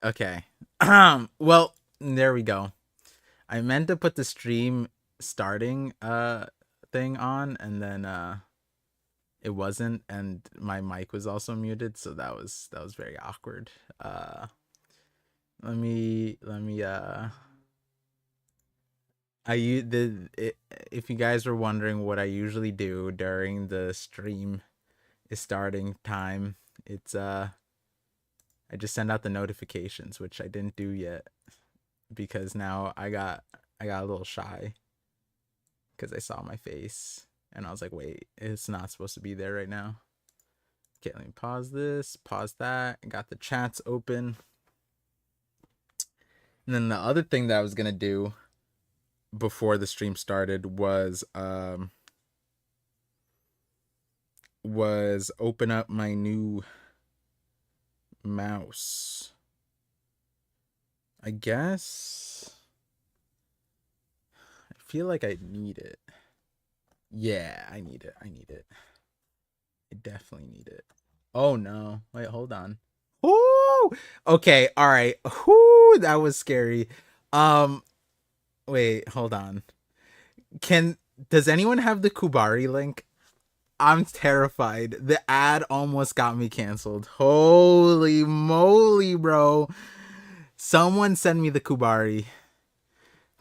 Okay. Well, there we go. I meant to put the stream starting thing on, and then it wasn't, and my mic was also muted, so that was very awkward. Let me if you guys were wondering what I usually do during the stream is starting time, it's I just send out the notifications, which I didn't do yet because now I got a little shy because I saw my face and I was like, wait, it's not supposed to be there right now. Okay, let me pause this, pause that. Got the chats open. And then the other thing that I was gonna do before the stream started was open up my new mouse. I guess I feel like I need it. Yeah, I need it. I need it. I definitely need it. Oh no. Wait, hold on. Ooh. Okay, all right. Ooh, that was scary. Um wait, hold on. Can does anyone have the Kubari link? I'm terrified. The ad almost got me canceled. Holy moly, bro. Someone send me the Kubari.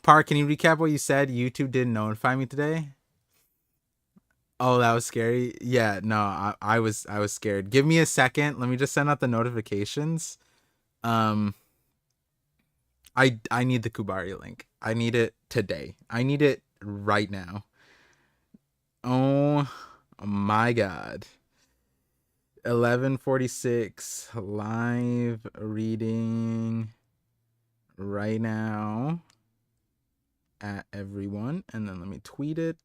Park, can you recap what you said? YouTube didn't notify me today. Oh, that was scary. Yeah, no, I was scared. Give me a second. Let me just send out the notifications. Um, I need the Kubari link. I need it today. I need it right now. Oh my god. 11:46 live reading right now at everyone, and then let me tweet it.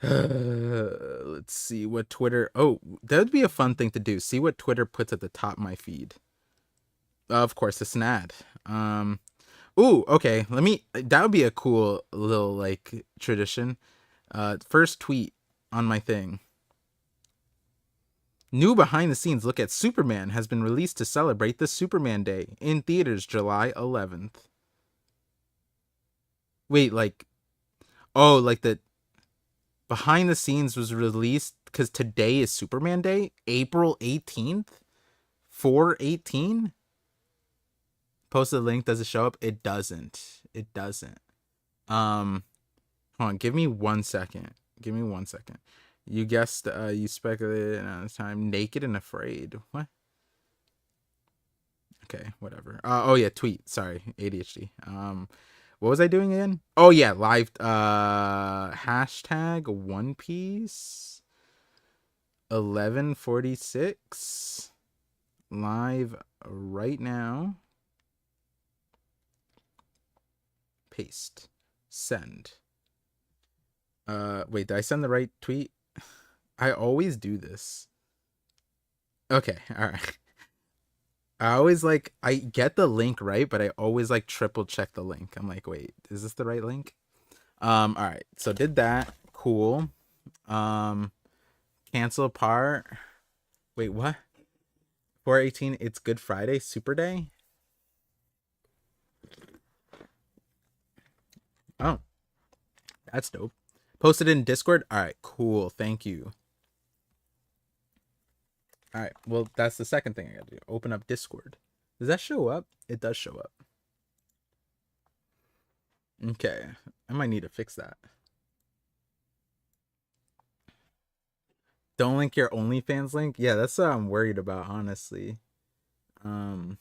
Let's see what Twitter. Oh, that would be a fun thing to do. See what Twitter puts at the top of my feed. Of course, it's an ad. Ooh, okay. Let me. That would be a cool little like tradition. First tweet on my thing. New behind the scenes look at Superman has been released to celebrate the Superman Day in theaters July 11th. Wait, like, oh, like the behind the scenes was released because today is Superman Day, April 18th, 4/18. Post the link. Does it show up? It doesn't. It doesn't. Um, hold on. Give me 1 second. Give me 1 second. You guessed. You speculated on time. Naked and afraid. What? Okay, whatever. Oh yeah, tweet. Sorry, ADHD. What was I doing again? Oh yeah, live. Hashtag One Piece. 11:46 live right now. Paste. Send. Wait, did I send the right tweet? I always do this. Okay, all right. I always like I get the link right, but I always like triple check the link. I'm like, wait, is this the right link? All right. So did that. Cool. Um, cancel part. Wait, what? 4/18. It's Good Friday, Super Day. Oh, that's dope. Posted in Discord. All right, cool. Thank you. All right. Well, that's the second thing I gotta do. Open up Discord. Does that show up? It does show up. Okay. I might need to fix that. Don't link your OnlyFans link. Yeah, that's what I'm worried about, honestly. Um.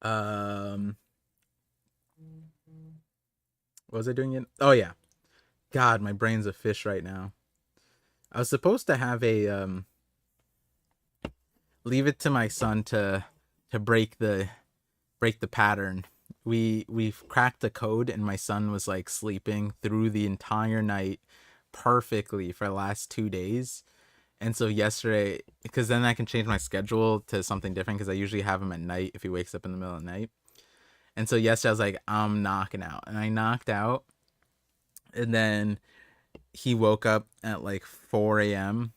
Um. What was I doing? Oh yeah. God, my brain's a fish right now. I was supposed to have a leave it to my son to break the pattern. We've cracked the code and my son was like sleeping through the entire night perfectly for the last 2 days. And so yesterday, because then I can change my schedule to something different because I usually have him at night if he wakes up in the middle of the night. And so yesterday I was like, I'm knocking out. And I knocked out. And then he woke up at like 4 a.m.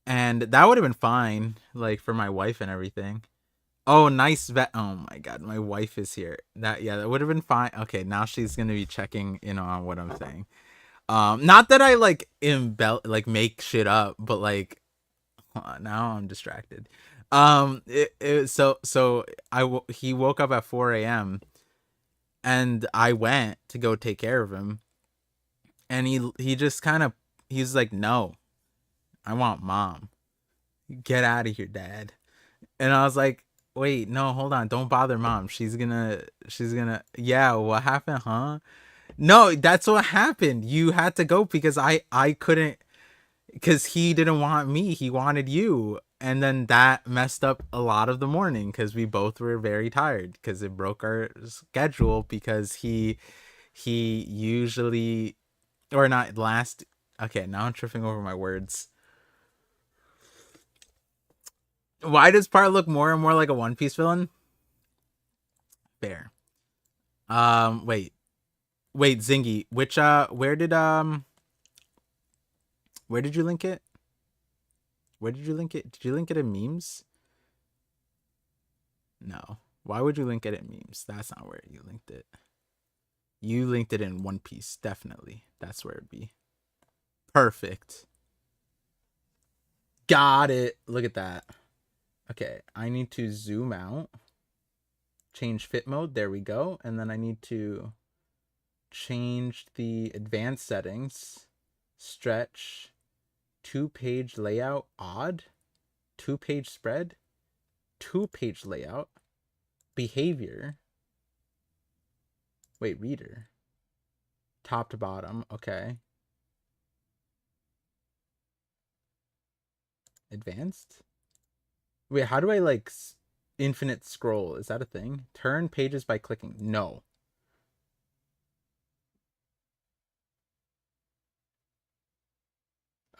And that would have been fine, like for my wife and everything. Oh, nice vet. Oh my god, my wife is here. That would have been fine. Okay, now she's gonna be checking in on what I'm saying. Not that I like like make shit up, but like now I'm distracted. So he woke up at 4 a.m. and I went to go take care of him, and he just kind of he's like, no, I want mom. Get out of here, dad. And I was like, wait, no, hold on, don't bother mom. She's gonna. Yeah, what happened, huh? No, that's what happened. You had to go because I couldn't, because he didn't want me. He wanted you. And then that messed up a lot of the morning because we both were very tired because it broke our schedule because he usually, or not last. Okay, now I'm tripping over my words. Why does Part look more and more like a One Piece villain? Fair. Wait, Zingy, which where did you link it? Where did you link it? Did you link it in memes? No. Why would you link it in memes? That's not where you linked it. You linked it in One Piece, definitely. That's where it'd be. Perfect. Got it. Look at that. Okay, I need to zoom out. Change fit mode. There we go. And then I need to change the advanced settings. Stretch. 2-page layout. Odd. 2-page spread. 2-page layout. Behavior. Wait, reader. Top to bottom. Okay. Advanced? Wait, how do I like infinite scroll? Is that a thing? Turn pages by clicking. No.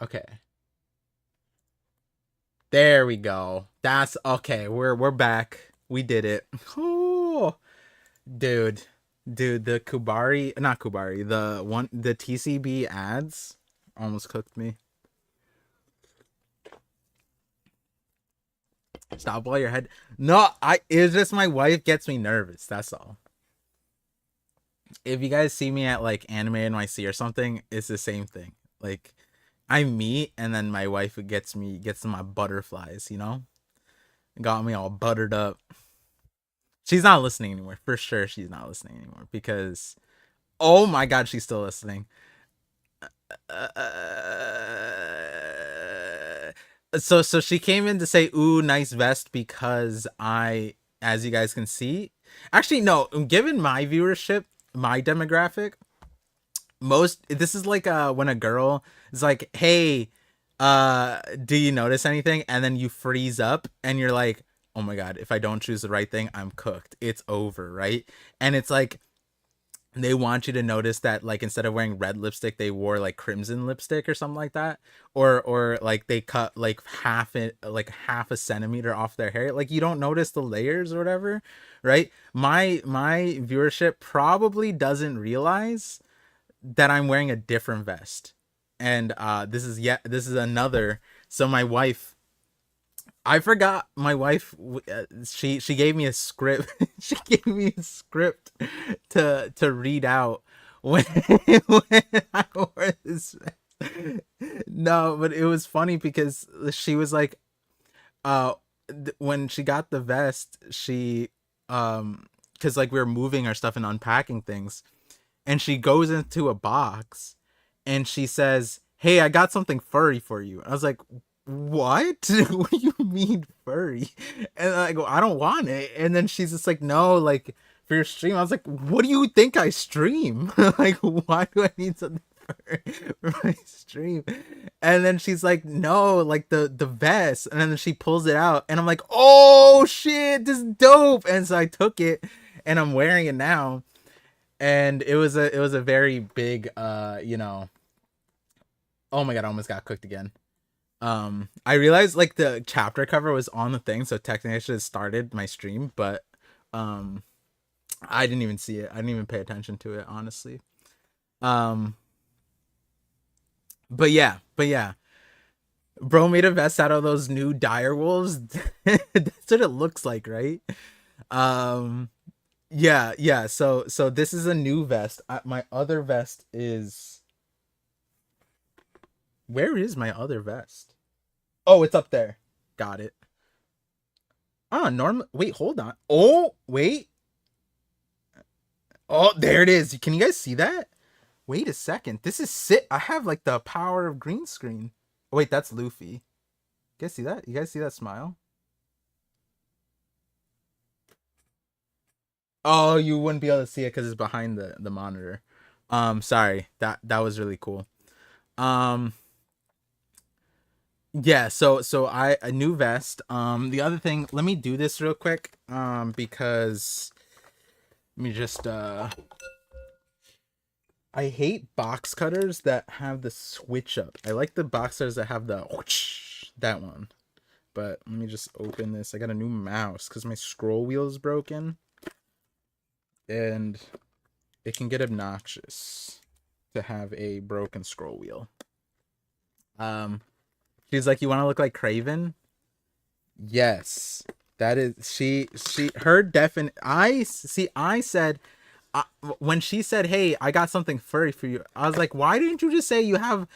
Okay. There we go. That's okay. We're back. We did it. Oh, dude. Dude, the Kubari, not Kubari, the TCB ads almost cooked me. Stop while your head. No, it's just my wife gets me nervous. That's all. If you guys see me at like Anime NYC or something, it's the same thing. Like I meet and then my wife gets my butterflies, you know? Got me all buttered up. She's not listening anymore. For sure she's not listening anymore because oh my god, she's still listening. So she came in to say ooh nice vest because I, as you guys can see, actually no, given my viewership, my demographic, most this is like when a girl is like, hey, do you notice anything, and then you freeze up and you're like, oh my god, if I don't choose the right thing, I'm cooked, it's over, right? And it's like they want you to notice that like instead of wearing red lipstick they wore like crimson lipstick or something like that, or like they cut like half a centimeter off their hair, like you don't notice the layers or whatever, right? My viewership probably doesn't realize that I'm wearing a different vest. And this is another. So my wife, I forgot my wife. She gave me a script. She gave me a script to read out when when I wore this vest. No, but it was funny because she was like, when she got the vest, she because like we were moving our stuff and unpacking things, and she goes into a box and she says, hey, I got something furry for you. I was like, what? What do you mean furry? And I go, I don't want it. And then she's just like, no, like for your stream. I was like, what do you think I stream? Like, why do I need something for my stream? And then she's like, no, like the vest. And then she pulls it out and I'm like, oh shit, this is dope. And so I took it and I'm wearing it now, and it was a very big oh my god, I almost got cooked again. I realized like the chapter cover was on the thing, so technically I should have started my stream, but I didn't even see it. I didn't even pay attention to it, honestly. um but yeah, Bro made a vest out of those new dire wolves. That's what it looks like, right? Um, yeah. So this is a new vest. My other vest is. Where is my other vest? Oh, it's up there. Got it. Oh, normal. Wait, hold on. Oh, wait. Oh, there it is. Can you guys see that? Wait a second. This is sick. I have like the power of green screen. Oh, wait, that's Luffy. You guys see that? You guys see that smile? Oh, you wouldn't be able to see it because it's behind the monitor. Sorry. That was really cool. Um, yeah. So I a new vest. The other thing. Let me do this real quick. Because let me just I hate box cutters that have the switch up. I like the box cutters that have the whoosh, that one. But let me just open this. I got a new mouse because my scroll wheel is broken. And it can get obnoxious to have a broken scroll wheel. She's like, you want to look like Craven? Yes. That is her definite. I said, when she said, "Hey, I got something furry for you," I was like, "Why didn't you just say you have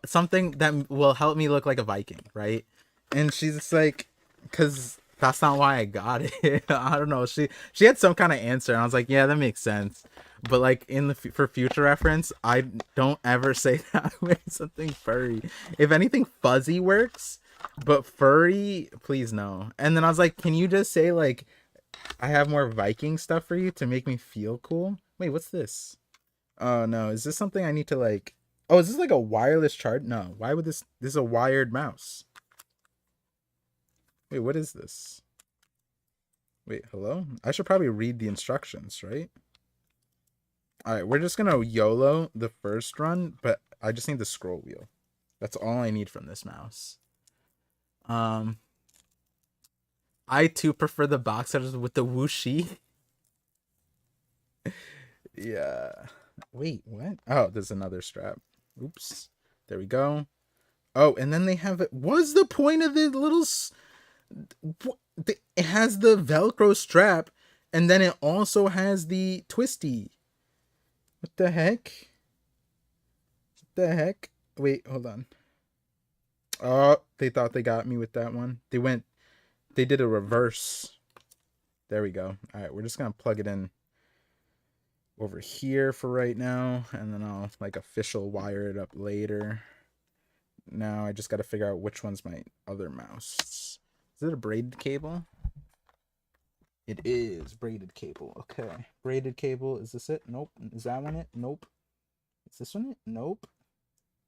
something that will help me look like a Viking, right?" And she's just like, "Cause that's not why I got it." I don't know. She had some kind of answer, and I was like, "Yeah, that makes sense." But like for future reference, I don't ever say that with something furry. If anything, fuzzy works, but furry, please no. And then I was like, "Can you just say like?" I have more Viking stuff for you to make me feel cool. Wait, what's this? Oh no, is this something I need to like? Oh, is this like a wireless chart? No. Why would this is a wired mouse? Wait, what is this? Wait, hello? I should probably read the instructions, right? All right, we're just gonna YOLO the first run, but I just need the scroll wheel. That's all I need from this mouse. Um, I too prefer the box cutters with the whooshy. Yeah. Wait, what? Oh, there's another strap. Oops. There we go. Oh, and then they have it. What's the point of the little? It has the Velcro strap, and then it also has the twisty. What the heck? What the heck? Wait, hold on. Oh, they thought they got me with that one. They did a reverse. There we go. All right, we're just gonna plug it in over here for right now, and then I'll like official wire it up later. Now I just got to figure out which one's my other mouse. Is it a braided cable? It is braided cable. Okay, braided cable. Is this it? Nope. Is that one it? Nope. Is this one it? Nope.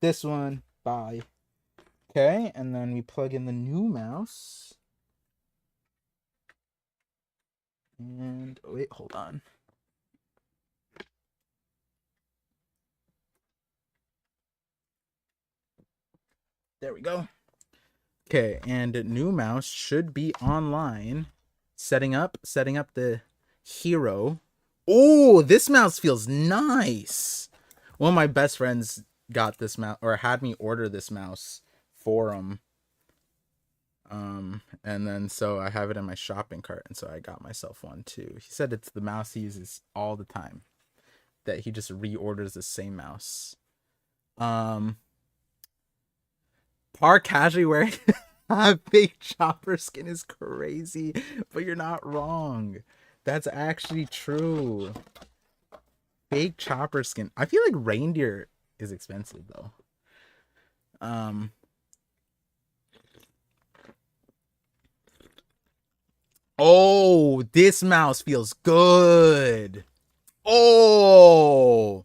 This one. Bye. Okay, and then we plug in the new mouse. And wait, hold on. There we go. Okay, and new mouse should be online. Setting up the hero. Oh, this mouse feels nice. One of my best friends got this mouse or had me order this mouse for him. And then so I have it in my shopping cart, and so I got myself one too. He said it's the mouse he uses all the time. That he just reorders the same mouse. Par casually wearing a big chopper skin is crazy, but you're not wrong. That's actually true. Fake chopper skin. I feel like reindeer is expensive though. Oh, this mouse feels good. Oh,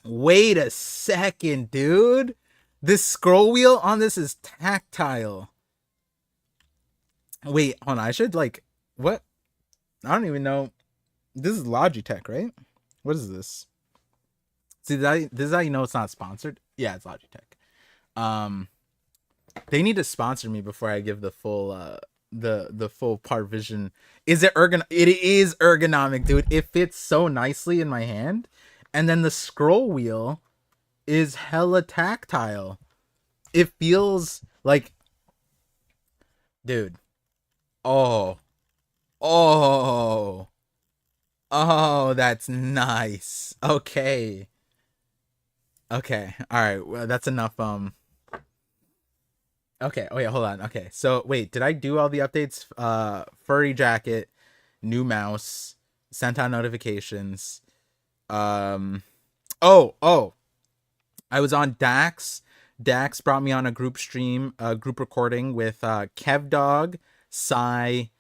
wait a second, dude. This scroll wheel on this is tactile. Wait, hold on. I should like what? I don't even know. This is Logitech, right? What is this? See, this is how you know it's not sponsored. Yeah, it's Logitech. They need to sponsor me before I give the full the full ParVision. Is it It is ergonomic, dude. It fits so nicely in my hand, and then the scroll wheel is hella tactile. it feels like, dude. Oh, oh, oh, that's nice. Okay. Okay. All right. Well, that's enough. Okay. Oh yeah. Hold on. Okay. So wait, did I do all the updates? Furry jacket, new mouse, sent out notifications. Um. Oh. I was on Dax. Dax brought me on a group stream, a group recording with Kev Dog, Sai,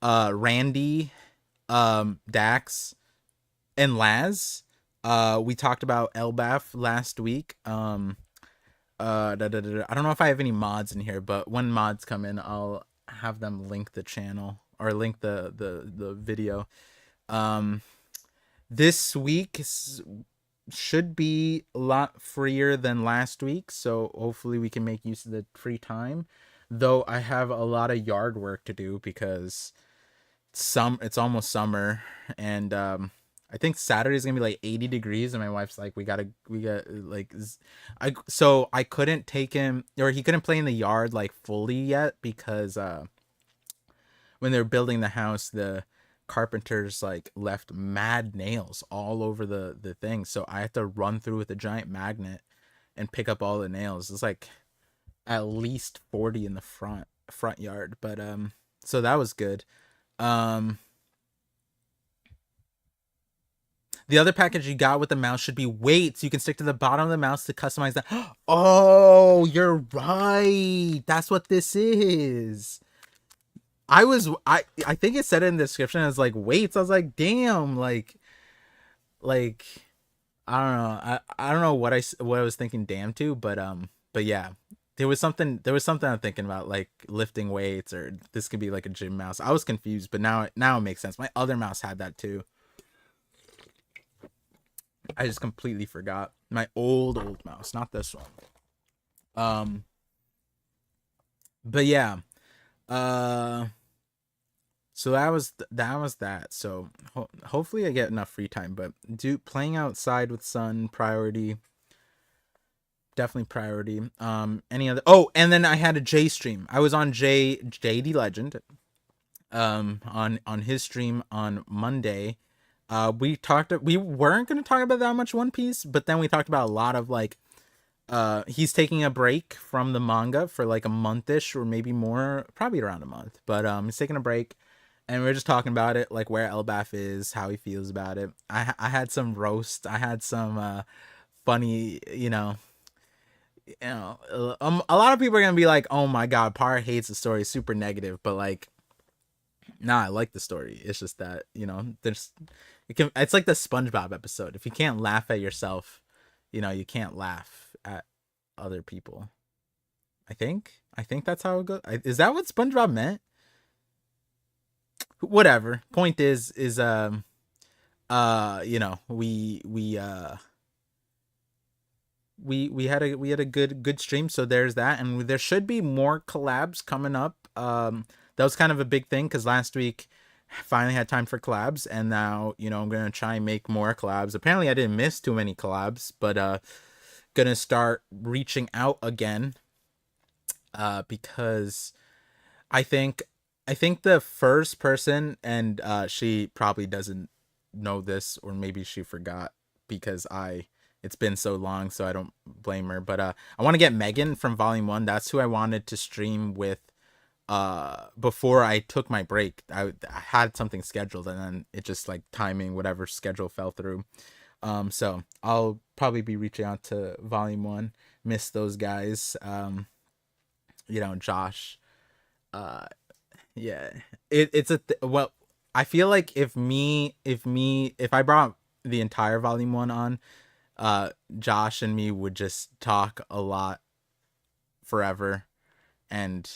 Randy, Dax, and Laz. We talked about Elbaf last week. I don't know if I have any mods in here, but when mods come in, I'll have them link the channel or link the video. Um, this week should be a lot freer than last week, so hopefully we can make use of the free time. Though I have a lot of yard work to do because it's almost summer, and I think Saturday's gonna be like 80 degrees, and my wife's like, we got like, I couldn't take him, or he couldn't play in the yard like fully yet because when they're building the house, the carpenters like left mad nails all over the thing, so I had to run through with a giant magnet and pick up all the nails. It's like at least 40 in the front yard, but so that was good. um The other package you got with the mouse should be weights. You can stick to the bottom of the mouse to customize that. Oh, you're right. That's what this is. I think it said it in the description as like weights. I was like, damn, like I don't know. I don't know what I was thinking damn to, but yeah. There was something I'm thinking about, like lifting weights, or this could be like a gym mouse. I was confused, but now it makes sense. My other mouse had that too. I just completely forgot. My old mouse, not this one. Um, but yeah. Uh, so that was that. So hopefully I get enough free time. But playing outside with sun priority, definitely priority. Any other? Oh, and then I had a J stream. I was on JD Legend. On his stream on Monday. We weren't going to talk about that much One Piece, but then we talked about a lot of like he's taking a break from the manga for like a monthish or maybe more, probably around a month, but he's taking a break, and we are just talking about it, like where Elbaf is, how he feels about it. I had some roast, I had some funny, a lot of people are gonna be like, oh my god, Par hates the story, super negative, but like, nah, I like the story. It's just that, it's like the SpongeBob episode. If you can't laugh at yourself, you can't laugh at other people. I think that's how it goes. Is that what SpongeBob meant? Whatever. Point is we had a good stream, so there's that, and there should be more collabs coming up. That was kind of a big thing because last week I finally had time for collabs, and now I'm gonna try and make more collabs. Apparently I didn't miss too many collabs, but gonna start reaching out again, because I think the first person, and she probably doesn't know this, or maybe she forgot because it's been so long, so I don't blame her. But I want to get Megan from Volume 1. That's who I wanted to stream with before I took my break. I had something scheduled, and then it just, like, timing, whatever schedule fell through. So I'll probably be reaching out to Volume 1. Miss those guys. Josh. Yeah. Well, I feel like if I brought the entire Volume 1 on, Josh and me would just talk a lot forever, and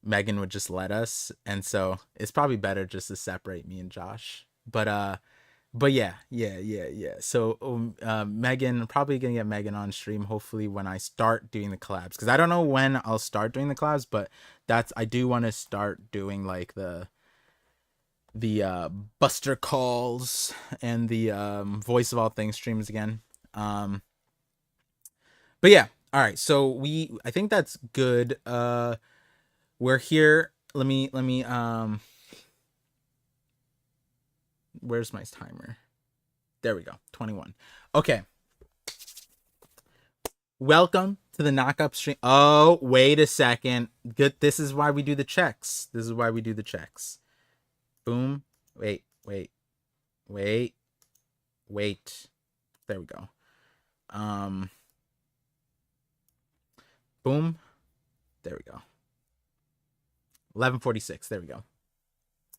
Megan would just let us, and so it's probably better just to separate me and Josh. But yeah. So Megan, probably gonna get Megan on stream hopefully when I start doing the collabs, because I don't know when I'll start doing the collabs, but I do want to start doing like the Buster calls and the Voice of All Things streams again. But yeah, All right, so I think that's good. We're here. Let me where's my timer? There we go. 21. Okay. Welcome to the knockup stream. Oh, wait a second. Good. This is why we do the checks. This is why we do the checks. Boom. Wait. There we go. Boom. There we go. 11:46. There we go.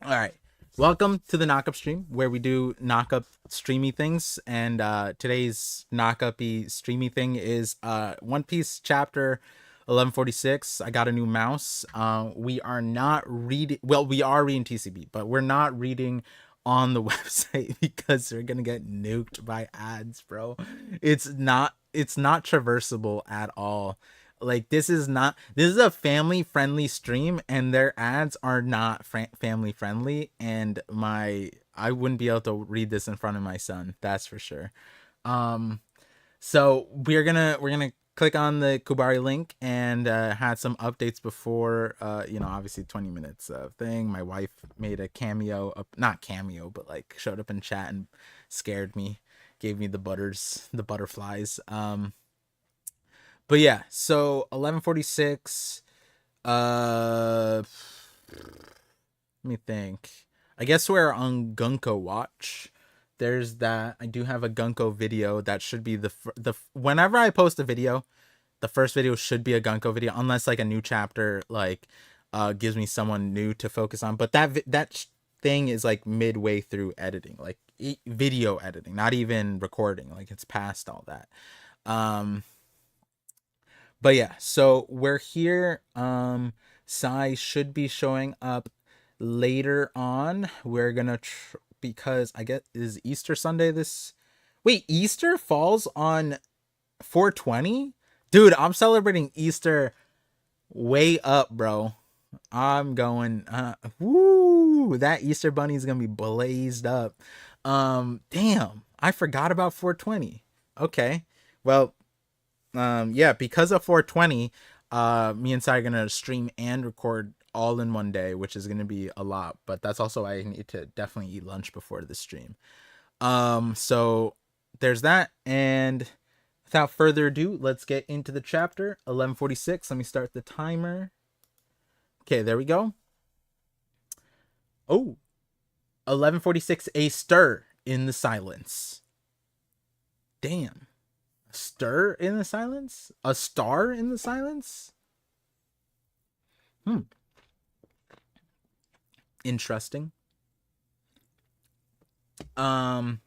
All right. Welcome to the knockup stream where we do knockup streamy things. And today's knockupy streamy thing is One Piece chapter 1146. I got a new mouse. We are not reading. Well, we are reading TCB, but we're not reading on the website because they're gonna get nuked by ads, bro. It's not traversable at all. Like this is a family friendly stream and their ads are not family friendly, and I wouldn't be able to read this in front of my son, that's for sure. So we're gonna click on the Kubari link and had some updates before obviously 20 minutes of thing. My wife made a cameo, not cameo, but like showed up in chat and scared me, gave me the butterflies. But yeah, so 1146. Let me think. I guess we're on Gunko Watch. There's that. I do have a Gunko video that should be the whenever I post a video, the first video should be a Gunko video, unless like a new chapter like gives me someone new to focus on. But that thing is like midway through editing, like video editing, not even recording. Like it's past all that. But yeah, so we're here. Sai should be showing up later on. We're gonna because I guess is Easter Sunday this. Wait, Easter falls on 420? Dude, I'm celebrating Easter way up, bro. I'm going woo, that Easter bunny is gonna be blazed up. Damn, I forgot about 420. Okay. Well, yeah, because of 420, me and Sai are gonna stream and record all in one day, which is gonna be a lot, but that's also why I need to definitely eat lunch before the stream. So there's that, and without further ado, let's get into the chapter 1146. Let me start the timer. Okay, there we go. Oh, 1146, a stir in the silence. Damn. Stir in the silence? A star in the silence? Interesting. Here.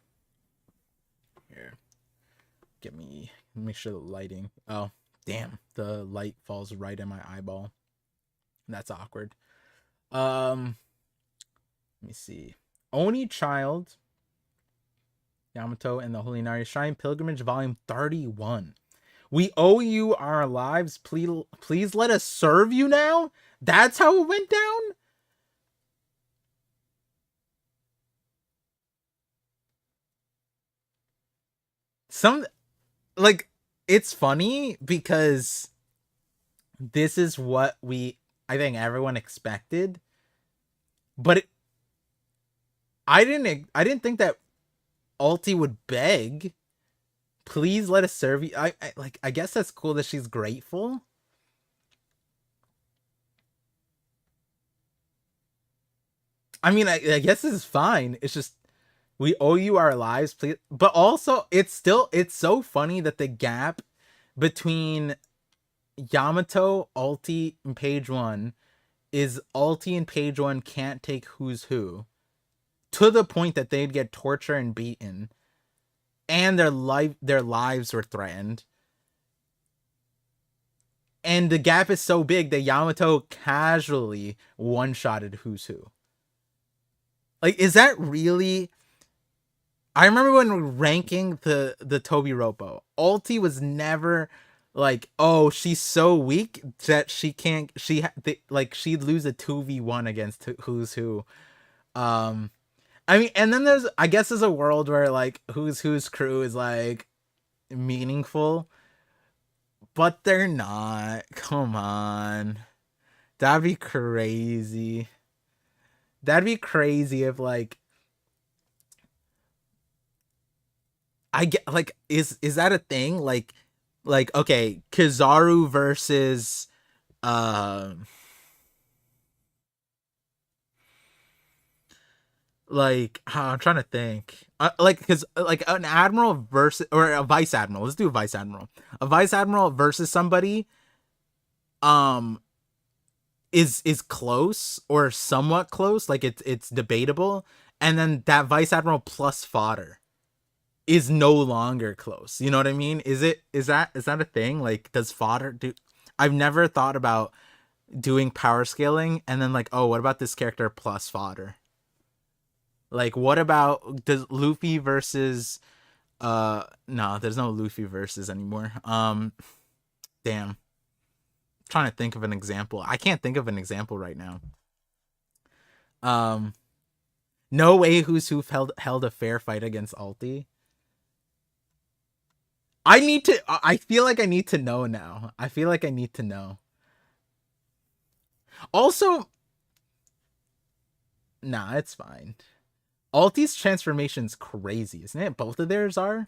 Make sure the lighting. Oh, damn. The light falls right in my eyeball. That's awkward. Let me see. Oni Child, Yamato and the Holy Inari Shrine Pilgrimage Volume 31. We owe you our lives. Please let us serve you now? That's how it went down? It's funny because this is what I think everyone expected. But I didn't think that Alti would beg, please let us serve you. I guess that's cool that she's grateful. I mean, I guess this is fine. It's just we owe you our lives, please. But also, it's so funny that the gap between Yamato, Alti, and Page 1 is Alti and Page 1 can't take Who's Who, to the point that they'd get tortured and beaten, and their lives were threatened. And the gap is so big that Yamato casually one-shotted Who's Who. Like, is that really... I remember when we were ranking the Tobi Roppo, Alti was never like, oh, she's so weak that she can't, she'd lose a 2v1 against Who's Who. I mean, and then there's a world where like Who's Who's crew is like meaningful, But they're not. Come on. That'd be crazy. That'd be crazy if like I get like is that a thing? Like okay, Kizaru versus um like I'm trying to think. Like because like an admiral versus or a vice admiral. Let's do a vice admiral. A vice admiral versus somebody um is close or somewhat close. Like it's debatable, and then that vice admiral plus fodder is no longer close. You know what I mean? Is that a thing? Like does fodder do? I've never thought about doing power scaling and then like, oh, what about this character plus fodder? Like what about does Luffy versus no, there's no Luffy versus anymore. Damn. I'm trying to think of an example. I can't think of an example right now. Um no way who's who held a fair fight against Alti. I feel like I need to know now. I feel like I need to know. Also, nah, it's fine. Alti's transformation's crazy, isn't it? Both of theirs are.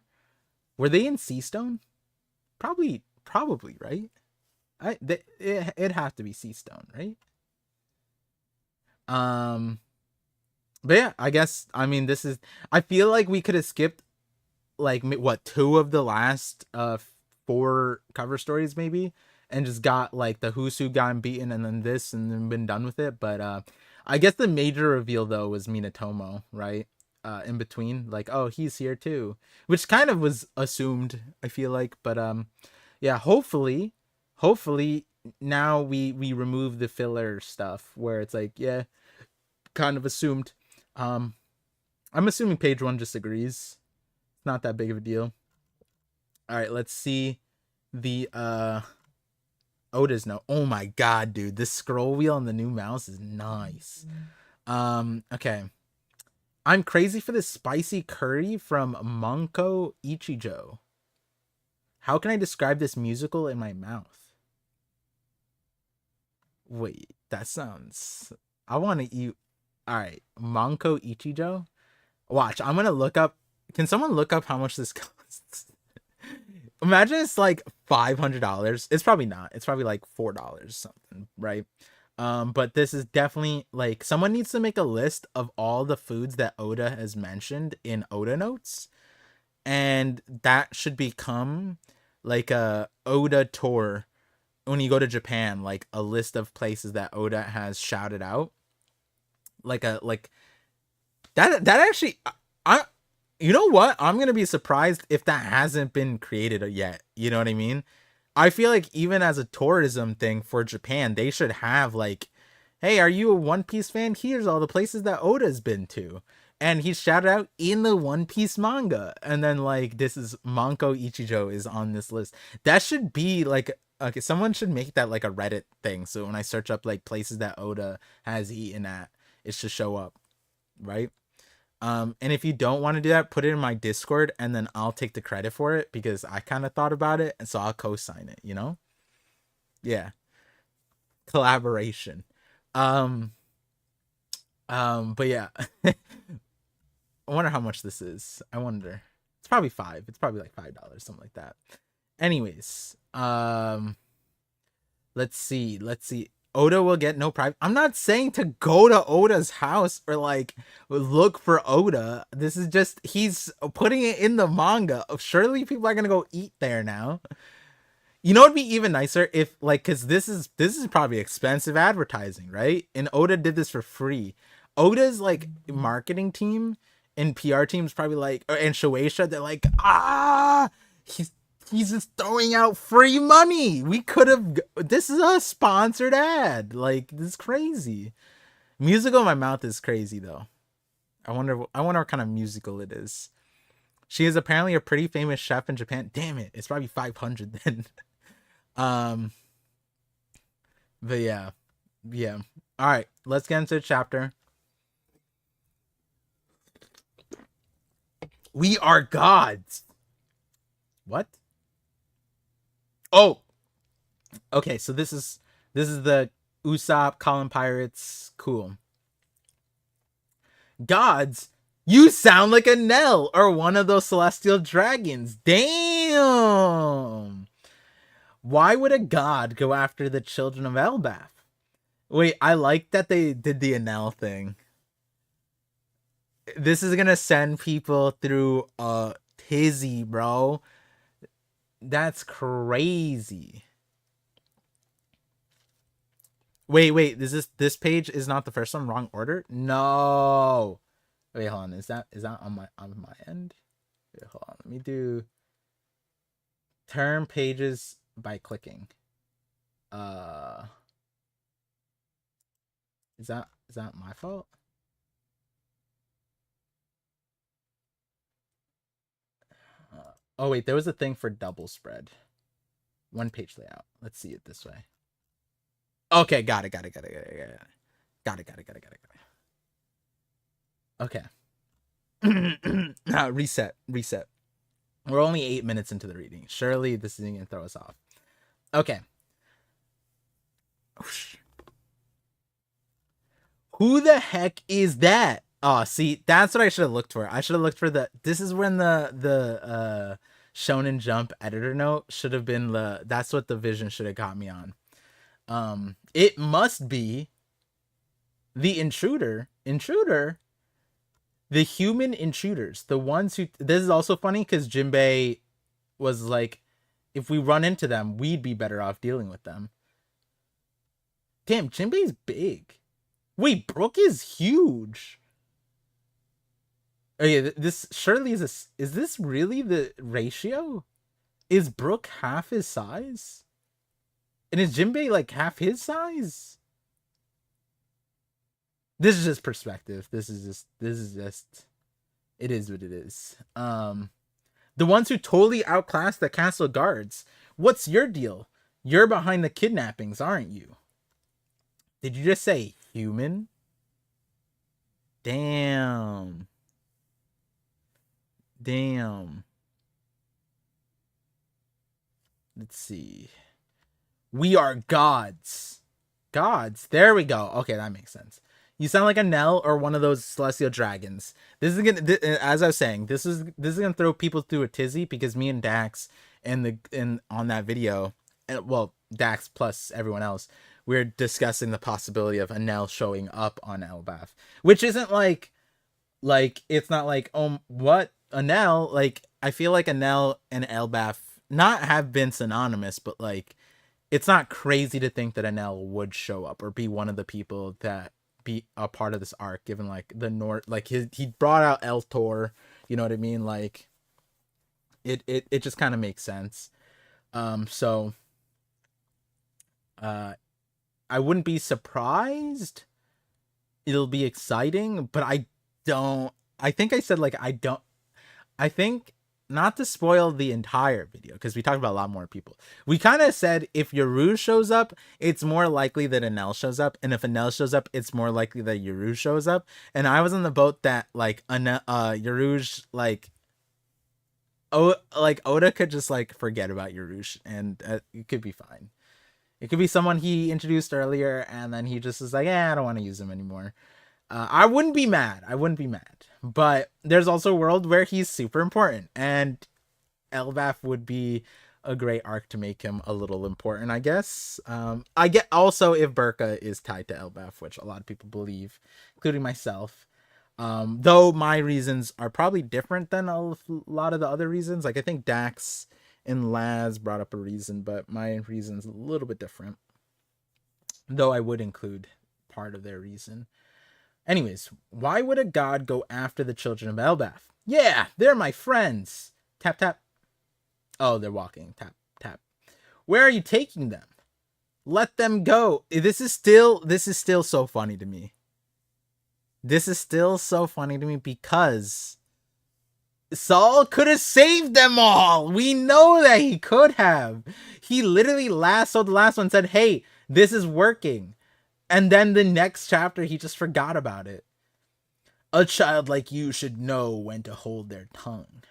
Were they in Seastone? Probably, right? It'd have to be Seastone, right? Um, but yeah, I guess I mean this is. I feel like we could have skipped like what two of the last four cover stories maybe, and just got like the who's who got beaten and then this and then been done with it. But I guess the major reveal though was Minatomo, right? In between, like, oh, he's here too, which kind of was assumed, I feel like. But yeah, hopefully now we remove the filler stuff where it's like, yeah, kind of assumed. um I'm assuming page one just agrees. It's not that big of a deal. All right, let's see the Oda's note. Oh my god, dude, this scroll wheel on the new mouse is nice. Okay. I'm crazy for this spicy curry from Monko Ichijo. How can I describe this musical in my mouth? Wait, that sounds. I want to eat. All right, Monko Ichijo. Watch, I'm gonna look up. Can someone look up how much this costs? Imagine it's like $500. It's probably not. It's probably like $4 something, right? But this is definitely like someone needs to make a list of all the foods that Oda has mentioned in Oda notes, and that should become like a Oda tour when you go to Japan, like a list of places that Oda has shouted out. Like that actually I you know what? I'm going to be surprised if that hasn't been created yet. You know what I mean? I feel like even as a tourism thing for Japan, they should have like, hey, are you a One Piece fan? Here's all the places that Oda's been to. And he shouted out in the One Piece manga. And then like this is Manko Ichijo is on this list. That should be like okay, someone should make that like a Reddit thing. So when I search up like places that Oda has eaten at, it should show up, right? And if you don't want to do that, put it in my Discord and then I'll take the credit for it because I kind of thought about it and so I'll co-sign it, you know? Yeah. Collaboration. Um but yeah. I wonder how much this is. I wonder. It's probably 5. It's probably like $5, something like that. Anyways, let's see. Oda will get no private. I'm not saying to go to Oda's house or like look for Oda. This is just he's putting it in the manga. Surely people are gonna go eat there now. You know, it'd be even nicer if like because this is probably expensive advertising, right? And Oda did this for free. Oda's like marketing team and PR team's probably like and Shueisha, they're like, he's he's just throwing out free money. We could have. This is a sponsored ad. Like this is crazy. Musical in my mouth is crazy though. I wonder. I wonder what kind of musical it is. She is apparently a pretty famous chef in Japan. Damn it! It's probably 500 then. um. But yeah, yeah. All right. Let's get into the chapter. We are gods. What? Oh, Okay, so this is the Usopp Colin Pirates. Cool. Gods, you sound like a Nell or one of those celestial dragons. Damn. Why would a god go after the children of Elbaf? Wait, I like that they did the Enel thing. This is gonna send people through a tizzy, bro. That's crazy. Wait. This page is not the first one? Wrong order? No. Wait, hold on. Is that on my end? Wait, hold on. Let me do turn pages by clicking. Uh, is that my fault? Oh wait, there was a thing for double spread. One page layout. Let's see it this way. Okay, got it. Okay. Reset. We're only 8 minutes into the reading. Surely this isn't gonna throw us off. Okay. Who the heck is that? Oh, see, that's what I should have looked for. I should have looked for this is when the Shonen Jump editor note should have been that's what the vision should have got me on. It must be the intruder, the human intruders, the ones who. This is also funny because Jinbei was like, if we run into them, we'd be better off dealing with them. Damn, Jinbei's big. Wait, Brook is huge. Oh yeah, this surely is this really the ratio? Is Brook half his size? And is Jinbei like half his size? This is just perspective. This is just it is what it is. The ones who totally outclass the castle guards. What's your deal? You're behind the kidnappings, aren't you? Did you just say human? Damn. Let's see. We are gods. Gods. There we go. Okay, that makes sense. You sound like a Nell or one of those celestial dragons. This is gonna, as I was saying, this is gonna throw people through a tizzy because me and Dax and on that video, and well, Dax plus everyone else, we're discussing the possibility of a Nell showing up on Elbaf, which isn't like it's not like, oh, what, a Nell? Like, I feel like a Nell and Elbaf not have been synonymous, but like, it's not crazy to think that Enel would show up or be one of the people that be a part of this arc, given like the North, like he brought out Eltor, you know what I mean? Like it just kind of makes sense. So I wouldn't be surprised. It'll be exciting, but I think I said like I think, not to spoil the entire video, because we talked about a lot more people. We kind of said if Yaru shows up, it's more likely that Enel shows up, and if Enel shows up, it's more likely that Yaru shows up. And I was in the boat that like Yaruj like Oda could just like forget about Yaruj, and it could be fine. It could be someone he introduced earlier, and then he just is like, I don't want to use him anymore. I wouldn't be mad. But there's also a world where he's super important, and Elbaf would be a great arc to make him a little important, I guess. I get also if Burka is tied to Elbaf, which a lot of people believe, including myself. Though my reasons are probably different than a lot of the other reasons. Like, I think Dax and Laz brought up a reason, but my reason's a little bit different. Though I would include part of their reason. Anyways, why would a god go after the children of Elbaf? Yeah, they're my friends. Tap, tap. Oh, they're walking. Tap, tap. Where are you taking them? Let them go. This is still so funny to me. Because Saul could have saved them all. We know that he could have. He literally lassoed the last one and said, hey, this is working. And then the next chapter, he just forgot about it. A child like you should know when to hold their tongue.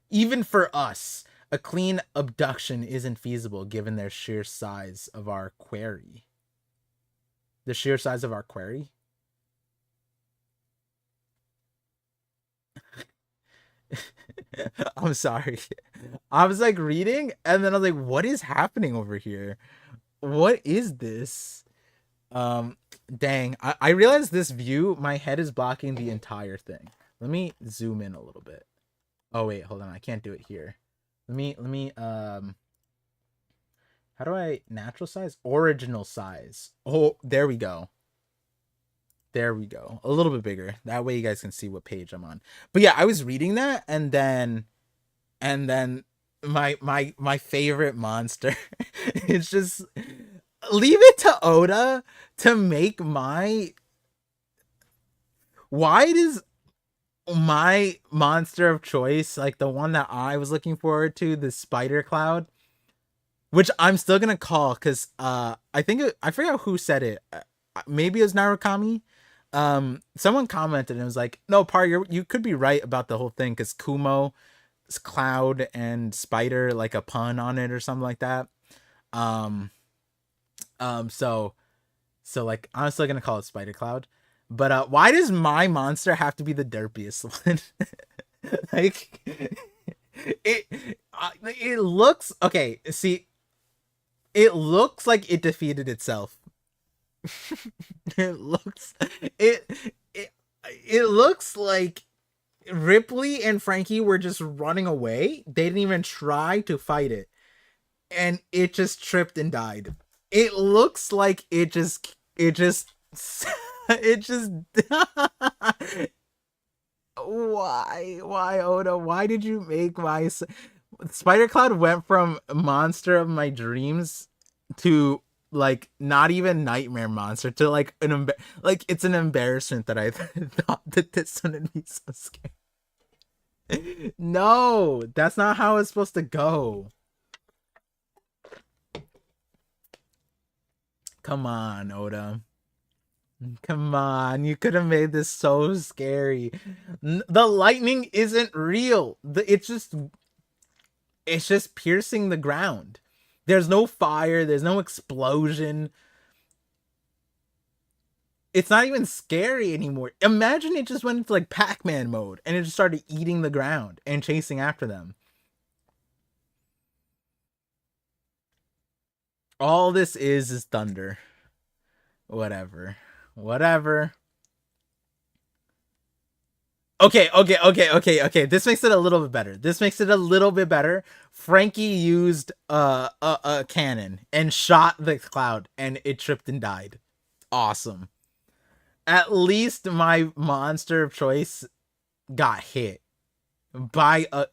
Even for us, A clean abduction isn't feasible given their sheer size of our query. The sheer size of our query? I'm sorry. I was like reading and then I was like, what is happening over here? What is this? Dang. I realized this view, my head is blocking the entire thing. Let me zoom in a little bit. Oh wait, hold on. I can't do it here. Let me how do I natural size? Original size. Oh, there we go. There we go. A little bit bigger. That way you guys can see what page I'm on. But yeah, I was reading that and then my favorite monster. It's just leave it to Oda to make my why does my monster of choice, like the one that I was looking forward to, the spider cloud, which I'm still gonna call because I think I forgot who said it. Maybe it was Narukami. Someone commented and it was like, "No, you could be right about the whole thing because Kumo, cloud, and spider like a pun on it or something like that." Um, so like I'm still gonna call it Spider Cloud. But why does my monster have to be the derpiest one? Like it looks okay. See, it looks like it defeated itself. it looks it it it looks like Ripley and Frankie were just running away. They didn't even try to fight it, and it just tripped and died. It looks like it just it just why Oda, why did you make my Spider Cloud went from monster of my dreams to like not even nightmare monster to like like it's an embarrassment that I thought that this one would be so scary. No, that's not how it's supposed to go. Come on, Oda. Come on, you could have made this so scary. The lightning isn't real. It's just piercing the ground. There's no fire, there's no explosion. It's not even scary anymore. Imagine it just went into like Pac-Man mode and it just started eating the ground and chasing after them. All this is thunder. Whatever. Whatever. Okay. This makes it a little bit better. This makes it a little bit better. Frankie used a cannon and shot the cloud and it tripped and died. Awesome. At least my monster of choice got hit by a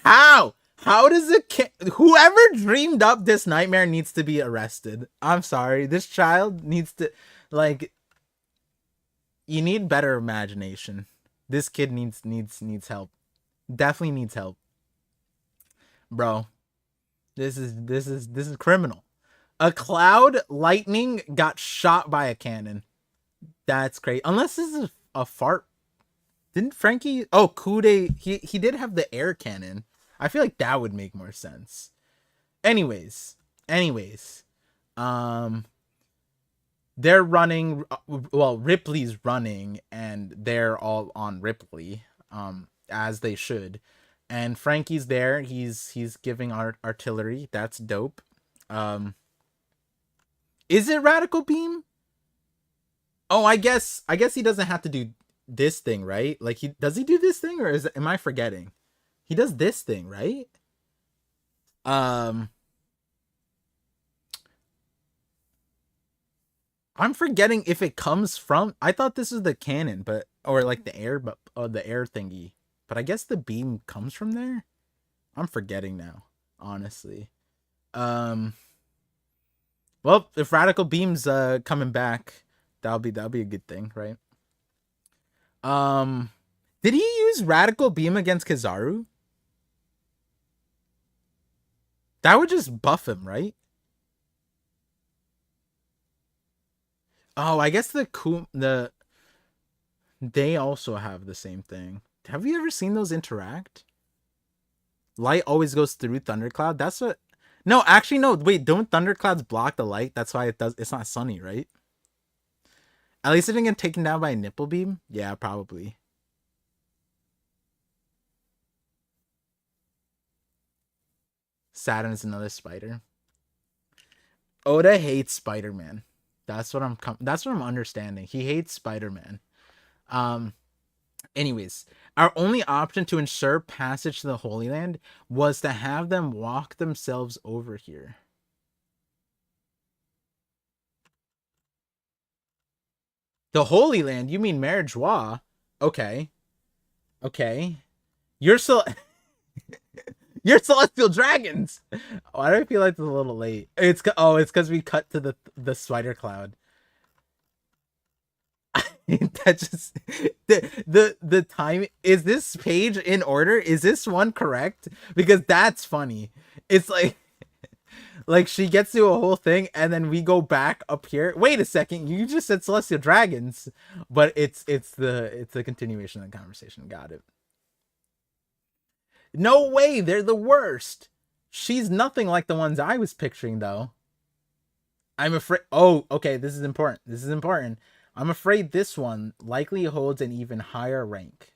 how does it whoever dreamed up this nightmare needs to be arrested. I'm sorry. This child needs to like you need better imagination. This kid needs help. Definitely needs help. Bro, this is criminal. A cloud lightning got shot by a cannon. That's great. Unless this is a fart. Didn't Frankie Kude he did have the air cannon. I feel like that would make more sense. Anyways. They're running well, Ripley's running and they're all on Ripley as they should. And Frankie's there. He's giving artillery. That's dope. Is it Radical Beam? Oh, I guess he doesn't have to do this thing, right? Like he do this thing or am I forgetting? He does this thing, right? I'm forgetting if it comes from. I thought this was the cannon, but or like the air, but the air thingy. But I guess the beam comes from there. I'm forgetting now, honestly. Um. Well, if Radical Beam's coming back, that'll be a good thing, right? Um. Did he use Radical Beam against Kizaru? That would just buff him, right? Oh, I guess they also have the same thing. Have you ever seen those interact? Light always goes through thundercloud. That's what. No, actually, no. Wait, don't thunderclouds block the light? That's why it does. It's not sunny, right? At least it didn't get taken down by a nipple beam. Yeah, probably. Saturn is another spider. Oda hates Spider-Man. That's what I'm understanding. He hates Spider-Man. Um anyways, our only option to ensure passage to the Holy Land was to have them walk themselves over here. The Holy Land? You mean Mare Joie? Okay. Okay. You're so You're celestial dragons. Why do I feel like it's a little late? It's because we cut to the spider cloud. That just the time. Is this page in order? Is this one correct? Because that's funny. It's like she gets to a whole thing and then we go back up here. Wait a second, you just said celestial dragons, but it's the continuation of the conversation. Got it. No way, they're the worst. She's nothing like the ones I was picturing, though. I'm afraid. Oh, okay, this is important. This is important. I'm afraid this one likely holds an even higher rank.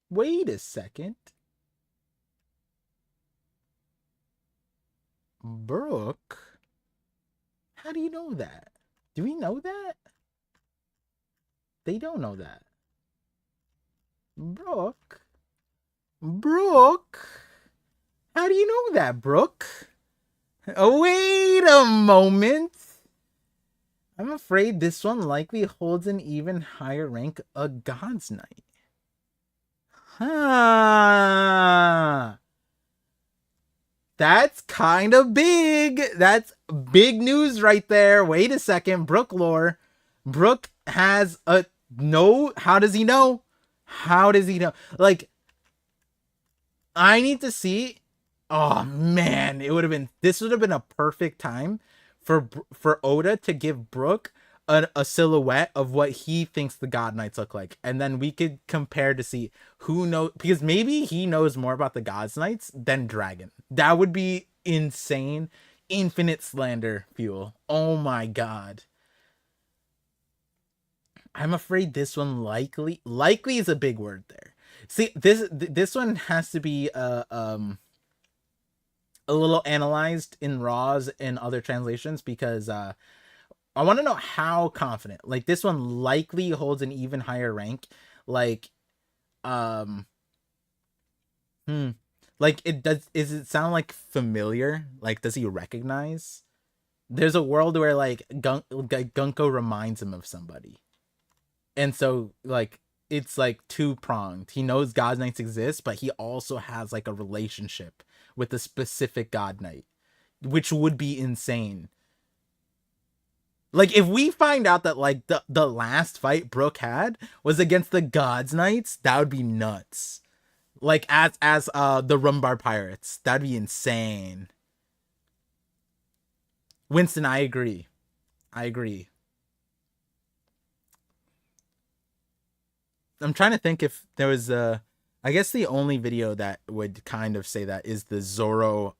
Wait a second. Brooke? How do you know that? Do we know that? They don't know that. Brooke? Brooke? How do you know that, Brooke? Oh, wait a moment. I'm afraid this one likely holds an even higher rank, a God's Knight. Huh. That's kind of big. That's big news right there. Wait a second. Brooke lore. Brooke has a no. How does he know? How does he know? Like, I need to see. Oh man, it would have been. This would have been a perfect time for Oda to give Brooke a silhouette of what he thinks the God Knights look like, and then we could compare to see who knows, because maybe he knows more about the God's Knights than Dragon. That would be insane. Infinite slander fuel. Oh my god. I'm afraid this one likely is a big word there. See, this one has to be a little analyzed in Raws and other translations, because I want to know how confident. Like, this one likely holds an even higher rank. Like, um, hmm, like it does. Is it sound like familiar? Like, does he recognize? There's a world where like Gunko reminds him of somebody, and so like it's like two pronged. He knows God Knights exist, but he also has like a relationship with a specific God Knight, which would be insane. Like, if we find out that like the last fight Brooke had was against the God's Knights, that would be nuts. Like, as the Rumbar Pirates, that'd be insane. Winston, I agree. I agree. I'm trying to think if there was a. I guess the only video that would kind of say that is the Zoro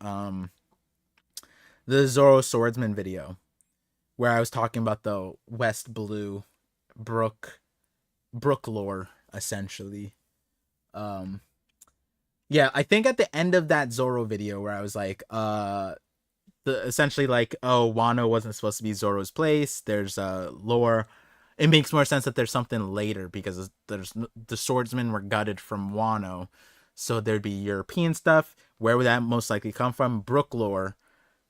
swordsman video, where I was talking about the West Blue Brook lore, essentially. Um yeah, I think at the end of that Zoro video where I was like, the essentially like, oh, Wano wasn't supposed to be Zoro's place. There's lore. It makes more sense that there's something later, because there's the swordsmen were gutted from Wano, so there'd be European stuff. Where would that most likely come from? Brook lore,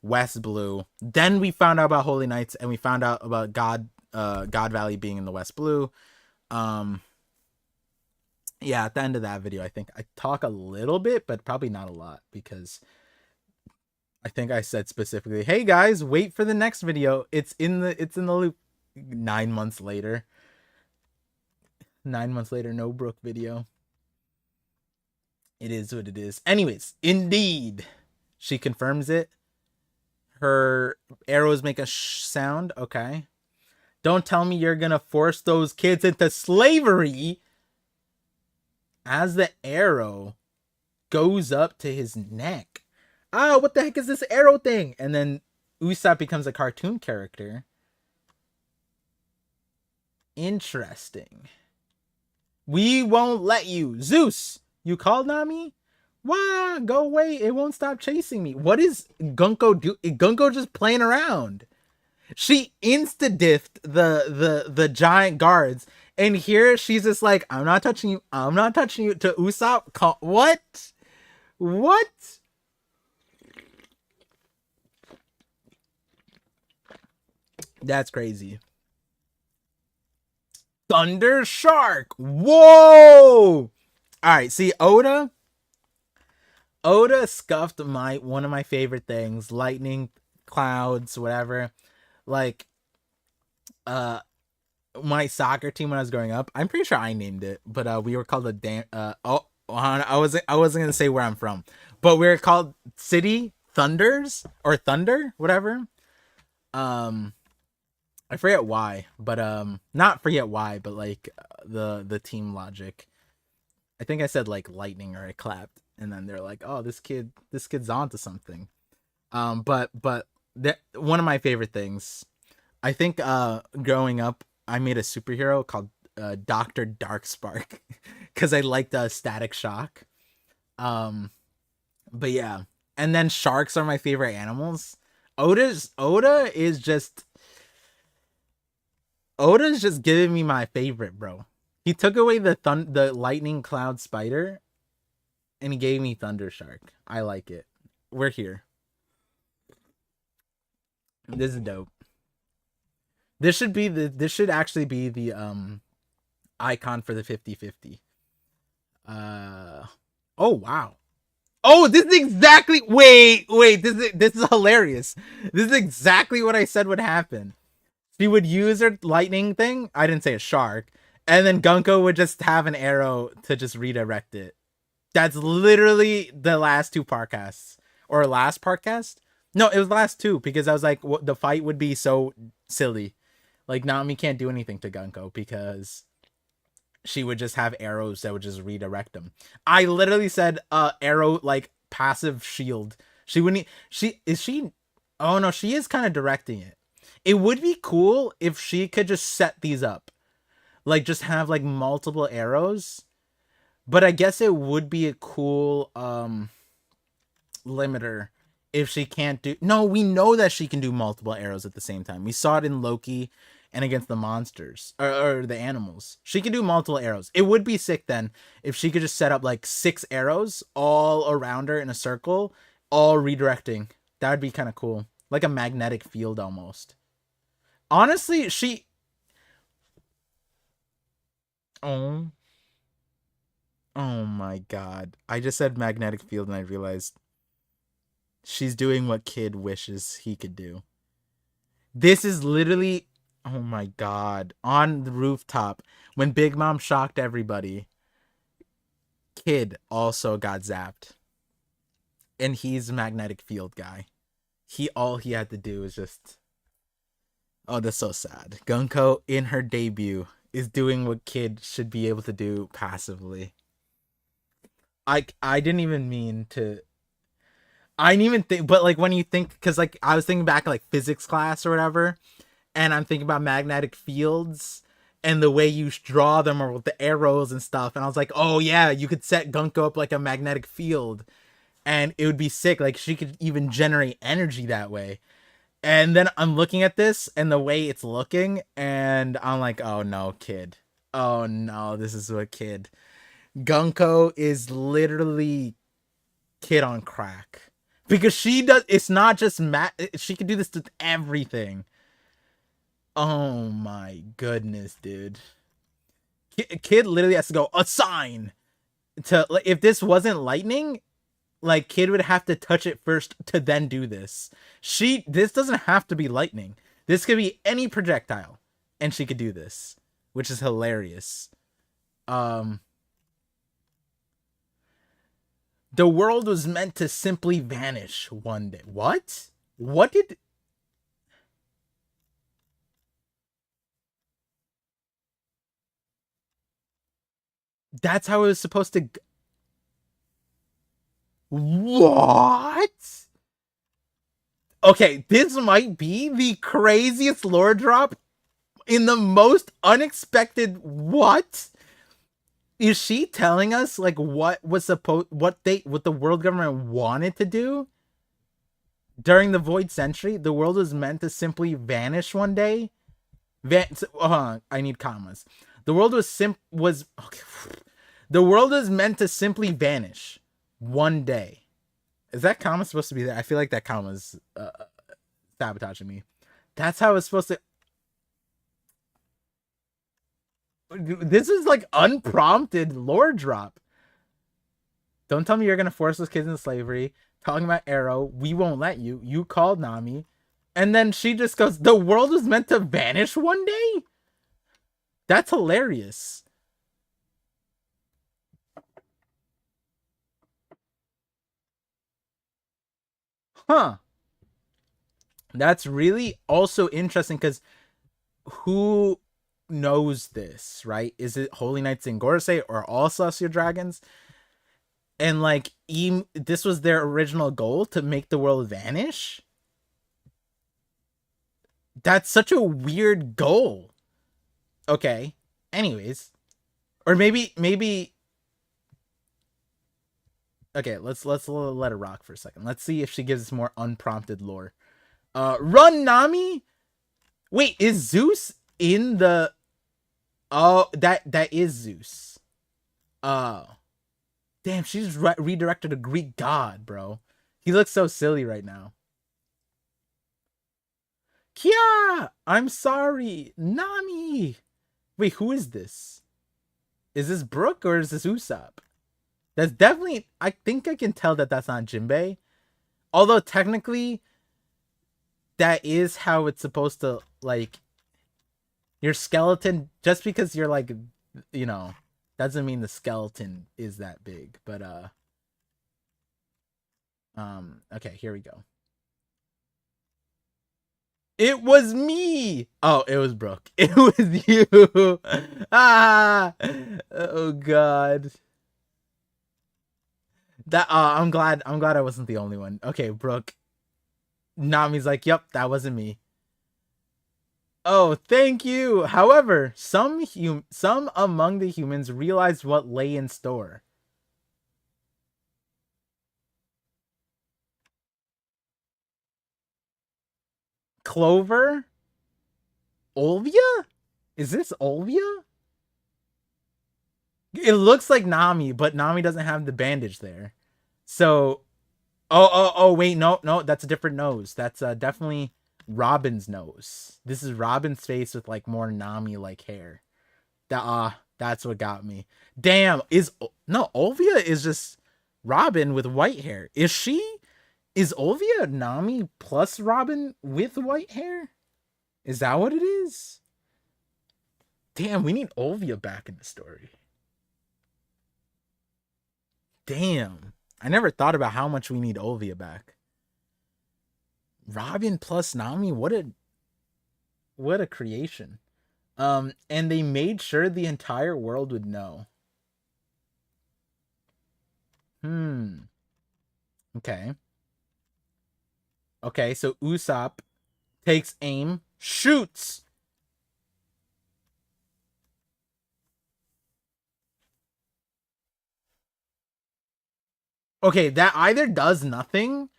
West Blue. Then we found out about Holy Knights, and we found out about God Valley being in the West Blue. Um, yeah, at the end of that video, I think I talk a little bit, but probably not a lot, because I think I said specifically, "Hey guys, wait for the next video. It's in the loop." 9 months later. 9 months later, no Brook video. It is what it is. Anyways, indeed, She confirms it. Her arrows make a sound. Okay. Don't tell me you're gonna force those kids into slavery. As the arrow goes up to his neck. Oh, what the heck is this arrow thing? And then Usopp becomes a cartoon character. Interesting. We won't let you. Zeus, you called Nami? Wah, go away. It won't stop chasing me. What is Gunko do? Gunko just playing around. She insta-diffed the giant guards. And here she's just like, I'm not touching you. I'm not touching you. To Usopp. What? What? That's crazy. Thunder Shark. Whoa! Alright, see, Oda scuffed one of my favorite things. Lightning, clouds, whatever. Like, my soccer team when I was growing up, I'm pretty sure I named it, but we were called I wasn't gonna say where I'm from, but we were called City Thunders or Thunder, whatever. I forget why, but not forget why, but like the team logic. I think I said like lightning or I clapped, and then they're like, "Oh, this kid's onto something." But one of my favorite things, I think, growing up, I made a superhero called Dr. Darkspark because I liked Static Shock. But yeah, and then sharks are my favorite animals. Oda's just giving me my favorite, bro. He took away the lightning cloud spider, and he gave me Thunder Shark. I like it. We're here. This is dope. This should actually be the icon for the 50/50. Oh wow. Oh, this is exactly wait, this is hilarious. This is exactly what I said would happen. She would use her lightning thing. I didn't say a shark. And then Gunko would just have an arrow to just redirect it. That's literally the last two podcasts. Or last podcast? No, it was last two because I was like, the fight would be so silly. Like, Nami can't do anything to Gunko because she would just have arrows that would just redirect them. I literally said arrow, like, passive shield. She wouldn't... Oh, no, she is kind of directing it. It would be cool if she could just set these up. Like, just have, like, multiple arrows. But I guess it would be a cool limiter if she can't do... No, we know that she can do multiple arrows at the same time. We saw it in Loki and against the monsters. Or the animals. She can do multiple arrows. It would be sick, then, if she could just set up, like, 6 arrows all around her in a circle, all redirecting. That would be kind of cool. Like a magnetic field, almost. Honestly, she... Oh my god. I just said magnetic field and I realized she's doing what Kid wishes he could do. This is literally... Oh my god. On the rooftop, when Big Mom shocked everybody, Kid also got zapped. And he's a magnetic field guy. All he had to do is just... Oh, that's so sad. Gunko, in her debut, is doing what Kid should be able to do passively. I didn't even mean to... I didn't even think... But, like, when you think... Because, like, I was thinking back, like, physics class or whatever, and I'm thinking about magnetic fields and the way you draw them or with the arrows and stuff, and I was like, oh, yeah, you could set Gunko up like a magnetic field, and it would be sick. Like, she could even generate energy that way. And then I'm looking at this and the way it's looking, and I'm like, oh no, Kid. Oh no, this is what Kid. Gunko is literally Kid on crack. Because she does, it's not just she can do this with everything. Oh my goodness, dude. Kid literally has to go, assign! If this wasn't lightning, like, Kid would have to touch it first to then do this. This doesn't have to be lightning. This could be any projectile, and she could do this, which is hilarious. The world was meant to simply vanish one day. What? What did... That's how it was supposed to... What? Okay, this might be the craziest lore drop in the most unexpected... What? Is she telling us like what was supposed what the world government wanted to do during the Void Century? The world was meant to simply vanish one day. I need commas. The world was okay. The world was meant to simply vanish one day. Is that comma supposed to be there? I feel like that comma's sabotaging me. That's how it's supposed to. This is like unprompted lore drop. Don't tell me you're gonna force those kids into slavery. Talking about Arrow, we won't let you. You called Nami. And then she just goes, the world was meant to vanish one day? That's hilarious. Huh. That's really also interesting because who knows this, right? Is it Holy Knights in Gorosei or all Celestial Dragons? And like, this was their original goal, to make the world vanish? That's such a weird goal. Okay. Anyways. Or maybe okay, let's let it rock for a second. Let's see if she gives us more unprompted lore. Run, Nami! Wait, is Zeus in the... Oh, that is Zeus. Oh. Damn, she's redirected a Greek god, bro. He looks so silly right now. Kia! I'm sorry. Nami! Wait, who is this? Is this Brooke or is this Usopp? That's definitely... I think I can tell that that's not Jinbei. Although, technically, that is how it's supposed to, like... Your skeleton, just because you're, like, you know, doesn't mean the skeleton is that big. But, okay, here we go. It was me! Oh, it was Brooke. It was you! Ah! Oh, God. That I'm glad I wasn't the only one. Okay, Brooke. Nami's like, yep, that wasn't me. Oh, thank you. However, some among the humans realized what lay in store. Clover? Olvia? Is this Olvia? It looks like Nami, but Nami doesn't have the bandage there. So, oh, wait, no, that's a different nose. That's definitely Robin's nose. This is Robin's face with like more Nami-like hair. That's what got me. Damn, Olvia is just Robin with white hair. Is Olvia Nami plus Robin with white hair? Is that what it is? Damn, we need Olvia back in the story. Damn. I never thought about how much we need Olvia back. Robin plus Nami, what a creation. And they made sure the entire world would know. Okay. Okay, so Usopp takes aim, shoots. Okay, that either does nothing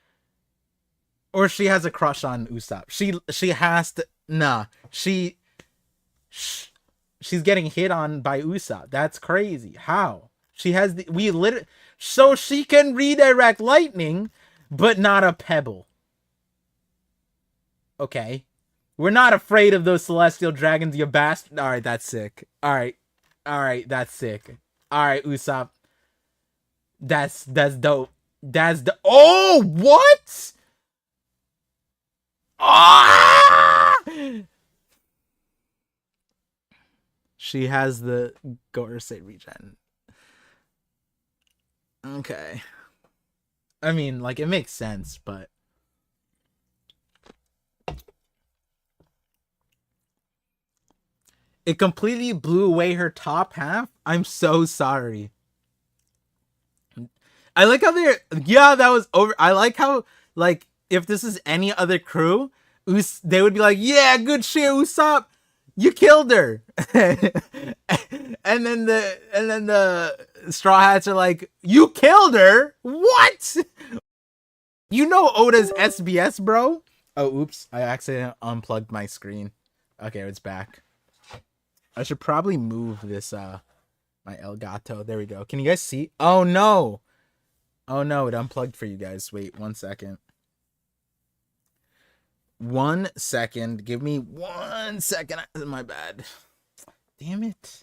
or she has a crush on Usopp. She has to... Nah, she's getting hit on by Usopp. That's crazy. How? She has so she can redirect lightning, but not a pebble. Okay. We're not afraid of those celestial dragons, you bastard. Alright, that's sick. Alright, that's sick. Alright, Usopp. That's dope. Oh, what? Ah! She has the Gorosei regen. Okay. I mean, like, it makes sense, but it completely blew away her top half. I'm so sorry. I like how they're, yeah, that was over. I like how, like, if this is any other crew, they would be like, yeah, good shit, Usopp, you killed her. and then the Straw Hats are like, you killed her? What? You know Oda's SBS, bro? Oh, oops, I accidentally unplugged my screen. Okay, it's back. I should probably move this my Elgato. There we go. Can you guys see? Oh no. Oh no, it unplugged for you guys. Wait 1 second. 1 second. Give me 1 second. My bad. Damn it.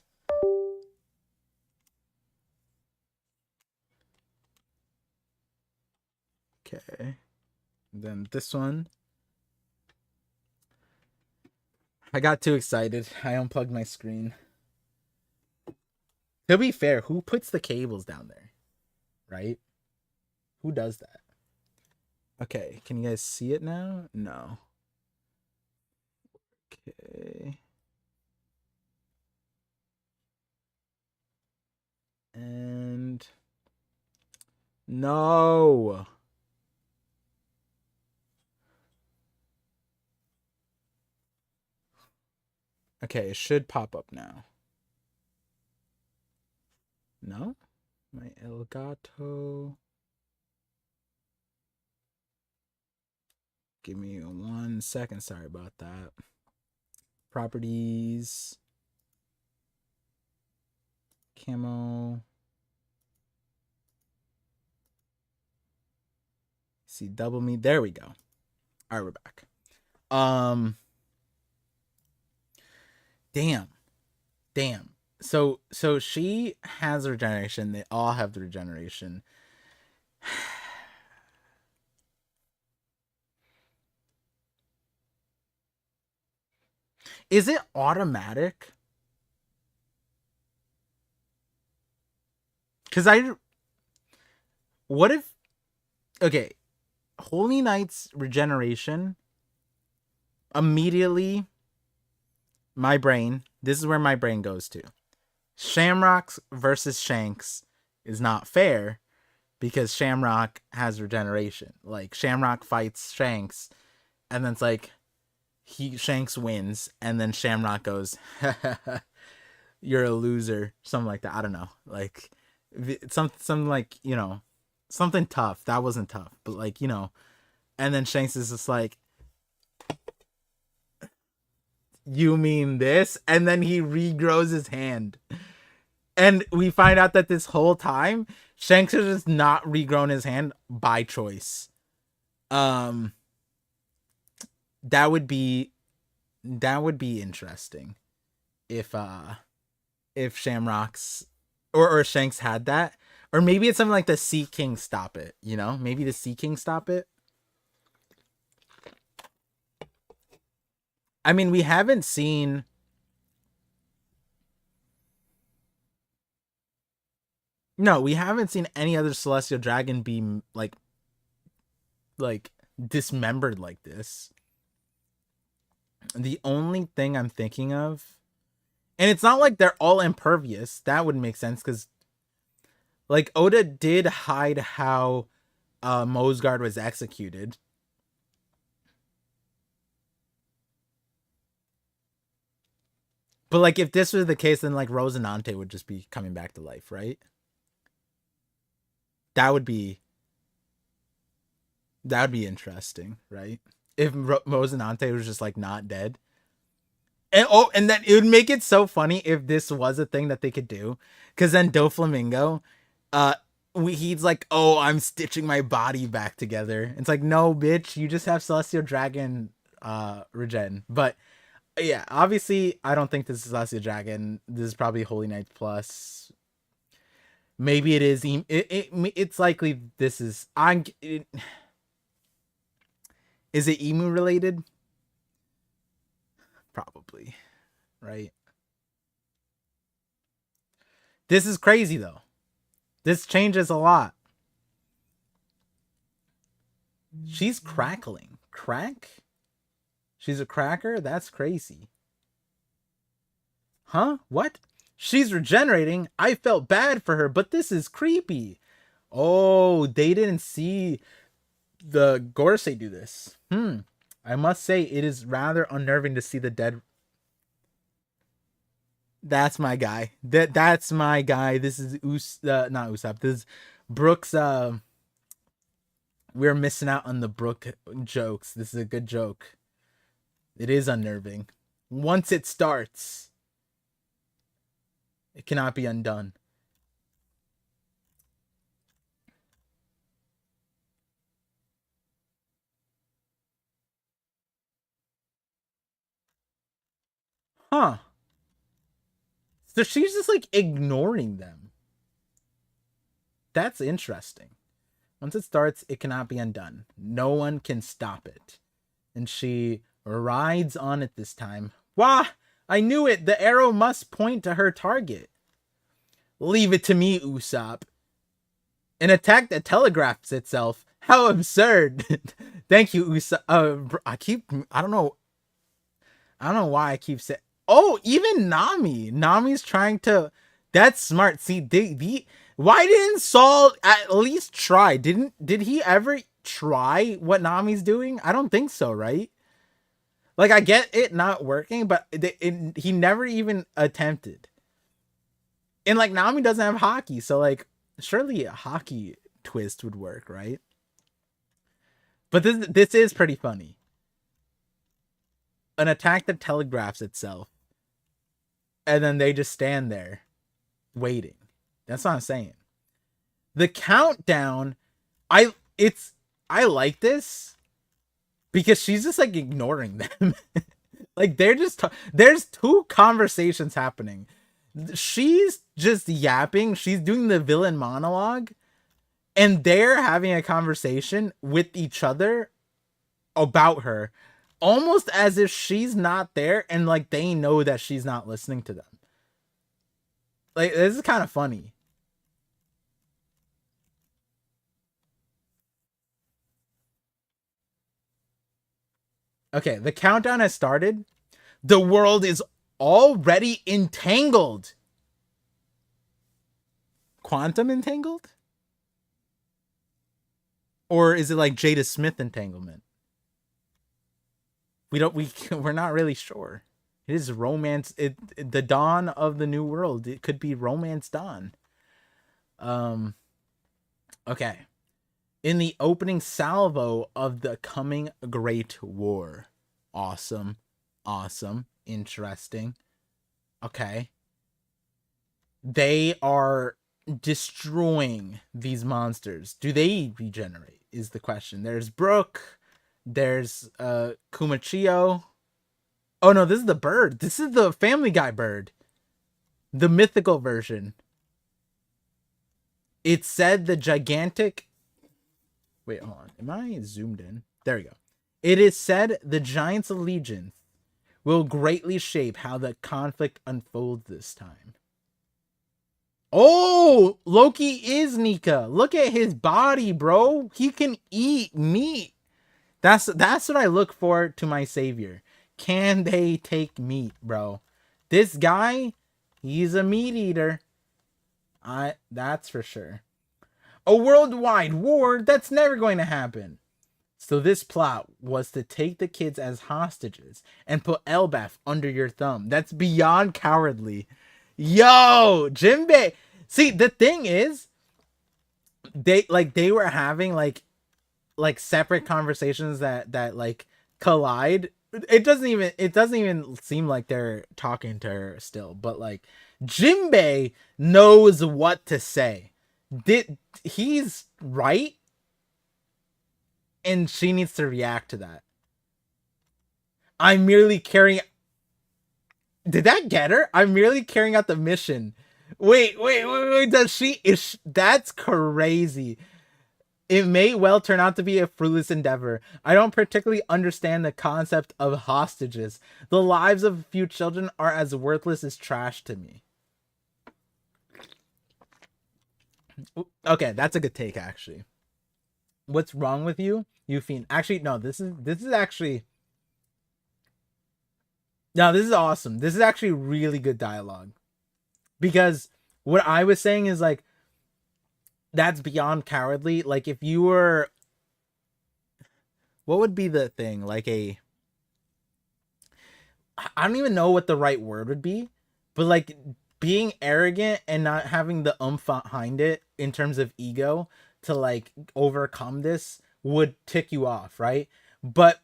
Okay. Then this one. I got too excited. I unplugged my screen. To be fair, who puts the cables down there? Right? Who does that? Okay, can you guys see it now? No. Okay. And no. Okay, it should pop up now. No? My Elgato. Give me 1 second. Sorry about that. Properties. Camo. See, double me. There we go. All right, we're back. Damn. So she has regeneration. They all have the regeneration. Is it automatic? Because what if, okay, Holy Knight's regeneration, immediately, my brain, this is where my brain goes to. Shamrock's versus Shanks is not fair because Shamrock has regeneration. Like, Shamrock fights Shanks, and then it's like, Shanks wins, and then Shamrock goes, you're a loser, something like that. I don't know, like something like, you know, something tough. That wasn't tough, but like, you know, and then Shanks is just like, you mean this? And then he regrows his hand, and we find out that this whole time Shanks has just not regrown his hand by choice. That would be interesting if Shamrock's or Shanks had that. Or maybe it's something like the Sea King stop it, you know? Maybe the Sea King stop it. I mean, we haven't seen any other celestial dragon be like dismembered like this. The only thing I'm thinking of, and it's not like they're all impervious. That would make sense because, like, Oda did hide how Mosgard was executed. But, like, if this was the case, then, like, Rosinante would just be coming back to life, right? That would be interesting, right? If Rosinante was just, like, not dead. And then it would make it so funny if this was a thing that they could do. Because then Doflamingo, he's like, oh, I'm stitching my body back together. It's like, no, bitch, you just have Celestial Dragon regen. But yeah, obviously, I don't think this is Celestial Dragon. This is probably Holy Knight Plus. Maybe it is. It's likely this is. Is it Emu related? Probably, right? This is crazy though. This changes a lot. She's crackling. Crack? She's a cracker? That's crazy. Huh? What? She's regenerating. I felt bad for her, but this is creepy. Oh, they didn't see the Gorsei do this. I must say, it is rather unnerving to see the dead. That's my guy. That's my guy. This is not Usopp. This is Brooks. We're missing out on the Brook jokes. This is a good joke. It is unnerving. Once it starts, it cannot be undone. Huh. So she's just like ignoring them. That's interesting. Once it starts, it cannot be undone. No one can stop it. And she rides on it this time. Wah! I knew it! The arrow must point to her target. Leave it to me, Usopp. An attack that telegraphs itself. How absurd! Thank you, Usopp. I don't know why I keep saying. Oh, even Nami. Nami's trying to. That's smart. See, why didn't Saul at least try? Did he ever try what Nami's doing? I don't think so, right? Like, I get it not working, but he never even attempted. And like, Nami doesn't have hockey, so like, surely a hockey twist would work, right? But this is pretty funny. An attack that telegraphs itself, and then they just stand there waiting. That's what I'm saying. The countdown, I like this because she's just like ignoring them. Like, there's two conversations happening. She's just yapping. She's doing the villain monologue, and they're having a conversation with each other about her, almost as if she's not there, and like they know that she's not listening to them. Like, this is kind of funny. Okay, the countdown has started. The world is already entangled. Quantum entangled? Or is it like Jada Smith entanglement? We're not really sure. It is romance. The dawn of the new world. It could be romance dawn. Okay. In the opening salvo of the coming Great War. Awesome. Interesting. Okay. They are destroying these monsters. Do they regenerate? Is the question. There's Brook. There's Kumachio. Oh no, this is the bird. This is the Family Guy bird. The mythical version. It said the gigantic. Wait, hold on. Am I zoomed in? There we go. It is said the giant's allegiance will greatly shape how the conflict unfolds this time. Oh, Loki is Nika. Look at his body, bro. He can eat meat. That's what I look for to my savior. Can they take meat, bro? This guy, he's a meat eater. That's for sure. A worldwide war? That's never going to happen. So this plot was to take the kids as hostages and put Elbaf under your thumb. That's beyond cowardly. Yo, Jinbei. See, the thing is, they were having like separate conversations that like collide. It doesn't even seem like they're talking to her still, but like Jinbei knows what to say. He's right, and she needs to react to that. I'm merely carrying. Did that get her? I'm merely carrying out the mission. Wait. Does she? That's crazy. It may well turn out to be a fruitless endeavor. I don't particularly understand the concept of hostages. The lives of a few children are as worthless as trash to me. Okay, that's a good take, actually. What's wrong with you? You fiend. Actually, no, this is actually no, this is awesome. This is actually really good dialogue. Because what I was saying is like that's beyond cowardly. Like if you were what would be the thing? Like a I don't even know what the right word would be, but like being arrogant and not having the behind it in terms of ego to like overcome this would tick you off, right? But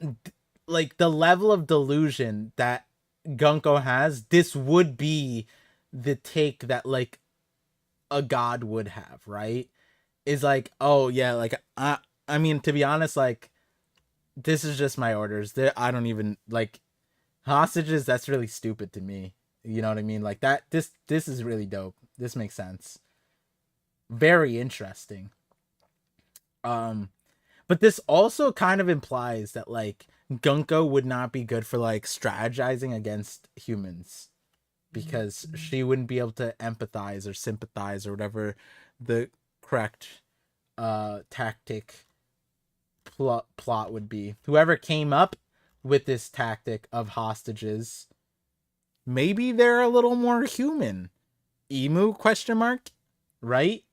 like the level of delusion that Gunko has, this would be the take that like a god would have, right? Is like, oh yeah, like I mean to be honest, like this is just my orders. I don't even like hostages. That's really stupid to me. You know what I mean? Like that. This is really dope. This makes sense. Very interesting. Um, but this also kind of implies that like Gunko would not be good for like strategizing against humans because she wouldn't be able to empathize or sympathize or whatever the correct tactic plot would be. Whoever came up with this tactic of hostages, maybe they're a little more human. Emu question mark, right?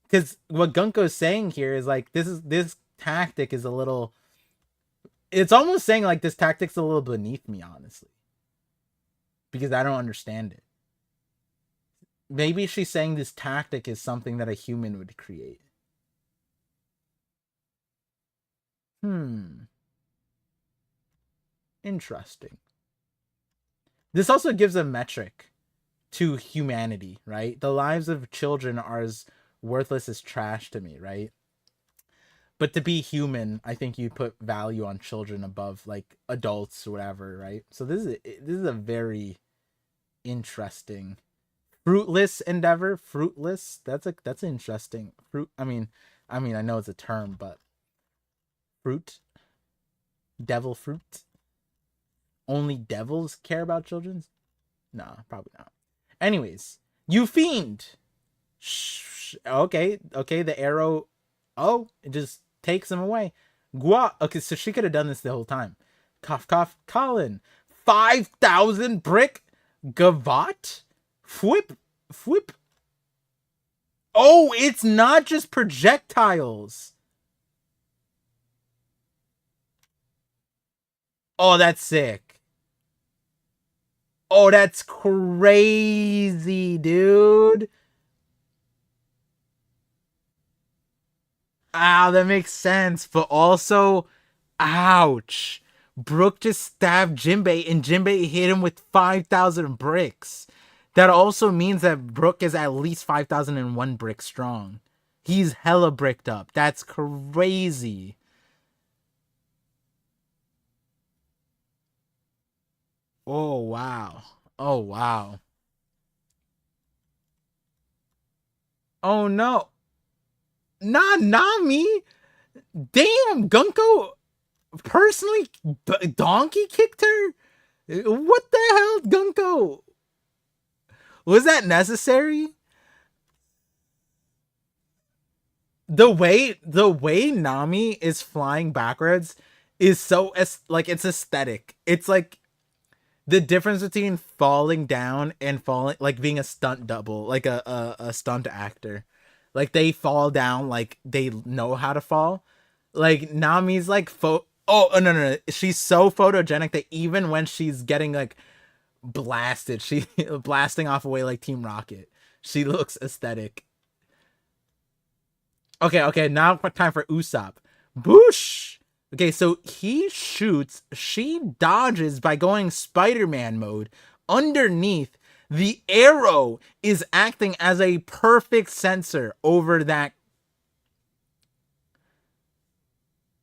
Because what Gunko's saying here is like this tactic is a little. It's almost saying like this tactic's a little beneath me, honestly, because I don't understand it. Maybe she's saying this tactic is something that a human would create. Interesting. This also gives a metric to humanity, right? The lives of children are as worthless as trash to me, right? But to be human, I think you put value on children above like adults or whatever, right? So this is a very interesting fruitless endeavor. Fruitless. That's interesting. Fruit. I mean I know it's a term, but fruit, devil fruit. Only devils care about children? Nah, probably not. Anyways, you fiend. Okay, the arrow. Oh, it just takes him away. Gua. Okay, so she could have done this the whole time. Cough, cough, Colin. 5,000 brick. Gavat. Whip, whip. Oh, it's not just projectiles. Oh, that's sick. Oh, that's crazy, dude. Ah, that makes sense. But also, ouch. Brook just stabbed Jinbei and Jinbei hit him with 5,000 bricks. That also means that Brook is at least 5,001 bricks strong. He's hella bricked up. That's crazy. Oh, wow. Oh, wow. Oh, no. Not Nami. Damn, Gunko personally donkey kicked her? What the hell, Gunko? Was that necessary? The way Nami is flying backwards is so like it's aesthetic. It's like the difference between falling down and falling like being a stunt double, like a stunt actor. Like they fall down like they know how to fall. Like Nami's like oh no, she's so photogenic that even when she's getting like blasted, she blasting off away like Team Rocket. She looks aesthetic. Okay, now time for Usopp. Boosh! Okay, so he shoots, she dodges by going Spider-Man mode. Underneath, the arrow is acting as a perfect sensor over that.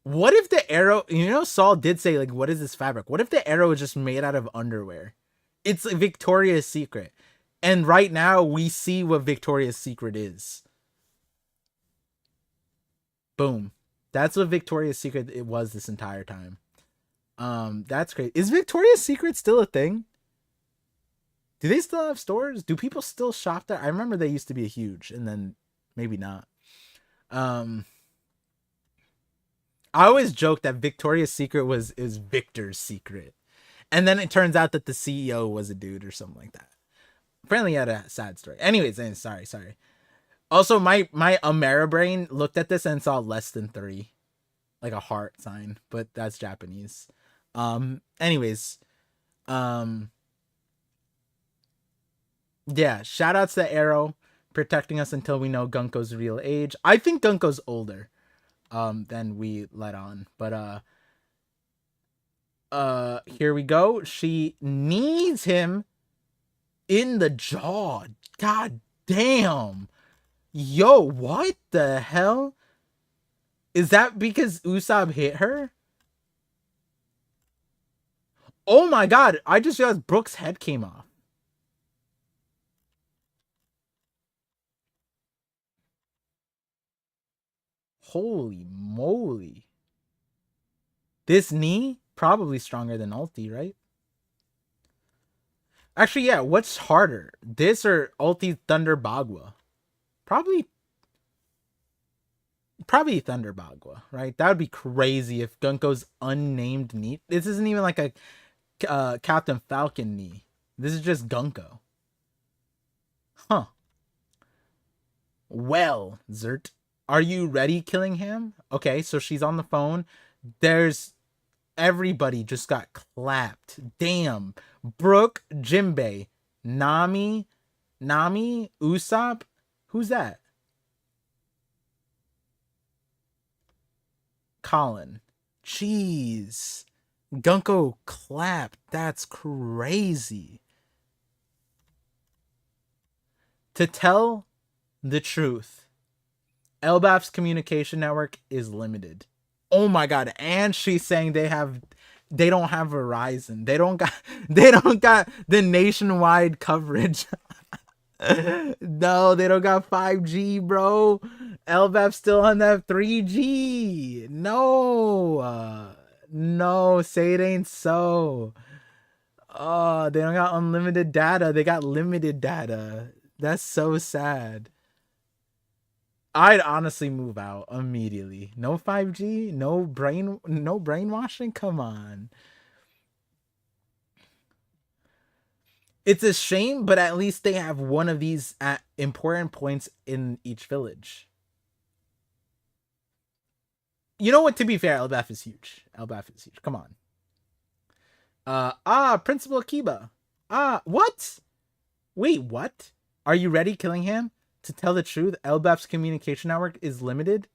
What if the arrow, Saul did say, like, what is this fabric? What if the arrow is just made out of underwear? It's Victoria's Secret. And right now, we see what Victoria's Secret is. Boom. That's what Victoria's Secret it was this entire time. That's great. Is Victoria's Secret still a thing? Do they still have stores? Do people still shop there? I remember they used to be huge, and then maybe not. Um, I always joke that Victoria's Secret is Victor's secret. And then it turns out that the CEO was a dude or something like that. Apparently he had a sad story. Anyways, sorry. Also, my Ameribrain looked at this and saw less than 3. Like a heart sign, but that's Japanese. Anyways, yeah, shout outs to Arrow protecting us until we know Gunko's real age. I think Gunko's older than we let on. But here we go. She needs him in the jaw. God damn. Yo, what the hell? Is that because Usopp hit her? Oh my god, I just realized Brooke's head came off. Holy moly. This knee? Probably stronger than Ulti, right? Actually, yeah, what's harder? This or Ulti Thunder Bagua? Probably Thunder Bagua, right? That would be crazy if Gunko's unnamed knee. This isn't even like a Captain Falcon knee. This is just Gunko. Huh. Well, Zert, are you ready, Killingham? Okay, so she's on the phone. There's everybody just got clapped. Damn. Brooke, Jinbei, Nami, Usopp. Who's that? Colin. Jeez. Gunko clapped. That's crazy. To tell the truth, Elbaf's communication network is limited. Oh my god, and she's saying they don't have Verizon. They don't got the nationwide coverage. No, they don't got 5G, bro. Elbaf's still on that 3G. No, say it ain't so. Oh, they don't got unlimited data. They got limited data. That's so sad. I'd honestly move out immediately. No 5G, no brainwashing. Come on. It's a shame, but at least they have one of these at important points in each village. You know what? To be fair, Elbaf is huge. Come on. Principal Akiba. What? Wait, what? Are you ready, Killingham? To tell the truth, Elbaf's communication network is limited.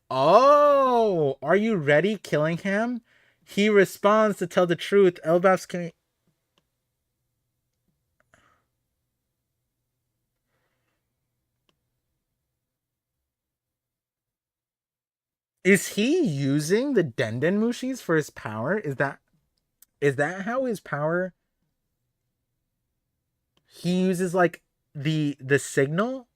Oh, are you ready, Killingham? He responds to tell the truth. Elbaf's Is he using the Denden Mushis for his power? Is that how his power? He uses like the signal.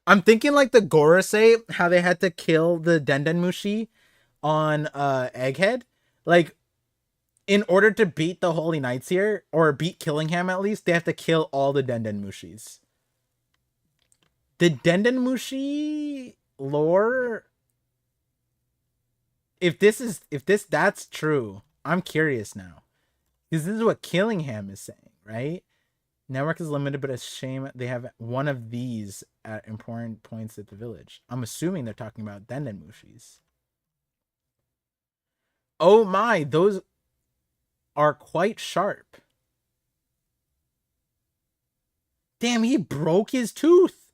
I'm thinking like the Gorosei, how they had to kill the Denden Mushi on Egghead. Like, in order to beat the Holy Knights here, or beat Killingham at least, they have to kill all the Denden Mushis. The Denden Mushi lore, if that's true, I'm curious now. Because this is what Killingham is saying, right? Network is limited, but a shame they have one of these at important points at the village. I'm assuming they're talking about Denden Mushis. Oh my, those are quite sharp. Damn, he broke his tooth.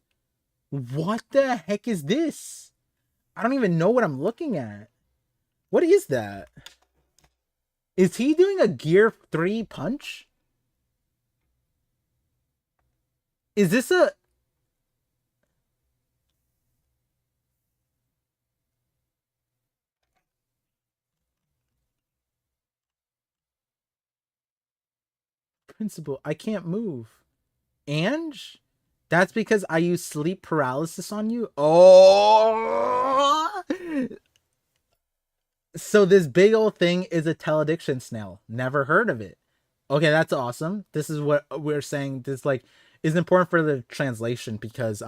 What the heck is this? I don't even know what I'm looking at. What is that? Is he doing a Gear 3 punch? Is this a... Principal, I can't move. Ange? That's because I use sleep paralysis on you? Oh! So this big old thing is a telediction snail. Never heard of it. Okay, that's awesome. This is what we're saying. This like is important for the translation because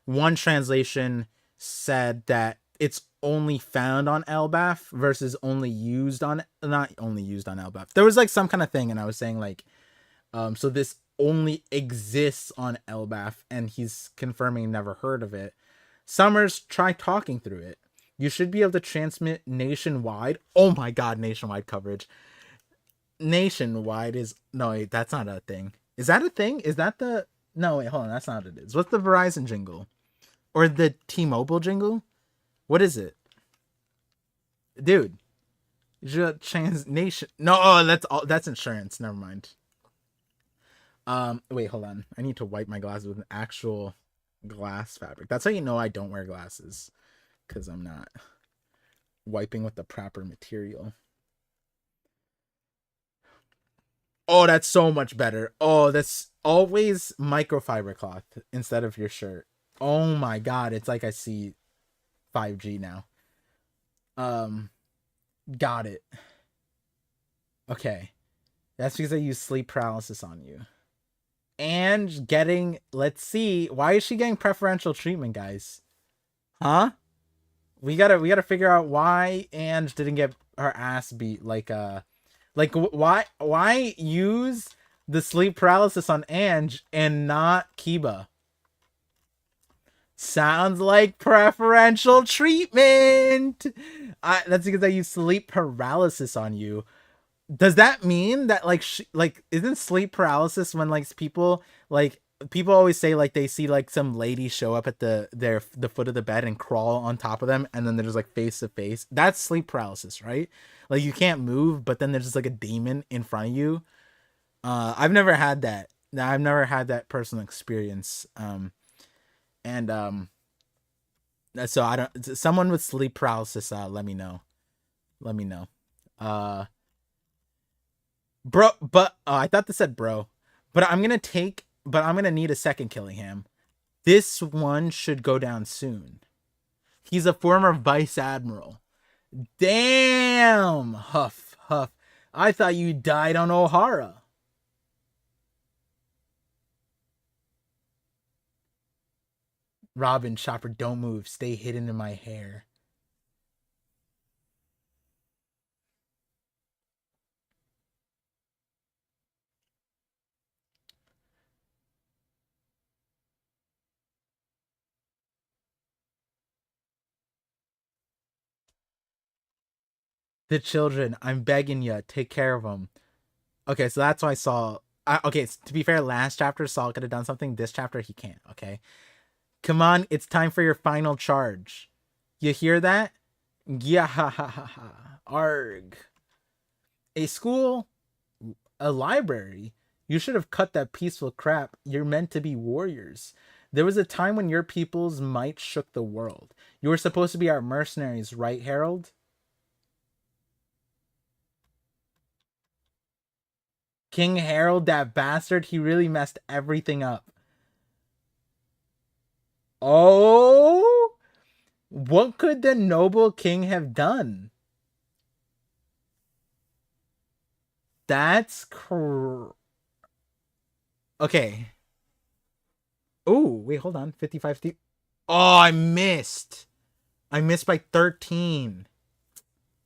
one translation said that it's only found on Elbaf versus only used on not only used on Elbaf. There was like some kind of thing, and I was saying like so this only exists on Elbaf, and he's confirming never heard of it. Summers, try talking through it. You should be able to transmit nationwide. Oh my god, nationwide coverage. Nationwide is no wait, that's not a thing. Is that a thing? Is that the no wait, hold on, that's not what it is. What's the Verizon jingle? Or the T-Mobile jingle? What is it? Dude. Trans nation. No, oh, that's insurance. Never mind. Wait, hold on. I need to wipe my glasses with an actual glass fabric. That's how you know I don't wear glasses. Because I'm not wiping with the proper material. Oh, that's so much better. Oh, that's always microfiber cloth instead of your shirt. Oh my god, it's like I see 5G now. Um, got it. Okay. That's because I use sleep paralysis on you. And getting, let's see, why is she getting preferential treatment, guys? Huh? We gotta figure out why Ange didn't get her ass beat. Why use the sleep paralysis on Ange and not Kiba? Sounds like preferential treatment. That's because I use sleep paralysis on you. Does that mean that like isn't sleep paralysis when like people always say like they see like some lady show up at the foot of the bed and crawl on top of them and then they're just like face to face? That's sleep paralysis, right? Like you can't move, but then there's just like a demon in front of you. I've never had that. I've never had that personal experience. And so I don't. Someone with sleep paralysis, let me know. Let me know. Uh, bro, but I thought this said bro, but I'm gonna need a second Killingham. This one should go down soon. He's a former vice admiral. Damn, huff huff. I thought you died on O'Hara. Robin, Chopper, don't move. Stay hidden in my hair. The children, I'm begging you, take care of them. Okay, so that's why Saul. Okay, to be fair, last chapter Saul could have done something. This chapter he can't. Okay, come on, it's time for your final charge. You hear that? Yeah, ha ha ha ha. Arg. A school, a library. You should have cut that peaceful crap. You're meant to be warriors. There was a time when your people's might shook the world. You were supposed to be our mercenaries, right, Harold? King Harold, that bastard, he really messed everything up. Oh, what could the noble king have done? That's okay. Oh, wait, hold on. 55 Steve. Oh, I missed. I missed by 13.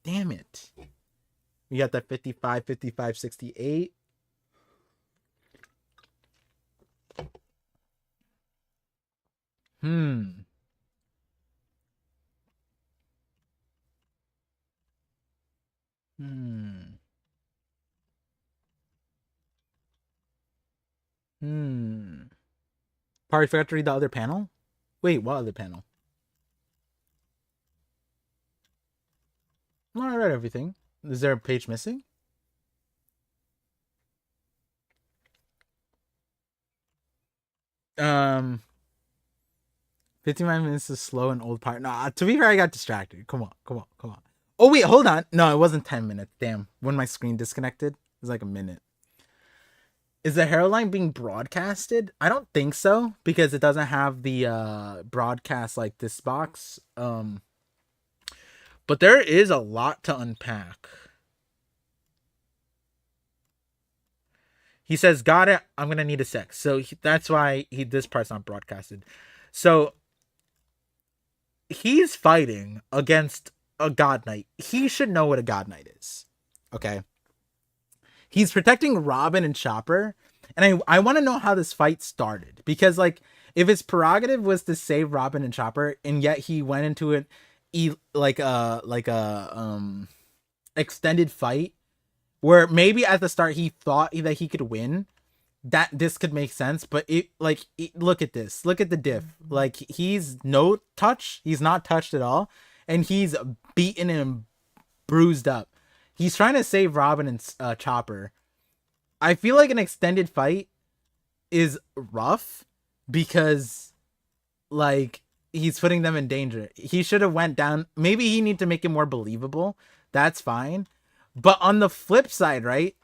Damn it. We got that 55, 55, 68. Hmm. Hmm. Hmm. Probably forgot to read the other panel. Wait, what other panel? No, I read everything. Is there a page missing? Um, 59 minutes is slow and old part. Nah, to be fair, I got distracted. Come on, come on, come on. Oh, wait, hold on. No, it wasn't 10 minutes. Damn. When my screen disconnected, it was like a minute. Is the hairline being broadcasted? I don't think so because it doesn't have the broadcast like this box. But there is a lot to unpack. He says, "Got it. I'm gonna need a sec." So that's why this part's not broadcasted. So he's fighting against a God Knight. He should know what a God Knight is. Okay. He's protecting Robin and Chopper, and I want to know how this fight started, because like if his prerogative was to save Robin and Chopper, and yet he went into it like a extended fight where maybe at the start he thought that he could win, that this could make sense. But look at this, look at the diff. Like he's no touch, he's not touched at all, and he's beaten and bruised up. He's trying to save Robin and Chopper. I feel like an extended fight is rough because like he's putting them in danger. He should have went down. Maybe he need to make it more believable. That's fine. But on the flip side, right?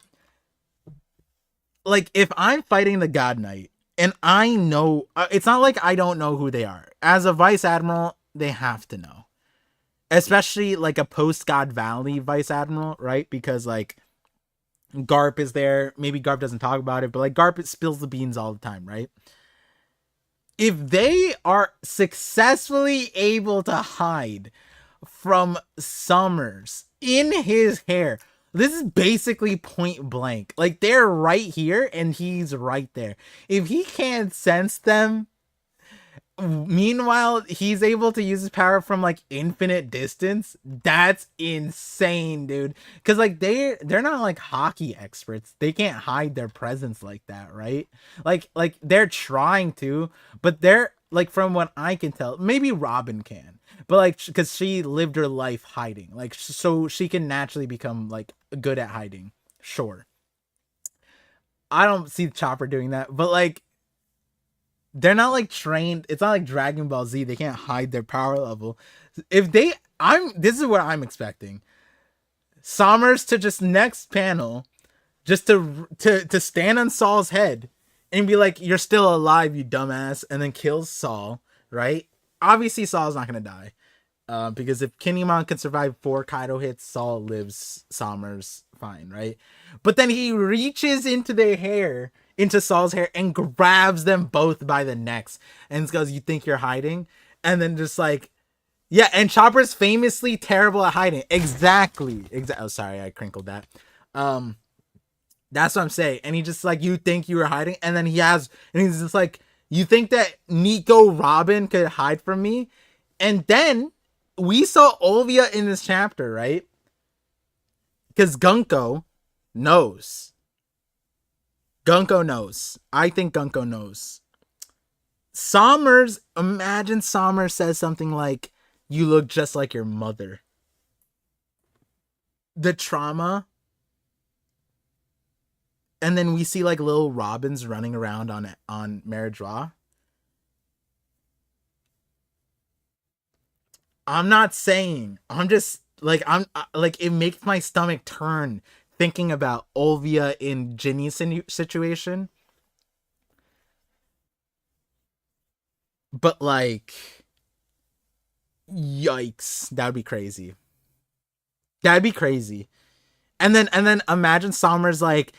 Like if I'm fighting the God Knight and I know, it's not like I don't know who they are. As a Vice Admiral, they have to know. Especially like a post God Valley Vice Admiral, right? Because like Garp is there. Maybe Garp doesn't talk about it, but like Garp spills the beans all the time, right? If they are successfully able to hide from Summers in his hair, this is basically point blank. Like they're right here and he's right there. If he can't sense them, meanwhile he's able to use his power from like infinite distance, that's insane, dude. Because like they're not like hockey experts, they can't hide their presence like that, right? Like they're trying to, but they're like, from what I can tell, maybe Robin can, but like because she lived her life hiding, like so she can naturally become like good at hiding. Sure, I don't see Chopper doing that, but like they're not like trained. It's not like Dragon Ball Z. They can't hide their power level. If they, this is what I'm expecting. Sommers to just next panel, just to stand on Saul's head and be like, "You're still alive, you dumbass," and then kills Saul. Right? Obviously, Saul's not gonna die, because if Kinemon can survive 4 Kaido hits, Saul lives. Sommers fine, right? But then he reaches into their hair, into Saul's hair, and grabs them both by the necks and goes, "You think you're hiding?" And then just like, yeah, and Chopper's famously terrible at hiding. Exactly. Oh, sorry, I crinkled that. That's what I'm saying. And he just like, "You think you were hiding?" And then and he's just like, "You think that Nico Robin could hide from me?" And then we saw Olvia in this chapter, right? Because Gunko knows. Gunko knows. I think Gunko knows. Sommers, imagine Sommers says something like, "You look just like your mother." The trauma. And then we see like little Robins running around on Merijois. I'm not saying. I'm just like, like, it makes my stomach turn thinking about Olvia in Ginny's situation. But like, yikes, that'd be crazy. That'd be crazy. And then imagine Sommers like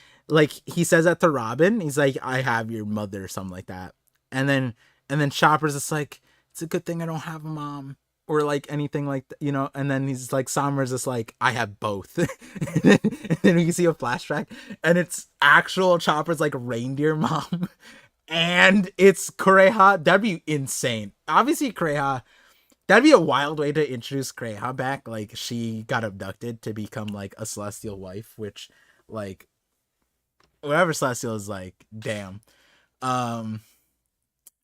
he says that to Robin. He's like, "I have your mother," or something like that. And then Chopper's just like, "It's a good thing I don't have a mom," or like anything like that, you know. And then he's like, Sommers is like, "I have both." And then we can see a flashback, and it's actual Chopper's like reindeer mom, and it's Kureha. That'd be insane. Obviously, Kureha. That'd be a wild way to introduce Kureha back. Like she got abducted to become like a celestial wife, which like whatever celestial is like, damn. Um,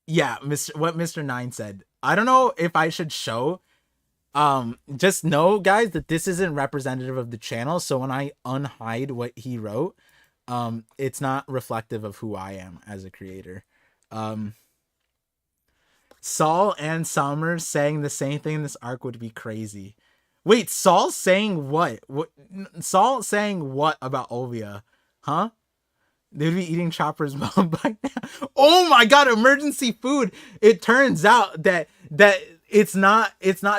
yeah, what Mr. Nine said. I don't know if I should show. Just know, guys, that this isn't representative of the channel. So when I unhide what he wrote, it's not reflective of who I am as a creator. Saul and Sommers saying the same thing in this arc would be crazy. Wait, Saul saying what? What? Saul saying what about Olvia? Huh? They'd be eating Chopper's mom by now. Oh my god, emergency food. It turns out that it's not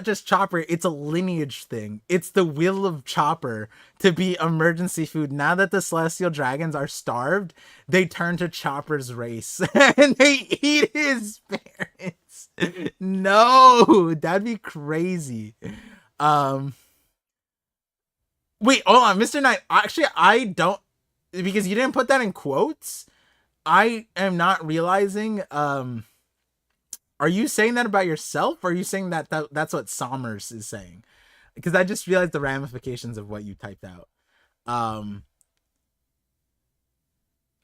just Chopper, it's a lineage thing. It's the will of Chopper to be emergency food. Now that the celestial dragons are starved, they turn to Chopper's race and they eat his parents. No, that'd be crazy. Um Wait, hold on, Mr. Knight. Actually, I don't, because you didn't put that in quotes. I am not realizing. Are you saying that about yourself, or are you saying that's what Sommers is saying? Because I just realized the ramifications of what you typed out. Um.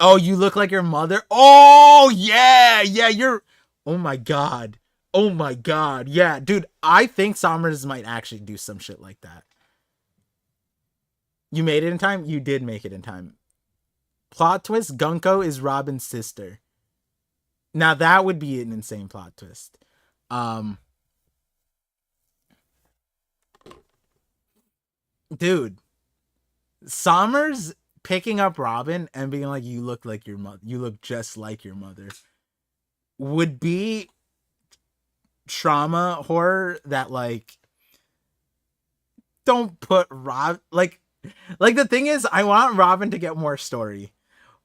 Oh, you look like your mother. Oh yeah, yeah. You're. Oh my god. Oh my god. Yeah, dude. I think Sommers might actually do some shit like that. You made it in time. You did make it in time. Plot twist: Gunko is Robin's sister. Now that would be an insane plot twist. Um, Dude, Sommers picking up Robin and being like, "You look like your mother. You look just like your mother," would be trauma horror that like don't put Rob like the thing is I want Robin to get more story.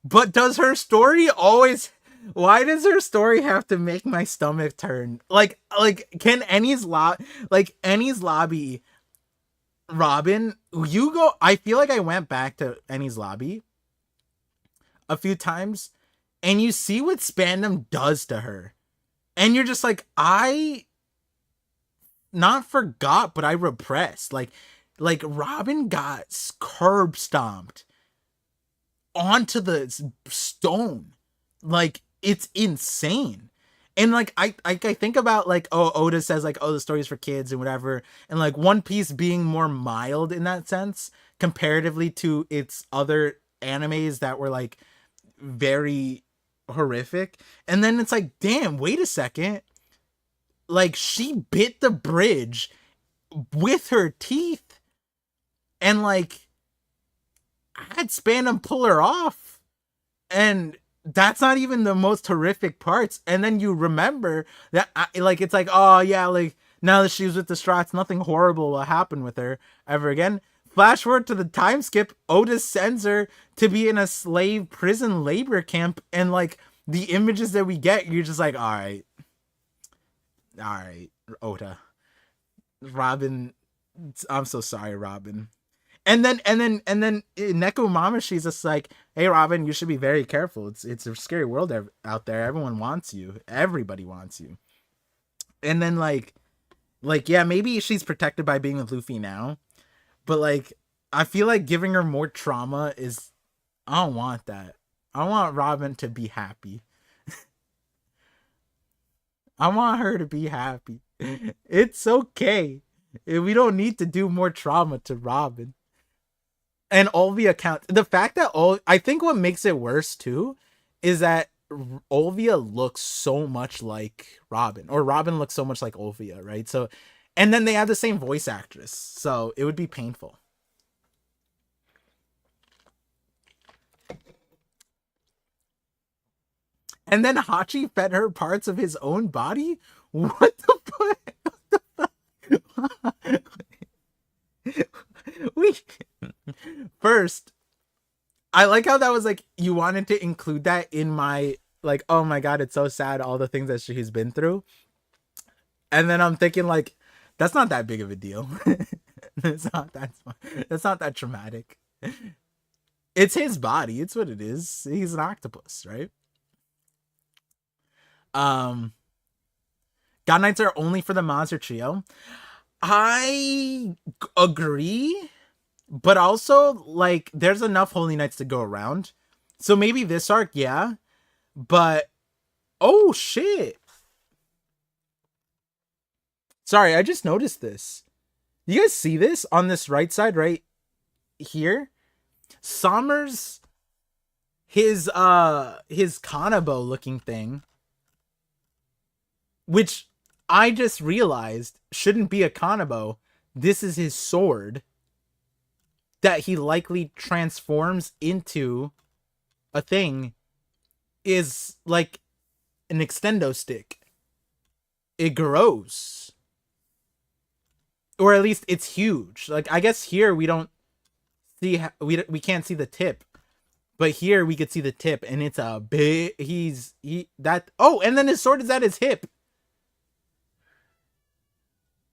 But does her story always, why does her story have to make my stomach turn? Like can Annie's lobby Robin, you go, I feel like I went back to Annie's lobby a few times and you see what Spandom does to her. And you're just like, I not forgot, but I repressed. Like Robin got curb stomped onto the stone. Like it's insane. And like I think about like, oh, Oda says like, oh, the story's for kids and whatever, and like One Piece being more mild in that sense comparatively to its other animes that were like very horrific. And then it's like, damn, wait a second, like she bit the bridge with her teeth and like I had Spandam pull her off, and that's not even the most horrific parts. And then you remember that like it's like, oh yeah, like now that she's with the Strats, nothing horrible will happen with her ever again. Flash forward to the time skip, Otis sends her to be in a slave prison labor camp, and like the images that we get, you're just like, all right, Oda, Robin, I'm so sorry, Robin. And then Neko Mama, she's just like, hey Robin, you should be very careful. It's a scary world out there. Everyone wants you. Everybody wants you. And then like yeah, maybe she's protected by being with Luffy now, but like I feel like giving her more trauma is, I don't want that. I want Robin to be happy. I want her to be happy. It's okay. We don't need to do more trauma to Robin. And all the accounts, the fact that all, I think what makes it worse too is that Olvia looks so much like Robin, or Robin looks so much like Olvia, right? So, and then they have the same voice actress, so it would be painful. And then Hachi fed her parts of his own body. What the fuck? we First, I like how that was like, you wanted to include that in my like, oh my god, it's so sad all the things that she's been through. And then I'm thinking like, that's not that big of a deal. It's not that, that's not that traumatic. It's his body. It's what it is. He's an octopus, right? Um, God Knights are only for the monster trio. I agree, but also like there's enough Holy Knights to go around. So maybe this arc, yeah. But oh shit. Sorry, I just noticed this. You guys see this on this right side right here? Sommers, his Kanabo looking thing, which I just realized shouldn't be a Kanabo. This is his sword that he likely transforms into a thing, is like an extendo stick. It grows. or at least it's huge. Like I guess here we don't see we can't see the tip, but here we could see the tip, and it's a big. He that. Oh, and then his sword is at his hip.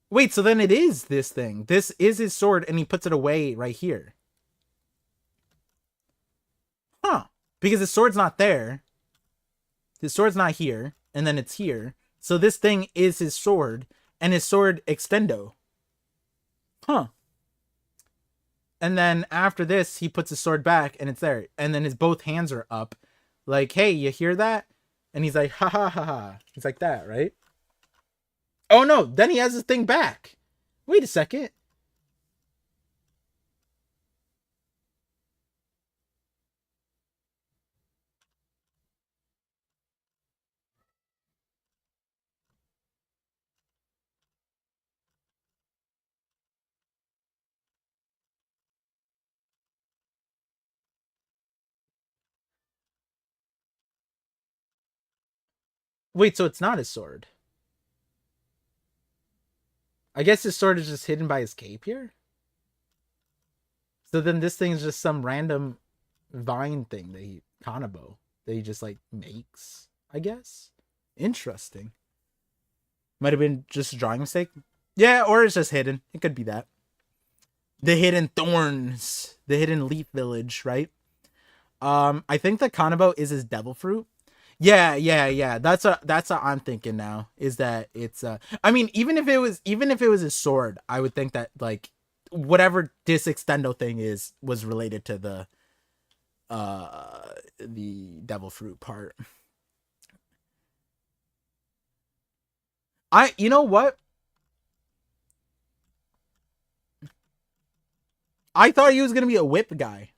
Wait, so then it is this thing. This is his sword, and he puts it away right here. Huh? Because his sword's not there. His sword's not here, and then it's here. So this thing is his sword, and his sword extendo. Huh. And then after this, he puts his sword back, and it's there. And then his both hands are up. Like, hey, you hear that? And he's like, ha ha ha ha. He's like that, right? Oh no, then he has his thing back. Wait a second. Wait, so it's not his sword. I guess his sword is just hidden by his cape here? So then this thing is just some random vine thing that he Kanabo that he just like makes, I guess. Interesting. Might have been just a drawing mistake. Yeah, or it's just hidden. It could be that. The hidden thorns. The hidden leaf village, right? I think the Kanabo is his devil fruit. Yeah. That's what I'm thinking now. Is that it's I mean, even if it was his sword, I would think that like whatever this extendo thing is was related to the devil fruit part. You know what? I thought he was gonna be a whip guy.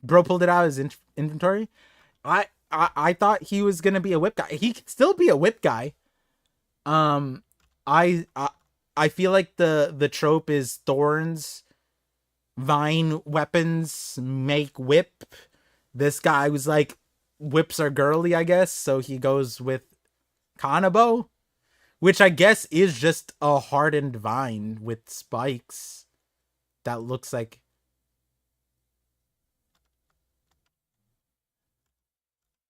Bro pulled it out of his inventory. I thought he was gonna be a whip guy. He could still be a whip guy. Um, I I, I feel like the trope is thorns, vine weapons make whip. This guy was like whips are girly, I guess, so he goes with Kanabo, which I guess is just a hardened vine with spikes that looks like.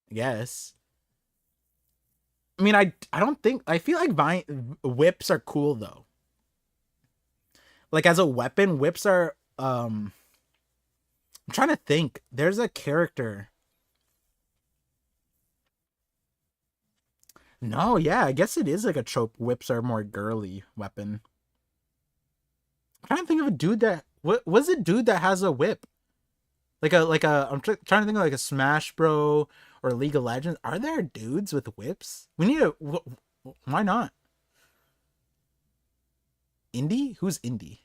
I guess. I mean, I don't think I feel like vine whips are cool though. Like as a weapon, whips are. I'm trying to think. There's a character. No, yeah, I guess it is like a trope. Whips are more girly weapon. I'm trying to think of a dude that what was a dude that has a whip like a trying to think of like a Smash Bro or League of Legends. Are there dudes with whips? We need a why not? Indie? Who's Indie?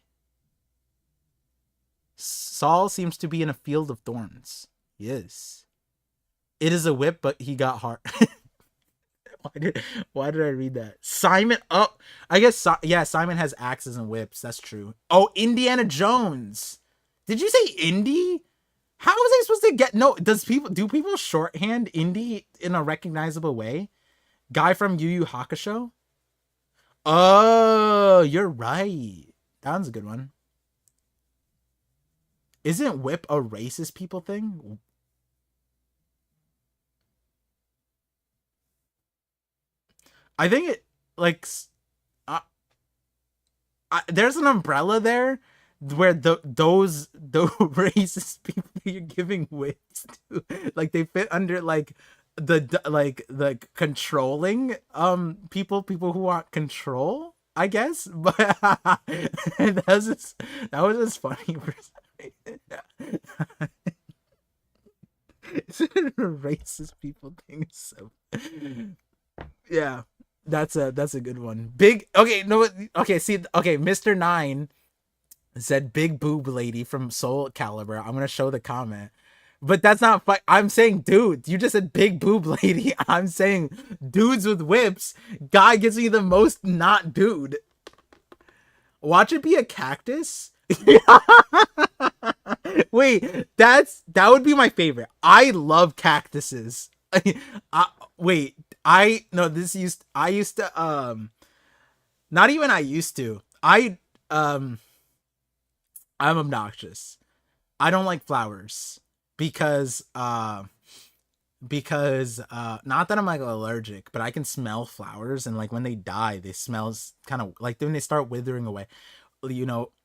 Saul seems to be in a field of thorns. Yes. It is a whip, but he got hard. Why did I read that? Simon. Oh, I guess yeah. Simon has axes and whips. That's true. Oh, Indiana Jones. Did you say indie? How was I supposed to get? No. Do people shorthand indie in a recognizable way? Guy from Yu Yu Hakusho. Oh, you're right. That one's a good one. Isn't whip a racist people thing? I think it like uh, there's an umbrella there where those racist people you're giving whips to, like they fit under like the controlling people who want control, I guess. But that was just funny for it's a racist people thing. So yeah, that's a good one. Big okay, no okay, see okay, Mr. Nine said big boob lady from Soul Calibur. I'm gonna show the comment. But that's not I'm saying dude, you just said big boob lady. I'm saying dudes with whips. Guy gives me the most not dude. Watch it be a cactus. Wait, that would be my favorite. I love cactuses. Wait, I no this used I used to not even I used to. I um I'm obnoxious. I don't like flowers because not that I'm like allergic, but I can smell flowers, and like when they die, they smells kind of like when they start withering away,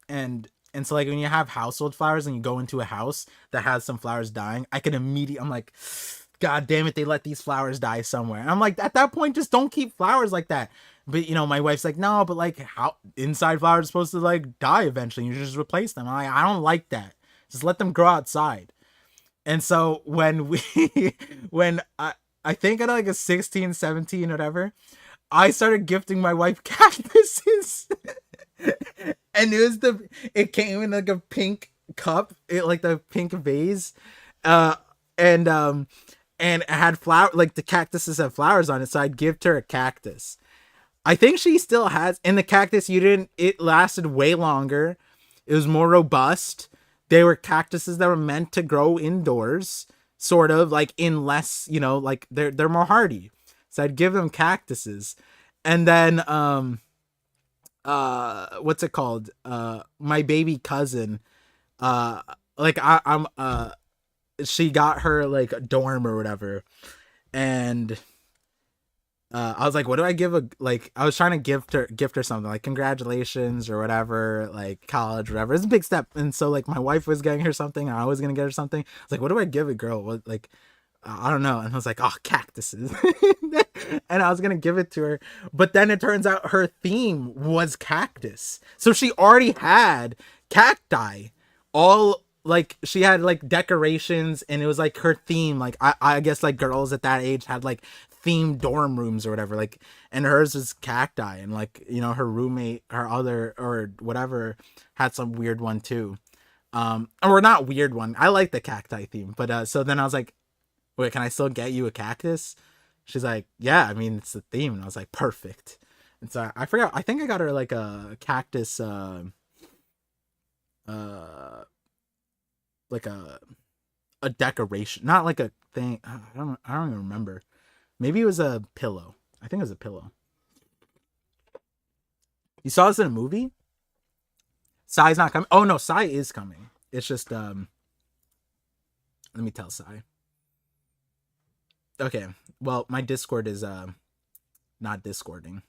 and so like when you have household flowers and you go into a house that has some flowers dying, I can immediately, I'm like, God damn it, they let these flowers die somewhere. And I'm like, at that point, just don't keep flowers like that. But my wife's like, no, but like how inside flowers are supposed to like die eventually. You just replace them. I'm like, I don't like that. Just let them grow outside. And so when we when I think at like a 16, 17, whatever, I started gifting my wife cactuses. And it came in like a pink cup, like the pink vase. Uh and and it had flower, like the cactuses had flowers on it, so I'd gift her a cactus. I think she still has, and the cactus, it lasted way longer. It was more robust. They were cactuses that were meant to grow indoors, sort of like in less, like they're more hardy. So I'd give them cactuses. And then what's it called? My baby cousin, uh like I'm she got her like a dorm or whatever. And I was like, what do I give I was trying to gift her something like congratulations or whatever, like college, whatever. It's a big step. And so like my wife was getting her something, I was gonna get her something. I was like, what do I give a girl? What, like, I don't know. And I was like, oh, cactuses. And I was gonna give it to her, but then it turns out her theme was cactus. So she already had cacti, all like she had like decorations, and it was like her theme. Like I guess like girls at that age had like themed dorm rooms or whatever, like, and hers was cacti, and like her roommate, her other or whatever, had some weird one too, or not weird one. I like the cacti theme, but so then I was like, wait, can I still get you a cactus? She's like, yeah, I mean it's the theme. And I was like, perfect. And so I forgot, I think I got her like a cactus, uh like a decoration, not like a thing. I don't even remember. Maybe it was a pillow. I think it was a pillow. You saw this in a movie? Sai's not coming. Oh no, Sai is coming. It's just let me tell Sai. Okay. Well, my Discord is not Discording.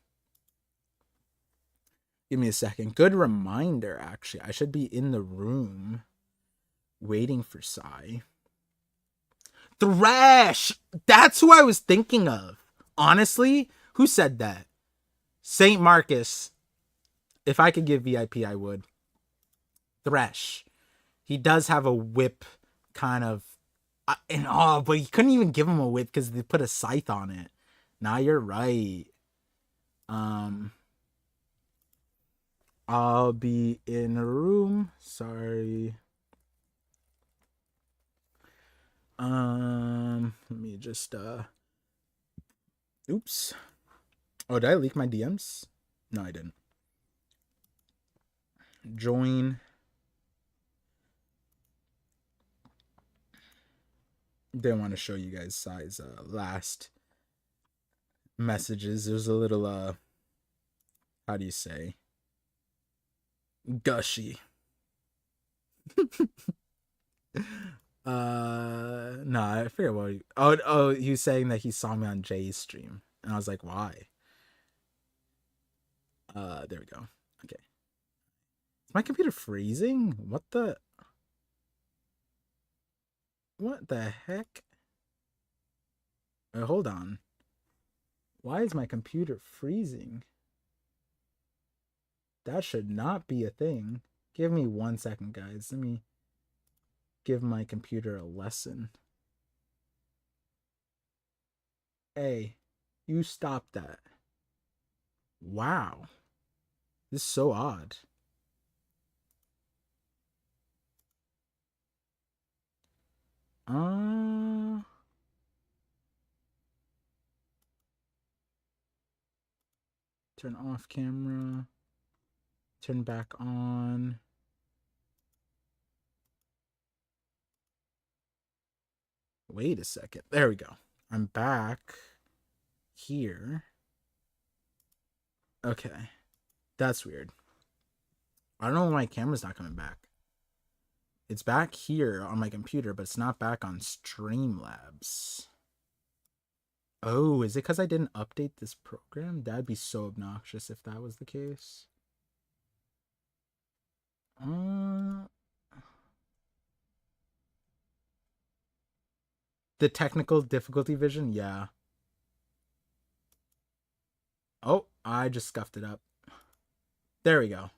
Give me a second. Good reminder, actually. I should be in the room waiting for Sai. Thresh! That's who I was thinking of. Honestly, who said that? St. Marcus. If I could give VIP, I would. Thresh. He does have a whip kind of. But you couldn't even give him a whip because they put a scythe on it. Nah, you're right. I'll be in a room. Sorry. Let me just oops. Oh, did I leak my DMs? No, I didn't. Join. Didn't want to show you guys Sai's last messages. It was a little how do you say, gushy. No, I forget what he was saying that he saw me on Jay's stream, and I was like, why? There we go. Okay. Is my computer freezing? What the heck? Hold on. Why is my computer freezing? That should not be a thing. Give me 1 second, guys. Let me give my computer a lesson. Hey, you stop that. Wow. This is so odd. Turn off camera. Turn back on. Wait a second. There we go. I'm back here. Okay. That's weird. I don't know why my camera's not coming back. It's back here on my computer, but it's not back on Streamlabs. Oh, is it because I didn't update this program? That'd be so obnoxious if that was the case. The technical difficulty vision, yeah. Oh, I just scuffed it up. There we go.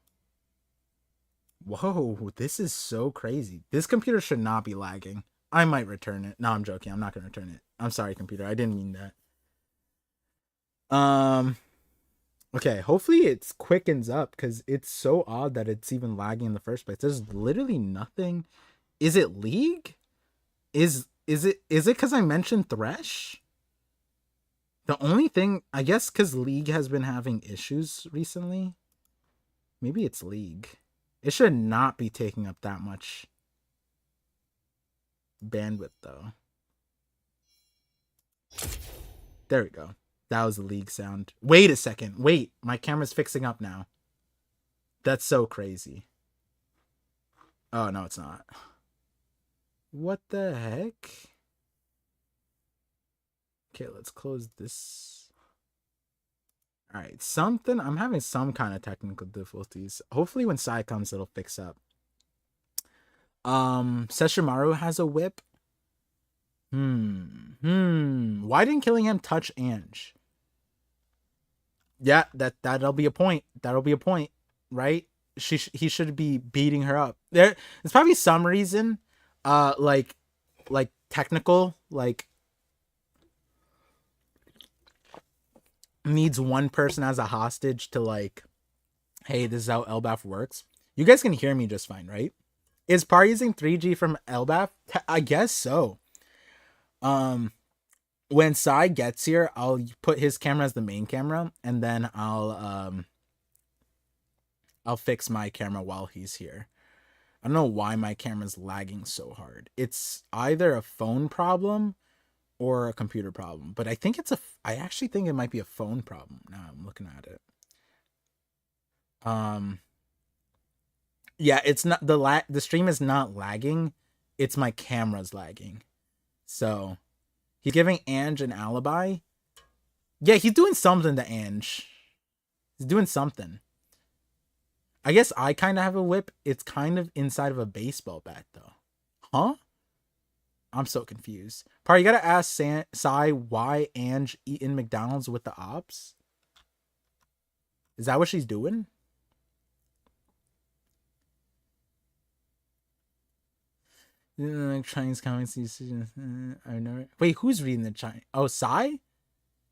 Whoa, this is so crazy. This computer should not be lagging. I might return it. No, I'm joking. I'm not going to return it. I'm sorry, computer. I didn't mean that. Okay, hopefully it quickens up because it's so odd that it's even lagging in the first place. There's literally nothing. Is it League? Is it because I mentioned Thresh? The only thing, I guess, because League has been having issues recently. Maybe it's League. It should not be taking up that much bandwidth, though. There we go. That was the League sound. Wait a second. Wait, my camera's fixing up now. That's so crazy. Oh, no, it's not. What the heck? Okay, let's close this. All right, something. I'm having some kind of technical difficulties. Hopefully when Sai comes, it'll fix up. Sesshomaru has a whip. Why didn't killing him touch Ange? Yeah, that'll be a point. That'll be a point, right? He should be beating her up. There's probably some reason, like technical, like needs one person as a hostage to like, hey, this is how LBAF works. You guys can hear me just fine, right? Is Par using 3G from LBAF? I guess so. When Sai gets here, I'll put his camera as the main camera, and then I'll fix my camera while he's here. I don't know why my camera's lagging so hard. It's either a phone problem or a computer problem, but I actually think it might be a phone problem. Now I'm looking at it. Yeah, it's not the stream is not lagging. It's my camera's lagging. So he's giving Ange an alibi. Yeah, he's doing something to Ange. He's doing something. I guess I kind of have a whip. It's kind of inside of a baseball bat, though. Huh? I'm so confused. Par, you gotta ask Sai why Ange eating McDonald's with the ops? Is that what she's doing? Chinese comments. I know. Wait, who's reading the Chinese? Oh, Sai?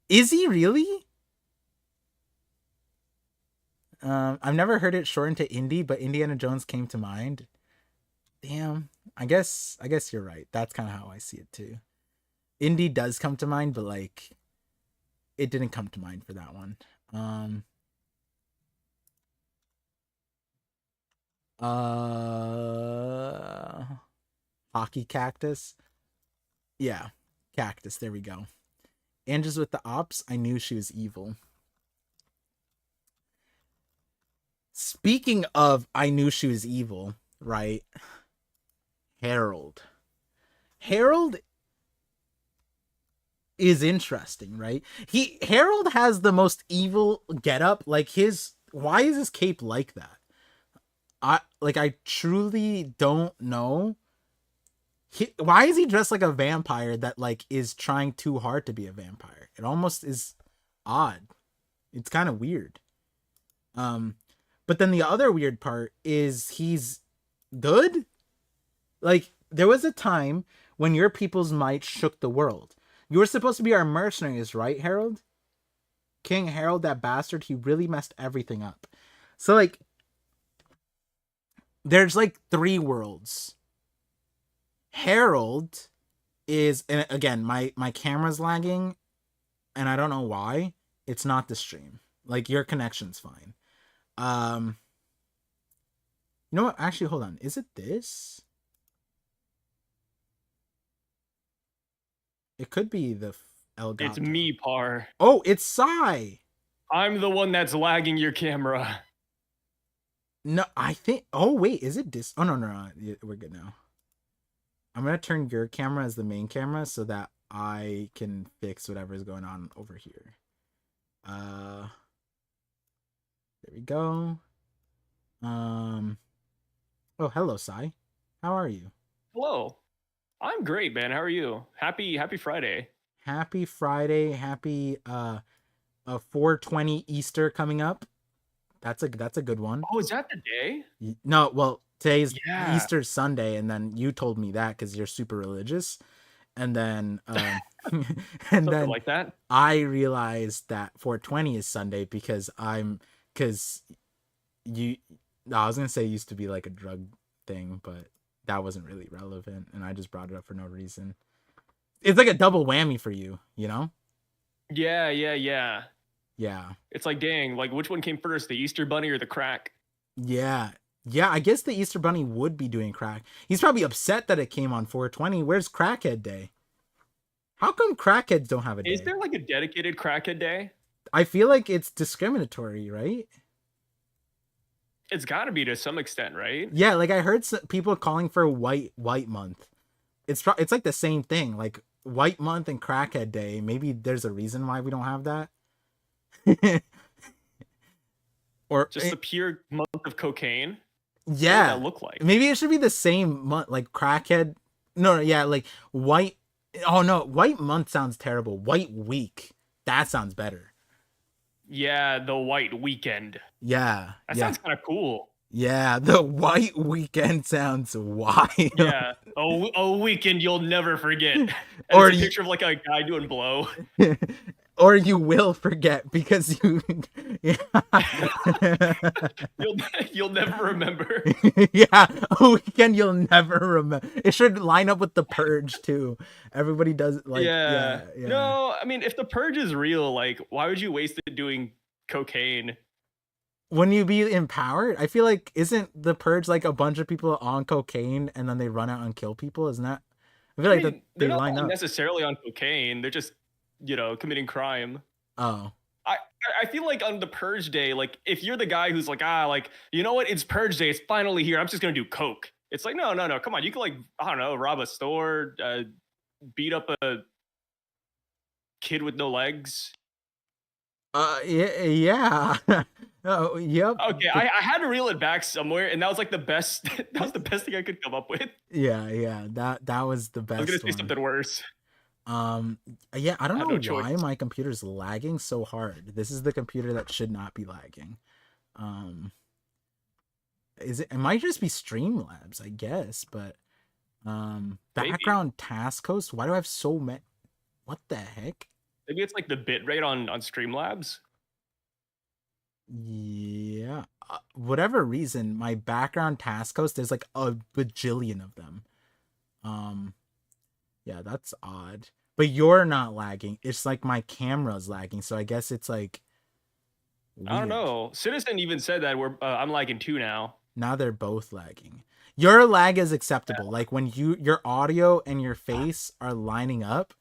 Is he really? I've never heard it shortened to Indy, but Indiana Jones came to mind. Damn. I guess you're right. That's kind of how I see it too. Indy does come to mind, but like it didn't come to mind for that one. Hockey cactus. Yeah, cactus. There we go. Ange's with the ops. I knew she was evil. Speaking of, I knew she was evil, right? Harold is interesting, right? Harold has the most evil getup. Like why is his cape like that? I truly don't know. Why is he dressed like a vampire that like is trying too hard to be a vampire? It almost is odd. It's kind of weird. But then the other weird part is he's good. Like there was a time when your people's might shook the world. You were supposed to be our mercenaries, right, Harold? King Harold, that bastard, he really messed everything up. So like there's like 3 worlds. Harold is, and again, my camera's lagging, and I don't know why. It's not the stream. Like your connection's fine. You know what? Actually, hold on. Is it this? It could be the Elgato. It's me, Par. Oh, it's Sai. I'm the one that's lagging your camera. No, I think. Oh wait, is it dis? Oh no, we're good now. I'm gonna turn your camera as the main camera so that I can fix whatever is going on over here. Uh, there we go. Um. Oh, hello, Sai. How are you? Hello. I'm great, man. How are you? Happy Friday. Happy Friday. Happy 420 Easter coming up. That's a good one. Oh, is that the day? No, well, today's Yeah, Easter Sunday, and then you told me that because you're super religious, and then and something then like that. I realized that 420 is Sunday because you. No, I was gonna say it used to be like a drug thing, but that wasn't really relevant, and I just brought it up for no reason. It's like a double whammy for you, you know? Yeah. Yeah. It's like, dang, like which one came first, the Easter Bunny or the crack? Yeah. Yeah, I guess the Easter Bunny would be doing crack. He's probably upset that it came on 420. Where's Crackhead Day? How come crackheads don't have a Is day? there like a dedicated crackhead day? I feel like it's discriminatory, right? It's got to be to some extent, right? Yeah, like I heard people calling for white month. It's like the same thing, like white month and crackhead day. Maybe there's a reason why we don't have that. or Just the pure month of cocaine. What would Yeah, that look like? maybe it should be the same month, like crackhead. No, yeah, like white. Oh no, white month sounds terrible. White week, that sounds better. Yeah, the white weekend. Yeah, That yeah, sounds kind of cool. yeah. The white weekend sounds wild. Yeah, a weekend you'll never forget. And or it's a you, picture of like a guy doing blow. or you will forget because you. Yeah. you'll you'll never remember. Yeah, a weekend you'll never remember. It should line up with the purge too. Everybody does like, Yeah. yeah, yeah. No, I mean, if the purge is real, like, why would you waste it doing cocaine? When you be empowered, I feel like isn't the purge like a bunch of people on cocaine and then they run out and kill people? Isn't that? I feel I like that mean, they're they not line like up. necessarily on cocaine. They're just, committing crime. Oh, I I feel like on the purge day, like if you're the guy who's like, like, you know what, it's purge day, it's finally here. I'm just gonna do coke. It's like, no, come on. You can like, I don't know, rob a store, beat up a kid with no legs. yeah, yeah. Oh, yep. Okay, I had to reel it back somewhere, and that was like the best. That was the best thing I could come up with. Yeah, yeah. That was the I was gonna best say one. something worse. Um, yeah. I don't I had know no choice. why my computer's lagging so hard. This is the computer that should not be lagging. Um, is it? It might just be Streamlabs, I guess. But Maybe. background task host. Why do I have so many? What the heck? Maybe it's like the bit rate on Streamlabs. Yeah. Whatever reason, my background task host, there's like a bajillion of them. Um, yeah, that's odd. But you're not lagging. It's like my camera's lagging, so I guess it's like I don't weird. know. Citizen even said that I'm lagging two now. Now they're both lagging. Your lag is acceptable. Like when your audio and your face are lining up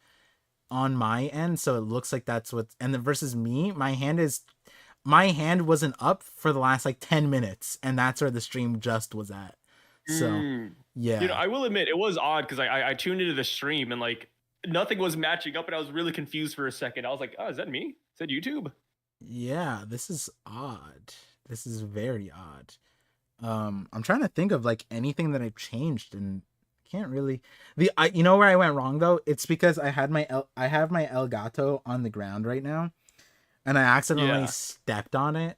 on my end, so it looks like that's what. And then versus me, my hand wasn't up for the last like 10 minutes, and that's where the stream just was at. So Mm. yeah. I will admit it was odd because I tuned into the stream and like nothing was matching up, and I was really confused for a second. I was like, oh, is that me? Is that YouTube? Yeah, this is odd. This is very odd. I'm trying to think of like anything that I've changed and can't really. You know where I went wrong though? It's because I have my Elgato on the ground right now, and I accidentally Yeah. stepped on it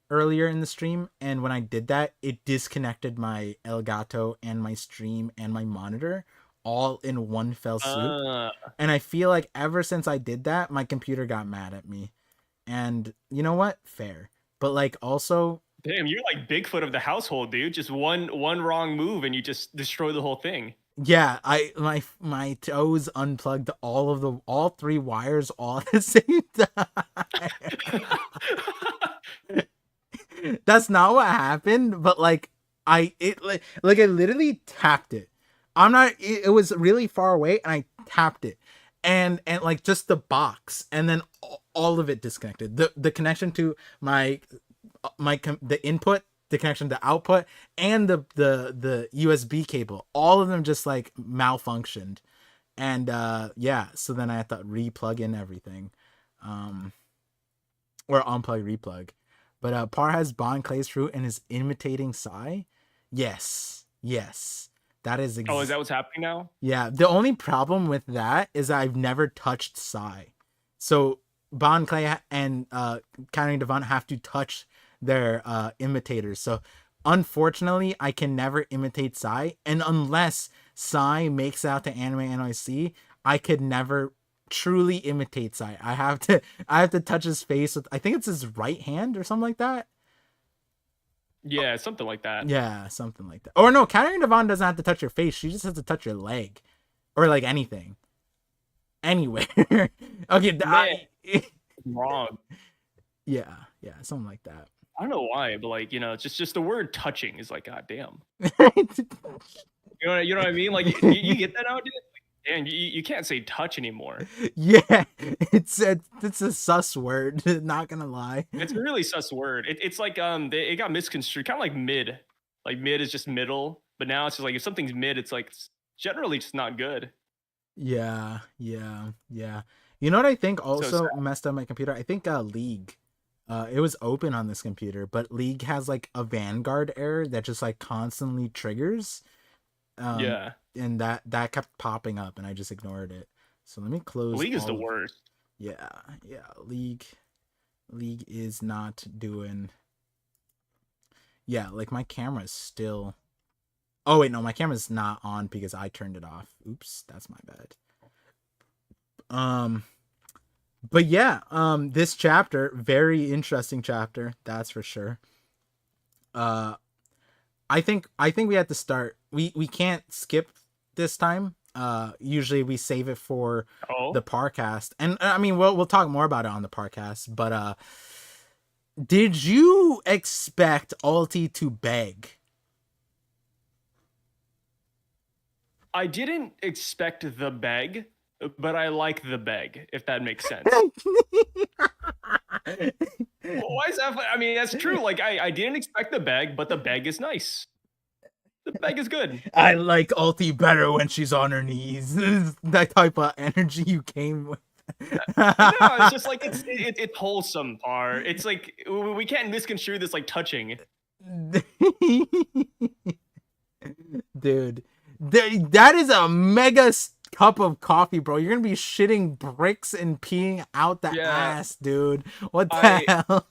earlier in the stream, and when I did that, it disconnected my Elgato and my stream and my monitor all in one fell swoop. Uh, And I feel like ever since I did that, my computer got mad at me. And you know what? Fair. But like also, damn, you're like Bigfoot of the household, dude. Just one wrong move and you just destroy the whole thing. yeah, my toes unplugged all three wires all at the same time. That's not what happened, but like I literally tapped it. It was really far away and I tapped it. And like just the box and then all of it disconnected. The connection to the input the connection, the output, and the USB cable. All of them just like malfunctioned. And yeah, so then I had to re-plug in everything. Or unplug, replug. But Par has Bond Clay's fruit and is imitating Psy. Yes. Yes. That is Oh, is that what's happening now? Yeah, the only problem with that is I've never touched Psy. So Bond Clay and Countering Devon have to touch their imitators. So unfortunately, I can never imitate Psy. And unless Psy makes out to Anime NYC, I could never truly imitate Psy. I have to touch his face with, I think it's his right hand or something like that. Yeah, something like that. Yeah, something like that. Or no, Countering Devon doesn't have to touch your face. She just has to touch your leg. Or like anything. Anywhere. Okay, Wrong. Yeah, something like that. I don't know why, but like, it's just the word touching is like, god damn. You know what I mean? Like, you get that nowadays? Like, damn, you can't say touch anymore. Yeah, it's a sus word. Not gonna lie. It's a really sus word. It's like it got misconstrued, kind of like mid. Like mid is just middle, but now it's just like if something's mid, it's like generally just not good. Yeah. You know what I think also So messed up my computer? I think League. It was open on this computer, but League has like a Vanguard error that just like constantly triggers. Yeah. And that kept popping up, and I just ignored it. So let me close. League is the worst. Yeah. League is not doing. Yeah, like my camera's still. Oh wait, no, my camera's not on because I turned it off. Oops, that's my bad. But yeah, this chapter, very interesting chapter, that's for sure. I think we have to start. We can't skip this time. Usually we save it for the Parcast, and I mean we'll talk more about it on the Parcast. But did you expect Alti to beg? I didn't expect the beg, but I like the beg, if that makes sense. Why is that? I mean, that's true. Like, I didn't expect the beg, but the beg is nice. The beg is good. I like Alti better when she's on her knees. That type of energy you came with. No, it's just like it's wholesome, Par. It's like we can't misconstrue this like touching. Dude, that is a mega cup of coffee, bro. You're gonna be shitting bricks and peeing out the ass, dude. What the hell?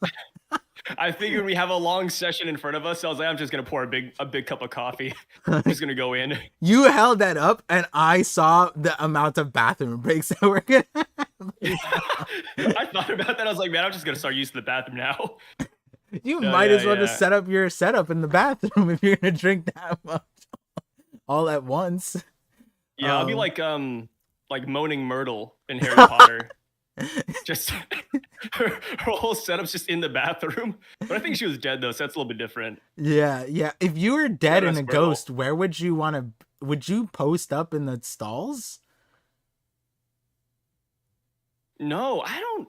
I figured we have a long session in front of us, so I was like, I'm just gonna pour a big cup of coffee. I'm just gonna go in. You held that up, and I saw the amount of bathroom breaks that we're gonna have. I thought about that. I was like, man, I'm just gonna start using the bathroom now. You might as well just set up your setup in the bathroom if you're gonna drink that much all at once. Yeah, I'll be like Moaning Myrtle in Harry Potter. Just her whole setup's just in the bathroom. But I think she was dead though, so that's a little bit different. Yeah. If you were dead and a ghost, where would you want to? Would you post up in the stalls? No, I don't.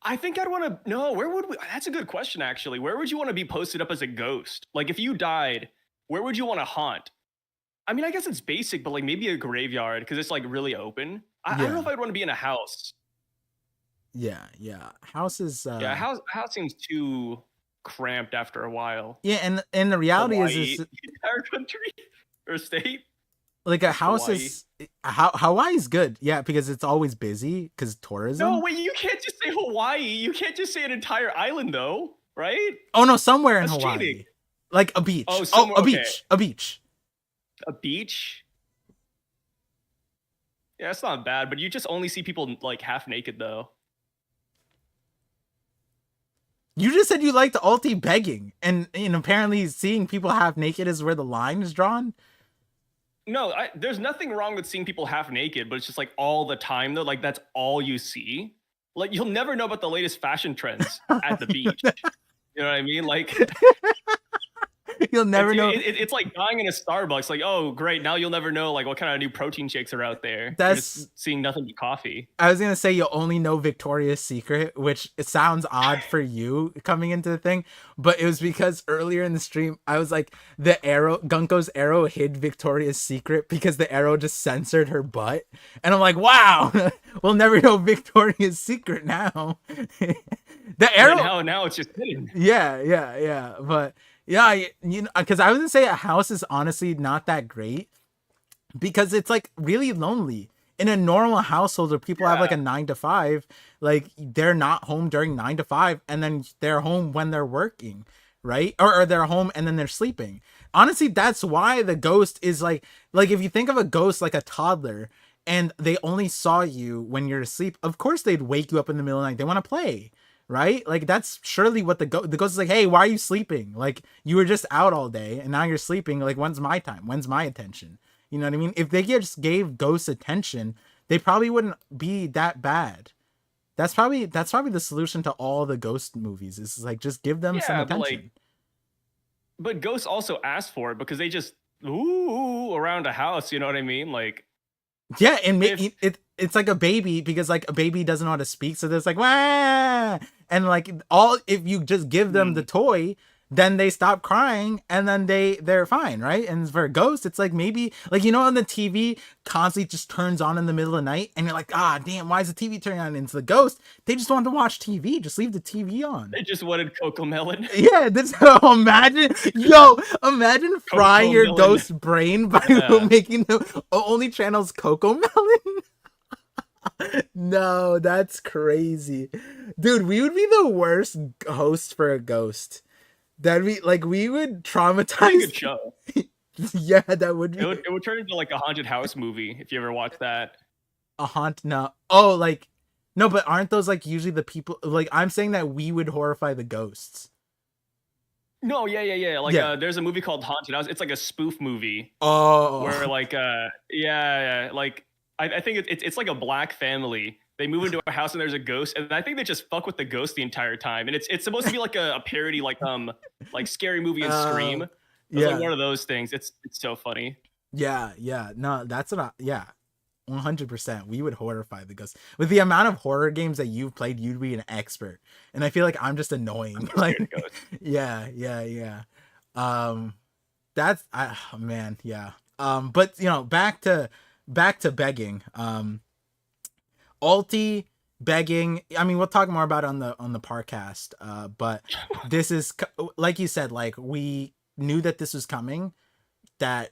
I think I'd want to. No, where would we? That's a good question, actually. Where would you want to be posted up as a ghost? Like, if you died, where would you want to haunt? I mean, I guess it's basic, but like maybe a graveyard because it's like really open. I don't know if I'd want to be in a house. Yeah. House is. House seems too cramped after a while. Yeah, and the reality is our country or state. Like a house is Hawaii's good, yeah, because it's always busy because tourism. No, wait, you can't just say Hawaii. You can't just say an entire island, though, right? Oh no, somewhere in Hawaii, cheating. Like a beach. A beach. A beach. Yeah, that's not bad, but you just only see people like half naked, though. You just said you liked Alti begging, and apparently seeing people half naked is where the line is drawn. No, there's nothing wrong with seeing people half naked, but it's just like all the time though. Like that's all you see. Like you'll never know about the latest fashion trends at the beach. You know what I mean? Like You'll never know. It's like dying in a Starbucks. Like, oh, great. Now you'll never know like what kind of new protein shakes are out there. You're just That's seeing nothing but coffee. I was gonna say you'll only know Victoria's Secret, which it sounds odd for you coming into the thing, but it was because earlier in the stream I was like the arrow Gunko's arrow hid Victoria's Secret because the arrow just censored her butt, and I'm like, wow, we'll never know Victoria's Secret now. The arrow Now it's just hidden. yeah, but yeah, you know, because I was gonna say a house is honestly not that great because it's like really lonely in a normal household where people have like a 9 to 5, like they're not home during 9 to 5 and then they're home when they're working, right? Or they're home and then they're sleeping. Honestly, that's why the ghost is like if you think of a ghost like a toddler and they only saw you when you're asleep, of course they'd wake you up in the middle of the night. They want to play, right? Like that's surely what the ghost is like, hey, why are you sleeping? Like you were just out all day and now you're sleeping. Like when's my time? When's my attention? You know what I mean? If they just gave ghosts attention, they probably wouldn't be that bad. That's probably the solution to all the ghost movies. Is like just give them some attention. But ghosts also ask for it because they just around a house. You know what I mean? Like yeah, and it's like a baby because like a baby doesn't know how to speak, so there's like wah, and like all if you just give them the toy, then they stop crying and then they're fine, right? And for a ghost, it's like maybe like you know on the TV constantly just turns on in the middle of the night and you're like, ah damn, why is the TV turning on? And it's the ghost. They just wanted to watch TV. Just leave the TV on. They just wanted Coco Melon. Yeah, this imagine frying your ghost brain by making the only channel's Coco Melon. No, that's crazy. Dude, we would be the worst host for a ghost. That'd be like we would traumatize. Good show. Yeah, that would be. It would turn into like a haunted house movie if you ever watched that. No. Oh, like no, but aren't those like usually the people? Like I'm saying that we would horrify the ghosts. No, yeah. Like there's a movie called Haunted House. It's like a spoof movie. Oh. Where like like I think it's like a black family. They move into a house and there's a ghost, and I think they just fuck with the ghost the entire time. And it's supposed to be like a parody, like Scary Movie and Scream. It's like one of those things. It's so funny. Yeah. No, that's not. Yeah, 100%. We would horrify the ghost. With the amount of horror games that you've played, you'd be an expert. And I feel like I'm just annoying. Like, yeah. That's man, yeah. But you know, back to begging. Alti begging. I mean, we'll talk more about it on the podcast. But this is like you said. Like we knew that this was coming, that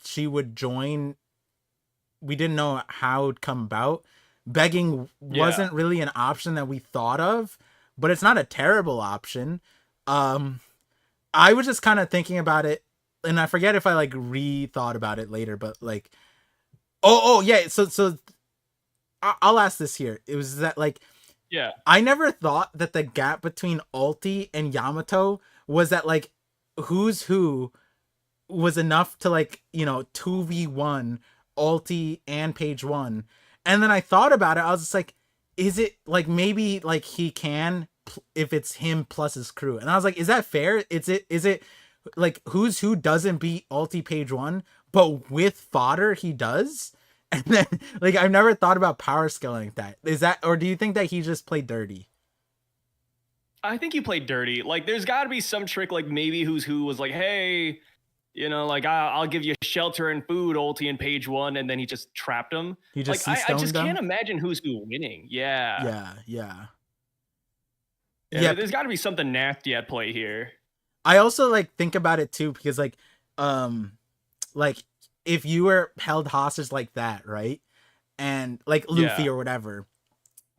she would join. We didn't know how it'd come about. Begging wasn't really an option that we thought of, but it's not a terrible option. I was just kind of thinking about it, and I forget if I like rethought about it later, but like, oh yeah. So. I'll ask this here. It was that like, I never thought that the gap between Alti and Yamato was that like, who's who was enough to like, you know, 2v1 Alti and Page 1. And then I thought about it. I was just like, is it like maybe like he can if it's him plus his crew? And I was like, is that fair? Is it like who's who doesn't beat Alti Page 1, but with fodder he does? And then, like, I've never thought about power scaling like that. Is that, or do you think that he just played dirty? I think he played dirty. Like, there's got to be some trick, like maybe who's who was like, hey, you know, like I'll give you shelter and food, Ulti and Page 1, and then he just trapped him. He just like, I just can't imagine who's who winning. Yeah. There's got to be something nasty at play here. I also like think about it too because like if you were held hostage like that, right? And like Luffy or whatever,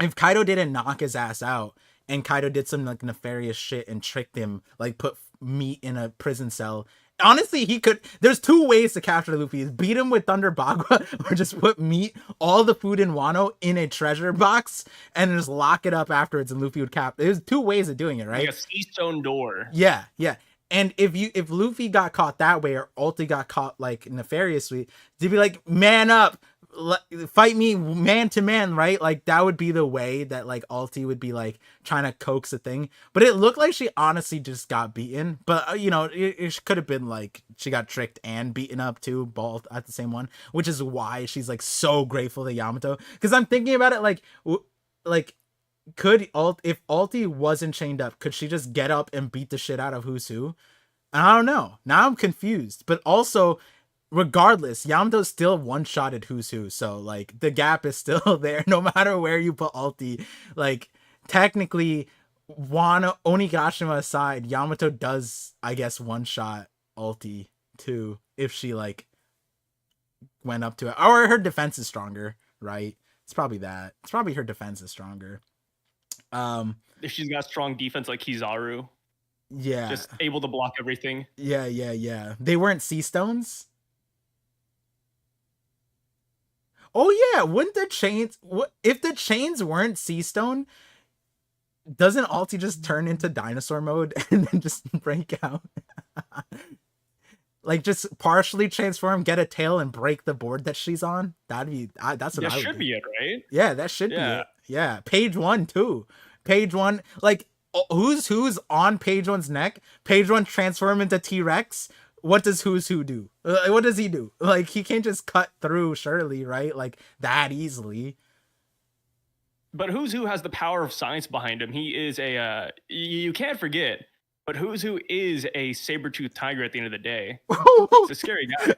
if Kaido didn't knock his ass out and Kaido did some like nefarious shit and tricked him, like put meat in a prison cell, honestly, he could. There's two ways to capture Luffy: is beat him with Thunder Bagua, or just put meat, all the food in Wano, in a treasure box and just lock it up afterwards, and Luffy would cap. There's two ways of doing it, right? Like a sea-stone door. Yeah. And if Luffy got caught that way, or Ulti got caught like nefariously, they'd be like, man up, fight me man to man, right? Like that would be the way that like Alti would be like trying to coax a thing. But it looked like she honestly just got beaten. But you know, it could have been like she got tricked and beaten up too, both at the same one, which is why she's like so grateful to Yamato. Because I'm thinking about it like could if Alti wasn't chained up, could she just get up and beat the shit out of Who's Who? I don't know. Now I'm confused. But also, regardless, Yamato still one-shotted Who's Who. So, like, the gap is still there no matter where you put Alti. Like, technically, Onigashima aside, Yamato does, I guess, one-shot Alti, too, if she, like, went up to it. Or her defense is stronger, right? It's probably that. It's probably her defense is stronger. If she's got strong defense like Kizaru. Yeah. Just able to block everything. Yeah. They weren't sea stones? Oh yeah, wouldn't the chains if the chains weren't sea stone, doesn't Alti just turn into dinosaur mode and then just break out? Like just partially transform, get a tail and break the board that she's on? That's what that I would should be it, right? Yeah, that should be it. Yeah, page 1 too. Page 1, like who's on page 1's neck? Page 1 transform into T-Rex. What does Who's Who do? What does he do? Like he can't just cut through Shirley, right? Like that easily. But Who's Who has the power of science behind him. He is you can't forget. But Who's Who is a saber-toothed tiger at the end of the day. It's a scary guy.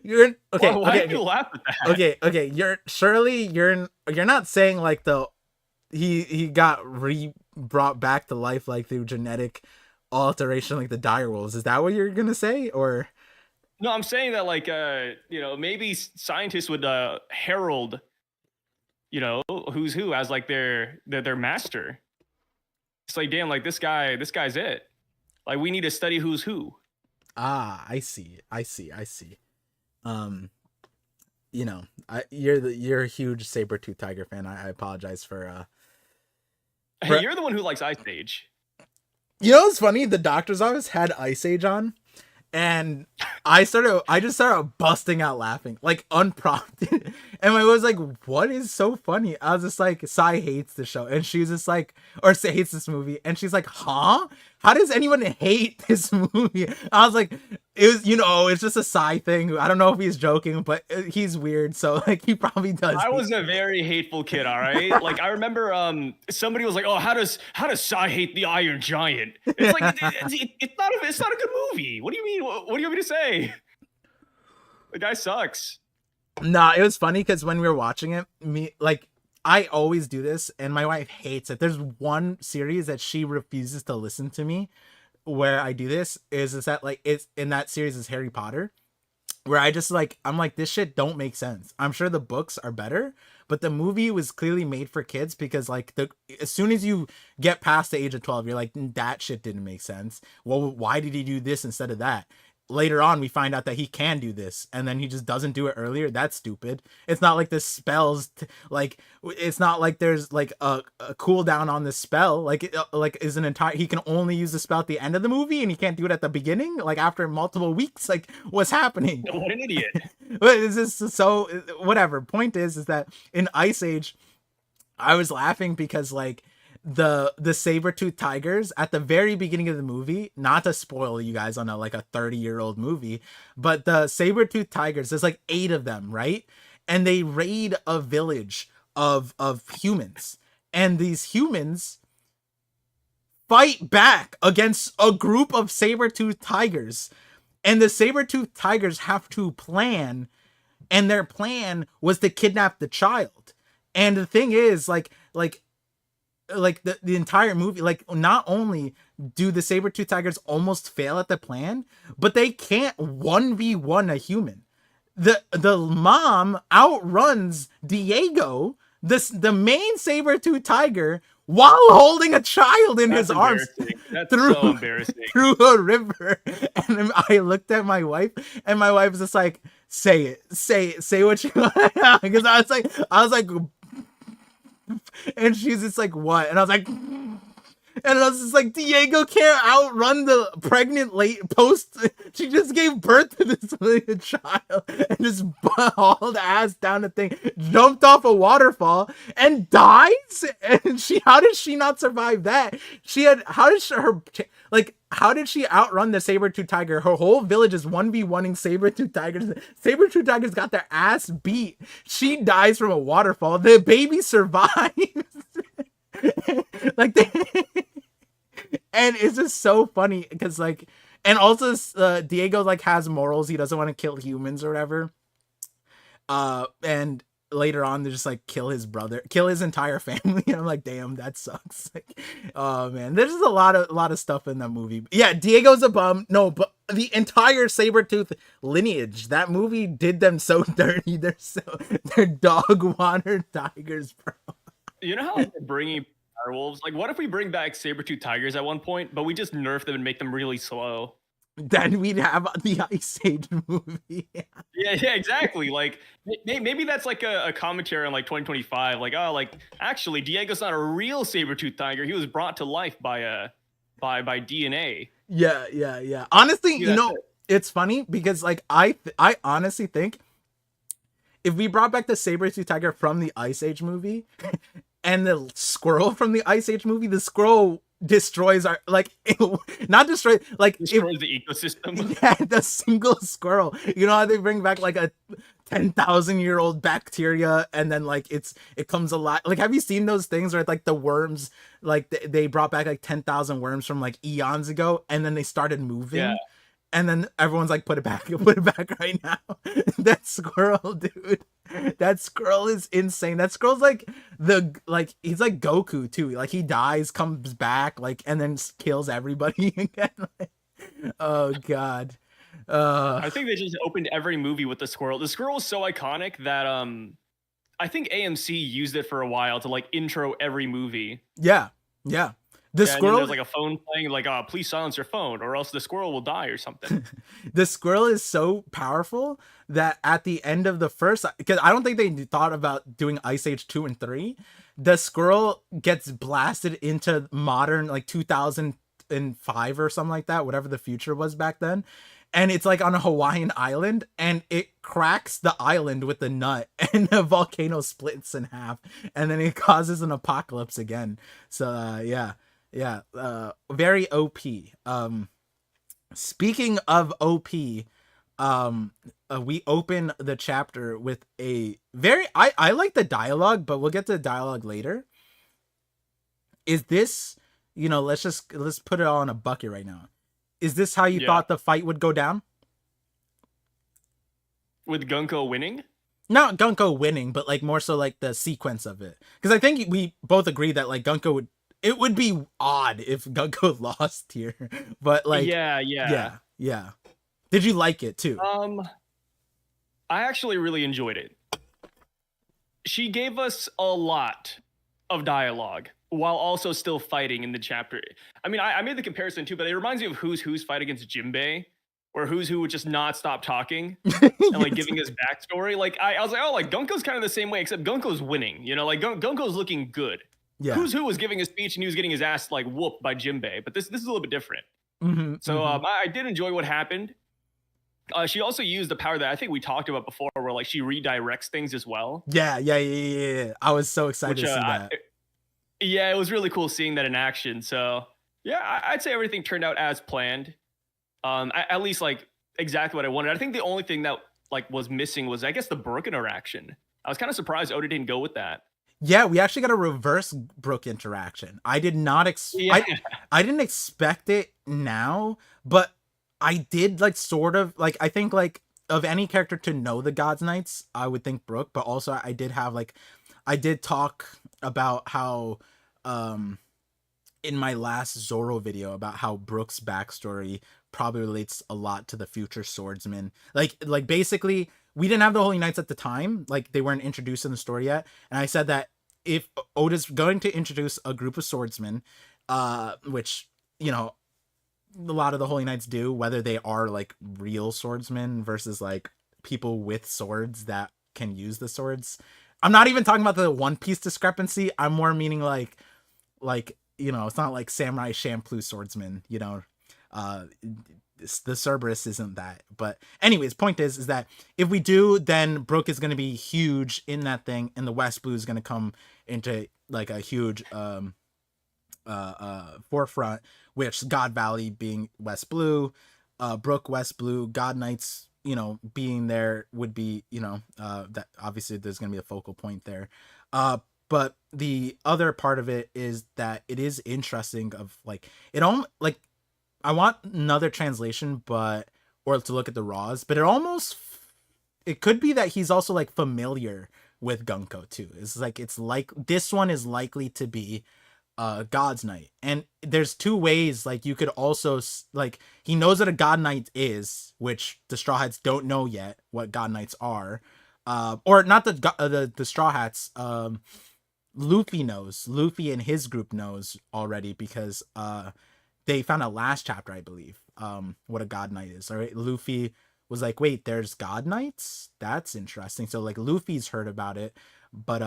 You're okay. Why do you laugh at that? Okay. You're not saying like he got brought back to life like through genetic alteration like the dire wolves. Is that what you're gonna say? Or no, I'm saying that like maybe scientists would herald Who's Who as like their master. It's like, damn, like this guy's it. Like we need to study Who's Who. I see. You're a huge saber-tooth tiger fan. I apologize for Hey, you're the one who likes Ice Age. You know what's funny? The doctor's office had Ice Age on, and I just started busting out laughing, like unprompted. And my was like, "What is so funny?" I was just like, "Sai hates the show," and she's just like, or hates this movie, and she's like, "Huh? How does anyone hate this movie?" I was like, "It was, it's just a Sai thing. I don't know if he's joking, but he's weird, so like he probably does." I was a very hateful kid, all right. Like I remember, somebody was like, "Oh, how does Sai hate the Iron Giant?" It's like it's not a good movie. What do you mean? What do you want me to say? The guy sucks. Nah, it was funny because when we were watching it, I always do this, and my wife hates it. There's one series that she refuses to listen to me where I do this. Is that like it's in that series is Harry Potter, where I just like I'm like this shit don't make sense. I'm sure the books are better, but the movie was clearly made for kids because like as soon as you get past the age of 12, you're like that shit didn't make sense. Well, why did he do this instead of that? Later on we find out that he can do this and then he just doesn't do it earlier. That's stupid. It's not like the spells like it's not like there's like a cooldown on this spell. Like is an entire he can only use the spell at the end of the movie and he can't do it at the beginning like after multiple weeks. Like what's happening? What an idiot. But it's just so whatever. Point is that in Ice Age I was laughing because like the saber-tooth tigers at the very beginning of the movie, not to spoil you guys on a 30-year-old movie, but the saber-tooth tigers, there's like 8 of them, right? And they raid a village of humans, and these humans fight back against a group of saber-tooth tigers, and the saber-tooth tigers have to plan, and their plan was to kidnap the child. And the thing is like the entire movie, like not only do the saber-tooth tigers almost fail at the plan, but they can't 1v1 a human. The mom outruns Diego, the main saber-tooth tiger, while holding a child in his arms. That's so embarrassing. Through a river. And then I looked at my wife, and my wife was just like, say what you want. Because I was like, and she's just like, what? And I was like, And I was just like, Diego can't outrun the pregnant late post. She just gave birth to this little child and just hauled ass down the thing, jumped off a waterfall and dies. And how did she not survive that? How did she outrun the saber-tooth tiger? Her whole village is 1v1ing saber-tooth tigers. Saber-tooth tigers got their ass beat. She dies from a waterfall. The baby survives. Like they and it's just so funny because like, and also Diego like has morals. He doesn't want to kill humans or whatever. And later on they just like kill his brother, kill his entire family. And I'm like, damn, that sucks. Like, oh man, there's just a lot of stuff in that movie. Yeah, Diego's a bum. No, but the entire Sabretooth lineage, that movie did them so dirty. They're dog water tigers, bro. You know how they're bringing werewolves? Like, what if we bring back saber-tooth tigers at one point, but we just nerf them and make them really slow? Then we'd have the Ice Age movie. Yeah, exactly. Like, maybe that's like a commentary on like 2025. Like, oh, like actually, Diego's not a real saber-tooth tiger. He was brought to life by DNA. Yeah. Honestly, you know, it's funny because like I honestly think if we brought back the saber-tooth tiger from the Ice Age movie and the squirrel from the Ice Age movie, the squirrel destroys our not destroy like destroys the ecosystem. Yeah, the single squirrel. You know how they bring back like a 10,000-year-old bacteria and then like it comes alive. Like, have you seen those things where like the worms, like they brought back like 10,000 worms from like eons ago and then they started moving? Yeah. And then everyone's like, put it back right now. That squirrel, dude. That squirrel is insane. That squirrel's like he's like Goku too. Like he dies, comes back, like, and then kills everybody again. Oh god. I think they just opened every movie with the squirrel. The squirrel is so iconic that I think AMC used it for a while to like intro every movie. Yeah. The squirrel. There's like a phone playing, like, please silence your phone, or else the squirrel will die or something. The squirrel is so powerful that at the end of the first, because I don't think they thought about doing Ice Age 2 and 3, the squirrel gets blasted into modern, like 2005 or something like that, whatever the future was back then. And it's like on a Hawaiian island, and it cracks the island with the nut, and the volcano splits in half, and then it causes an apocalypse again. So yeah, very OP. Speaking of OP, we open the chapter with a very I like the dialogue, but we'll get to the dialogue later. Is this, you know, let's put it all in a bucket right now. Is this how you thought the fight would go down? With Gunko winning? Not Gunko winning, but like more so like the sequence of it. Because I think we both agree that like Gunko it would be odd if Gunko lost here. But like yeah. Did you like it too? I actually really enjoyed it. She gave us a lot of dialogue while also still fighting in the chapter. I mean, I made the comparison too, but it reminds me of Who's fight against Jinbei, where Who's would just not stop talking and like giving his backstory. Like I was like, oh, like Gunko's kind of the same way, except Gunko's winning. You know, like Gunko's looking good. Yeah. Who was giving a speech and he was getting his ass like whooped by Jinbei, but this is a little bit different. So I did enjoy what happened. She also used the power that I think we talked about before, where like she redirects things as well. Yeah. I was so excited to see that. Yeah, it was really cool seeing that in action. So yeah, I'd say everything turned out as planned. At least like exactly what I wanted. I think the only thing that like was missing was, I guess, the Brooke interaction. I was kind of surprised Oda didn't go with that. Yeah, we actually got a reverse Brooke interaction. I did not I didn't expect it now, but I did like sort of like, I think like of any character to know the God's Knights, I would think Brooke, but also I did talk about how in my last Zoro video about how Brooke's backstory probably relates a lot to the future swordsman. Like basically we didn't have the Holy Knights at the time, like they weren't introduced in the story yet, and I said that if Oda's going to introduce a group of swordsmen, which, you know, a lot of the Holy Knights do, whether they are like real swordsmen versus like people with swords that can use the swords. I'm not even talking about the One Piece discrepancy. I'm more meaning like it's not like Samurai Champloo swordsman, the Cerberus isn't that. But anyways, point is that if we do, then Brook is going to be huge in that thing, and the West Blue is going to come into like a huge forefront, which God Valley being West Blue, Brook West Blue, God Knights, being there would be, that obviously there's going to be a focal point there. But the other part of it is that it is interesting of like, it all like, I want another translation, or to look at the raws, but it could be that he's also like familiar with Gunko too. It's like this one is likely to be God's Knight, and there's two ways. Like you could also like he knows what a God Knight is, which the Straw Hats don't know yet what God Knights are, or not the Straw Hats. Luffy knows. Luffy and his group knows already because they found out last chapter, I believe, what a God Knight is. All right, Luffy was like, "Wait, there's God Knights? That's interesting." So like Luffy's heard about it, but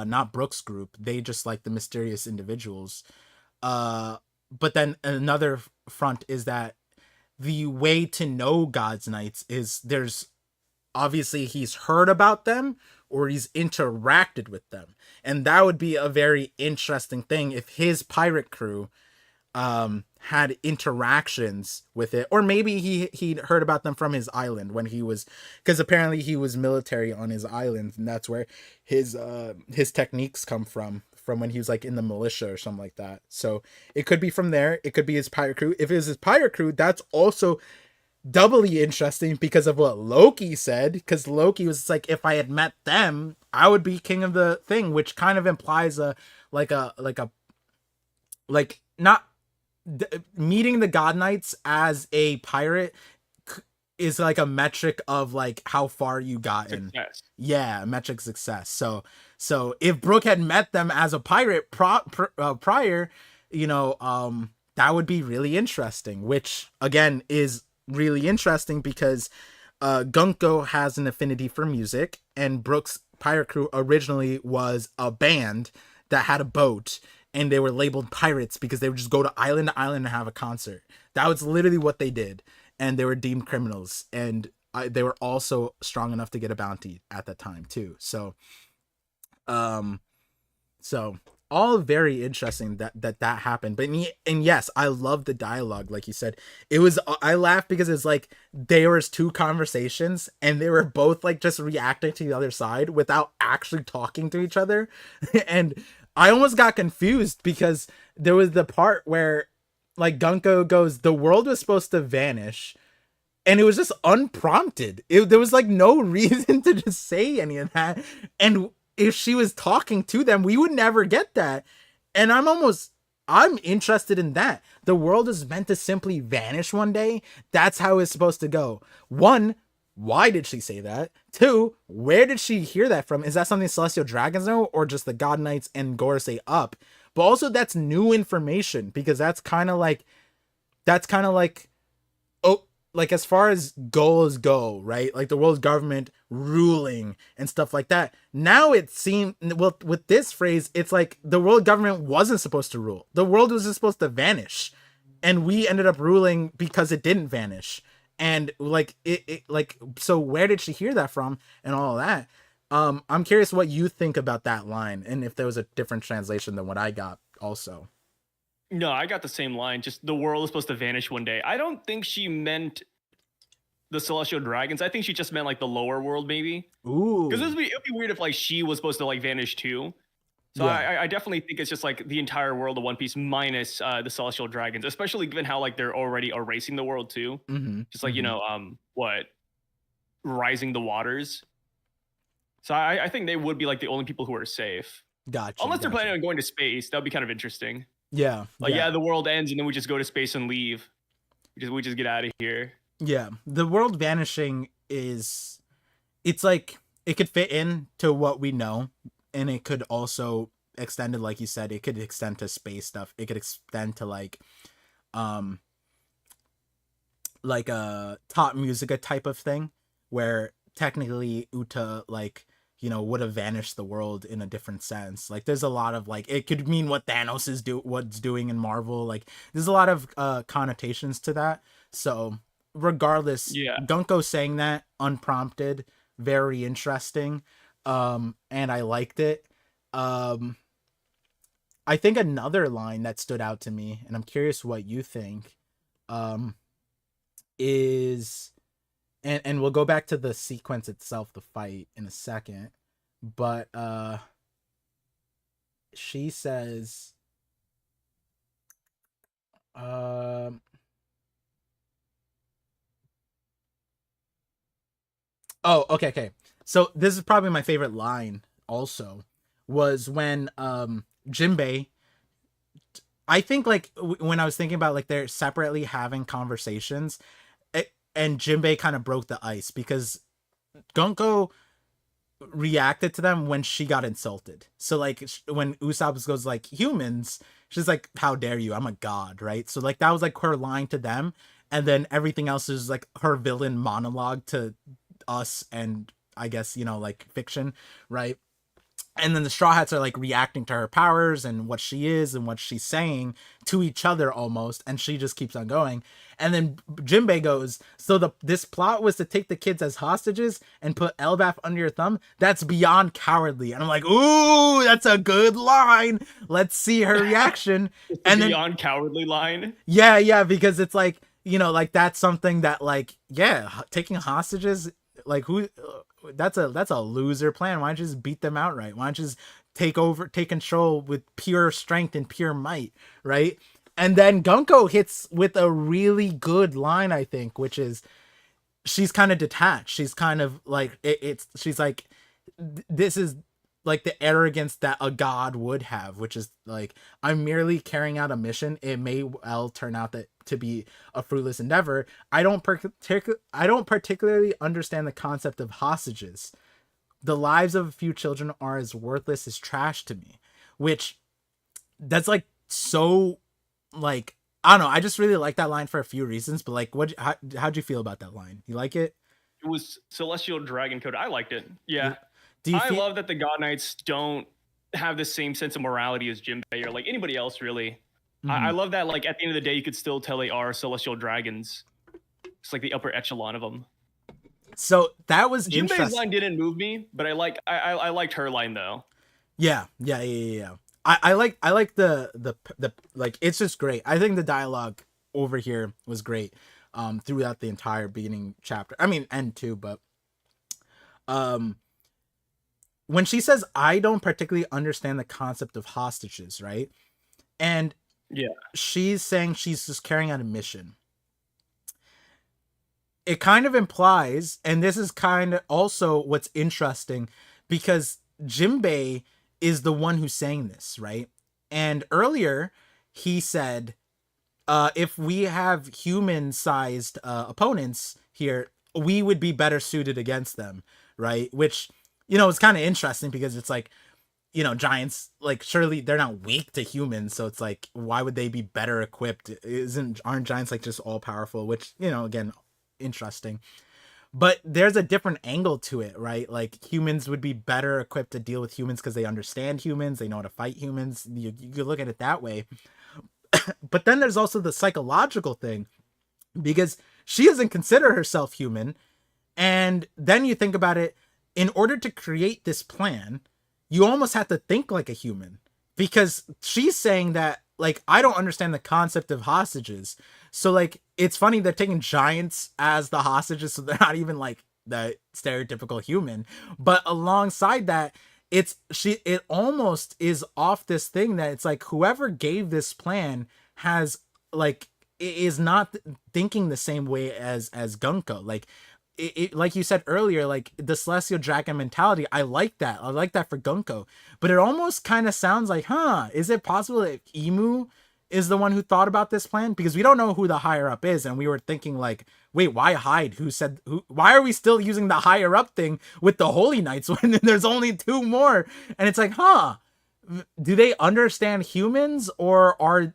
not Brook's group. They just like the mysterious individuals. But then another front is that the way to know God's Knights is there's obviously he's heard about them or he's interacted with them. And that would be a very interesting thing if his pirate crew had interactions with it, or maybe he'd heard about them from his island when he was, because apparently he was military on his island, and that's where his techniques come from when he was like in the militia or something like that. So it could be from there. It could be his pirate crew. If it was his pirate crew, that's also doubly interesting because of what Loki said, because Loki was like, if I had met them, I would be king of the thing, which kind of implies not meeting the God Knights as a pirate is like a metric of like how far you gotten. Success. Yeah, metric success. So if Brook had met them as a pirate prior, that would be really interesting, which again is really interesting because Gunko has an affinity for music, and Brook's pirate crew originally was a band that had a boat, and they were labeled pirates because they would just go to island and have a concert. That was literally what they did, and they were deemed criminals, and they were also strong enough to get a bounty at that time too. So all very interesting that happened. But and yes, I love the dialogue. Like you said, I laughed because it's like there was two conversations and they were both like just reacting to the other side without actually talking to each other. And I almost got confused because there was the part where like Gunko goes, the world was supposed to vanish, and it was just unprompted. There was like no reason to just say any of that. And if she was talking to them, we would never get that. And I'm interested in that. The world is meant to simply vanish one day. That's how it's supposed to go. One, why did she say that? Two, where did she hear that from? Is that something Celestial Dragons know, or just the God Knights and Gorosei up? But also that's new information, because that's kind of like, oh, like as far as goals go, right? Like the world's government ruling and stuff like that. Now it seemed, well, with this phrase, it's like the world government wasn't supposed to rule. The world was just supposed to vanish, and we ended up ruling because it didn't vanish. And like so where did she hear that from and all of that? I'm curious what you think about that line, and if there was a different translation than what I got also. No, I got the same line. Just the world is supposed to vanish one day. I don't think she meant the Celestial Dragons. I think she just meant like the lower world, maybe. Ooh. Because it'd be weird if like she was supposed to like vanish too. So yeah. I definitely think it's just like the entire world of One Piece minus the Celestial Dragons, especially given how like they're already erasing the world too. Mm-hmm. Just like, rising the waters. So I think they would be like the only people who are safe. Gotcha. Unless they're planning on going to space. That would be kind of interesting. Yeah. Like, yeah, the world ends and then we just go to space and leave. We just get out of here. Yeah. The world vanishing it's like it could fit into what we know, and it could also extend to, like you said, it could extend to space stuff. It could extend to like a top musica type of thing, where technically Uta like would have vanished the world in a different sense. Like there's a lot of like it could mean what Thanos is what's doing in Marvel. Like there's a lot of connotations to that. So regardless, Yeah. Gunko saying that unprompted, very interesting. And I liked it. Um I think another line that stood out to me, and I'm curious what you think, um, is and we'll go back to the sequence itself, the fight in a second. But she says, um, oh, okay. So this is probably my favorite line. Also, was when Jinbei. I think like when I was thinking about like they're separately having conversations, and Jinbei kind of broke the ice because Gunko reacted to them when she got insulted. So like when Usopp goes like humans, she's like, "How dare you? I'm a god," right? So like that was like her line to them, and then everything else is like her villain monologue to us and I guess like fiction, right? And then the Straw Hats are like reacting to her powers and what she is and what she's saying to each other almost, and she just keeps on going. And then Jinbei goes, "So this plot was to take the kids as hostages and put Elbaf under your thumb? That's beyond cowardly." And I'm like, "Ooh, that's a good line. Let's see her reaction." It's the And then beyond cowardly line. yeah, because it's like like that's something that like taking hostages, like who that's a loser plan. Why don't you just beat them outright? Why don't you just take control with pure strength and pure might, right? And then Gunko hits with a really good line, I think, which is she's kind of detached. She's kind of like she's like, this is like the arrogance that a god would have, which is like, I'm merely carrying out a mission. It may well turn out to be a fruitless endeavor. I don't particularly understand the concept of hostages. The lives of a few children are as worthless as trash to me, which that's like so like, I don't know. I just really like that line for a few reasons, but like, how'd you feel about that line? You like it? It was Celestial Dragon Code. I liked it. Yeah. Do you I feel? love that the God Knights don't have the same sense of morality as Jinbei or like anybody else, really. I Mhm. love that, like, at the end of the day, you could still tell they are celestial dragons. It's like the upper echelon of them. So that was Jinbei's interesting. line didn't move me, but I liked her line though. Yeah. I like the like, it's just great. I think the dialogue over here was great throughout the entire beginning chapter. I mean, end too, but um when she says, "I don't particularly understand the concept of hostages," right? And Yeah. she's saying she's just carrying out a mission. It kind of implies, and this is kind of also what's interesting, because Jinbei is the one who's saying this, right? And earlier he said, if we have human-sized opponents here, we would be better suited against them, right? Which is kind of interesting because it's like, giants, like, surely they're not weak to humans, so it's like, why would they be better equipped? Aren't giants like just all powerful? Which, again, interesting. But there's a different angle to it, right? Like, humans would be better equipped to deal with humans because they understand humans, they know how to fight humans. You could look at it that way. But then there's also the psychological thing, because she doesn't consider herself human. And then you think about it, in order to create this plan, you almost have to think like a human, because she's saying that, like, I don't understand the concept of hostages. So like, it's funny they're taking giants as the hostages, so they're not even like the stereotypical human. But alongside that, it almost is off this thing that it's like, whoever gave this plan has like, is not thinking the same way as Gunko. Like, like you said earlier, like the celestial dragon mentality, I like that for Gunko. But it almost kind of sounds like, is it possible that Emu is the one who thought about this plan? Because we don't know who the higher up is, and we were thinking like, wait, why hide? Why are we still using the higher up thing with the holy knights when there's only two more? And it's like, do they understand humans, or are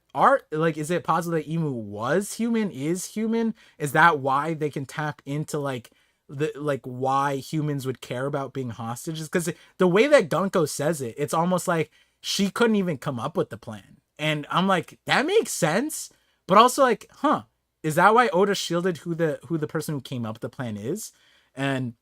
like, is it possible that Emu was human, is human? Is that why they can tap into like why humans would care about being hostages, because the way that Gunko says it, it's almost like she couldn't even come up with the plan. And I'm like, that makes sense, but also like, huh, is that why Oda shielded who the person who came up with the plan is? And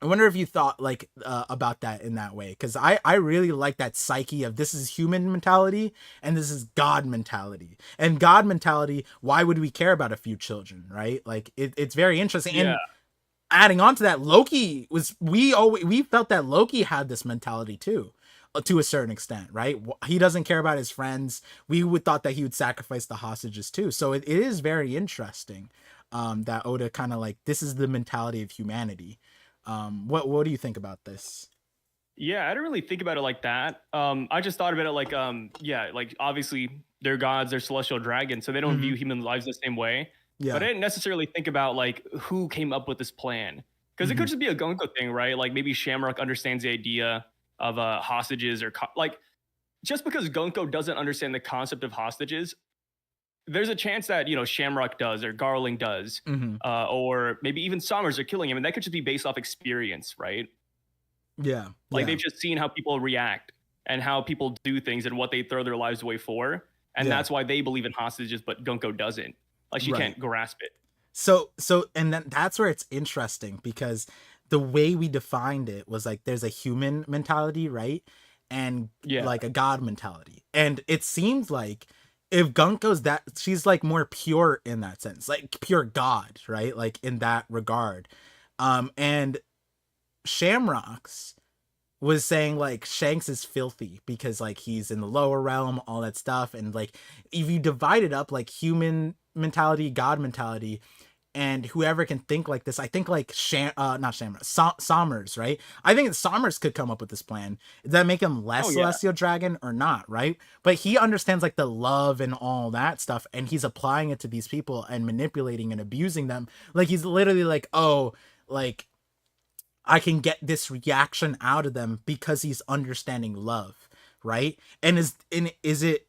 I wonder if you thought like about that in that way, because I really like that psyche of this is human mentality and this is God mentality. And God mentality, why would we care about a few children, right? Like it's very interesting. Yeah. And adding on to that, Loki was we felt that Loki had this mentality too, to a certain extent, right? He doesn't care about his friends. We would thought that he would sacrifice the hostages too. So it is very interesting that Oda kind of like this is the mentality of humanity. What do you think about this? Yeah, I didn't really think about it like that. I just thought about it like, yeah, like obviously they're gods, they're celestial dragons, so they don't view Mm-hmm. human lives the same way. But Yeah. I didn't necessarily think about like who came up with this plan, because it Mm-hmm. could just be a Gonko thing, right? Like maybe Shamrock understands the idea of hostages, or like just because Gonko doesn't understand the concept of hostages, there's a chance that Shamrock does or Garling does, Mm-hmm. or maybe even Sommers are killing him, and that could just be based off experience, right? Yeah. Like Yeah. they've just seen how people react and how people do things and what they throw their lives away for. And Yeah. that's why they believe in hostages, but Gunko doesn't. Like she Right. can't grasp it. So and then that's where it's interesting, because the way we defined it was like there's a human mentality, right? And Yeah. like a god mentality. And it seems like if Gunko's that she's like more pure in that sense, like pure god, right? Like in that regard. And Shamrocks was saying like Shanks is filthy because like he's in the lower realm, all that stuff. And like if you divide it up like human mentality, god mentality, and whoever can think like this, I think like not Shamrock, Sommers, right? I think Sommers could come up with this plan. Does that make him less Oh yeah. celestial dragon or not, right? But he understands like the love and all that stuff, and he's applying it to these people and manipulating and abusing them. Like he's literally like, oh, like I can get this reaction out of them because he's understanding love, right? And is it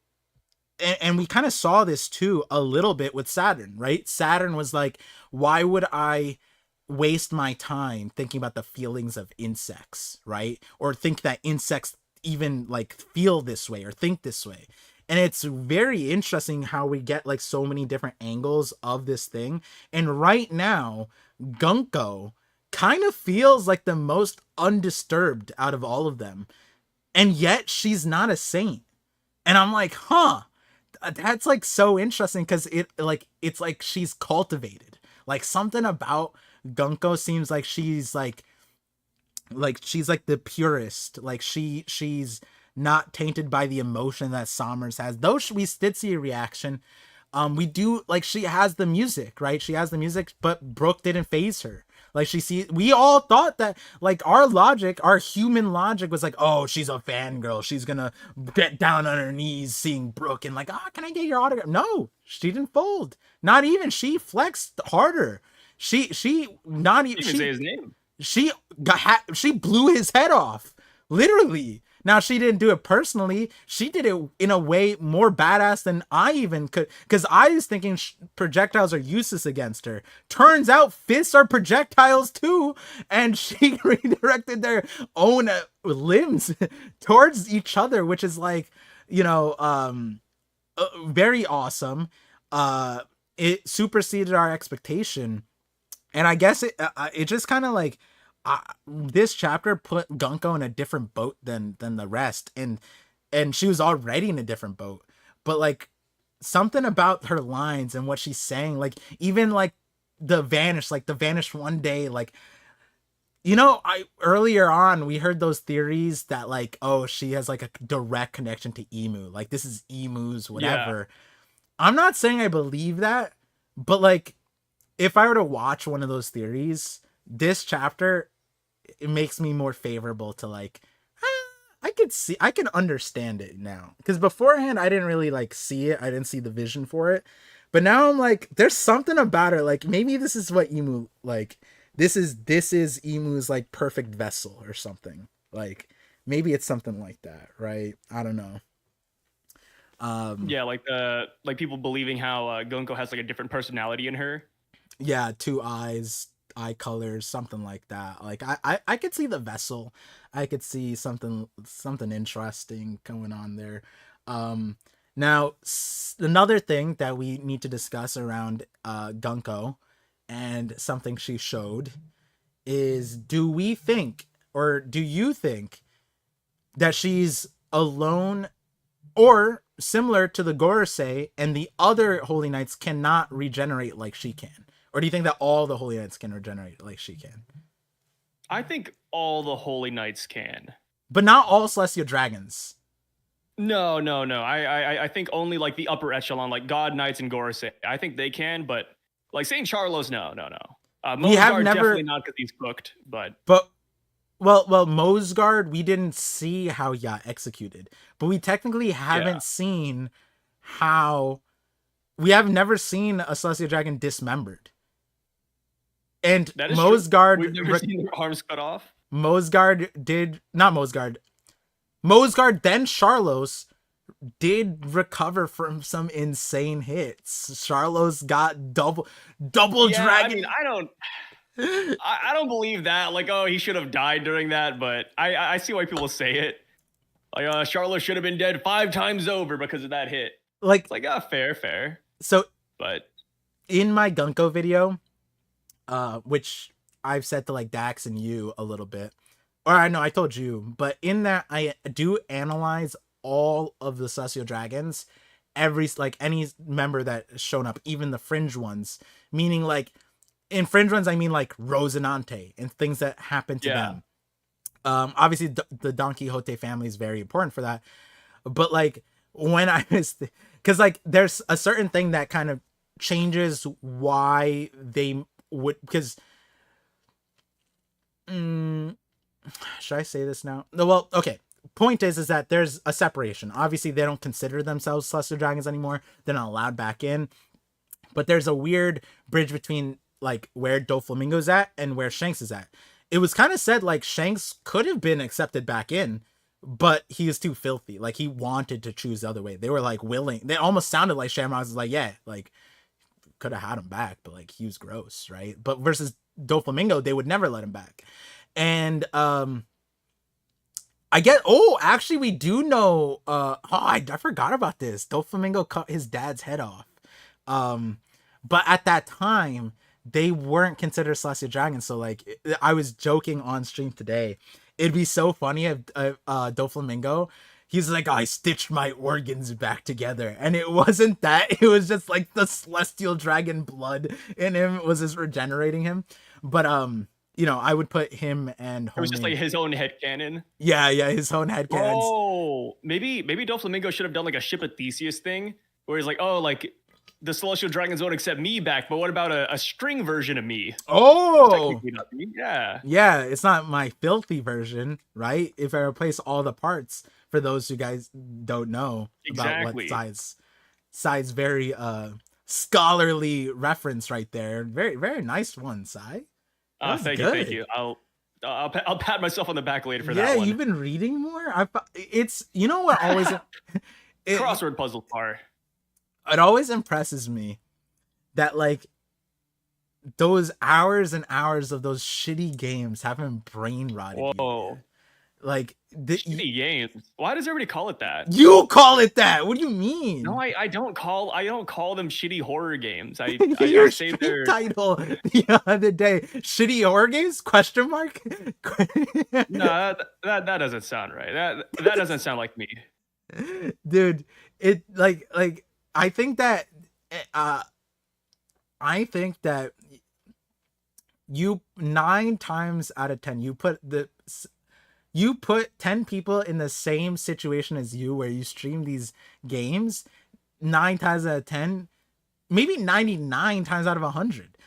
and we kind of saw this too a little bit with Saturn, right? Saturn was like, why would I waste my time thinking about the feelings of insects, right? Or think that insects even like feel this way or think this way. And it's very interesting how we get like so many different angles of this thing. And right now, Gunko kind of feels like the most undisturbed out of all of them. And yet she's not a saint. And I'm like, huh, that's like so interesting, because it's like she's cultivated. Like something about Gunko seems like she's like the purest. Like she's not tainted by the emotion that Sommers has. Though we did see a reaction. We do like she has the music, right? She has the music, but Brooke didn't phase her. Like we all thought that like our logic, our human logic was like, oh, she's a fangirl. She's gonna get down on her knees seeing Brooke and like, ah, oh, can I get your autograph? No, she didn't fold. Not even. She flexed harder. She not even Didn't even say his name. she blew his head off, literally. Now she didn't do it personally. She did it in a way more badass than I even could, because I was thinking projectiles are useless against her. Turns out fists are projectiles too, and she redirected their own limbs towards each other, which is like, very awesome. It superseded our expectation, and I guess it just kind of like this chapter put Gunko in a different boat than the rest, and she was already in a different boat, but like something about her lines and what she's saying, like even like the vanish one day, like I earlier on we heard those theories that like, oh, she has like a direct connection to Emu, like this is Emu's Yeah. whatever. I'm not saying I believe that, but like if I were to watch one of those theories, this chapter, it makes me more favorable to like, I can understand it now, because beforehand I didn't really like see it. I didn't see the vision for it, but now I'm like, there's something about her, like maybe this is what Emu, like this is Emu's like perfect vessel or something, like maybe it's something like that, right? I don't know. um Yeah, like people believing how Gunko has like a different personality in her. yeah, two eyes. eye colors, something like that. Like I could see the vessel. I could see something interesting going on there. Um, Now another thing that we need to discuss around Gunko and something she showed is, do we think, or do you think that she's alone or similar to the Gorosei and the other Holy Knights cannot regenerate like she can? Or do you think that all the Holy Knights can regenerate like she can? I think all the Holy Knights can. But not all Celestial Dragons. No, no, no. I think only like the upper echelon, like God Knights and Gorosei. I think they can, but like Saint Charlos, no, no, no. We have Mozart never, definitely not because he's cooked, but well, Mosgard, we didn't see how he got executed, but we technically haven't seen how. We have never seen a Celestial Dragon dismembered. And that is Mosgard, true. We've never seen their arms cut off. Mosgard did not Mosgard. Mosgard, then Charlos did recover from some insane hits. Charlos got double dragon. I mean, I don't believe that. Like, oh, he should have died during that, but I see why people say it. Like, Charlos should have been dead 5 times over because of that hit. Like, it's like, fair. So, but in my Gunko video, which I've said to like Dax and you a little bit, or I know I told you, but in that I do analyze all of the Celestial Dragons, any member that's shown up, even the fringe ones, meaning like in fringe ones I mean like Rosinante and things that happen to them. Obviously the Don Quixote family is very important for that, but like when I was because like there's a certain thing that kind of changes why they would, because should I say this now? No, well, okay. Point is that there's a separation. Obviously, they don't consider themselves Celestial Dragons anymore. They're not allowed back in. But there's a weird bridge between like where Doflamingo's at and where Shanks is at. It was kind of said like Shanks could have been accepted back in, but he was too filthy. Like he wanted to choose the other way. They were like willing. They almost sounded like Shamrock was like, yeah, like could have had him back, but like he was gross, right? But versus Doflamingo, they would never let him back. And I get, actually we do know, I forgot about this. Doflamingo cut his dad's head off. But at that time they weren't considered Celestial Dragons, so like I was joking on stream today, it'd be so funny if Doflamingo, he's like, I stitched my organs back together, and it wasn't that, it was just like the Celestial Dragon blood in him was just regenerating him. But you know, I would put him and it was just like his own headcanon. Yeah, his own headcanon. Oh, maybe Doflamingo should have done like a Ship of Theseus thing, where he's like, oh, like the Celestial Dragons won't accept me back, but what about a string version of me? Oh, yeah, it's not my filthy version, right? If I replace all the parts, for those who guys don't know about what Sai's very scholarly reference right there. Very, very nice one, Sai. Thank you. I'll pat myself on the back later for that one. Yeah, you've been reading more. It's, you know what always crossword puzzle part. It always impresses me that like those hours and hours of those shitty games haven't brain rotted. Whoa. Like shitty games. Why does everybody call it that? You call it that. What do you mean? No, I don't call them shitty horror games. I say their title the other day. Shitty horror games? Question mark? No, that doesn't sound right. That doesn't sound like me. Dude, it like I think that you 9 times out of 10 you put 10 people in the same situation as you where you stream these games, 9 times out of 10, maybe 99 times out of 100,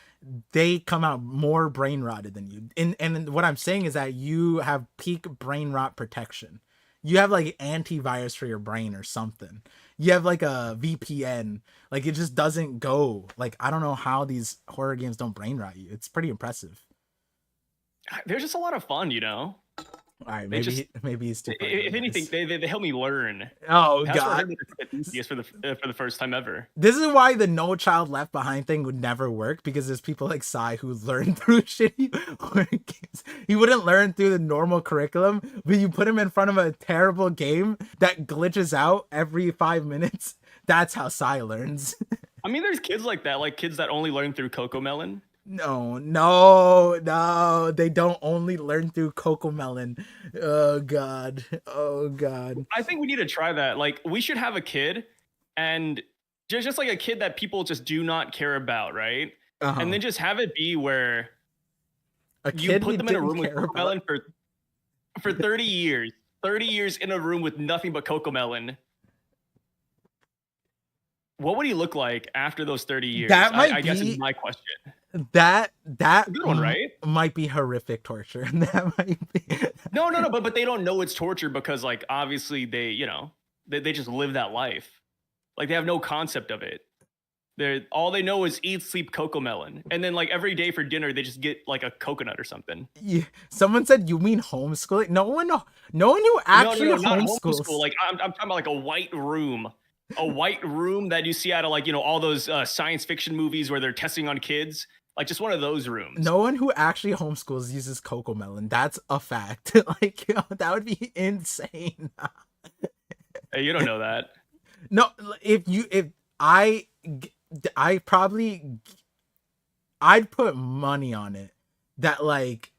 they come out more brain rotted than you. And what I'm saying is that you have peak brain rot protection. You have like antivirus for your brain or something. You have like a VPN. Like it just doesn't go. Like I don't know how these horror games don't brain rot you. It's pretty impressive. They're just a lot of fun, you know? All right, They just, maybe he's too funny if for anything, this. they help me learn. Oh That's where I God. heard the atheist for the first time ever. This is why the No Child Left Behind thing would never work, because there's people like Sai who learn through shitty games. He wouldn't learn through the normal curriculum, but you put him in front of a terrible game that glitches out every 5 minutes. That's how Sai learns. I mean, there's kids like that, like kids that only learn through Coco Melon. No. They don't only learn through Coco Melon. Oh God. Oh God. I think we need to try that. Like, we should have a kid, and just like a kid that people just do not care about, right? Uh-huh. And then just have it be where A you kid put we them in a didn't room with care Coco about. Melon for 30 years. 30 years in a room with nothing but Coco Melon. What would he look like after those 30 years? That might I guess be- is my question. That Good one, right? might be horrific torture. That might be. No, but they don't know it's torture because, like, obviously they, they just live that life. Like, they have no concept of it. All they know is eat, sleep, Coco Melon, and then like every day for dinner they just get like a coconut or something. Yeah. Someone said, "You mean homeschooling?" No one who actually No, not homeschools. homeschool. Like, I'm talking about like a white room that you see out of, like, all those science fiction movies where they're testing on kids. Like, just one of those rooms. No one who actually homeschools uses Coco Melon. That's a fact. Like, that would be insane. Hey, you don't know that. No, if I'd put money on it that, like,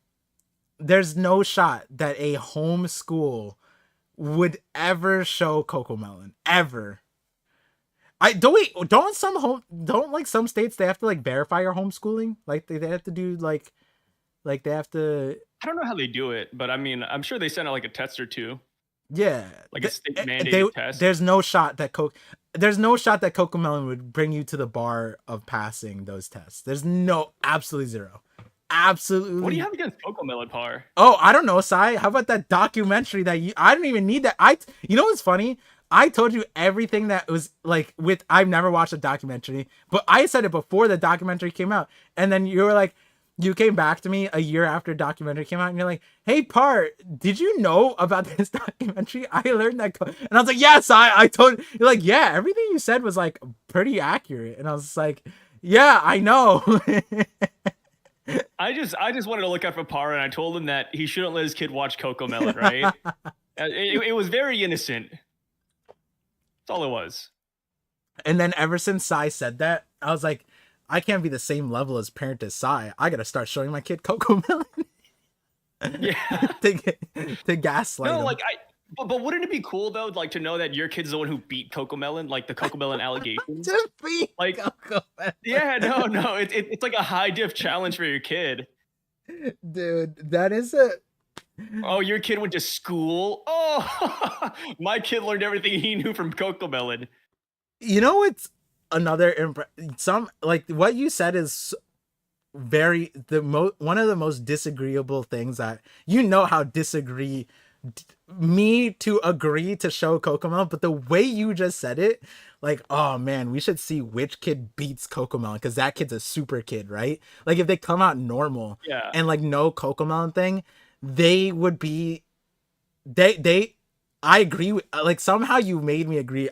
there's no shot that a homeschool would ever show Coco Melon ever. Don't some states they have to like verify your homeschooling? Like they have to do like they have to. I don't know how they do it, but I mean, I'm sure they send out like a test or two. Yeah, like a state mandated test. There's no shot that Coco Melon would bring you to the bar of passing those tests. There's absolutely zero. Absolutely. What do you have against Coco Melon, Par? Oh, I don't know, Sai. How about that documentary that I didn't even need that. You know what's funny? I told you everything that was like I've never watched a documentary, but I said it before the documentary came out. And then you were like, you came back to me a year after documentary came out and you're like, "Hey, Par, did you know about this documentary? I learned that." And I was like, "Yes, I told you." You're like, "Yeah, everything you said was like pretty accurate." And I was like, "Yeah, I know." I just wanted to look out for Par, and I told him that he shouldn't let his kid watch Coco Melon, right? It was very innocent. That's all it was. And then ever since Sai said that, I was like, I can't be the same level as parent as Sai. I gotta start showing my kid Coco Melon. Yeah. to gaslight him. Like but wouldn't it be cool though, like to know that your kid's the one who beat Coco Melon, like the Coco Melon allegations? Just beat like Coco Melon. Yeah, no, it's like a high diff challenge for your kid. Dude, that is a. Oh, your kid went to school. Oh, my kid learned everything he knew from Coco Melon. You know what's another some like what you said is very one of the most disagreeable things that how disagree me to agree to show Coco Melon, but the way you just said it, like, oh man, we should see which kid beats Coco Melon because that kid's a super kid, right? Like if they come out normal, yeah, and like no Coco Melon thing, they would be I agree with, like, somehow you made me agree.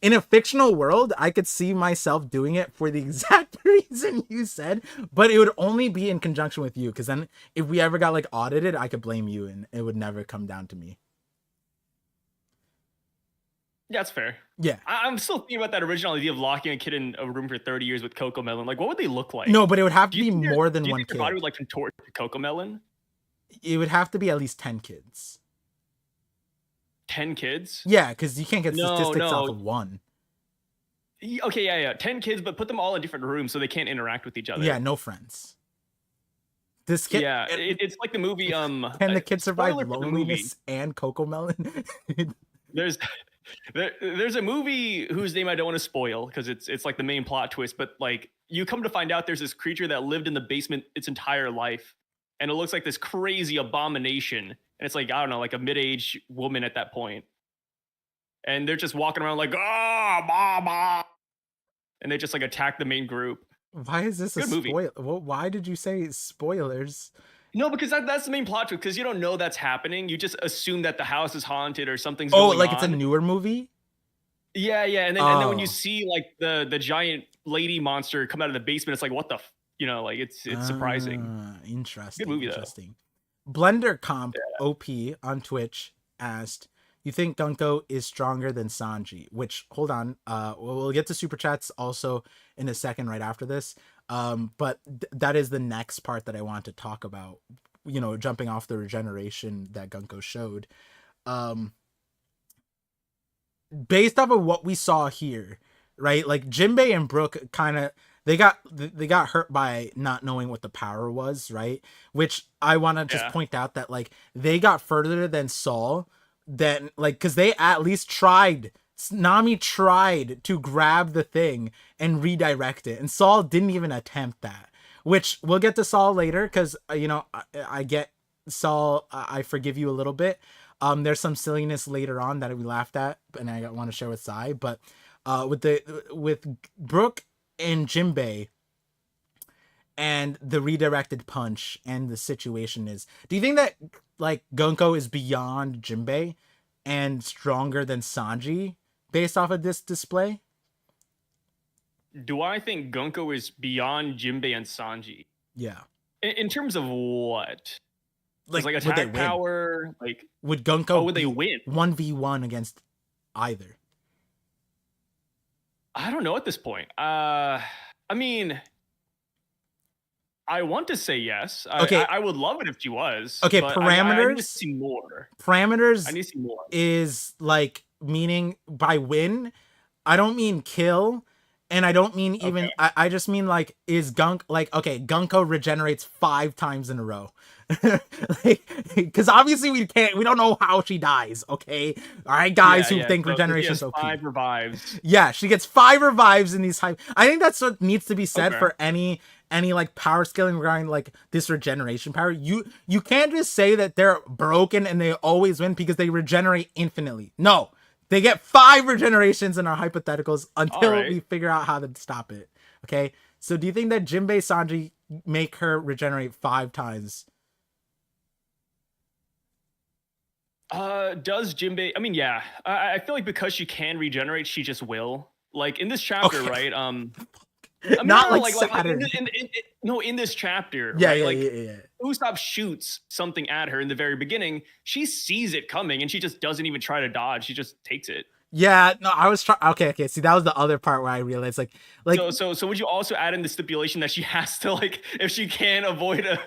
In a fictional world, I could see myself doing it for the exact reason you said, but it would only be in conjunction with you, because then if we ever got like audited, I could blame you and it would never come down to me. Yeah, that's fair. Yeah. I'm still thinking about that original idea of locking a kid in a room for 30 years with Coco Melon. Like, what would they look like? No, but it would have to be more than one kid. Your body would like contort to Coco Melon? It would have to be at least 10 kids. 10 kids? Yeah, because you can't get statistics off of one. Okay, yeah. 10 kids, but put them all in different rooms so they can't interact with each other. Yeah, no friends. This kid. Yeah, it's like the movie. Can the kid survive loneliness and Coco Melon? There's a movie whose name I don't want to spoil because it's like the main plot twist, but like you come to find out there's this creature that lived in the basement its entire life, and it looks like this crazy abomination. And it's like, I don't know, like a mid-aged woman at that point. And they're just walking around like, mama. And they just like attack the main group. Why is this a spoiler? Well, why did you say spoilers? No, because that's the main plot twist. Because you don't know that's happening. You just assume that the house is haunted or something's Oh, going like it's a on. newer movie? Yeah, yeah, and then when you Oh. see like the giant lady monster come out of the basement, it's like what the, like it's surprising. Good Interesting, movie though. interesting. Blender Comp Yeah. OP on Twitch asked, "You think Gunko is stronger than Sanji?" Which, hold on, we'll get to super chats also in a second, right after this. But that is the next part that I want to talk about. You know, jumping off the regeneration that Gunko showed. Um, Based off of what we saw here, right? Like Jinbei and Brook kind of they got hurt by not knowing what the power was, right? Which I want to just Yeah. point out that like they got further than Saul, than like because they at least tried. Nami tried to grab the thing and redirect it, and Saul didn't even attempt that. Which we'll get to Saul later because I get Saul. I forgive you a little bit. There's some silliness later on that we laughed at, and I want to share with Sai. But with Brook and Jinbei and the redirected punch and the situation is, do you think that like Gunko is beyond Jinbei and stronger than Sanji based off of this display? Do I think Gunko is beyond Jinbei and Sanji? Yeah. In terms of what? Like, Like would they attack win? power? Like, Would Gunko would they win? 1v1 against either? I don't know at this point. I mean, I want to say yes. Okay. I would love it if she was. Okay, but parameters. I need to see more. Parameters I need to see more. is like meaning by win. I don't mean kill, and I don't mean even. Okay. I just mean like is Gunko regenerates 5 times in a row. Because obviously we don't know how she dies. Okay, all right, guys who think regeneration is OP. 5 revives. Yeah, she gets 5 revives in these high. I think that's what needs to be said Okay. for any like power scaling regarding like this regeneration power. You can't just say that they're broken and they always win because they regenerate infinitely. No, they get 5 regenerations in our hypotheticals until we figure out how to stop it. Okay, so do you think that Jinbei Sanji make her regenerate 5 times? Does Jinbei? I mean, yeah. I feel like because she can regenerate, she just will. Like in this chapter, right? I mean, not like Saturn. In this chapter, yeah, right? yeah. Usopp shoots something at her in the very beginning. She sees it coming and she just doesn't even try to dodge. She just takes it. Yeah, no, I was trying. Okay. See, that was the other part where I realized, like, so would you also add in the stipulation that she has to, like, if she can avoid a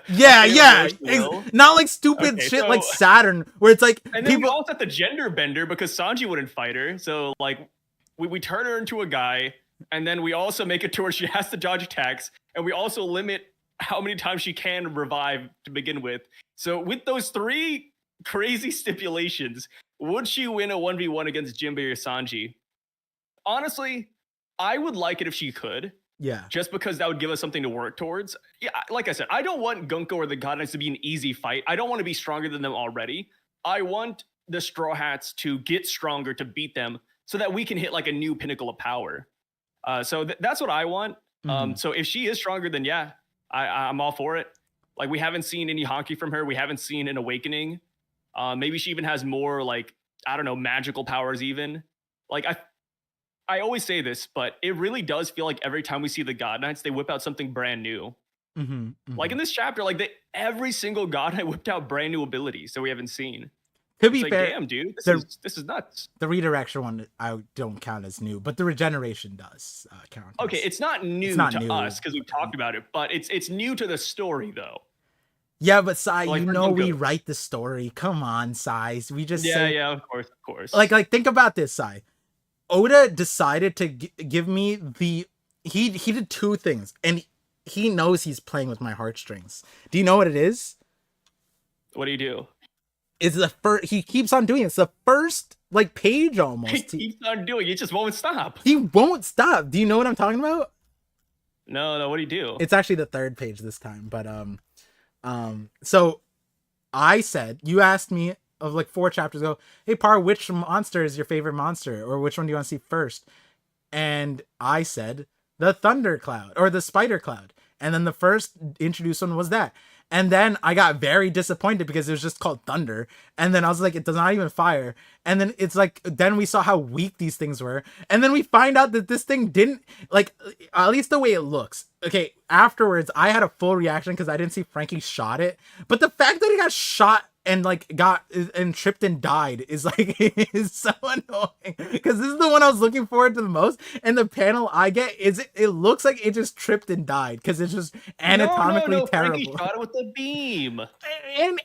not like stupid shit like Saturn, where it's like, and then we also have the gender bender because Sanji wouldn't fight her. So like, we turn her into a guy, and then we also make it to where she has to dodge attacks, and we also limit how many times she can revive to begin with. So with those 3 crazy stipulations, would she win a 1v1 against Jinbei or Sanji? Honestly, I would like it if she could. Yeah. Just because that would give us something to work towards. Yeah, like I said, I don't want Gunko or the God Knights to be an easy fight. I don't want to be stronger than them already. I want the Straw Hats to get stronger to beat them so that we can hit like a new pinnacle of power. So that's what I want. So if she is stronger, then yeah, I'm all for it. Like we haven't seen any Honky from her. We haven't seen an Awakening. Maybe she even has more like, I don't know, magical powers even. Like I always say this, but it really does feel like every time we see the God Knights, they whip out something brand new. Like in this chapter, like every single God Knight whipped out brand new abilities that we haven't seen. To be fair, damn, dude, this is nuts. The redirection one I don't count as new, but the regeneration does count. Okay, it's not new to us because we've talked about it, but it's new to the story though. Yeah, but Sai, like, we write the story. Come on, Sai. We just say, of course. Like think about this, Sai. Oda decided to give me he did 2 things, and he knows he's playing with my heartstrings. Do you know what it is? What do you do? It's the first. He keeps on doing it. It's the first like page almost. He keeps on doing it. Just won't stop. He won't stop. Do you know what I'm talking about? No. What do you do? It's actually the 3rd page this time, but so I said, you asked me of like 4 chapters ago, hey Par, which monster is your favorite monster, or which one do you want to see first? And I said the Thundercloud or the Spider Cloud, and then the first introduced one was that. And then I got very disappointed because it was just called thunder. And then I was like, it does not even fire. And then it's like, then we saw how weak these things were. And then we find out that this thing didn't, like, at least the way it looks. Okay, afterwards, I had a full reaction because I didn't see Frankie shot it. But the fact that he got shot and like got and tripped and died is like is so annoying, because this is the one I was looking forward to the most, and the panel I get is it looks like it just tripped and died because it's just anatomically terrible. Frankie shot it with the beam. And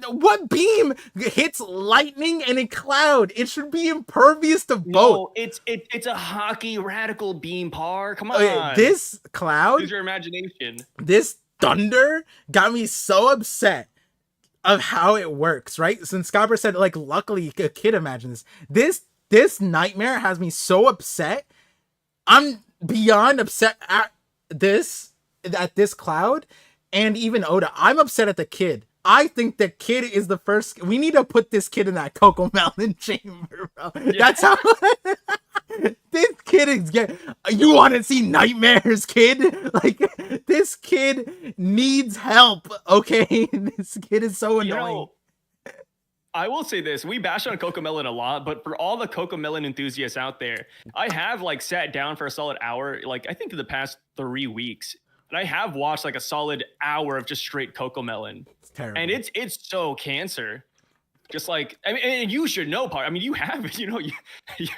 what beam hits lightning and a cloud? It should be impervious to both. No, it's a hockey radical beam, Par. Come on. Okay, this cloud, use your imagination. This thunder got me so upset of how it works, right? Since Scobber said, like, luckily a kid imagined this nightmare has me so upset. I'm beyond upset at this cloud, and even Oda. I'm upset at the kid. I think the kid is the first. We need to put this kid in that Coco Melon chamber, bro. Yeah. That's how this kid is getting. You want to see nightmares, kid? Like, this kid needs help. Okay, this kid is so annoying. I will say this: we bash on Coco Melon a lot, but for all the Coco Melon enthusiasts out there, I have like sat down for a solid hour, like I think in the past 3 weeks, and I have watched like a solid hour of just straight Coco Melon. It's terrible, and it's so cancer. Just like, I mean, and you should know, Par. I mean, you have,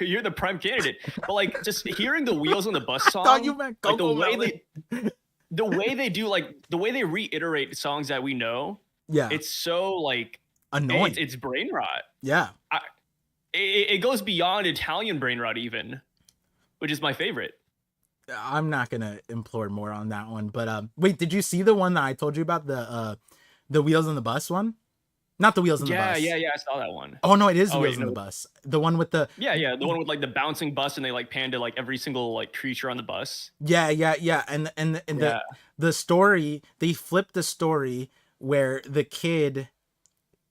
you're the prime candidate. But like, just hearing the Wheels on the Bus song, I thought you meant like Coco the way they do, like the way they reiterate songs that we know. Yeah, it's so like annoying. It's brain rot. Yeah, it goes beyond Italian brain rot even, which is my favorite. I'm not gonna implore more on that one, but wait, did you see the one that I told you about, the Wheels on the Bus one? Not the Wheels on the Bus. Yeah, I saw that one. Oh no, it is Wheels on the Bus. The one with the the one with like the bouncing bus, and they like pan to like every single like creature on the bus. Yeah. And the story, they flipped the story where the kid,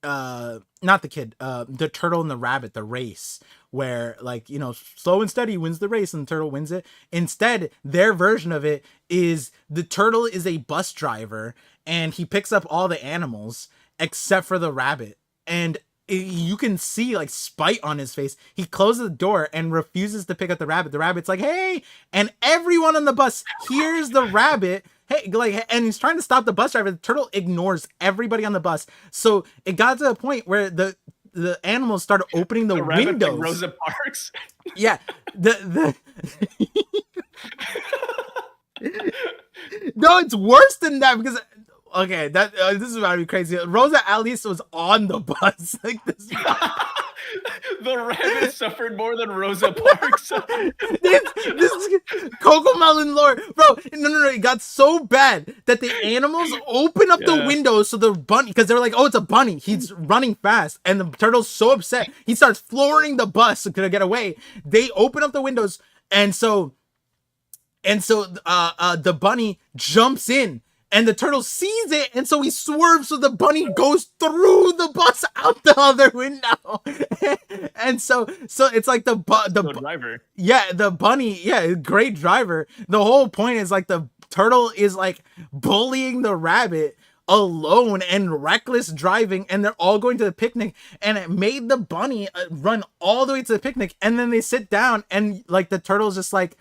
not the kid, the turtle and the rabbit, the race, where like, slow and steady wins the race and the turtle wins it. Instead, their version of it is the turtle is a bus driver and he picks up all the animals except for the rabbit, and you can see like spite on his face. He closes the door and refuses to pick up the rabbit. The rabbit's like, hey, and everyone on the bus hears the rabbit, hey, like, and he's trying to stop the bus driver. The turtle ignores everybody on the bus. So it got to a point where the animals started opening the windows. Like Rosa Parks. Yeah, the no, it's worse than that, because okay, that this is about to be crazy. Rosa at least was on the bus. Like this. The rabbit suffered more than Rosa Parks. this is Coco Melon lore, bro. No. It got so bad that the animals open up the windows so the bunny, because they're like, oh, it's a bunny. He's running fast, and the turtle's so upset he starts flooring the bus to get away. They open up the windows, and so the bunny jumps in. And the turtle sees it, and so he swerves, so the bunny goes through the bus out the other window. And so it's like the driver. Yeah, the bunny, yeah, great driver. The whole point is like the turtle is like bullying the rabbit alone and reckless driving, and they're all going to the picnic, and it made the bunny run all the way to the picnic, and then they sit down, and like the turtle's just like,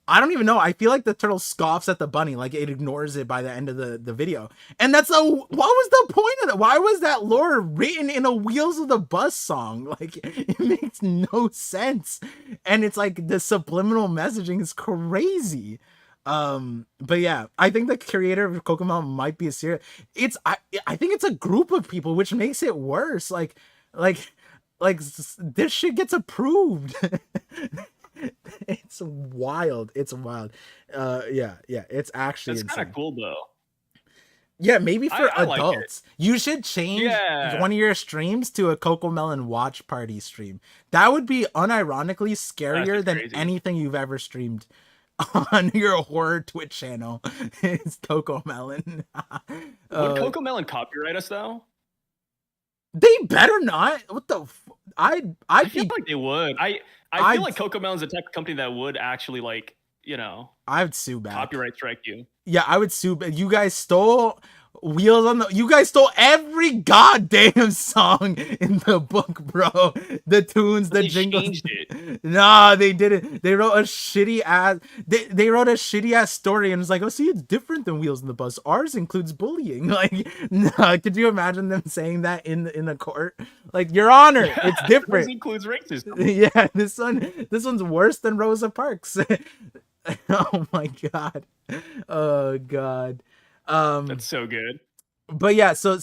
I don't even know. I feel like the turtle scoffs at the bunny, like it ignores it by the end of the video. And that's what was the point of that? Why was that lore written in a Wheels of the Bus song? Like, it makes no sense. And it's like the subliminal messaging is crazy. But yeah, I think the creator of Coco Melon might be a serious. I think it's a group of people, which makes it worse. Like this shit gets approved. It's wild. It's actually it's kind of cool though. Yeah, maybe for adults. Like you should change one of your streams to a Coco Melon watch party stream. That would be unironically scarier than anything you've ever streamed on your horror Twitch channel. It's Coco Melon. Would Coco Melon copyright us though? They better not. What the I feel like they would. I feel like Coco Melon's the type of company that would actually, like, I would sue back. Copyright strike you. Yeah, I would sue. You guys stole Wheels on the. You guys stole every goddamn song in the book, bro. The tunes, But the they jingles. changed it. Nah, they didn't. They wrote a shitty ass. They wrote a shitty ass story, and it's like, oh, see, it's different than Wheels on the Bus. Ours includes bullying. Like, nah, could you imagine them saying that in the court? Like, Your Honor, Yeah, it's this different. includes racism. Yeah, this one's worse than Rosa Parks. Oh my god. Oh god. That's so good. But yeah, so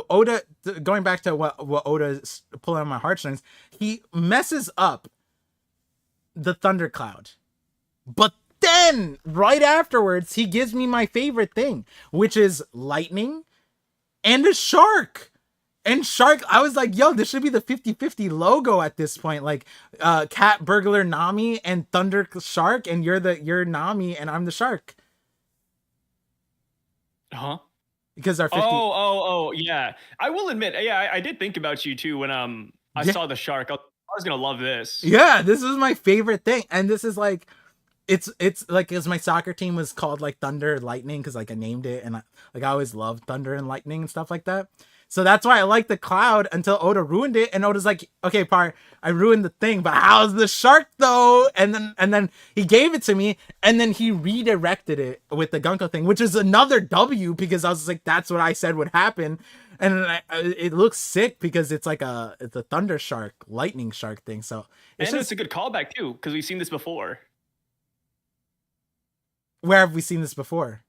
Oda, going back to what Oda's pulling on my heartstrings, he messes up the thundercloud, but then right afterwards he gives me my favorite thing, which is lightning and a shark. And shark, I was like, yo, this should be the 50-50 logo at this point. Like, cat burglar Nami and thunder shark, and you're Nami and I'm the shark. Huh? Because our 50. Oh, yeah. I will admit, yeah, I did think about you too when I Yeah. saw the shark. I was gonna love this. Yeah, this is my favorite thing. And this is like, it's like, because my soccer team was called like Thunder Lightning, because like I named it, and I always loved thunder and lightning and stuff like that. So that's why I like the cloud until Oda ruined it, and Oda's like, okay, Par, I ruined the thing, but how's the shark though? And then he gave it to me, and then he redirected it with the Gunko thing, which is another W, because I was like, that's what I said would happen. And it looks sick because it's like it's a thunder shark, lightning shark thing. So It's a good callback too, because we've seen this before. Where have we seen this before?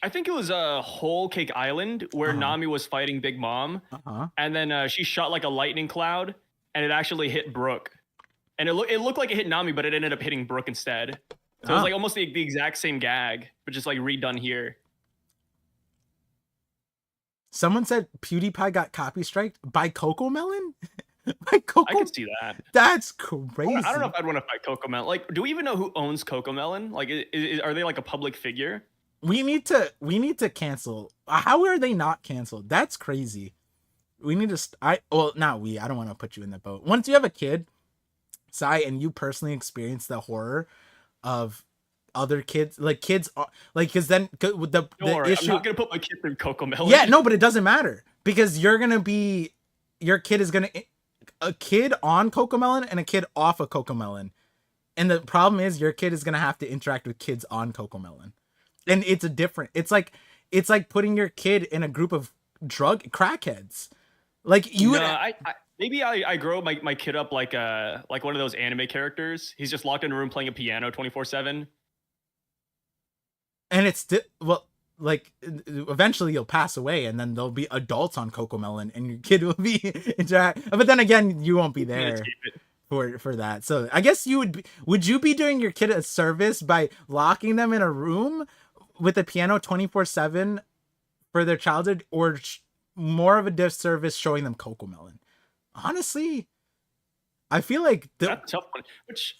I think it was a Whole Cake Island where Nami was fighting Big Mom, and then she shot like a lightning cloud, and it actually hit Brooke, and it looked like it hit Nami, but it ended up hitting Brooke instead. So it was like almost the exact same gag, but just like redone here. Someone said PewDiePie got copy striked by Cocomelon. By Coco. I could see that. That's crazy. I don't know if I'd want to fight Cocomelon. Like, do we even know who owns Cocomelon? Like, are they like a public figure? We need to cancel. How are they not canceled? That's crazy. We need to. I don't want to put you in that boat. Once you have a kid, Sai, and you personally experience the horror of other kids, like kids, like, because then with the issue. I'm not gonna put my kid through Cocomelon. Yeah, no, but it doesn't matter because your kid is gonna a kid on Cocomelon and a kid off of Cocomelon, and the problem is your kid is gonna have to interact with kids on Cocomelon. And it's like putting your kid in a group of crackheads. Like you. No, maybe I grow my kid up like one of those anime characters. He's just locked in a room playing a piano 24/7. And it's like eventually you'll pass away, and then there'll be adults on Cocomelon, and your kid will be But then again, you won't be there for that. So I guess you would you be doing your kid a service by locking them in a room with a piano 24/7 for their childhood, or more of a disservice showing them Cocomelon? Honestly, I feel like that's a tough one. Which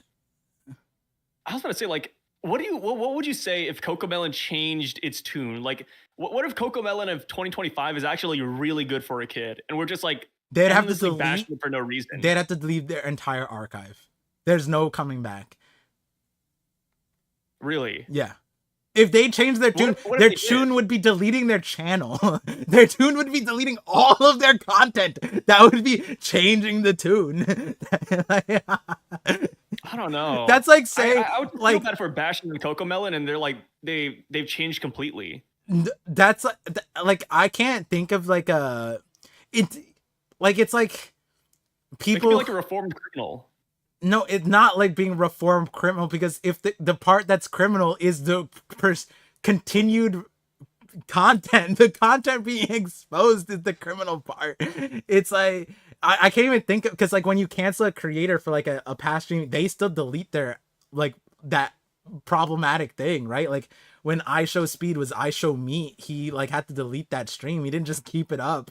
I was gonna say, like, what would you say if Cocomelon changed its tune? Like, what if Cocomelon of 2025 is actually really good for a kid, and we're just like they'd have to delete bashing for no reason? They'd have to delete their entire archive. There's no coming back. Really? Yeah. If they change their tune, their tune would be deleting their channel. Their tune would be deleting all of their content. That would be changing the tune. I don't know. That's like saying I would feel bad for bashing the Cocomelon, and they're like they've changed completely. That's like I can't think of like it's like people like a reformed criminal. No, it's not like being reformed criminal, because if the part that's criminal is the continued content, the content being exposed is the criminal part. It's like I can't even think of, because like when you cancel a creator for like a past stream, they still delete their like that problematic thing, right? Like when iShowSpeed was iShowMeat, he like had to delete that stream. He didn't just keep it up,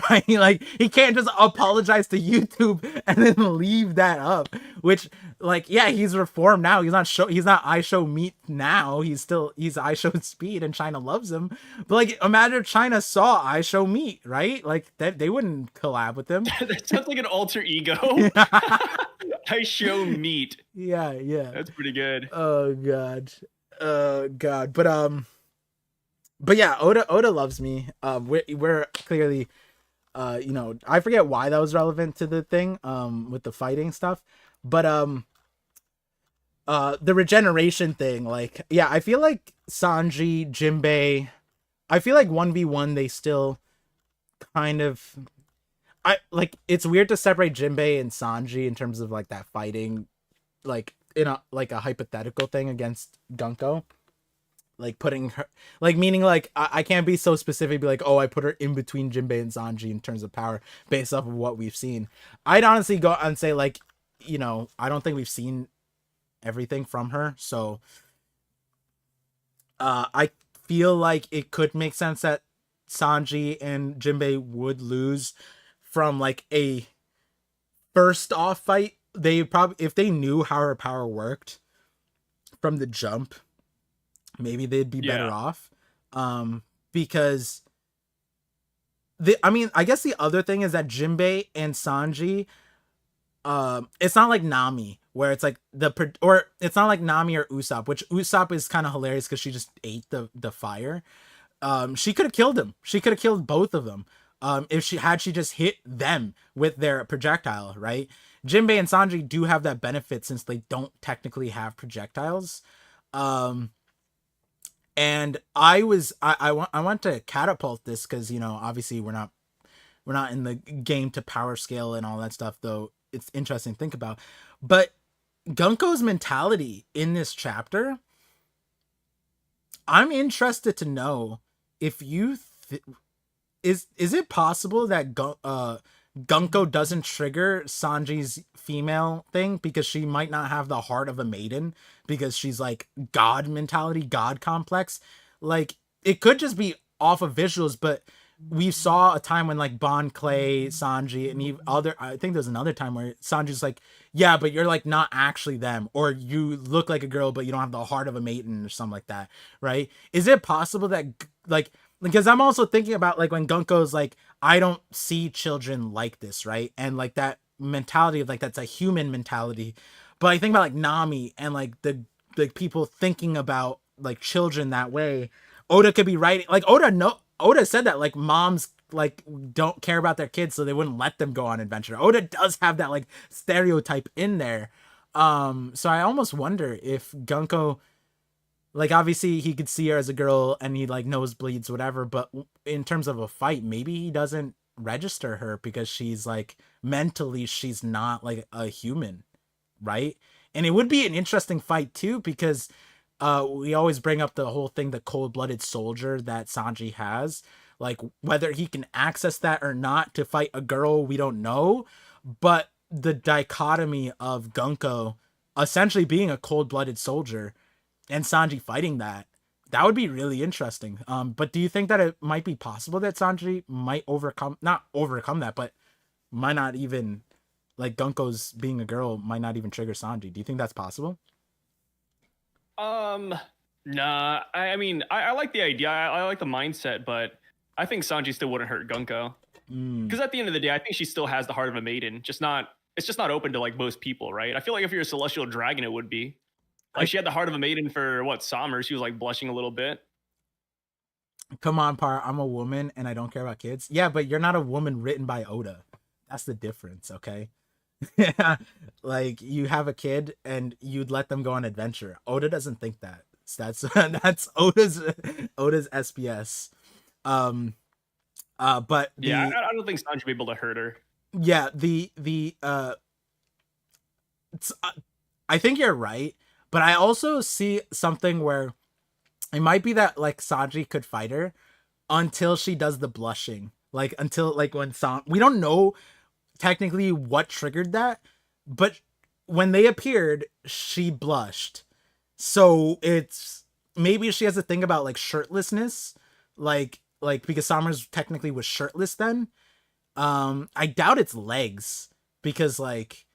right? Like he can't just apologize to YouTube and then leave that up. Which, like, yeah, he's reformed now. He's not iShowMeat now. He's iShowSpeed, and China loves him. But like, imagine if China saw iShowMeat, right? Like that they wouldn't collab with him. That sounds like an alter ego. iShowMeat. Yeah. That's pretty good. Oh god. But But yeah, Oda loves me. We're clearly, I forget why that was relevant to the thing, with the fighting stuff, but the regeneration thing, like, yeah, I feel like Sanji, Jinbei, I feel like 1v1 they still kind of, I like, it's weird to separate Jinbei and Sanji in terms of like that fighting, like in a like a hypothetical thing against Gunko, like putting her, like, meaning like I can't be so specific, be like, oh, I put her in between Jinbei and Sanji in terms of power based off of what we've seen. I'd honestly go and say, like, I don't think we've seen everything from her, so I feel like it could make sense that Sanji and Jinbei would lose from like a first off fight. They probably, if they knew how her power worked from the jump, maybe they'd be better Yeah. off. Because I mean, I guess the other thing is that Jinbei and Sanji, it's not like Nami where it's like or it's not like Nami or Usopp, which Usopp is kind of hilarious because she just ate the fire. She could have killed him. She could have killed both of them. If she just hit them with their projectile, right? Jinbei and Sanji do have that benefit since they don't technically have projectiles. Um, and I want to catapult this because, obviously we're not in the game to power scale and all that stuff, though it's interesting to think about. But Gunko's mentality in this chapter, I'm interested to know if you is it possible that Gunko doesn't trigger Sanji's female thing because she might not have the heart of a maiden because she's like god mentality, god complex. Like, it could just be off of visuals, but we saw a time when like Bon Clay, Sanji, and even other, I think there's another time where Sanji's like, yeah, but you're like not actually them, or you look like a girl but you don't have the heart of a maiden or something like that, right? Is it possible that, like, because I'm also thinking about like when Gunko's like, I don't see children like this, right? And like that mentality of like that's a human mentality. But I think about like Nami and like the people thinking about like children that way. Oda could be writing like Oda said that like moms like don't care about their kids, so they wouldn't let them go on adventure. Oda does have that like stereotype in there. So I almost wonder if Gunko, like, obviously he could see her as a girl and he like nosebleeds whatever, but in terms of a fight, maybe he doesn't register her because she's like mentally she's not like a human, right? And it would be an interesting fight too because we always bring up the whole thing, the cold-blooded soldier that Sanji has, like whether he can access that or not to fight a girl, we don't know, but the dichotomy of Gunko essentially being a cold-blooded soldier and Sanji fighting that would be really interesting. But do you think that it might be possible that Sanji might not overcome that, but might not even, like, Gunko's being a girl might not even trigger Sanji? Do you think that's possible? Um, nah. I mean, I like the idea. I like the mindset, but I think Sanji still wouldn't hurt Gunko Mm. because at the end of the day, I think she still has the heart of a maiden. Just not. It's just not open to like most people, right? I feel like if you're a celestial dragon, it would be. Like I she had the heart of a maiden for what Summer. She was like blushing a little bit. Come on, Par. I'm a woman and I don't care about kids. Yeah, but you're not a woman written by Oda. That's the difference, okay? Yeah, like you have a kid and you'd let them go on adventure. Oda doesn't think that. That's that's Oda's SBS. Um but Yeah, the I don't think Sanji would be able to hurt her. yeah, I think you're right, but I also see something where it might be that like Sanji could fight her until she does the blushing. Like until like when we don't know technically what triggered that, but when they appeared, she blushed. So it's maybe she has a thing about like shirtlessness, like because Summers technically was shirtless then. I doubt it's legs because like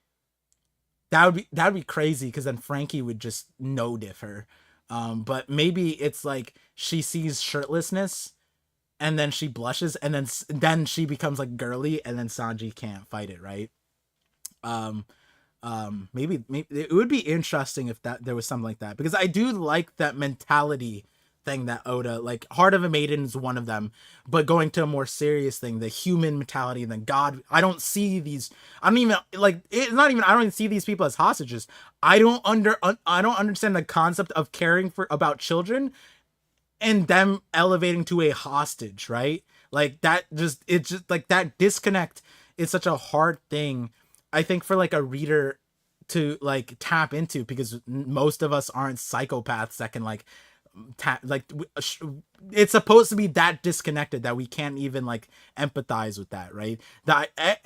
that would be crazy because then Frankie would just no diff her. But maybe it's like she sees shirtlessness and then she blushes and then she becomes like girly and then Sanji can't fight it, right? Um maybe it would be interesting if that there was something like that because I do like that mentality thing that Oda, like Heart of a Maiden is one of them, but going to a more serious thing, the human mentality and the God. I don't see these. I don't even like it's not even. I don't even see these people as hostages. I don't understand the concept of caring for about children and them elevating to a hostage, right? Like that just it's just like that disconnect is such a hard thing, I think, for like a reader to like tap into, because most of us aren't psychopaths that can like it's supposed to be that disconnected that we can't even like empathize with that, right?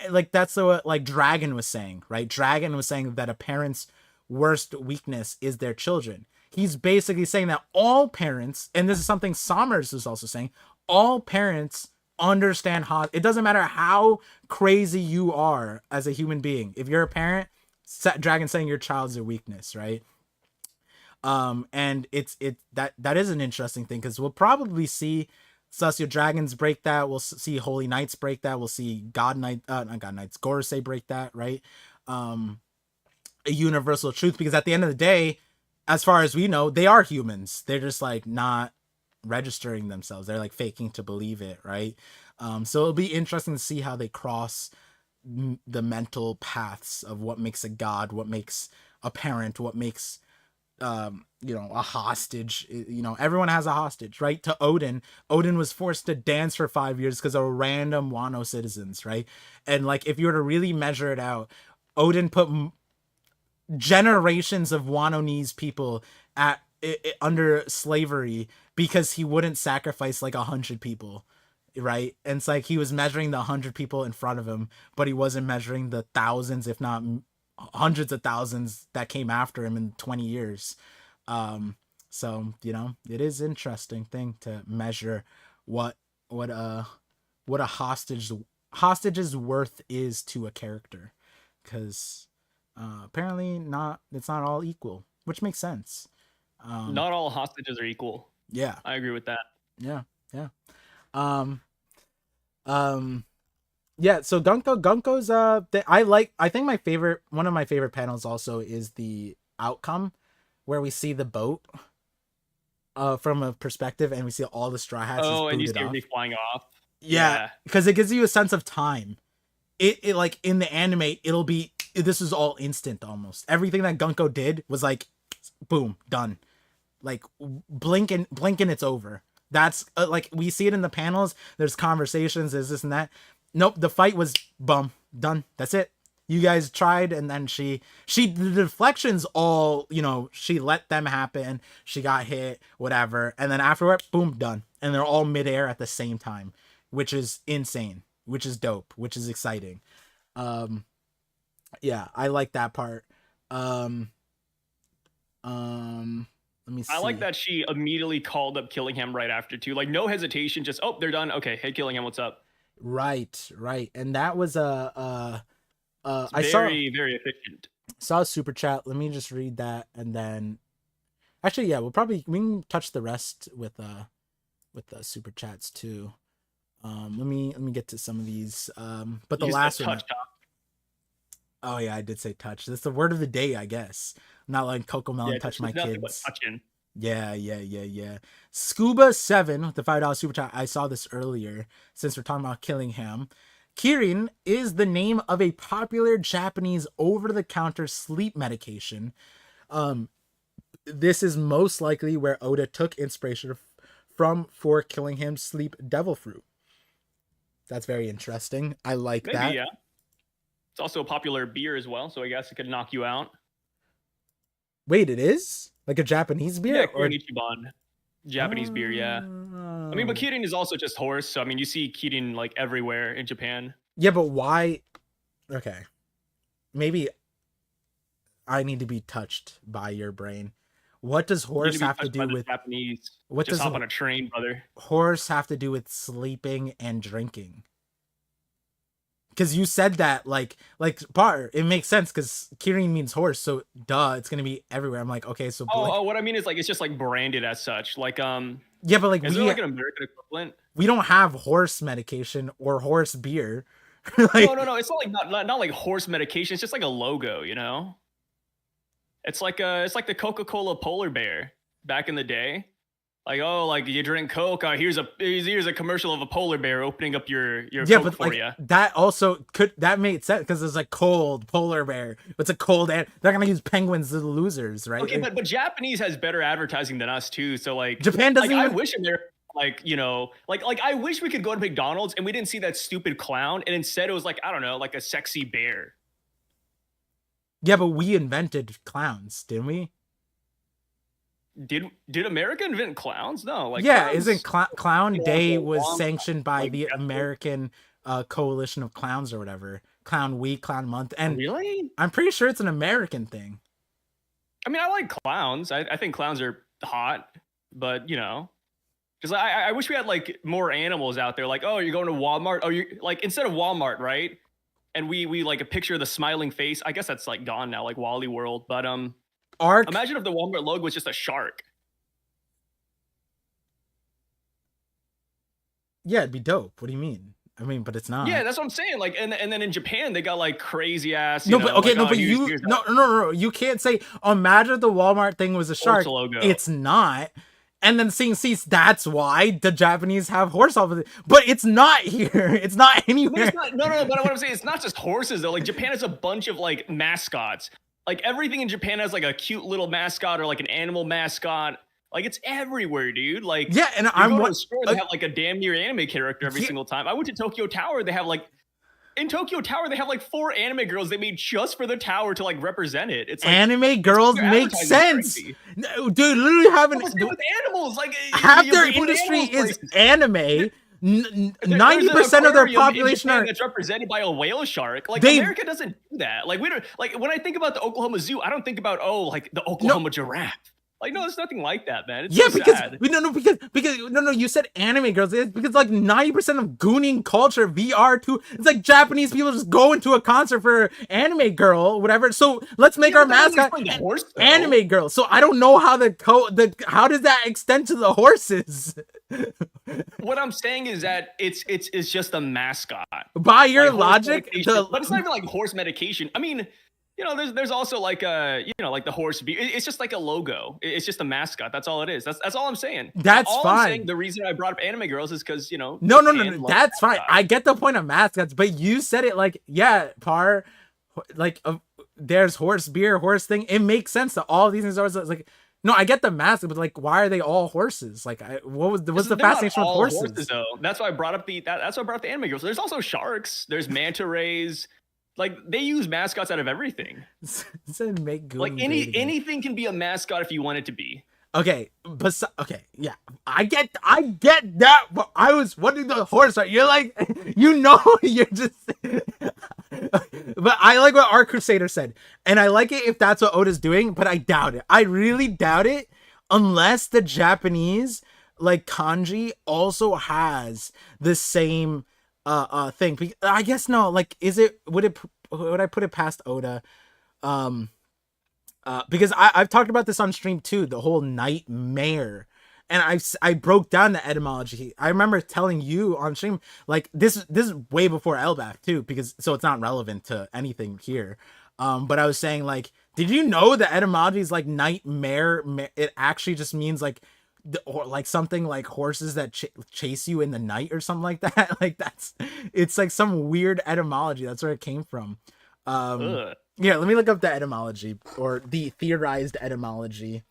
Like that's what like Dragon was saying, right? Dragon was saying that a parent's worst weakness is their children. He's basically saying that all parents, and this is something Sommers is also saying, all parents understand how it doesn't matter how crazy you are as a human being. If you're a parent, Dragon saying your child's a weakness, right? And that is an interesting thing, because we'll probably see Celestial Dragons break that. We'll see Holy Knights break that. We'll see not God Knights, Gorosei break that, right? A universal truth, because at the end of the day, as far as we know, they are humans. They're just like not registering themselves. They're like faking to believe it, right? So it'll be interesting to see how they cross the mental paths of what makes a god, what makes a parent, what makes a hostage. Everyone has a hostage, right? To Odin was forced to dance for 5 years because of random Wano citizens, right? And like if you were to really measure it out, Odin put generations of Wanonese people at under slavery because he wouldn't sacrifice like 100 people, right? And it's like he was measuring the 100 people in front of him, but he wasn't measuring the thousands, if not hundreds of thousands, that came after him in 20 years. So it is interesting thing to measure what a hostage's worth is to a character, because apparently it's not all equal, which makes sense. Not all hostages are equal. Yeah, I agree with that. yeah. um yeah, so Gunko's I think one of my favorite panels also is the outcome, where we see the boat from a perspective, and we see all the Straw Hats just And you booted see off. everybody flying off. Yeah, because it gives you a sense of time. It like in the anime, this is all instant almost. Everything that Gunko did was like boom, done. Like blink and it's over. That's like we see it in the panels. There's conversations, there's this and that. Nope, the fight was done. That's it. You guys tried, and then the deflections all, she let them happen. She got hit, whatever, and then afterward, boom, done. And they're all midair at the same time, which is insane, which is dope, which is exciting. Yeah, I like that part. Let me see. I like that she immediately called up Killingham right after too. Like no hesitation, just they're done. Okay, hey Killingham, what's up? Right. And that was very efficient. Saw a super chat. Let me just read that, and then actually, yeah, we can touch the rest with the super chats too. Let me get to some of these. But the last one. Oh yeah, I did say touch. That's the word of the day, I guess. Not like Coco Melon touch my kids. Yeah. Scuba 7 with the $5 super chat. I saw this earlier since we're talking about Killingham. Kirin is the name of a popular Japanese over-the-counter sleep medication. This is most likely where Oda took inspiration from for Killingham's sleep devil fruit. That's very interesting. I like that. Yeah. It's also a popular beer as well, so I guess it could knock you out. Wait, it is? Like a Japanese beer? Yeah, or Ichiban. Japanese beer, yeah. I mean, but Kirin is also just horse, so I mean, you see Kirin like everywhere in Japan. Yeah, but why? Okay. Maybe I need to be touched by your brain. What does horse have to do with Japanese? What just does hop on a train, brother? Horse have to do with sleeping and drinking? Because you said that like it makes sense because Kirin means horse, so duh, it's gonna be everywhere. I'm like, okay, so what I mean is like it's just like branded as such, like yeah, but like is there like an American equivalent? We don't have horse medication or horse beer. Like, no, it's not like horse medication. It's just like a logo, It's like the Coca-Cola polar bear back in the day. Like, oh, like you drink Coke. Here's a commercial of a polar bear opening up your Yeah, Coke but for like you. that also could that made sense because it's like cold polar bear. It's a cold and they're gonna use penguins as the losers, right? Okay, Like, but Japanese has better advertising than us too. So Japan doesn't I even. wish America, like, you know, like I wish we could go to McDonald's and we didn't see that stupid clown, and instead it was like, I don't know, like a sexy bear. Yeah, but we invented clowns, didn't we? Did America invent clowns? No, like Yeah, isn't clowns. Clown You know, Day the was long, sanctioned by like the death wish. American Coalition of Clowns or whatever? Clown Week, Clown Month, and Really? I'm pretty sure it's an American thing. I mean, I like clowns. I think clowns are hot, but you know, because I wish we had like more animals out there. Like, oh, you're going to Walmart. Oh, you like instead of Walmart, right? And we like a picture of the smiling face. I guess that's like gone now, like Wally World. But Arc, imagine if the Walmart logo was just a shark. yeah, it'd be dope. What do you mean? I mean, but it's Yeah, not. that's what I'm saying. Like, and then in Japan they got like crazy ass, you No, but know, okay, like no, oh but you here's no, no, no, no, you can't say imagine if the Walmart thing was a horse shark. logo. It's not. And then seeing sees that's why the Japanese have horse off of it. But it's not here. It's not But anywhere. it's not. No, no, no. But what I'm saying, it's not just horses though. Like Japan has a bunch of like mascots. Like everything in Japan has like a cute little mascot or like an animal mascot. Like it's everywhere, dude. Like Yeah, and you I'm go to what a store, they have like a damn near anime character every yeah, single time. I went to Tokyo Tower, they have like in Tokyo Tower, they have like 4 anime girls they made just for the tower to like represent it. It's like anime it's girls their make advertising is sense. crazy. No, dude, literally having But same with animals. Like half their you put industry animals is places. anime. There's an 90% of their aquarium in population Japan are that's represented by a whale shark. Like they America doesn't do that. Like we don't like when I think about the Oklahoma Zoo, I don't think about like the no. Oklahoma giraffe. Like no, there's nothing like that, man. It's Yeah, so because sad. because no, you said anime girls. It's because like 90% of gooning culture VR too. It's like Japanese people just go into a concert for anime girl, whatever. So let's make Yeah, our but that doesn't mascot explain the horse though. anime girl. So I don't know how the how does that extend to the horses? What I'm saying is that it's just a mascot. By your Like horse logic, medication. But it's not even like horse medication. I mean, you know, there's also like like the horse. It's just like a logo. It's just a mascot. That's all it is. That's all I'm saying. that's All I'm fine. saying. The reason I brought up anime girls is because No, Japan loves that's fine. mascots. I get the point of mascots, but you said it like, yeah, like there's horse beer, horse thing. It makes sense that all these things are like, no, I get the mascot, but like, why are they all horses? Like, what's the They're not fascination with all horses? though. That's why I brought up that's why I brought up the anime girls. There's also sharks. There's manta rays. Like they use mascots out of everything. Said make Like Gooning great again. anything can be a mascot if you want it to be. Okay, but okay, yeah, I get that. But I was wondering the horse. Right? You're like, you're just. But I like what our Crusader said, and I like it if that's what Oda's doing. But I doubt it. I really doubt it, unless the Japanese like kanji also has the same thing. I guess no. Like, would I put it past Oda? Because I've talked about this on stream too, the whole nightmare, and I broke down the etymology. I remember telling you on stream like this is way before Elbaf too, because so it's not relevant to anything here. But I was saying like, did you know the etymology is like nightmare? It actually just means like or like something like horses that chase you in the night or something like that. Like it's like some weird etymology. That's where it came from. Ugh. Yeah, let me look up the etymology or the theorized etymology.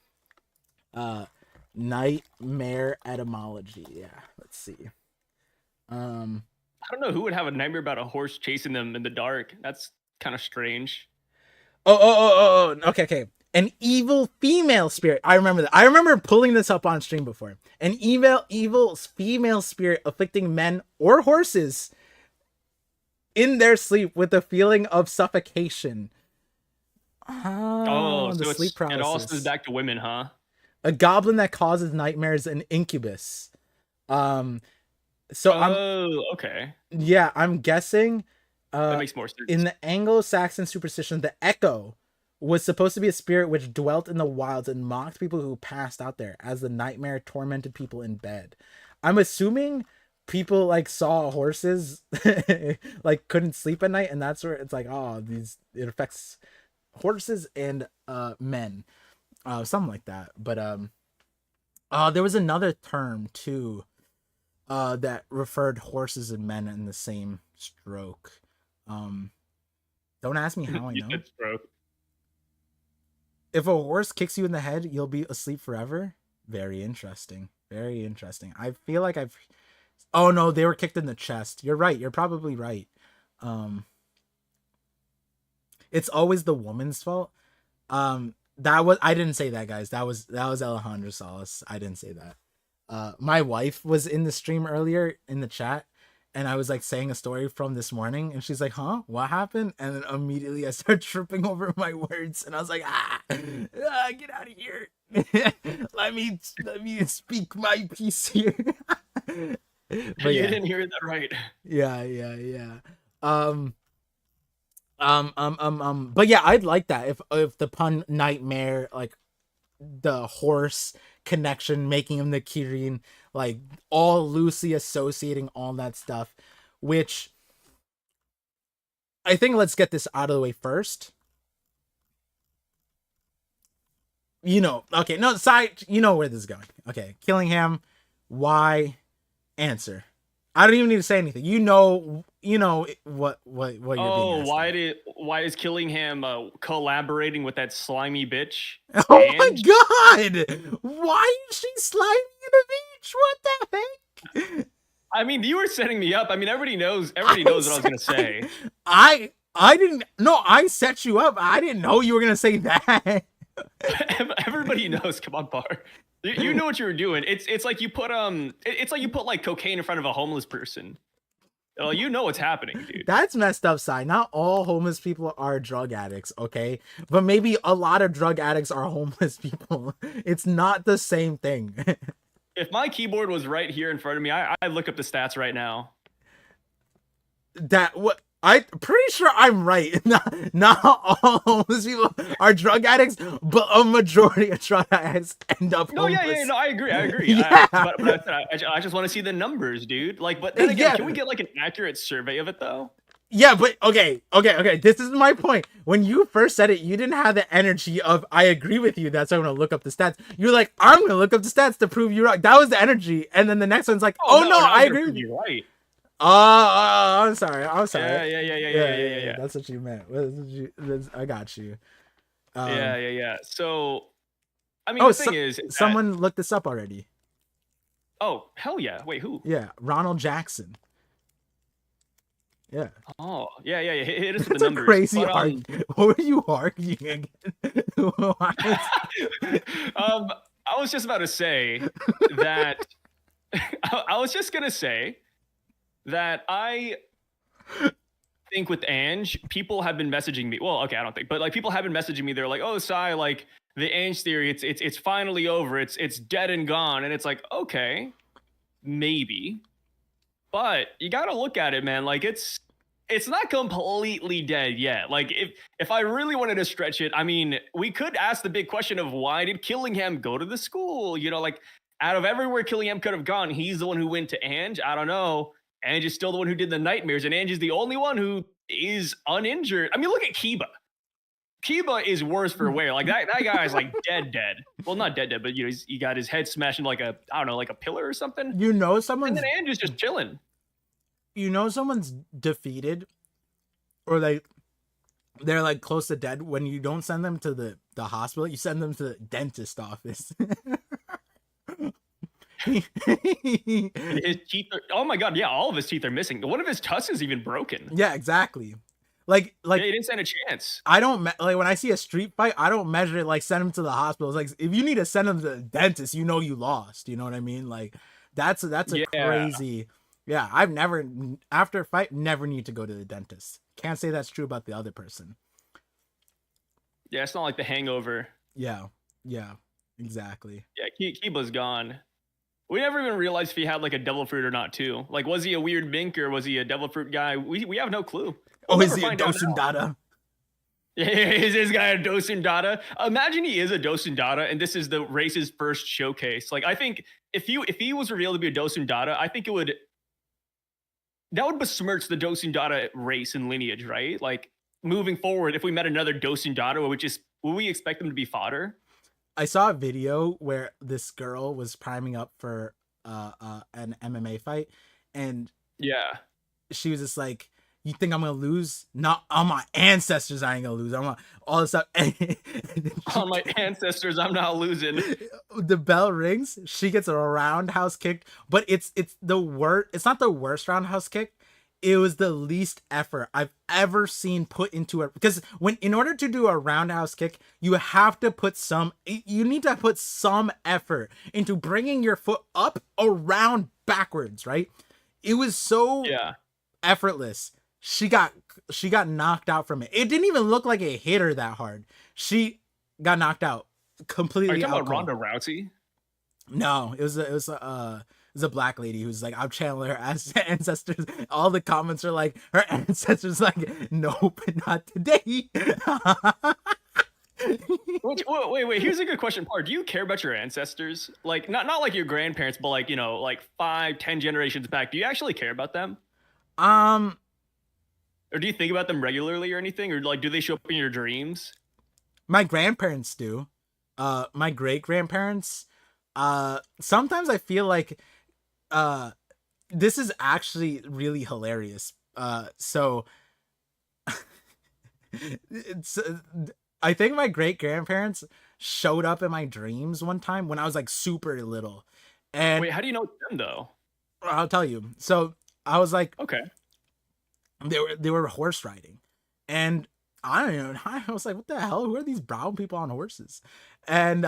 Nightmare etymology. Yeah, let's see. I don't know who would have a nightmare about a horse chasing them in the dark. That's kind of strange. Okay. An evil female spirit. I remember that. I remember pulling this up on stream before. An evil female spirit afflicting men or horses in their sleep with a feeling of suffocation. Oh, The so sleep it all paralysis. stems back to women, huh? A goblin that causes nightmares, an incubus. So Okay. I'm guessing That makes more sense. in the Anglo-Saxon superstition, the echo was supposed to be a spirit which dwelt in the wilds and mocked people who passed out there, as the nightmare tormented people in bed. I'm assuming people like saw horses like couldn't sleep at night, and that's where it's like, oh, it affects horses and men, something like that. But There was another term too, that referred horses and men in the same stroke. Um, don't ask me how I You know. said stroke. If a horse kicks you in the head, you'll be asleep forever. Very interesting. Very interesting. I feel like I've. Oh no, they were kicked in the chest. You're right. You're probably right. Um, it's always the woman's fault. That was I didn't say that, guys. That was Alejandro Salas. I didn't say that. My wife was in the stream earlier in the chat, and I was like saying a story from this morning, and she's like, "Huh, what happened?" And then immediately I start tripping over my words, and I was like, get out of here. let me speak my piece here." But You yeah, didn't hear that right. yeah. Um, but yeah, I'd like that if the pun nightmare, like the horse connection, making him the Kirin, like all loosely associating all that stuff, which I think let's get this out of the way first. Okay, no, side, where this is going. Okay, Killingham, why? Answer. I don't even need to say anything. What you're being Oh, asked. why is Killingham collaborating with that slimy bitch? Oh my And god! Why is she sliding in the beach? What the heck? I mean, you were setting me up. I mean, everybody knows. Everybody knows what I was gonna say. I didn't. No, I set you up. I didn't know you were gonna say that. Everybody knows. Come on, Bar. You know what you were doing. It's like you put it's like you put like cocaine in front of a homeless person. You know what's happening, dude. That's messed up, side. Not all homeless people are drug addicts, okay? But maybe a lot of drug addicts are homeless people. It's not the same thing. If my keyboard was right here in front of me, I'd look up the stats right now. I'm pretty sure I'm right. Not all homeless people are drug addicts, but a majority of drug addicts end up homeless. No, I agree. Yeah. I just want to see the numbers, dude. Like, but then again, can we get like an accurate survey of it though? Yeah, but okay. This is my point. When you first said it, you didn't have the energy of "I agree with you." That's why I'm gonna look up the stats. You're like, "I'm gonna look up the stats to prove you right." That was the energy, and then the next one's like, "Oh no, I agree with you." Right. I'm sorry. Yeah. That's what you meant. I got you. Yeah. So, I mean, the thing is someone looked this up already. Oh, hell yeah. Wait, who? Yeah, Ronald Jackson. Yeah. Oh, yeah. Hit us with It's the a numbers. crazy argument. What were you arguing again? I was just about to say that I was just gonna say that I think with Ange, people have been messaging me. Well, okay, I don't think, but like people have been messaging me. They're like, "Oh, Sai, like the Ange theory, it's finally over. It's dead and gone." And it's like, okay, maybe, but you got to look at it, man. Like it's not completely dead yet. Like if I really wanted to stretch it, I mean, we could ask the big question of why did Killingham go to the school? Like out of everywhere Killingham could have gone, he's the one who went to Ange. I don't know. Ange is still the one who did the nightmares, and Ange is the only one who is uninjured. I mean, look at Kiba. Kiba is worse for wear. Like that guy is like dead. Well, not dead, but he got his head smashed into like a pillar or something. Someone's. And then Ange is just chilling. Someone's defeated, or they're like close to dead when you don't send them to the hospital. You send them to the dentist office. His teeth are, oh my god, yeah, all of his teeth are missing. One of his tusks is even broken. Yeah, exactly. Like he didn't stand a chance. I don't like when I see a street fight, I don't measure it like send him to the hospital. It's like if you need to send him to the dentist, you lost. You know what I mean? Like that's a crazy. Yeah, I've never after a fight never need to go to the dentist. Can't say that's true about the other person. Yeah, it's not like the Hangover. Yeah, exactly. Yeah, Kiba's gone. We never even realized if he had like a devil fruit or not, too. Like, was he a weird mink or was he a devil fruit guy? We have no clue. Is he a Dosundada? Yeah, is this guy a Dosundada? Imagine he is a Dosundada, and this is the race's first showcase. Like, I think if he was revealed to be a Dosundada, I think that would besmirch the Dosundada race and lineage, right? Like, moving forward, if we met another Dosundada, would we expect them to be fodder? I saw a video where this girl was priming up for an MMA fight, and Yeah. she was just like, "You think I'm gonna lose? Not on my ancestors. I ain't gonna lose. I'm gonna, all this stuff." And then On my ancestors, I'm not losing. the bell rings. She gets a roundhouse kick, but it's the worst. It's not the worst roundhouse kick. It was the least effort I've ever seen put into it, because when in order to do a roundhouse kick, you have to put some. You need to put some effort into bringing your foot up, around, backwards. Right? It was so Yeah. effortless. She got knocked out from it. It didn't even look like it hit her that hard. She got knocked out Are you completely talking out about cold. Ronda Rousey? No, it was a black lady who's like, I'm channeling her ancestors. All the comments are like, her ancestors like, nope, not today. Wait. Here's a good question, Par. Do you care about your ancestors? Like, not like your grandparents, but like, like 5, 10 generations back. Do you actually care about them? um, Or do you think about them regularly or anything? Or like, do they show up in your dreams? my grandparents do. My great grandparents. Sometimes I feel like uh this is actually really hilarious. So it's I think my great grandparents showed up in my dreams one time when I was like super little, and Wait, how do you know it's them though? I'll tell you. So I was like, Okay. they were horse riding, and I don't know. I was like, what the hell? Who are these brown people on horses? And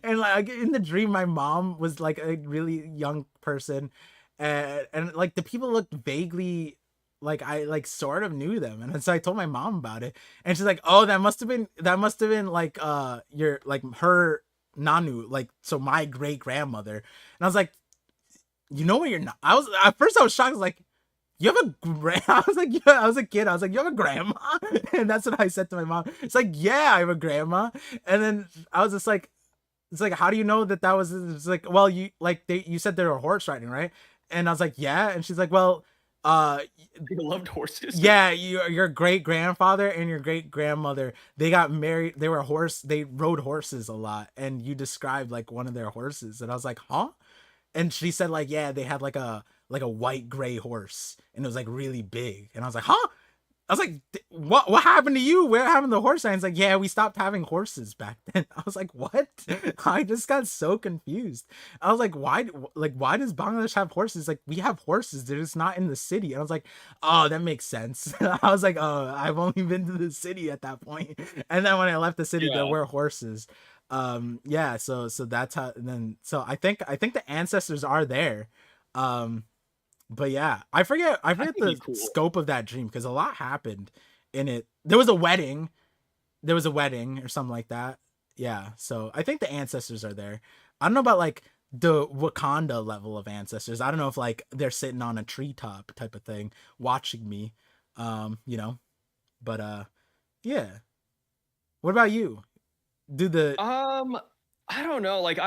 and like in the dream, my mom was like a really young person, and like the people looked vaguely like I like sort of knew them, and so I told my mom about it, and she's like, "Oh, that must have been like your like her nanu, like so my great grandmother," and I was like, "You know what? You're not." I was at first I was shocked. I was like, "You have a grand?" I was like, "Yeah." I was a kid. I was like, "You have a grandma?" And that's what I said to my mom. It's like, "Yeah, I have a grandma." And then I was just like, it's like, how do you know that was? It's like, well, you said they were horse riding, right? And I was like, yeah. And she's like, well, uh, You loved horses. yeah, your great grandfather and your great grandmother, they got married. They rode horses a lot, and you described like one of their horses, and I was like, huh? And she said like, yeah, they had like a white gray horse, and it was like really big, and I was like, huh? I was like, what happened to you? Where happened the horse signs? Like, yeah, we stopped having horses back then. I was like, what? I just got so confused. I was like, why does Bangladesh have horses? Like, we have horses, they're just not in the city. And I was like, oh, that makes sense. I was like, oh, I've only been to the city at that point. And then when I left the city, there Yeah. were horses. Yeah, so that's how. And then so I think the ancestors are there. Um, but yeah, I forget That'd be the cool. scope of that dream because a lot happened in it. There was a wedding or something like that. Yeah, so I think the ancestors are there. I don't know about like the Wakanda level of ancestors. I don't know if like they're sitting on a treetop type of thing watching me. You know, but yeah. What about you? Do the I don't know. Like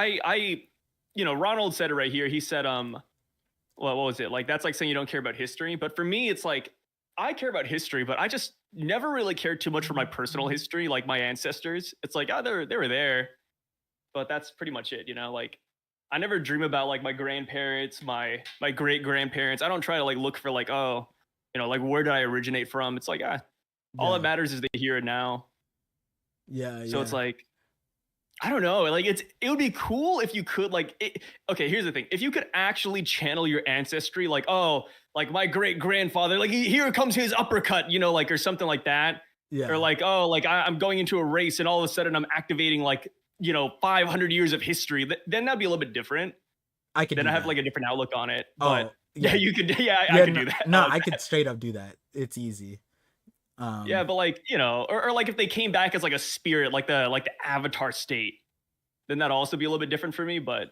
Ronald said it right here. He said, well, what was it? Like, that's like saying you don't care about history. But for me, it's like, I care about history, but I just never really cared too much for my personal history, like my ancestors. It's like, oh, they were there, but that's pretty much it. Like, I never dream about like my grandparents, my great grandparents. I don't try to like look for like, oh, like where did I originate from? It's like, all that yeah matters is the here and now. yeah So it's yeah like, I don't know. Like, it would be cool if you could okay, here's the thing. If you could actually channel your ancestry, like, oh, like my great grandfather, like here comes his uppercut, like, or something like that. Or yeah like, oh, like I'm going into a race and all of a sudden I'm activating like, 500 years of history. Then that'd be a little bit different. I could Then do I have that. like a different outlook on it. But Oh yeah, yeah you could, yeah, I yeah could no, do that. I no like I that. could straight up do that. It's easy. Yeah, Um but like, or like if they came back as like a spirit, like the avatar state, then that'd also be a little bit different for me. But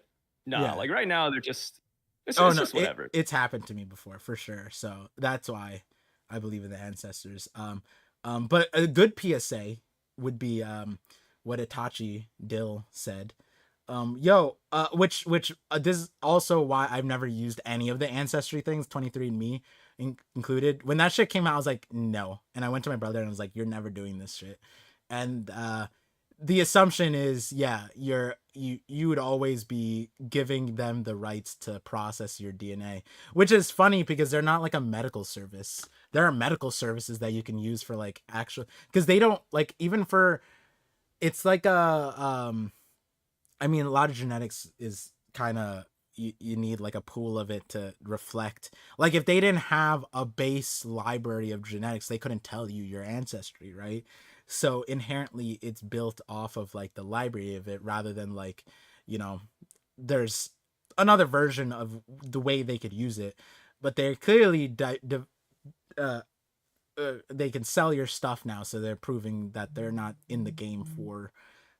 no, yeah. like right now they're just Oh it's no, just whatever. it's happened to me before for sure. So that's why I believe in the ancestors. But a good PSA would be what Itachi Dill said. Which this is also why I've never used any of the ancestry things, 23andMe included. When that shit came out, I was like, no. And I went to my brother and I was like, you're never doing this shit. and the assumption is, yeah, you would always be giving them the rights to process your DNA, which is funny because they're not like a medical service. There are medical services that you can use for like actual, because they don't like, even for, it's like a I mean, a lot of genetics is kind of, you need like a pool of it to reflect. Like if they didn't have a base library of genetics, they couldn't tell you your ancestry, right? So inherently it's built off of like the library of it rather than like, you know, there's another version of the way they could use it, but they're clearly uh, they can sell your stuff now, so they're proving that they're not in the game for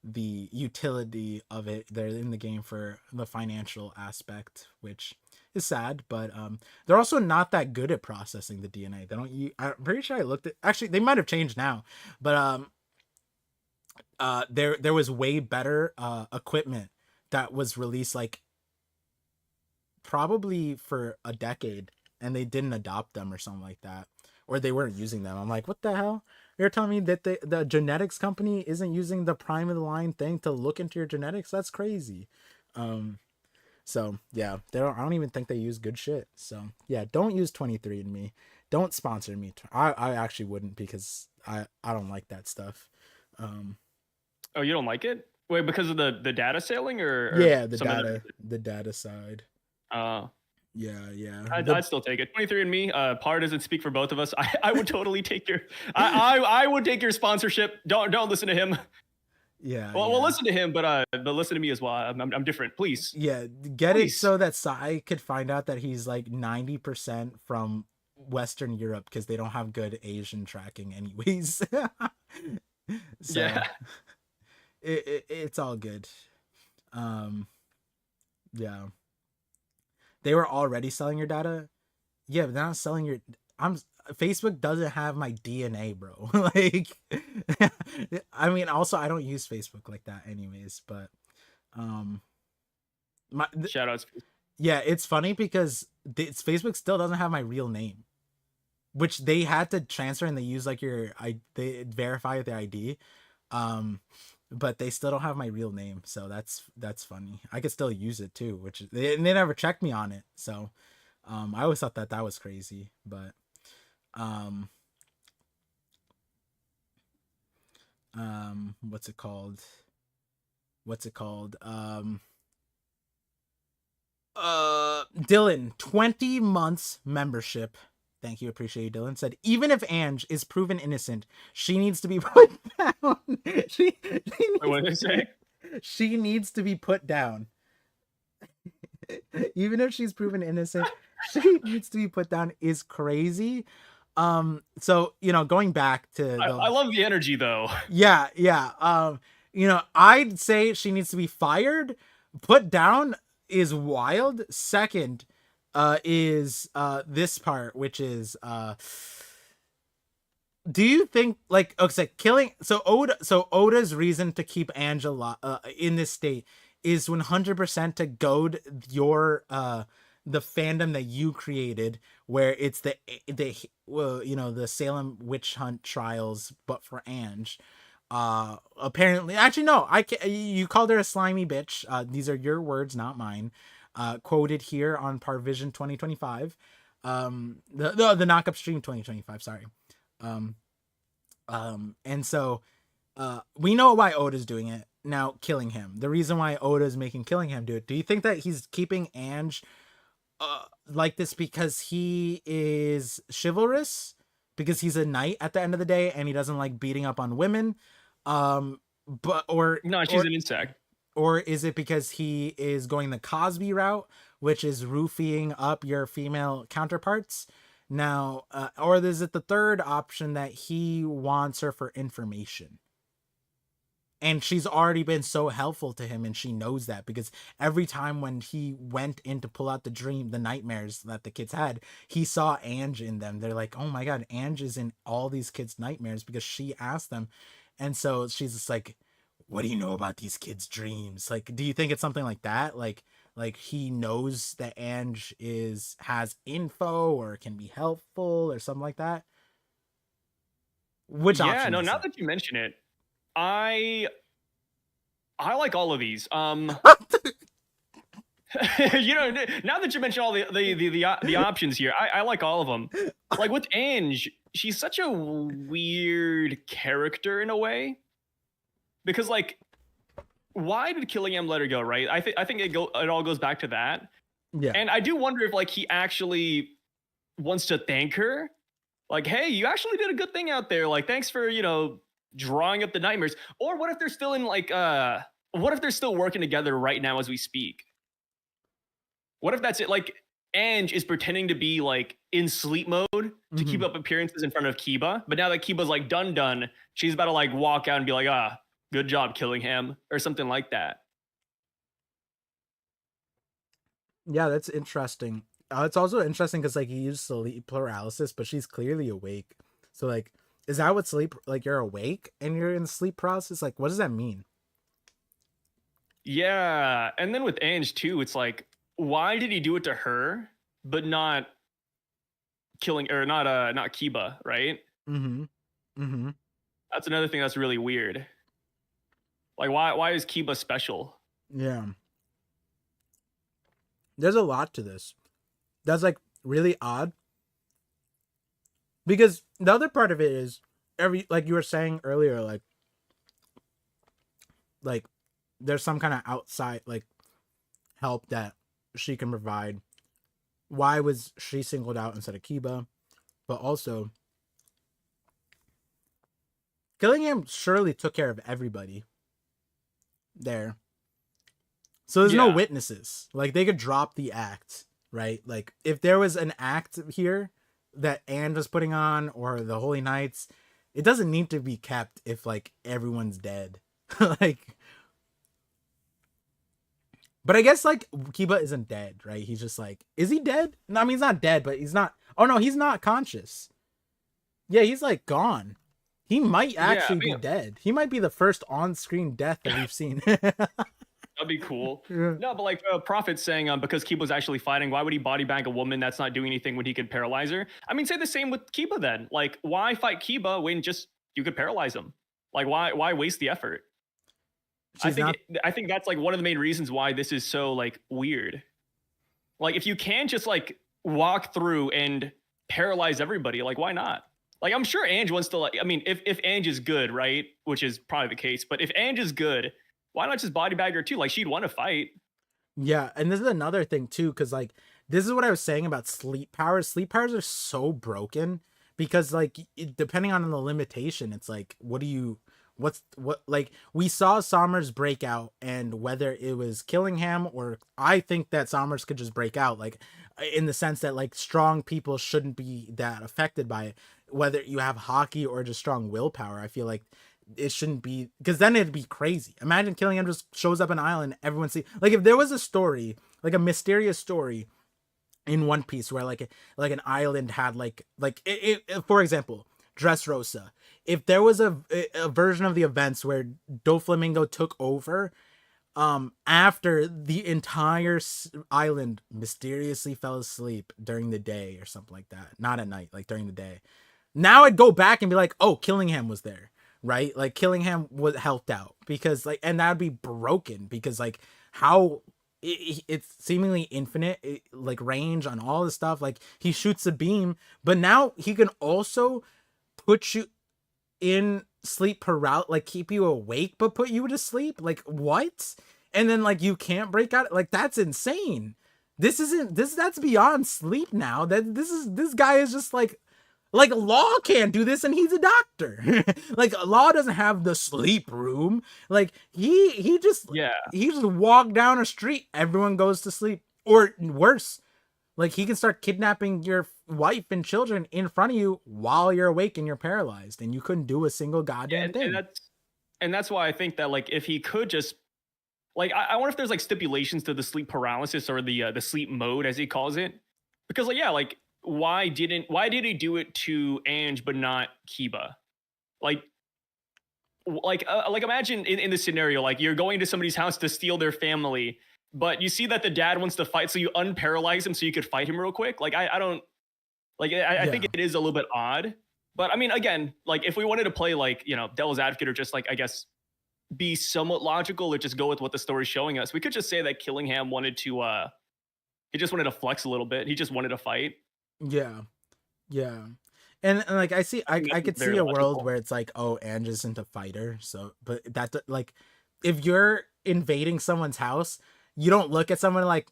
the utility of it. They're in the game for the financial aspect, which is sad, but they're also not that good at processing the DNA. They don't I'm pretty sure I looked at, actually they might have changed now, but there was way better equipment that was released like probably for a decade, and they didn't adopt them or something like that, or they weren't using them. I'm like, what the hell? You're telling me that the genetics company isn't using the prime of the line thing to look into your genetics? That's crazy. um so yeah, I don't even think they use good shit. So yeah, don't use 23andMe. Don't sponsor me. I actually wouldn't, because I don't like that stuff. um Oh, you don't like it? Wait, because of the data sailing or yeah, some other? the data side. Uh, Yeah, I'd still take it. 23andMe. Par doesn't speak for both of us. I would totally take your. I would take your sponsorship. Don't listen to him. yeah, Well, yeah. we'll listen to him, but listen to me as well. I'm different. Please, Yeah, get it please. so that Sai could find out that he's like 90% from Western Europe, because they don't have good Asian tracking anyways. So Yeah. it's all good. Um yeah. They were already selling your data. Yeah, but they're not selling your, I'm Facebook doesn't have my DNA, bro. Like I mean, also I don't use Facebook like that anyways, but um my Shout outs. yeah, it's funny because Facebook still doesn't have my real name, which they had to transfer, and they use like they verify their ID. Um, but they still don't have my real name, so that's funny. I could still use it too, which they never checked me on it. So, I always thought that was crazy, but um, what's it called? What's it called? Dylan, 20 months membership. Thank you, appreciate you, Dylan. Said, even if Ange is proven innocent, she needs to be put down. Wait, what did I say? She needs to be put down. Even if she's proven innocent, she needs to be put down is crazy. So going back to I love the energy though. yeah. I'd say she needs to be fired. Put down is wild. Second, is this part, which is do you think, like, okay, killing, Oda's reason to keep Angela in this state is 100% to goad your the fandom that you created, where it's the Salem witch hunt trials, but for Ange. Apparently, actually no, you called her a slimy bitch. These are your words, not mine. Quoted here on ParVision 2025. The Knockup Stream 2025, sorry. And so we know why Oda's doing it now, killing him. The reason why Oda's making killing him do it. Do you think that he's keeping Ange like this because he is chivalrous, because he's a knight at the end of the day, and he doesn't like beating up on women? But No, she's an insect. or is it because he is going the Cosby route, which is roofing up your female counterparts? Now, or is it the third option, that he wants her for information? And she's already been so helpful to him, and she knows that, because every time when he went in to pull out the nightmares that the kids had, he saw Ange in them. They're like, oh my god, Ange is in all these kids' nightmares because she asked them. And so she's just like, what do you know about these kids' dreams? Like, do you think it's something like that? Like he knows that Ange has info or can be helpful or something like that? Which Yeah, option no, is now it? that you mention it, I like all of these. You know, now that you mention all the options here, I like all of them. Like with Ange, she's such a weird character in a way because like, why did Killingham let her go? Right? I think it all goes back to that, Yeah. and I do wonder if like he actually wants to thank her, like, hey, you actually did a good thing out there. Like, thanks for drawing up the nightmares. Or what if they're still in like what if they're still working together right now as we speak? What if that's it? Like, Ange is pretending to be like in sleep mode to keep up appearances in front of Kiba, but now that Kiba's like done, she's about to like walk out and be like, good job, Killingham, or something like that. Yeah, that's interesting. It's also interesting because like he used sleep paralysis, but she's clearly awake. So like, is that what sleep? Like you're awake and you're in sleep paralysis? Like, what does that mean? Yeah, and then with Ange too, it's like, why did he do it to her, but not killing or not Kiba, right? Mm-hmm. Mm-hmm. That's another thing that's really weird. Like, why is Kiba special? Yeah. There's a lot to this. That's like really odd. Because the other part of it is like you were saying earlier, like there's some kind of outside like help that she can provide. Why was she singled out instead of Kiba? But also Gillingham surely took care of everybody there. So there's no witnesses. Like they could drop the act, right? Like if there was an act here that Anne was putting on or the Holy Knights, it doesn't need to be kept if like everyone's dead. Like but I guess like Kiba isn't dead, right? He's just like, is he dead? No, I mean he's not dead, but he's not. Oh no, he's not conscious. Yeah, he's like gone. He might actually be dead. He might be the first on-screen death that we've seen. That'd be cool. Yeah. No, but like Prophet's saying, because Kiba's actually fighting, why would he body bag a woman that's not doing anything when he could paralyze her? I mean, say the same with Kiba then. Like, why fight Kiba when just you could paralyze him? Like, why waste the effort? I think that's like one of the main reasons why this is so like weird. Like, if you can just like walk through and paralyze everybody, like why not? Like, I'm sure Ange wants to like. I mean, if Ange is good, right, which is probably the case, but if Ange is good, why not just body bag her too? Like she'd want to fight. Yeah, and this is another thing too, because like this is what I was saying about sleep powers. Sleep powers are so broken because like depending on the limitation, it's like what like we saw Somers break out, and whether it was Killingham or I think that Somers could just break out, like in the sense that like strong people shouldn't be that affected by it. Whether you have hockey or just strong willpower, I feel like it shouldn't be, because then it'd be crazy. Imagine Killingham just shows up an island, everyone see, like if there was a story, like a mysterious story in One Piece where like an island had like for example, Dressrosa. If there was a version of the events where Doflamingo took over after the entire island mysteriously fell asleep during the day or something like that, not at night, like during the day, now I'd go back and be like, oh, Killingham was there, right? Like Killingham was helped out because like, and that'd be broken because like how it's seemingly infinite like range on all the stuff. Like he shoots a beam, but now he can also put you in sleep paralysis, like keep you awake but put you to sleep. Like what? And then like you can't break out. Like that's insane. That's beyond sleep now. This guy is just like Law can't do this and he's a doctor. Like Law doesn't have the sleep room. Like he just walk down a street, everyone goes to sleep. Or worse, like he can start kidnapping your wife and children in front of you while you're awake and you're paralyzed and you couldn't do a single goddamn thing. And that's why I think that like if he could just like I wonder if there's like stipulations to the sleep paralysis or the sleep mode as he calls it. Because like like why did he do it to Ange but not Kiba? Like imagine in this scenario, like you're going to somebody's house to steal their family, but you see that the dad wants to fight, so you unparalyze him so you could fight him real quick. Like I don't like I think it is a little bit odd, But I mean, again, like if we wanted to play like, you know, devil's advocate or just like, I guess, be somewhat logical or just go with what the story's showing us, we could just say that Killingham wanted to he just wanted to flex a little bit. He just wanted to fight. Yeah, yeah. And like I think I that's could see very a world logical. where it's like, oh, Ange isn't a fighter, so but that like if you're invading someone's house, you don't look at someone like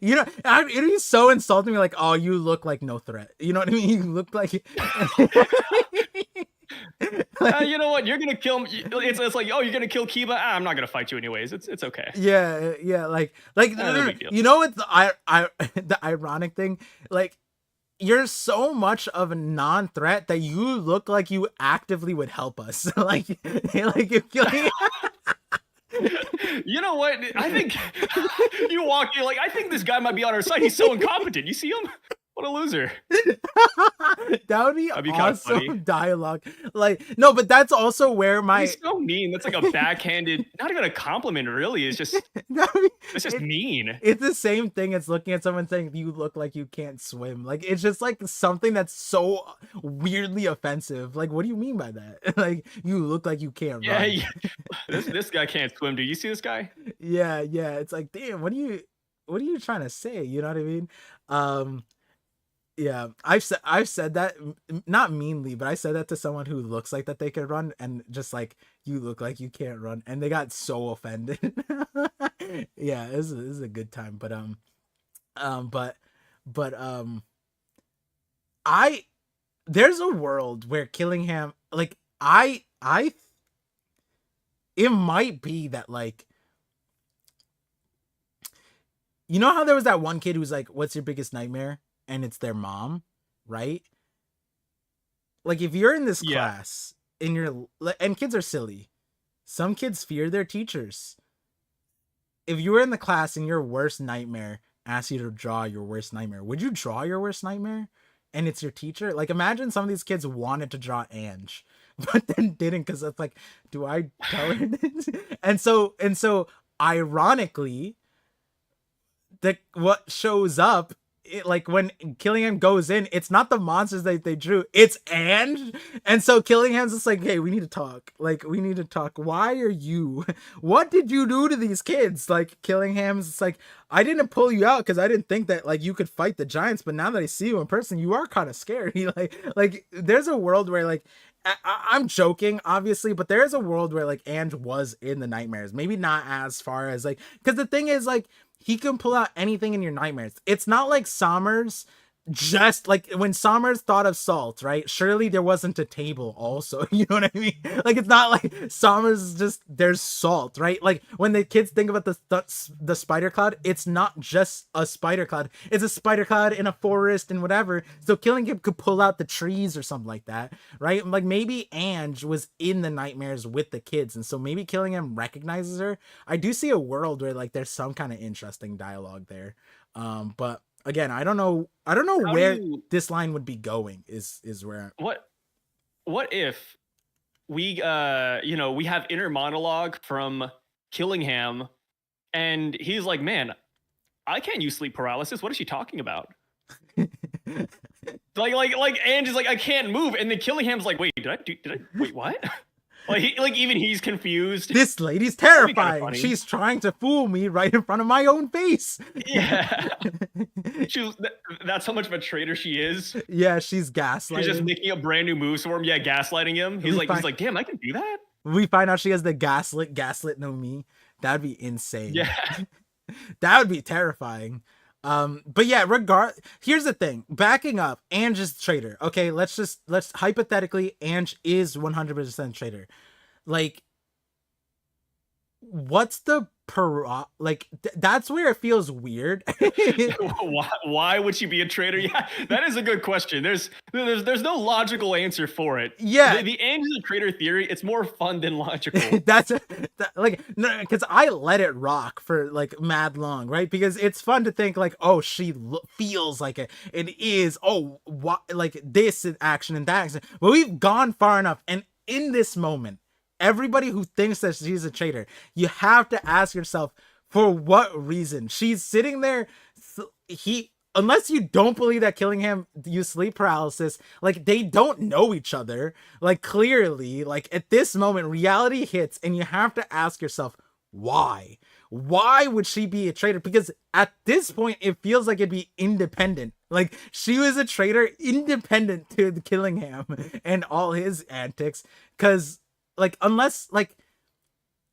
you know it'd be so insulting, like, oh, you look like no threat. You know what I mean? You look like like You know what? You're gonna kill me. It's like, oh, you're gonna kill Kiba. I'm not gonna fight you anyways. It's okay. yeah, yeah, No big deal. you know what I the ironic thing, like you're so much of a non-threat that you look like you actively would help us. Like if you You know what? I think you walk. You're like, I think this guy might be on our side. He's so incompetent. You see him? What a loser. that would be That'd be kind of funny. awesome dialogue. Like, no, but that's also where my He's so mean. That's like a backhanded, not even a compliment, really. that would It's just mean. it's the same thing as looking at someone saying you look like you can't swim. Like it's just like something that's so weirdly offensive. Like, what do you mean by that? Like you look like you can't Yeah, run. yeah. This guy can't swim. Do you see this guy? Yeah, yeah. It's like, damn, what are you trying to say? You know what I mean? Um, yeah, I've said that not meanly, but I said that to someone who looks like that they could run, and just like you look like you can't run, and they got so offended. Yeah, this is a good time, but um, but but I there's a world where Killingham, like it might be that like you know how there was that one kid who's like, "What's your biggest nightmare?" and it's their mom, right? Like if you're in this Yeah. class and and kids are silly. Some kids fear their teachers. If you were in the class and your worst nightmare asks you to draw your worst nightmare, would you draw your worst nightmare? And it's your teacher? Like imagine some of these kids wanted to draw Ange, but then didn't because it's like, do I tell her this? And so ironically, the what shows up like when Killingham goes in, it's not the monsters that they drew, it's Ange. And so Killingham's just like, hey, we need to talk. Like, we need to talk. Why are you? What did you do to these kids? Like, Killingham's just like, I didn't pull you out because I didn't think that like you could fight the giants, but now that I see you in person, you are kind of scary. Like, there's a world where like I'm joking, obviously, but there is a world where like Ange was in the nightmares. Maybe not as far as like, because the thing is like he can pull out anything in your nightmares. It's not like Sommers just like when Sommers thought of salt, right? Surely there wasn't a table also. You know what I mean? Like it's not like Sommers just there's salt, right? Like when the kids think about the spider cloud, it's not just a spider cloud. It's a spider cloud in a forest and whatever. So Killingham could pull out the trees or something like that, right? Like maybe Ange was in the nightmares with the kids, and so maybe Killingham recognizes her. I do see a world where like there's some kind of interesting dialogue there. But again, I don't know How do where you this line would be going is where what if we you know, we have inner monologue from Killingham and he's like, "Man, I can't use sleep paralysis. What is she talking about?" Like Ange is like, "I can't move." And then Killingham's like, did I wait, what?" Like even he's confused. this lady's That'd be kind of terrifying. funny. She's trying to fool me right in front of my own face. Yeah. That's how much of a traitor she is. Yeah, she's She's just gaslighting. making up brand new moves for him. Yeah, gaslighting him. We He's find like, damn, I can do that. we find out she has the gaslit no me. That'd be insane. Yeah. That would be terrifying. But yeah, here's the thing. Backing up, Ange is the traitor. Okay, let's hypothetically, Ange is 100% traitor. Like, what's the that's where it feels weird. Why would she be a traitor? Yeah, that is a good question. There's no logical answer for it. Yeah. The Ange is a traitor theory. It's more fun than logical. Like no, because I let it rock for like mad long, right? Because it's fun to think like, oh, she feels like it is, oh, what, like this action and that action. But we've gone far enough, and in this moment, everybody who thinks that she's a traitor, you have to ask yourself, for what reason? She's sitting there. He unless you don't believe that Killingham used sleep paralysis, like they don't know each other. Like clearly, like at this moment, reality hits, and you have to ask yourself, why? Why would she be a traitor? Because at this point, it feels like it'd be independent. Like she was a traitor, independent to the Killingham and all his antics. Because like unless like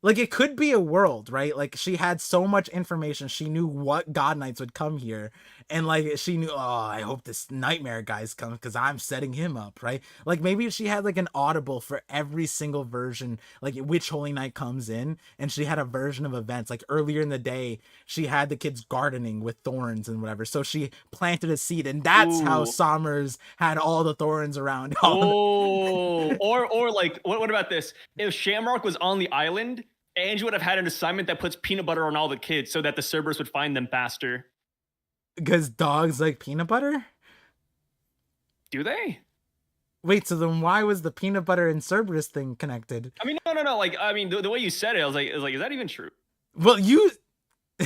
it could be a world, right? Like she had so much information, she knew what god knights would come here, and like she knew, oh, I hope this nightmare guy's coming because I'm setting him up, right? Like maybe she had like an audible for every single version, like which holy knight comes in, and she had a version of events. Like earlier in the day, she had the kids gardening with thorns and whatever, so she planted a seed, and that's how Ooh. Sommers had all the thorns around. Oh, or like, what about this? If Shamrock was on the island, Angie would have had an assignment that puts peanut butter on all the kids so that the Cerberus would find them faster. Because dogs like peanut butter. Do they? Wait, so then why was the peanut butter and Cerberus thing connected? I mean, no. Like, I mean, the way you said it, I was like, is that even true? Well, you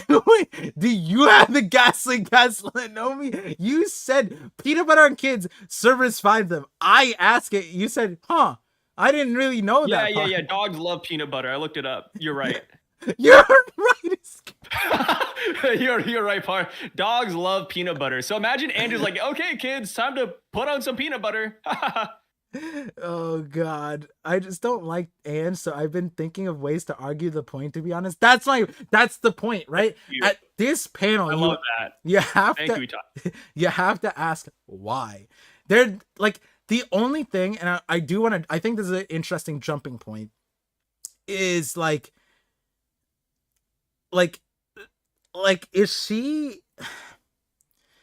wait, do you have the gaslit Nomi? You said peanut butter and kids, Cerberus find them. I ask it, you said, huh? I didn't really know that. Yeah. Dogs love peanut butter. I looked it up. You're right. You're right. you're right, Par. Dogs love peanut butter. So imagine Andrew's like, okay, kids, time to put on some peanut butter. Oh god, I just don't like Anne, so I've been thinking of ways to argue the point, to be honest. That's the point, right? At this panel, I love that. You have Thank to you, Todd. you have to ask why. They're like the only thing, and I do want to, I think this is an interesting jumping point, is like is she,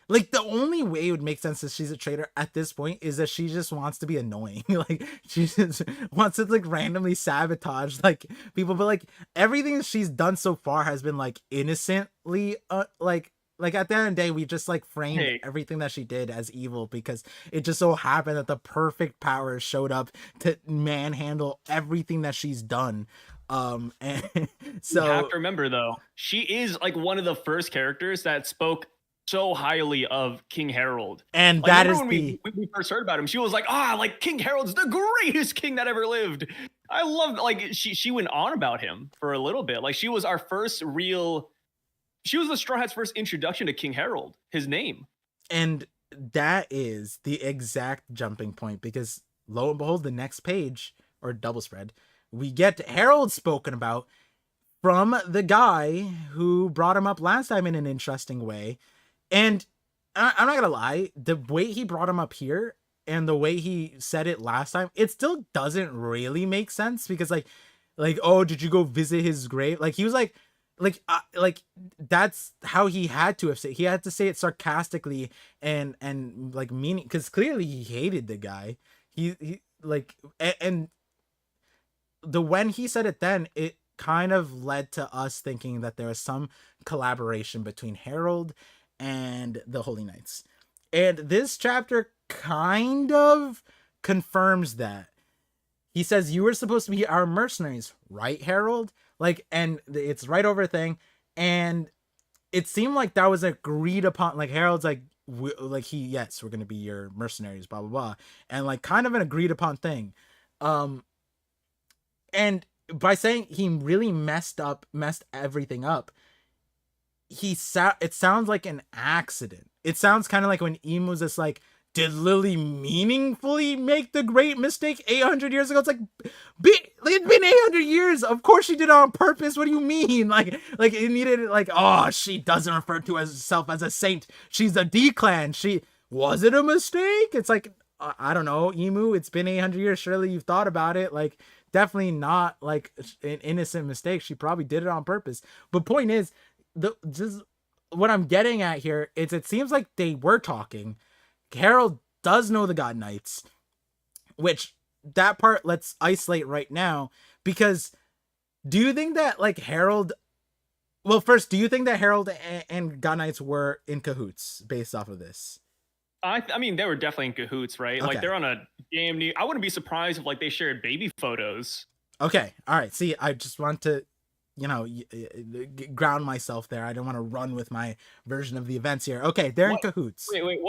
like the only way it would make sense that she's a traitor at this point is that she just wants to be annoying. Like she just wants to like randomly sabotage like people, but like everything that she's done so far has been like innocently like at the end of the day, we just like framed everything that she did as evil because it just so happened that the perfect powers showed up to manhandle everything that she's done. And so you have to remember though, she is like one of the first characters that spoke so highly of King Harold. And like, that is when we first heard about him, she was like, like King Harold's the greatest king that ever lived. I love, like, she went on about him for a little bit. Like, she was our first real, she was the Straw Hat's first introduction to King Harold, his name. And that is the exact jumping point because lo and behold, the next page or double spread, we get Harold spoken about from the guy who brought him up last time in an interesting way. And I'm not gonna lie, the way he brought him up here and the way he said it last time, it still doesn't really make sense because like, oh, did you go visit his grave? Like he was like that's how he had to have said. He had to say it sarcastically and like meaning, because clearly he hated the guy. He like and the when he said it then, it kind of led to us thinking that there was some collaboration between Harold and the Holy Knights. And this chapter kind of confirms that. He says, you were supposed to be our mercenaries, right, Harold? Like, and it's right over thing. And it seemed like that was agreed upon. Like Harold's like, yes, we're going to be your mercenaries, blah, blah, blah. And like kind of an agreed upon thing. And by saying he really messed everything up, it sounds like an accident. It sounds kind of like when Emu's just like, did Lily meaningfully make the great mistake 800 years ago? It's like, it's been 800 years. Of course she did it on purpose. What do you mean? Like it needed, like, oh, she doesn't refer to herself as a saint. She's a D-clan. Was it a mistake? It's like, I don't know, Emu, it's been 800 years. Surely you've thought about it. Like, definitely not like an innocent mistake. She probably did it on purpose. But point is, just what I'm getting at here is it seems like they were talking. Harold does know the God Knights, which that part let's isolate right now, because do you think that like Harold, well, first, do you think that Harold and God Knights were in cahoots based off of this? I mean, they were definitely in cahoots, right? Okay. Like they're on a damn I wouldn't be surprised if like they shared baby photos. Okay. All right. See, I just want to ground myself there. I don't want to run with my version of the events here. Okay, they're in What? cahoots. Wait.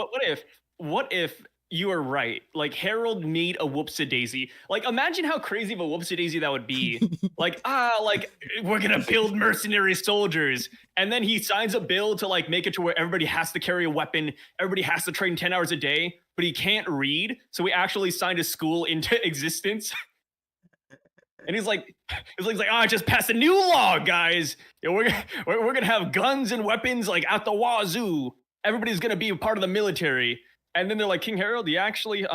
What if you are right? Like Harold made a whoopsie-daisy. Like imagine how crazy of a whoopsie-daisy that would be. Like we're gonna build mercenary soldiers, and then he signs a bill to like make it to where everybody has to carry a weapon, everybody has to train 10 hours a day, but he can't read, so we actually signed a school into existence. And he's like, I just passed a new law, guys. We're gonna have guns and weapons like out the wazoo. Everybody's gonna be a part of the military. And then they're like, King Harold, you actually,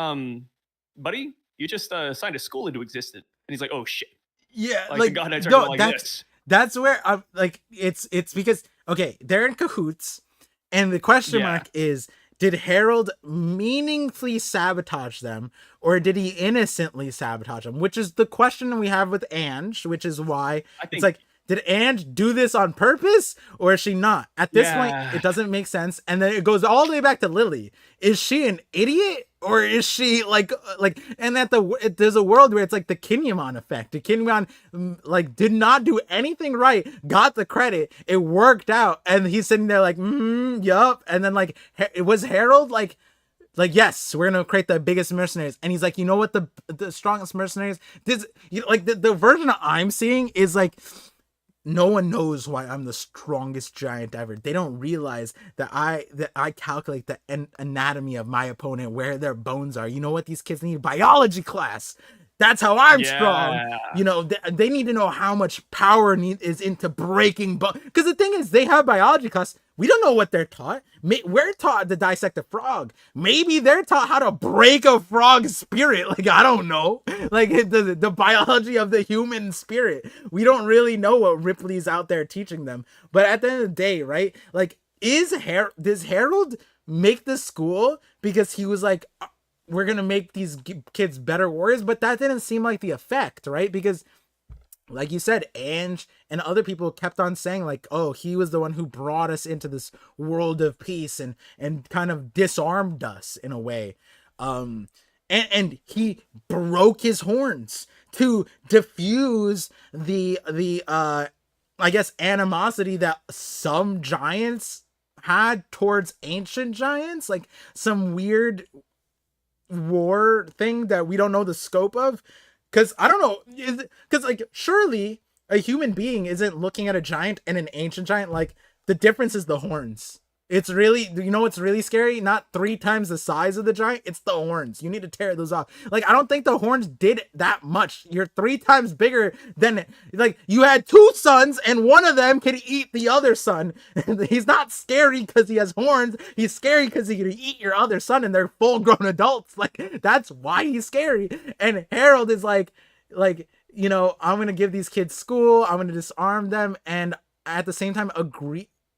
buddy, you just signed a school into existence. And he's like, oh shit. Yeah, Like the like god had turned no, like that's this. that's where I'm like it's because okay, they're in cahoots, and the question Yeah. mark is, did Harold meaningfully sabotage them, or did he innocently sabotage them? Which is the question we have with Ange, which is why I it's think like, did Ange do this on purpose, or is she not? At this point, Yeah. it doesn't make sense. And then it goes all the way back to Lily. Is she an idiot, or is she like, and there's a world where it's like the Kinemon effect. The Kinemon like did not do anything right, got the credit, it worked out, and he's sitting there like, yup. And then like, it was Harold like, yes, we're gonna create the biggest mercenaries, and he's like, you know what, the strongest mercenaries, this, like the version I'm seeing is like, no one knows why I'm the strongest giant ever. They don't realize that I calculate the anatomy of my opponent, where their bones are. You know what, these kids need? Biology class. That's how I'm strong. Yeah. They need to know how much power is into breaking bones. Because the thing is, they have biology class. We don't know what they're taught. We're taught to dissect a frog. Maybe they're taught how to break a frog's spirit. Like, I don't know. Like, the biology of the human spirit. We don't really know what Ripley's out there teaching them. But at the end of the day, right? Like, does Harold make the school because he was like, we're gonna make these kids better warriors? But that didn't seem like the effect, right? Because like you said, Ange and other people kept on saying like, oh, he was the one who brought us into this world of peace and kind of disarmed us in a way. And he broke his horns to diffuse the I guess animosity that some giants had towards ancient giants, like some weird war thing that we don't know the scope of. Because I don't know, because like, surely a human being isn't looking at a giant and an ancient giant like, the difference is the horns. It's really, what's really scary? Not 3 times the size of the giant, it's the horns. You need to tear those off. Like, I don't think the horns did that much. You're 3 times bigger than, like, you had 2 sons and one of them can eat the other son. He's not scary because he has horns. He's scary because he can eat your other son and they're full grown adults. Like, that's why he's scary. And Harold is like, I'm going to give these kids school. I'm going to disarm them. And at the same time,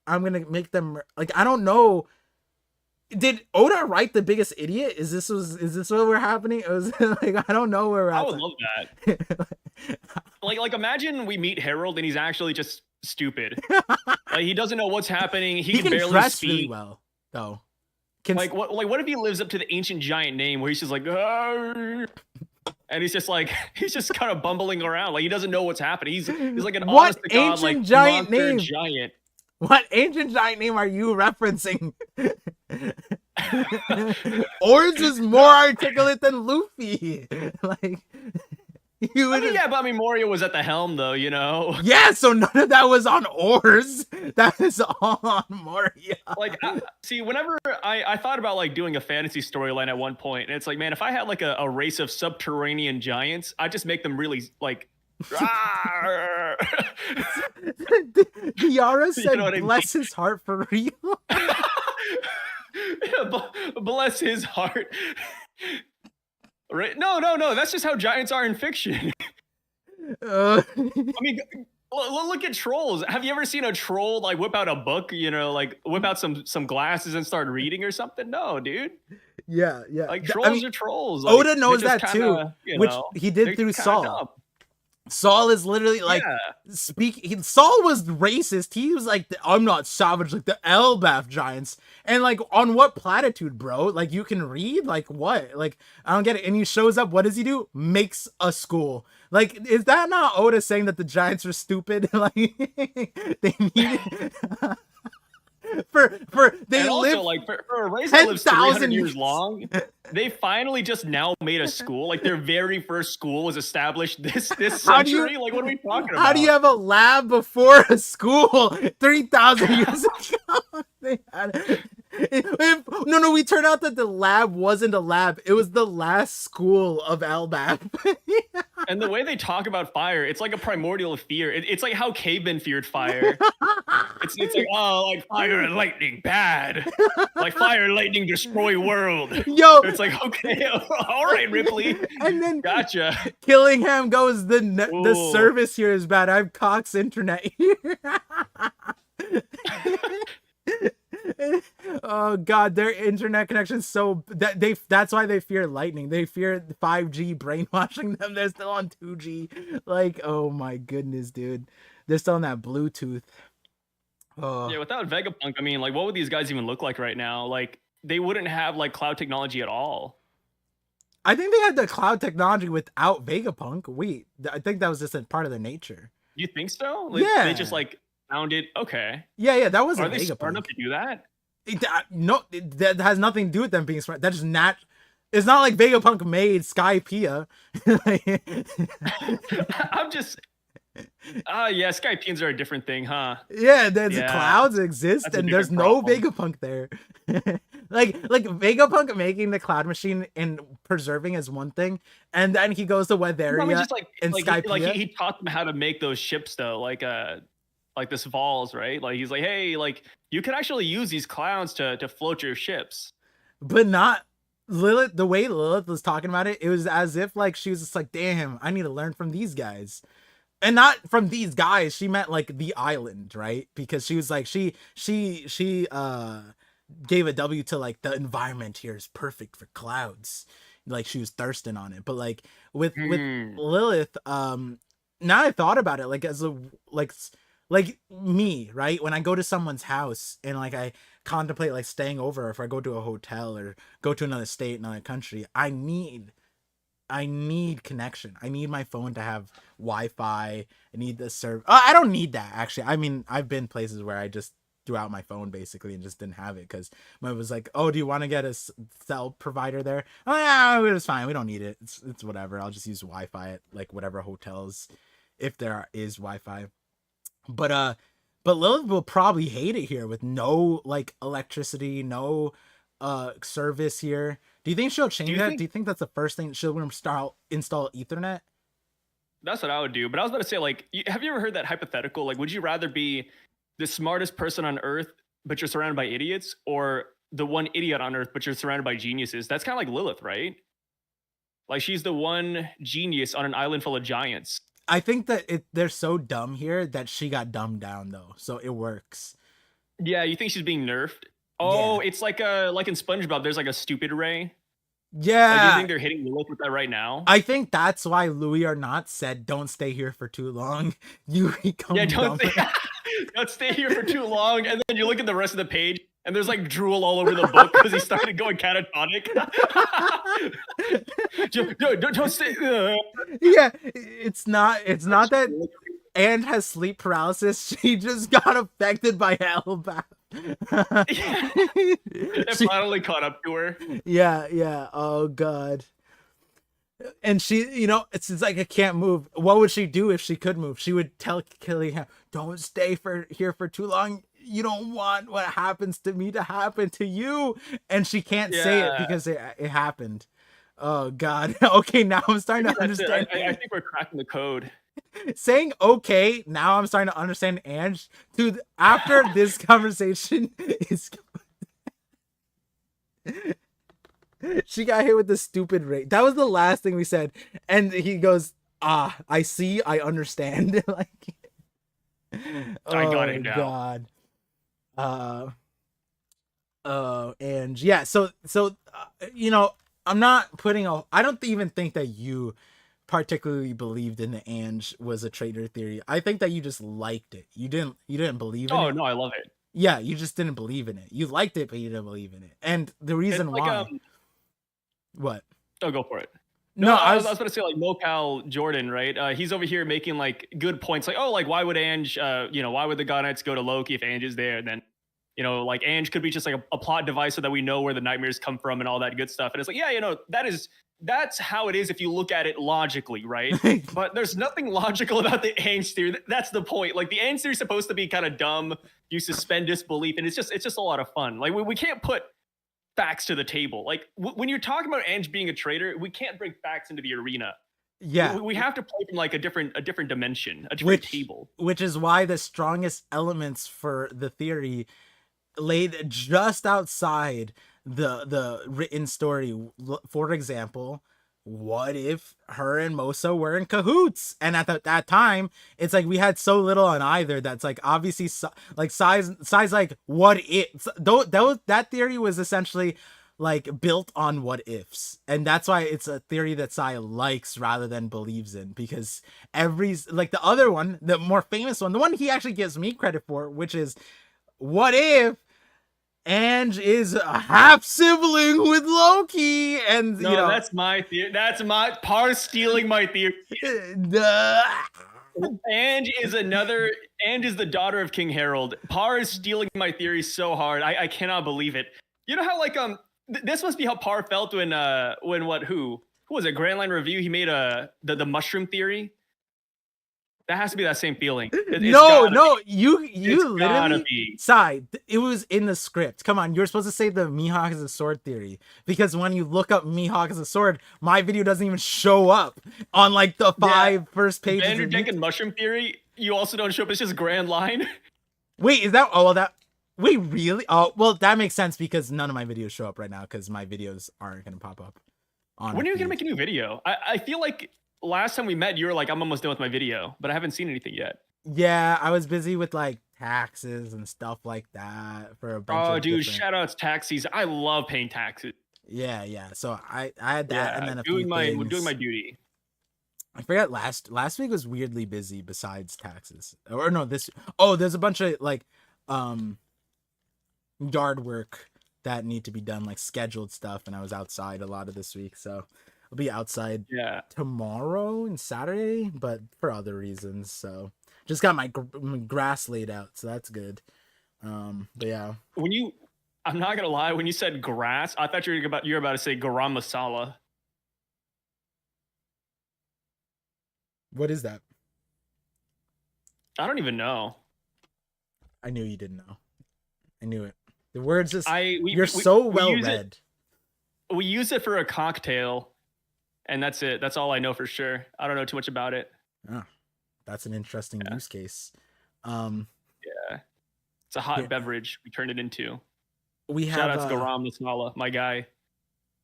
I'm going to make them, like, I don't know. Did Oda write The Biggest Idiot? Is this what we're happening? It was like, I don't know where we're at. I would love that. like imagine we meet Harold and he's actually just stupid. Like he doesn't know what's happening. He can barely dress speak really well, though. What if he lives up to the ancient giant name where he's just like, "Arr!" And he's just kind of bumbling around, like he doesn't know what's happening. He's like an honest to God, like giant monster name? Giant. What ancient giant name are you referencing? Orange is more articulate than Luffy. Like, but Moria was at the helm, though, Yeah, so none of that was on Oars. That is all on Moria. Like, see, whenever I thought about like doing a fantasy storyline at one point, and it's like, man, if I had like a race of subterranean giants, I'd just make them really like. Yara said, "Bless his heart for real." Bless his heart. Right? No. That's just how giants are in fiction. I mean, look at trolls. Have you ever seen a troll like whip out a book? Like whip out some glasses and start reading or something? No, dude. Yeah. Like trolls are trolls. Like, Oda knows that too, which he did through Saul. Saul is literally like Yeah. Saul was racist. He was like, I'm not savage like the Elbaf giants. And like, on what platitude, bro? Like, you can read? Like, what? Like, I don't get it. And he shows up. What does he do? Makes a school. Like, is that not Oda saying that the giants are stupid? Like, they needed for they And live also, like for a race that lives 300 10,000 years years. long, they finally just now made a school. Like their very first school was established this How do you century. Like, what are we talking how do you about? have a lab before a school 3,000 years ago? They had no, we turned out that the lab wasn't a lab. It was the last school of Elbaf. And the way they talk about fire, it's like a primordial fear. It's like how cavemen feared fire. It's like, oh, like fire and lightning bad, like fire and lightning destroy world. Yo, It's like, okay, all right, Ripley, and then gotcha. Killingham goes, the Ooh. service here is bad. I have Cox internet here. Oh god, their internet connection's so that's why they fear lightning. They fear 5G brainwashing them. They're still on 2G. Like, oh my goodness, dude. They're still on that Bluetooth. Oh. Yeah, without Vegapunk, I mean, like, what would these guys even look like right now? Like, they wouldn't have like cloud technology at all. I think they had the cloud technology without Vegapunk. Wait, I think that was just a part of their nature. You think so? Like, Yeah. they just like found it. Okay. Yeah, that wasn't Are they smart Vegapunk. enough to do that? That has nothing to do with them being smart. That's just not. It's not like Vegapunk made Skypiea. I'm just. Yeah, Skypeans are a different thing, huh? Yeah, there's Yeah, clouds exist, that's a and there's different no problem. Vegapunk there. like Vegapunk making the cloud machine and preserving is one thing, and then he goes to Weatheria I mean, just like and Skypiea. like he taught them how to make those ships though, like this Vols, right? Like he's like, hey, like you can actually use these clouds to float your ships. But not Lilith. The way Lilith was talking about it, it was as if like she was just like, damn, I need to learn from these guys. And not from these guys, she meant like the island, right? Because she was like, she gave a W to like, the environment here is perfect for clouds. Like, she was thirsting on it. But like with Lilith, now I thought about it, like, as a like me, right? When I go to someone's house and like I contemplate like staying over, or if I go to a hotel or go to another state, another country, I need connection. I need my phone to have Wi-Fi. I need the serve. I don't need that, actually. I mean, I've been places where I just threw out my phone basically and just didn't have it because mom was like, "Oh, do you want to get a cell provider there?" Oh yeah, it's fine. We don't need it. It's whatever. I'll just use Wi-Fi at like whatever hotels, if there is Wi-Fi. But Lilith will probably hate it here with no like electricity, no service here. Do you think she'll change that? Do you think that's the first thing she'll install Ethernet? That's what I would do. But I was about to say, like, have you ever heard that hypothetical? Like, would you rather be the smartest person on Earth, but you're surrounded by idiots, or the one idiot on Earth, but you're surrounded by geniuses? That's kind of like Lilith, right? Like, she's the one genius on an island full of giants. I think that they're so dumb here that she got dumbed down though, so it works. Yeah, you think she's being nerfed? Oh, Yeah. it's like like in SpongeBob, there's like a stupid ray. Yeah. Like, do you think they're hitting Lilith with that right now? I think that's why Louis Arnott said, "Don't stay here for too long. You become Don't don't stay here for too long." And then you look at the rest of the page, and there's like drool all over the book because he started going catatonic. Don't stay. Yeah, it's not that Anne has sleep paralysis. She just got affected by Hellbound. It finally caught up to her. Yeah. Oh god. And she, it's like, I can't move. What would she do if she could move? She would tell Killingham, "Don't stay here for too long. You don't want what happens to me to happen to you." And she can't say it because it happened. Oh god. Okay, now I'm starting to understand. I think we're cracking the code. Saying okay, now I'm starting to understand Ange. Dude, after this conversation is she got hit with the stupid rate. That was the last thing we said. And he goes, I see, I understand. Like, I got it now. God. And yeah, so I don't even think that you particularly believed in the Ange was a traitor theory. I think that you just liked it. You didn't believe in Oh it. no, I love it. Yeah, you just didn't believe in it. You liked it, but you didn't believe in it. And the It's reason like why, what? oh, go for it. No, No, I I was was going to say like Mopal Jordan, right? He's over here making like good points, like, oh, like why would Ange, why would the God Knights go to Loki if Ange is there? And then, like Ange could be just like a plot device so that we know where the nightmares come from and all that good stuff. And it's like, yeah, that's how it is if you look at it logically, right? But there's nothing logical about the Ange theory. That's the point. Like the Ange theory is supposed to be kind of dumb. You suspend disbelief, and it's just a lot of fun. Like we can't put facts to the table. Like when you're talking about Ange being a traitor, we can't bring facts into the arena. yeah, We have to play from like a different dimension, a different which table. which is why the strongest elements for the theory laid just outside the written story. For example, what if her and Mosa were in cahoots? And at that time, it's like we had so little on either that's like obviously like size like what if that theory was essentially like built on what ifs, and that's why it's a theory that Sai likes rather than believes in, because like the other one, the more famous one, the one he actually gives me credit for, which is what if Ange is a half sibling with Loki, and No, that's my theory. That's my Par stealing my theory. Ange is the daughter of King Harold. Par is stealing my theory so hard. I cannot believe it. You know how like this must be how Par felt when who was it? Grand Line Review. He made the mushroom theory. That has to be that same feeling. No, you literally be. side. It was in the script. Come on, you're supposed to say the Mihawk is a sword theory, because when you look up Mihawk as a sword, my video doesn't even show up on like the first pages. Vanderdeck and mushroom theory. You also don't show up. It's just Grand Line. Wait, is that? Oh, well, that. Wait, really? Oh, well, that makes sense because none of my videos show up right now because my videos aren't gonna pop up. When are you gonna make a new video? I feel like last time we met, you were like, I'm almost done with my video, but I haven't seen anything yet. Yeah, I was busy with like taxes and stuff like that for a bunch of dude, different... shout outs tax season. I love paying taxes. Yeah. So I had that, and then doing my duty. I forgot last week was weirdly busy besides taxes. Or no, there's a bunch of like yard work that need to be done, like scheduled stuff, and I was outside a lot of this week, so I'll be outside tomorrow and Saturday, but for other reasons. So just got my grass laid out, so that's good. But yeah. I'm not gonna lie, when you said grass, I thought you were about to say garam masala. What is that? I don't even know. I knew you didn't know. I knew it. The words just you're so well read. We use it for a cocktail, and that's it. That's all I know for sure. I don't know too much about it. Oh, that's an interesting use case. Yeah. It's a hot beverage we turned it into. We have shout out to Garam Masala, my guy.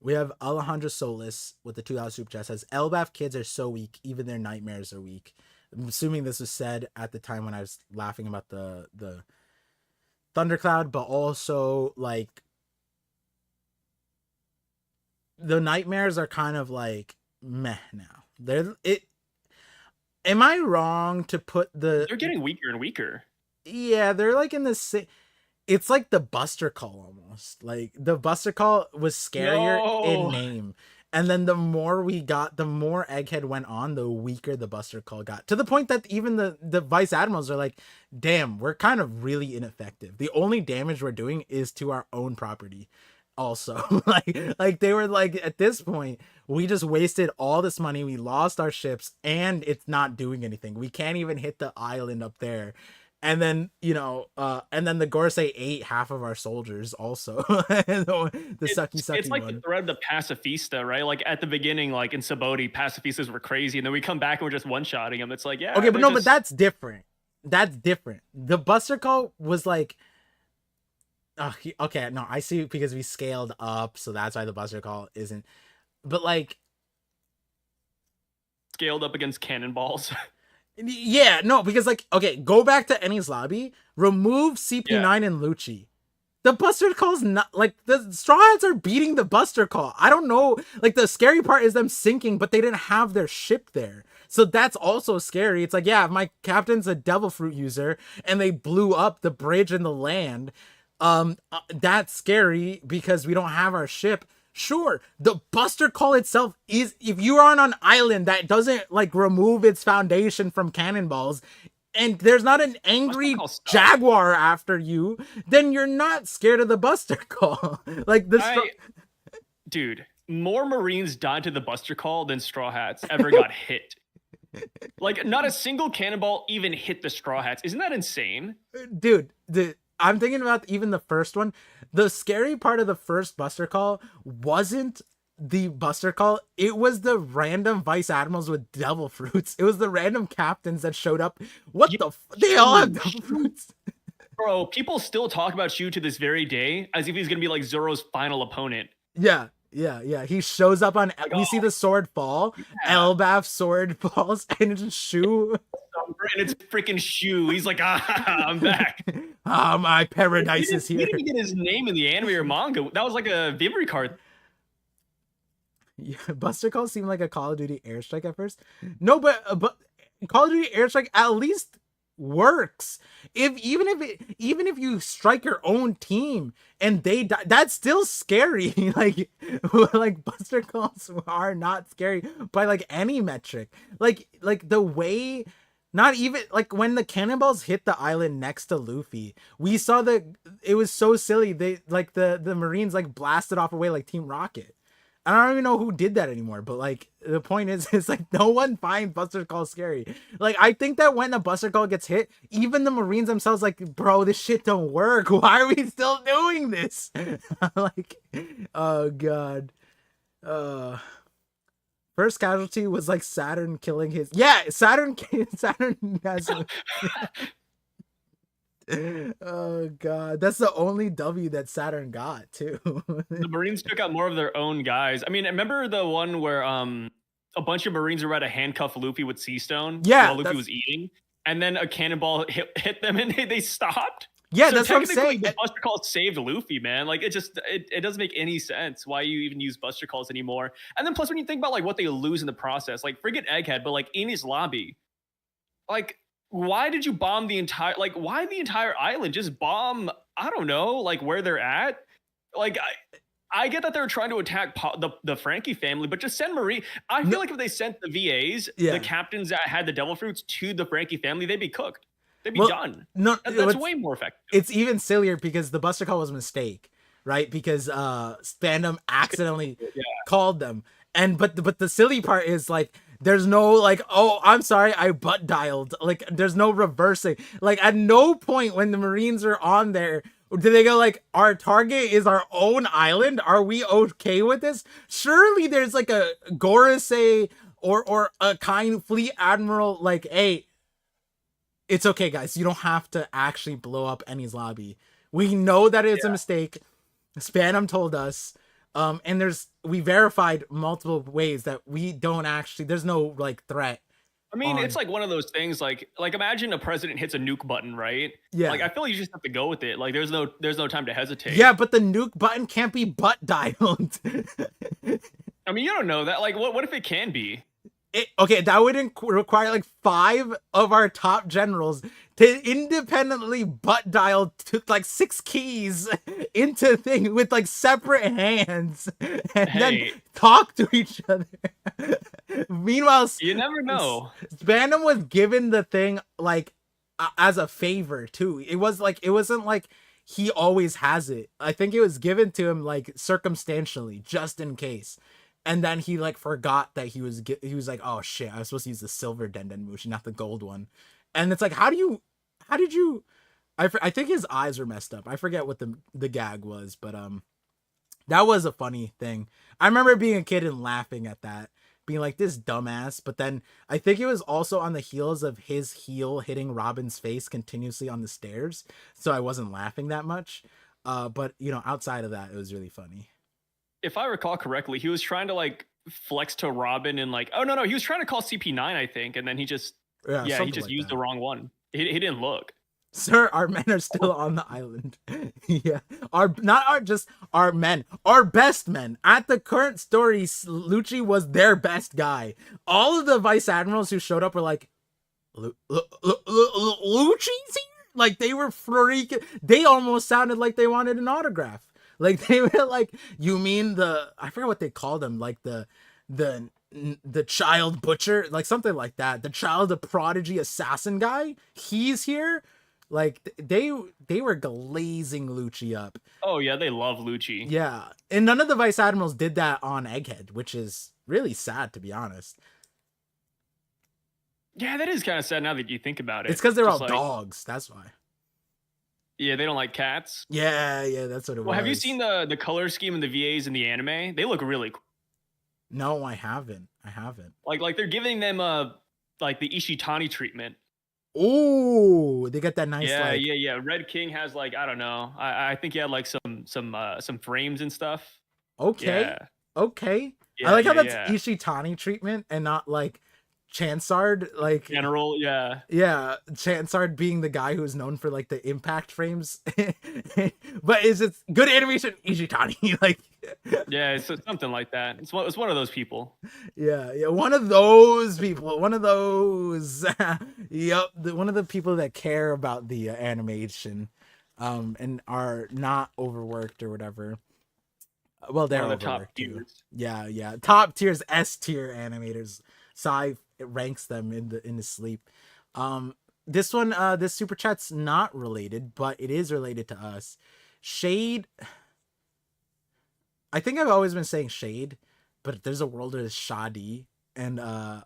We have Alejandro Solis with the $2 super chat says Elbaf kids are so weak, even their nightmares are weak. I'm assuming this was said at the time when I was laughing about the Thundercloud, but also like the nightmares are kind of like meh now. Am I wrong to put they're getting weaker and weaker. Yeah, they're like in the same. It's like the Buster Call almost. Like the Buster Call was scarier in name. And then the more Egghead went on, the weaker the Buster Call got. To the point that even the Vice Admirals are like, damn, we're kind of really ineffective. The only damage we're doing is to our own property. Also, like they were like, at this point, we just wasted all this money. We lost our ships and it's not doing anything. We can't even hit the island up there. And then, and then the Gorsei ate half of our soldiers also. It's like one. the thread of the Pacifista, right? Like at the beginning, like in Saboti, Pacifistas were crazy. And then we come back and we're just one-shotting them. It's like, yeah. Okay, but that's different. That's different. The Buster Call was like, I see, because we scaled up. So that's why the Buster Call isn't. But like. Scaled up against cannonballs. Yeah, no, because like, okay, go back to Eni's lobby, remove CP9 and Lucci, The Buster Call's not like the Straw Hats are beating the Buster Call. I don't know. Like the scary part is them sinking, but they didn't have their ship there. So that's also scary. It's like, yeah, if my captain's a devil fruit user and they blew up the bridge and the land, that's scary because we don't have our ship. Sure, the Buster Call itself is, if you are on an island that doesn't like remove its foundation from cannonballs, and there's not an angry jaguar after you, then you're not scared of the Buster Call. Like this, dude, more Marines died to the Buster Call than Straw Hats ever got hit. Like, not a single cannonball even hit the Straw Hats. Isn't that insane? Dude, I'm thinking about even the first one. The scary part of the first Buster Call wasn't the Buster Call. It was the random vice admirals with devil fruits. It was the random captains that showed up. What the they all have devil fruits. Bro, people still talk about Shu to this very day as if he's gonna be like Zoro's final opponent. Yeah. He shows up on. Like, we see the sword fall. Yeah. Elbaf sword falls, and it's Shu. And it's freaking Shu. He's like, I'm back. My paradise is here. He didn't get his name in the anime or manga. That was like a memory card. Yeah, Buster Call seemed like a Call of Duty airstrike at first. No, but Call of Duty airstrike at least works. Even if you strike your own team and they die, that's still scary. like Buster Calls are not scary by like any metric. Like the way, not even like when the cannonballs hit the island next to Luffy, we saw it was so silly. They like the Marines like blasted off away like Team Rocket. I don't even know who did that anymore, but like the point is, it's like no one finds Buster Call scary. Like I think that when the Buster Call gets hit, even the Marines themselves like, bro, this shit don't work. Why are we still doing this? Like, oh god. First casualty was like Saturn killing his. Yeah, Saturn has. Oh god, that's the only W that Saturn got too. The Marines took out more of their own guys. I mean, remember the one where a bunch of Marines were about to handcuff Luffy with Sea Stone while Luffy was eating, and then a cannonball hit them and they stopped? Yeah, so that's what I'm saying. The Buster Call saved Luffy, man. Like it doesn't make any sense why you even use Buster Calls anymore. And then plus when you think about like what they lose in the process, like forget Egghead, but like in his lobby, like why did you bomb the entire, like why the entire island? Just bomb, I don't know, like where they're at. Like I get that they're trying to attack the Frankie family, but just send Marie. I feel like if they sent the VAs, the captains that had the devil fruits to the Frankie family, they'd be cooked. They'd be done. No, that's way more effective. It's even sillier because the Buster Call was a mistake, right? Because Spandam accidentally called them. And but the silly part is like there's no like, oh, I'm sorry, I butt dialed. Like there's no reversing. Like at no point when the Marines are on there do they go like, our target is our own island? Are we okay with this? Surely there's like a Gorosei or a kind fleet admiral like, hey, it's okay, guys. You don't have to actually blow up Eni's lobby. We know that it's a mistake. Spandam told us. And we verified multiple ways that we don't actually, there's no like threat. I mean, it's like one of those things like imagine a president hits a nuke button, right? Yeah. Like I feel like you just have to go with it. Like there's no time to hesitate. Yeah, but the nuke button can't be butt dialed. I mean, you don't know that. Like what if it can be? Okay, that would require like 5 of our top generals to independently butt dial to like 6 keys into thing with like separate hands and then talk to each other. Meanwhile, you never know. Spandam was given the thing like as a favor too. It wasn't like he always has it. I think it was given to him like circumstantially, just in case. And then he like forgot that he was like, oh shit, I was supposed to use the silver Dendenmushi, not the gold one. And it's like, how did you? I think his eyes were messed up. I forget what the gag was, but that was a funny thing. I remember being a kid and laughing at that, being like, this dumbass. But then I think it was also on the heels of his heel hitting Robin's face continuously on the stairs, so I wasn't laughing that much. But you know, outside of that, it was really funny. If I recall correctly, he was trying to like flex to Robin and like, oh no, he was trying to call CP9, I think, and then he just he just used the wrong one. He didn't look. Sir, our men are still on the island. Yeah. Our not our just our men. Our best men. At the current story, Lucci was their best guy. All of the vice admirals who showed up were like, Lucci's here? Like they were freaking, they almost sounded like they wanted an autograph. Like they were like, you mean I forget what they called him, like the the child butcher, like something like that. The child of prodigy assassin guy, he's here. Like they were glazing Lucci up. Oh yeah, they love Lucci. Yeah. And none of the vice admirals did that on Egghead, which is really sad to be honest. Yeah, that is kind of sad now that you think about it. It's because they're all Just like, dogs. That's why. yeah, they don't like cats. Yeah, that's what it was. Well, have you seen the color scheme in the VAs in the anime? They look really cool. No, I haven't. Like they're giving them like the Ishitani treatment. Oh, they got that nice Yeah, like. yeah. Red King has like, I don't know. I think he had like some frames and stuff. Okay. Yeah. Okay. Yeah, I like how yeah, that's yeah. Ishitani treatment and not like Chansard, like General, yeah. yeah, Chansard being the guy who's known for like the impact frames. But is it good animation? Ishitani, like Yeah, it's something like that. It's one of those people. yeah, one of those people, one of those. Yep, one of the people that care about the animation, and are not overworked or whatever. Well, they're One of the top overworked too. tiers. Yeah, top tiers, S tier animators. Sai ranks them in the sleep. This one, this super chat's not related, but it is related to us. Shade. I think I've always been saying Shade, but there's a world that is Shadi, and I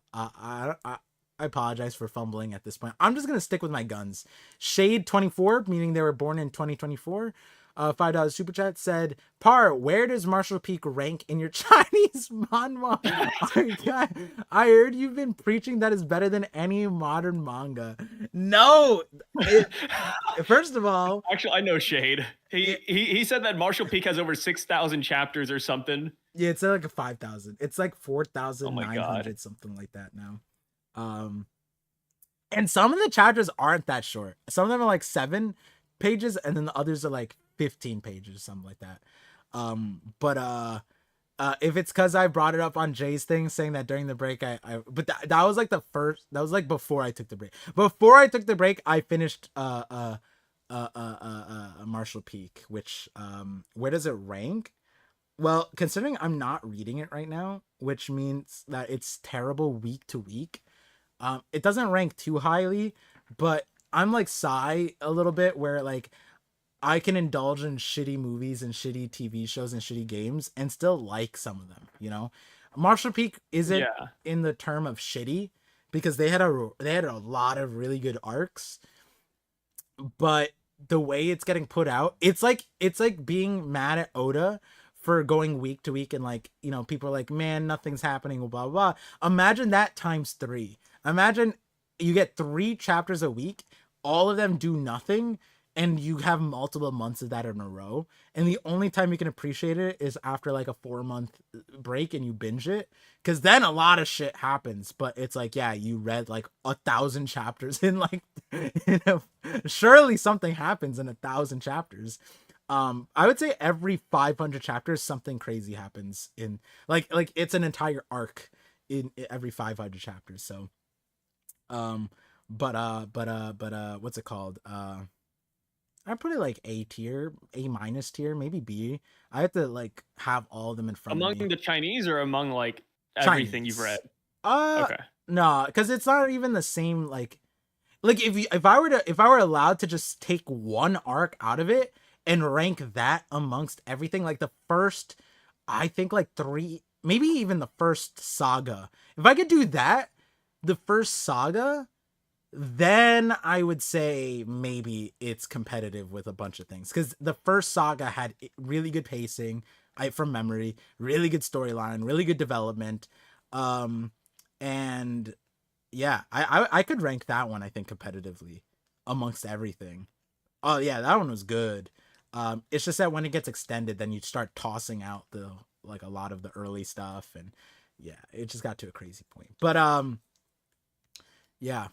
apologize for fumbling at this point. I'm just gonna stick with my guns. Shade 24, meaning they were born in 2024. $5 super chat said, Par, where does Marshall Peak rank in your Chinese manhwa? I heard you've been preaching that is better than any modern manga. No, first of all, Actually, I know Shade. He said that Marshall Peak has over 6,000 chapters or something. yeah, it's like a 5,000. It's like Oh 4,900, something like that now. And some of the chapters aren't that short. Some of them are like 7 pages, and then the others are like 15 pages, something like that. But if it's because I brought it up on Jay's thing, saying that during the break, but that was like the first. That was like before I took the break. Before I took the break, I finished Marshall Peak, which where does it rank? Well, considering I'm not reading it right now, which means that it's terrible week to week, it doesn't rank too highly, but I'm like Psy a little bit where like I can indulge in shitty movies and shitty TV shows and shitty games and still like some of them, you know? Marshall Peak isn't in the term of shitty because they had a lot of really good arcs, but the way it's getting put out, it's like being mad at Oda for going week to week and like, you know, people are like, man, nothing's happening, blah blah blah. Imagine that times 3. Imagine you get 3 chapters a week, all of them do nothing, and you have multiple months of that in a row, and the only time you can appreciate it is after like a 4-month break and you binge it, because then a lot of shit happens. But it's like, yeah, you read like 1,000 chapters in like surely something happens in 1,000 chapters. I would say every 500 chapters something crazy happens in like it's an entire arc in every 500 chapters. So what's it called? I put it like A tier, A minus tier, maybe B. I have to like have all of them in front of me. Among the Chinese or among like everything Chinese. You've read? Okay. No, because it's not even the same. Like if I were allowed to just take one arc out of it and rank that amongst everything, like the first, I think like 3, maybe even the first saga. If I could do that, the first saga, then I would say maybe it's competitive with a bunch of things, because the first saga had really good pacing, from memory, really good storyline, really good development, and yeah, I could rank that one, I think, competitively amongst everything. Oh yeah, that one was good. It's just that when it gets extended, then you start tossing out the like a lot of the early stuff, and yeah, it just got to a crazy point. But yeah,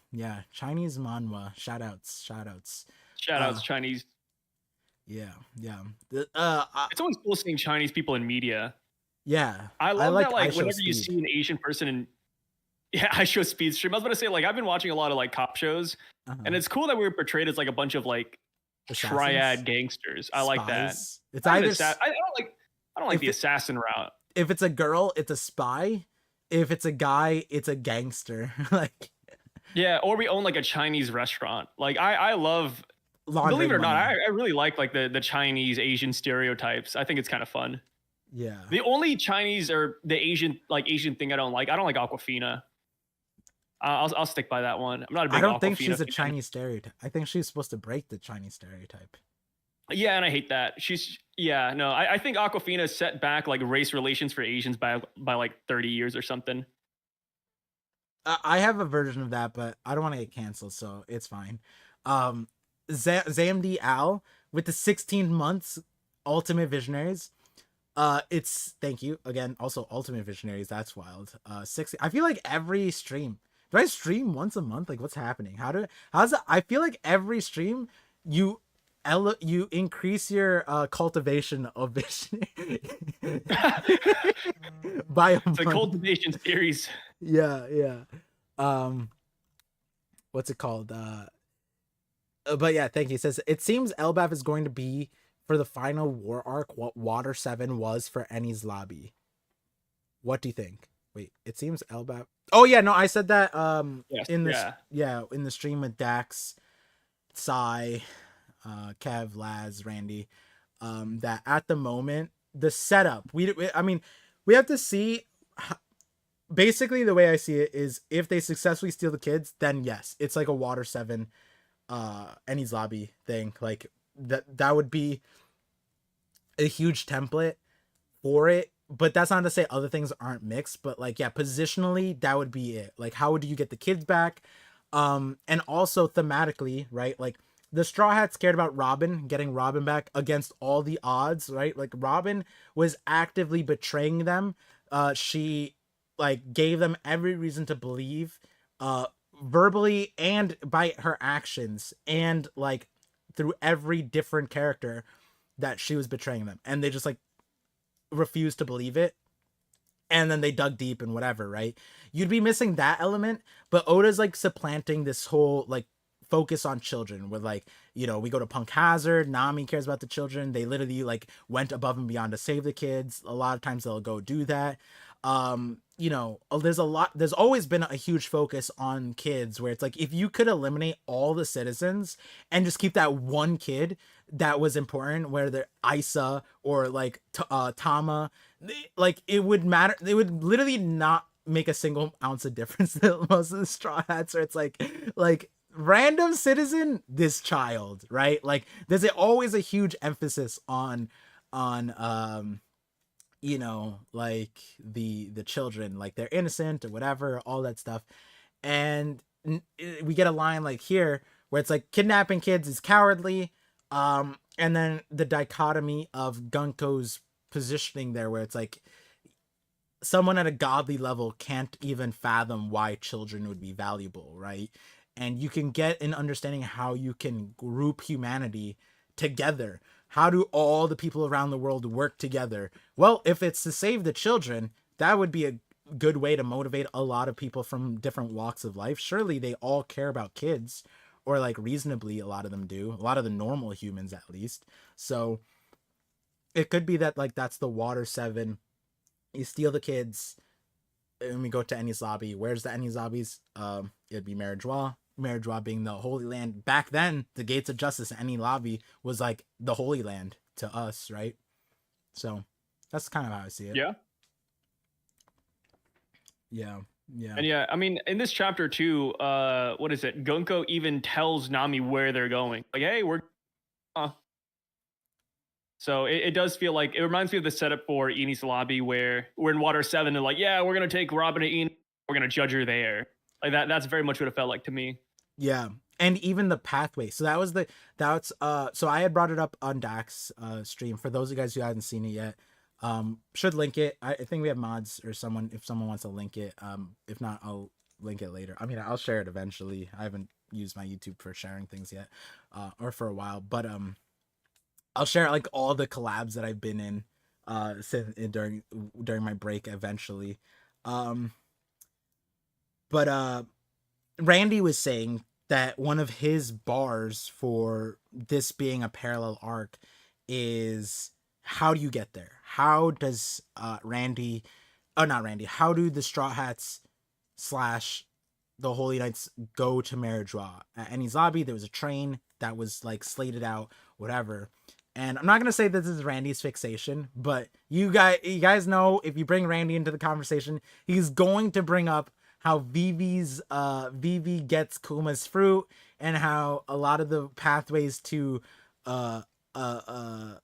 Chinese manhwa, shout outs. Shout outs Chinese. Yeah, yeah. It's always cool seeing Chinese people in media. Yeah. I I love like that, I like, Show whenever you Speed. see an Asian person in yeah, I show speed stream. I was gonna say, like, I've been watching a lot of like cop shows, and Uh-huh. it's cool that we were portrayed as like a bunch of like Assassins, triad gangsters. I like that. spies. It's Not an either I don't like if the assassin route. if it's a girl, it's a spy. If it's a guy, it's a gangster. Like Yeah, or we own like a Chinese restaurant. Like I love, believe it laundering or not, money. I really like the Chinese Asian stereotypes. I think it's kind of fun. Yeah. The only Chinese or the Asian thing I don't like Aquafina. I'll stick by that one. I'm not a I big don't think Aquafina she's a fan. Chinese stereotype. I think she's supposed to break the Chinese stereotype. Yeah, and I hate that. She's yeah, no, I think Aquafina set back like race relations for Asians by like 30 years or something. I have a version of that, but I don't want to get canceled, so it's fine. Um, ZMD Al with the 16 months Ultimate Visionaries. It's thank you again. Also, Ultimate Visionaries. That's wild. 60. I feel like every stream. Do I stream once a month? Like, what's happening? How's it? I feel like every stream you you increase your cultivation of visionary by a It's a month. cultivation series. Yeah, yeah. Um, what's it called? But yeah, thank you. It says it seems Elbaf is going to be for the final war arc what Water 7 was for Annie's Lobby. What do you think? Wait, it seems Elbaf. Oh yeah, no, I said that Yes, in this yeah. in the stream with Dax, Sai, Kev, Laz, Randy, that at the moment the setup I mean we have to see basically the way I see it is if they successfully steal the kids, then yes, it's like a Water 7 Annie's Lobby thing. Like that would be a huge template for it. But that's not to say other things aren't mixed. But like, yeah, positionally, that would be it. Like, how would you get the kids back? And also thematically, right? Like the Straw Hats cared about Robin, getting Robin back against all the odds, right? Like Robin was actively betraying them. She like gave them every reason to believe, verbally and by her actions, and like through every different character that she was betraying them, and they just like refused to believe it, and then they dug deep and whatever, right? You'd be missing that element, but Oda's like supplanting this whole like focus on children with like, you know, we go to Punk Hazard, Nami cares about the children, they literally like went above and beyond to save the kids. A lot of times they'll go do that. You know, there's always been a huge focus on kids where it's like if you could eliminate all the citizens and just keep that one kid that was important, where they're Isa or like Tama, like it would matter, it would literally not make a single ounce of difference to most of the Straw Hats, or it's like random citizen, this child, right? Like there's always a huge emphasis on you know, like the children, like they're innocent or whatever, all that stuff. And we get a line like here where it's like kidnapping kids is cowardly, and then the dichotomy of Gunko's positioning there where it's like someone at a godly level can't even fathom why children would be valuable, right? And you can get an understanding how you can group humanity together. How do all the people around the world work together? Well, if it's to save the children, that would be a good way to motivate a lot of people from different walks of life. Surely they all care about kids, or like reasonably a lot of them do. A lot of the normal humans at least. So it could be that like that's the Water 7. You steal the kids, and we go to Eni's Lobby. Where's the Eni's Lobbies? It'd be Meridjois. Meridjois being the Holy Land. Back then, the Gates of Justice, Eni Lobby, was like the Holy Land to us, right? So that's kind of how I see it. Yeah. Yeah. Yeah. And yeah, I mean, in this chapter too, what is it? Gunko even tells Nami where they're going. Like, hey, we're so it does feel like it reminds me of the setup for Eni's Lobby where we're in Water 7 and like, yeah, we're gonna take Robin to Eni, we're gonna judge her there. Like that's very much what it felt like to me. Yeah. And even the pathway. So that's so I had brought it up on Dax stream. For those of you guys who haven't seen it yet, should link it. I think we have mods or someone, if someone wants to link it. If not, I'll link it later. I mean, I'll share it eventually. I haven't use my YouTube for sharing things yet, or for a while. But I'll share like all the collabs that I've been in since during my break eventually. Um, but Randy was saying that one of his bars for this being a parallel arc is, how do you get there? How does Randy, oh not Randy, how do the Straw Hats slash the Holy Knights go to Merijois? At Enies Lobby, there was a train that was like slated out, whatever. And I'm not gonna say this is Randy's fixation, but you guys know, if you bring Randy into the conversation, he's going to bring up how Vivi gets Kuma's fruit, and how a lot of the pathways to uh uh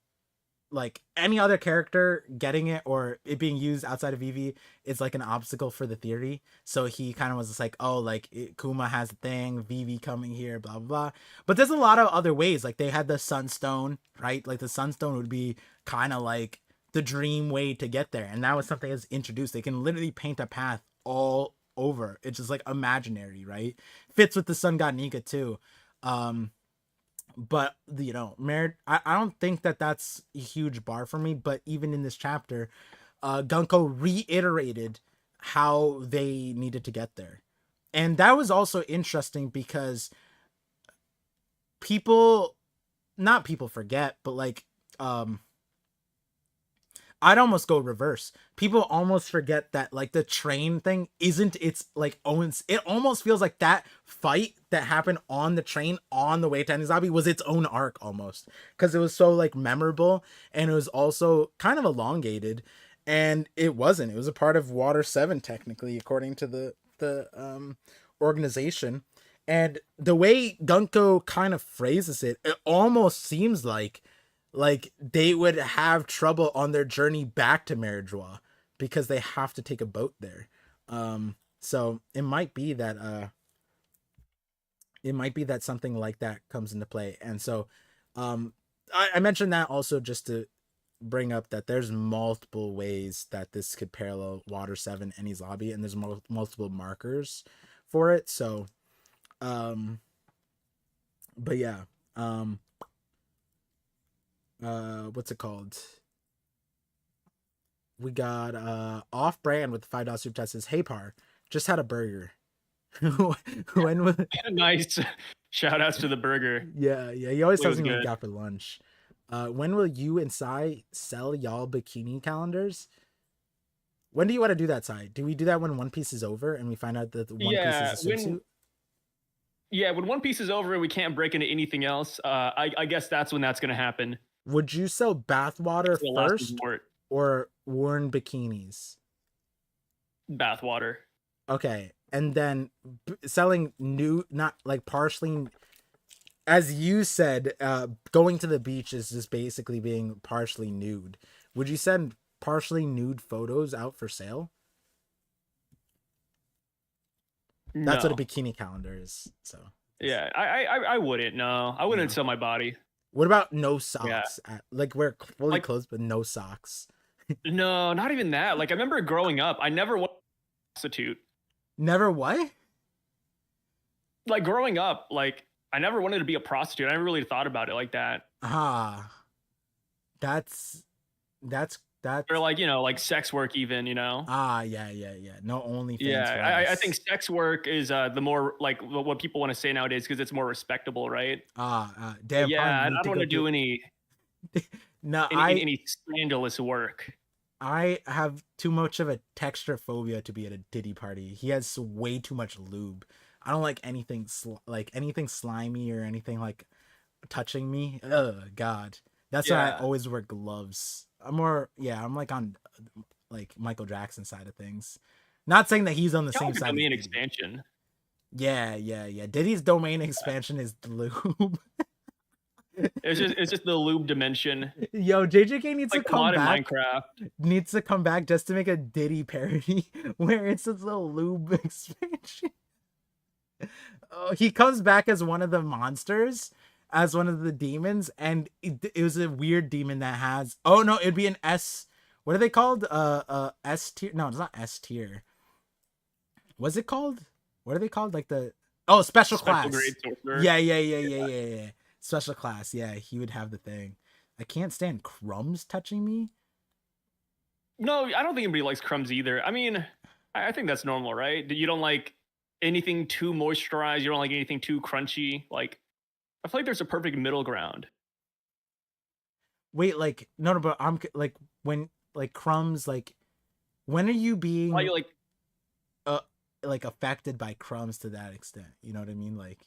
like any other character getting it or it being used outside of Vivi is like an obstacle for the theory. So he kind of was just like, oh, like Kuma has a thing, Vivi coming here, blah blah blah. But there's a lot of other ways. Like they had the Sunstone, right? Like the Sunstone would be kind of like the dream way to get there, and that was something that's introduced. They can literally paint a path all over. It's just like imaginary, right? Fits with the Sun God Nika too. But you know, I don't think that that's a huge bar for me. But even in this chapter, Gunko reiterated how they needed to get there, and that was also interesting because not people forget, but like I'd almost go reverse. People almost forget that like the train thing isn't its like owns. It almost feels like that fight that happened on the train on the way to Enizabi was its own arc almost, because it was so like memorable, and it was also kind of elongated, and it wasn't. It was a part of Water 7 technically, according to the organization. And the way Gunko kind of phrases it, it almost seems like they would have trouble on their journey back to Merijois because they have to take a boat there. So it might be that something like that comes into play. And so I mentioned that also just to bring up that there's multiple ways that this could parallel Water 7 Enies Lobby, and there's multiple markers for it. So but yeah, what's it called? We got off brand with the $5 super chat says, "Hey Par, just had a burger." When was Nice. Shout outs to the burger. Yeah, he always It tells was me what he good. got for lunch. When will you and Sai sell y'all bikini calendars? When do you want to do that, Sai? Do we do that when One Piece is over and we find out that the One Piece is a swimsuit? When One Piece is over and we can't break into anything else, I guess that's when that's going to happen. Would you sell bathwater first or worn bikinis? Bathwater. Okay, and then selling new, not like partially, as you said, going to the beach is just basically being partially nude. Would you send partially nude photos out for sale? That's what a bikini calendar is. So yeah, I wouldn't. No, I wouldn't sell my body. What about no socks? Yeah. Like wear fully clothed but no socks. No, not even that. Like I remember growing up, I never wanted to be a prostitute. Never what? Like growing up, like I never wanted to be a prostitute. I never really thought about it like that. That's or like, you know, like sex work even, you know. Yeah. No OnlyFans. Yeah, I think sex work is the more like what people want to say nowadays because it's more respectable, right? Damn. Yeah, I don't want to do any any scandalous work. I have too much of a texture phobia to be at a Diddy party. He has way too much lube. I don't like anything anything slimy or anything like touching me. Oh God, that's why I always wear gloves. I'm like on like Michael Jackson side of things. Not saying that he's on the same side. Domain expansion. Yeah. Diddy's domain expansion is the lube. It's just the lube dimension. Yo, JJK needs to come back. Minecraft. Needs to come back just to make a Diddy parody where it's a little lube expansion. Oh, he comes back as one of the monsters, as one of the demons, and it was a weird demon that has. Oh no, it'd be an S. What are they called? S tier? No, it's not S tier. What's it called? What are they called? Like the Oh, special special class. grade sorcerer. Yeah. Special class. Yeah, he would have the thing. I can't stand crumbs touching me. No, I don't think anybody likes crumbs either. I mean, I think that's normal, right? You don't like anything too moisturized. You don't like anything too crunchy. Like, I feel like there's a perfect middle ground. Wait, like no, but I'm like when like crumbs, like when are you Why being you like? uh like affected by crumbs to that extent? You know what I mean? Like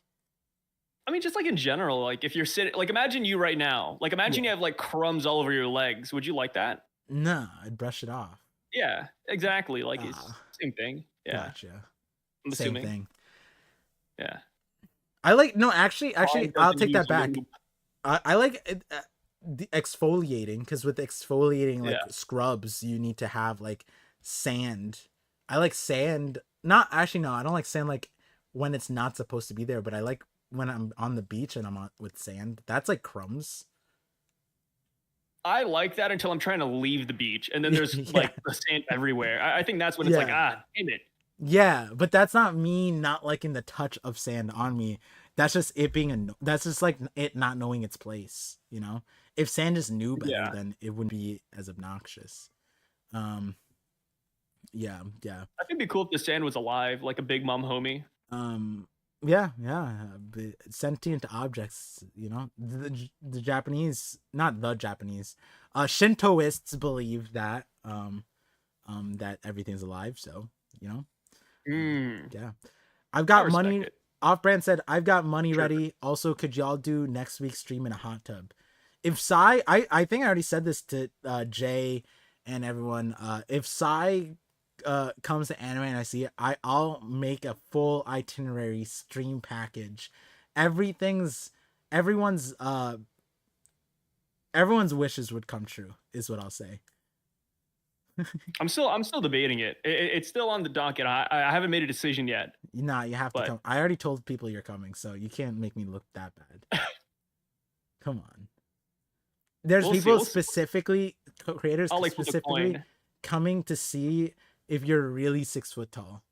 I mean, just like in general, like if you're sitting, like imagine you right now, like imagine yeah, you have like crumbs all over your legs. Would you like that? nah, I'd brush it off. Yeah, exactly. Like it's Ah, same thing. Yeah, gotcha. I'm Same assuming. thing. Yeah. I like no, actually, Dog I'll doesn't take use that back. lube. I like the exfoliating because with exfoliating like Yeah. scrubs, you need to have like sand. I like sand. Not actually, no, I don't like sand like when it's not supposed to be there, but I like when I'm on the beach and I'm on with sand. That's like crumbs. I like that until I'm trying to leave the beach, and then there's Yeah, like the sand everywhere. I think that's when it's like, yeah, ah, damn it. yeah. But that's not me not liking the touch of sand on me. That's just it being that's just like it not knowing its place. You know, if sand just knew better, Yeah. then it wouldn't be as obnoxious. Um, yeah. I think it'd be cool if the sand was alive, like a big mom homie. Um, yeah. Sentient objects, you know, the Japanese, not the Japanese, Shintoists believe that, that everything's alive. So, you know, Mm, yeah. I've I got respect money. it. Off brand said, I've got money Sure. ready. Also, could y'all do next week's stream in a hot tub? If Sai, I think I already said this to Jay and everyone. If Sai comes to anime and I see it, I'll make a full itinerary stream package. Everything's everyone's everyone's wishes would come true, is what I'll say. I'm still debating it. It's still on the docket. I haven't made a decision yet, Nah, you have to but come. I already told people you're coming, so you can't make me look that bad. Come on. There's we'll see. people We'll see. specifically, creators I'll like flip a specifically coin. coming to see if you're really 6 foot tall.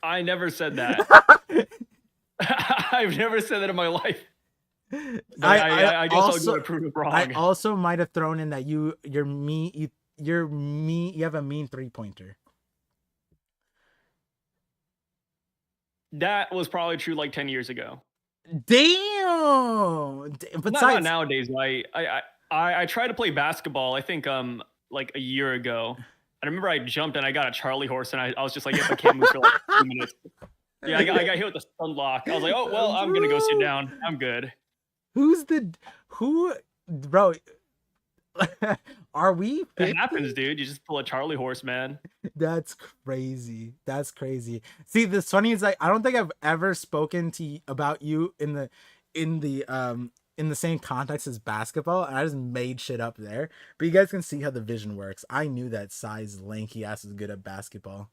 I never said that. I've never said that in my life. But I guess I'll go to prove it wrong. I also might have thrown in that you're me you have a mean 3-pointer. That was probably true like 10 years ago. Damn. Not nowadays. I tried to play basketball. I think like a year ago. I remember I jumped and I got a Charlie horse and I was just like, if I can't move for like 2 minutes. Yeah, I got hit with the sunlock. I was like, oh well, I'm gonna go sit down. I'm good. Who bro? Are we 50? It happens, dude. You just pull a Charlie horse, man. That's crazy. That's crazy. See, the funny is like I don't think I've ever spoken to about you in the in the same context as basketball, and I just made shit up there. But you guys can see how the vision works. I knew that size lanky ass was good at basketball.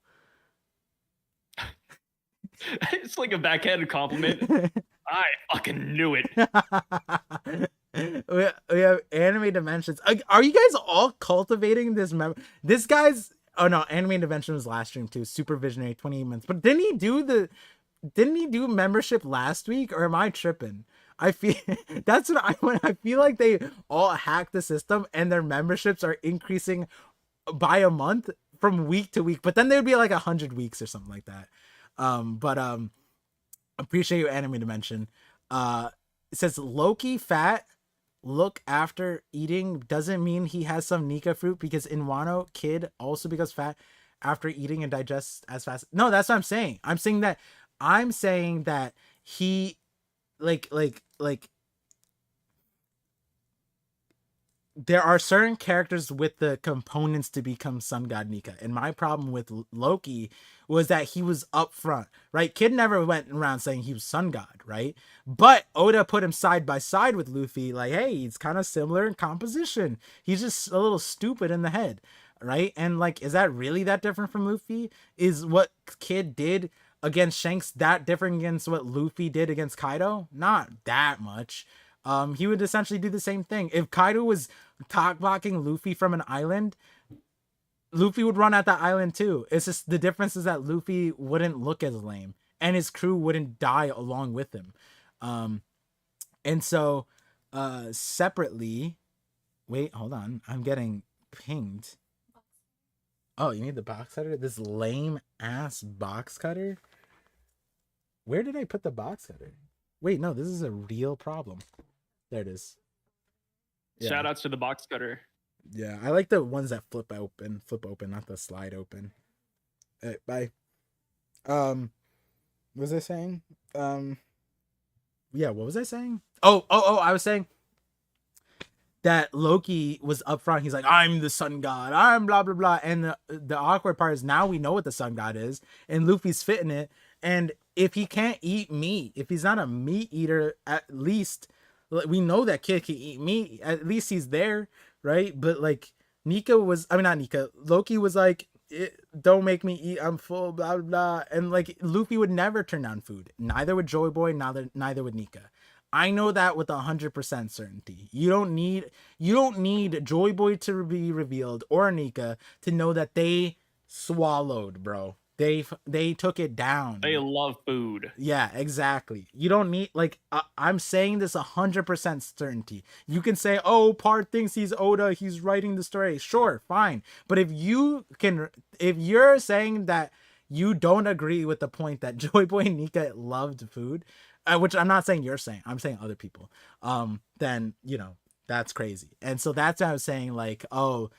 It's like a backhanded compliment. I fucking knew it. We have anime dimensions. Are you guys all cultivating this this guy's oh no, anime dimension was last stream too. Super visionary 28 months. But didn't he do membership last week, or am I tripping? I feel that's when I feel like they all hacked the system and their memberships are increasing by a month from week to week, but then they would be like 100 weeks or something like that. But appreciate you, anime dimension. It says Loki fat look after eating doesn't mean he has some Nika fruit, because Inwano kid also becomes fat after eating and digests as fast. No, that's what I'm saying. I'm saying that he like there are certain characters with the components to become Sun God Nika. And my problem with Loki was that he was up front, right? Kid never went around saying he was Sun God, right? But Oda put him side by side with Luffy, like, hey, he's kind of similar in composition. He's just a little stupid in the head, right? And like, is that really that different from Luffy? Is what Kid did against Shanks that different against what Luffy did against Kaido? Not that much. He would essentially do the same thing. If Kaido was talk blocking Luffy from an island, Luffy would run at that island too. It's just the difference is that Luffy wouldn't look as lame and his crew wouldn't die along with him. And so separately, wait, hold on, I'm getting pinged. Oh, you need the box cutter? This lame ass box cutter? Where did I put the box cutter? Wait, no, this is a real problem. There it is. Yeah. Shout outs to the box cutter. Yeah, I like the ones that flip open, not the slide open. Bye. What was I saying? Yeah, what was I saying? Oh, I was saying that Loki was up front. He's like, I'm the sun god. I'm blah, blah, blah. And the awkward part is now we know what the sun god is, and Luffy's fitting it. And if he can't eat meat, if he's not a meat eater, at least we know that kid can eat meat. At least he's there, right? But like Loki was like, don't make me eat, I'm full, blah, blah, blah. And like Luffy would never turn down food. Neither would Joy Boy, neither would Nika. I know that with 100% certainty. You don't need Joy Boy to be revealed or Nika to know that they swallowed, bro. They took it down. They love food. Yeah, exactly. You don't need like I'm saying this 100% certainty. You can say, "Oh, Part thinks he's Oda, he's writing the story." Sure, fine. But if you're saying that you don't agree with the point that Joy Boy and Nika loved food, which I'm not saying you're saying, I'm saying other people. Then that's crazy. And so that's what I was saying. Like, oh,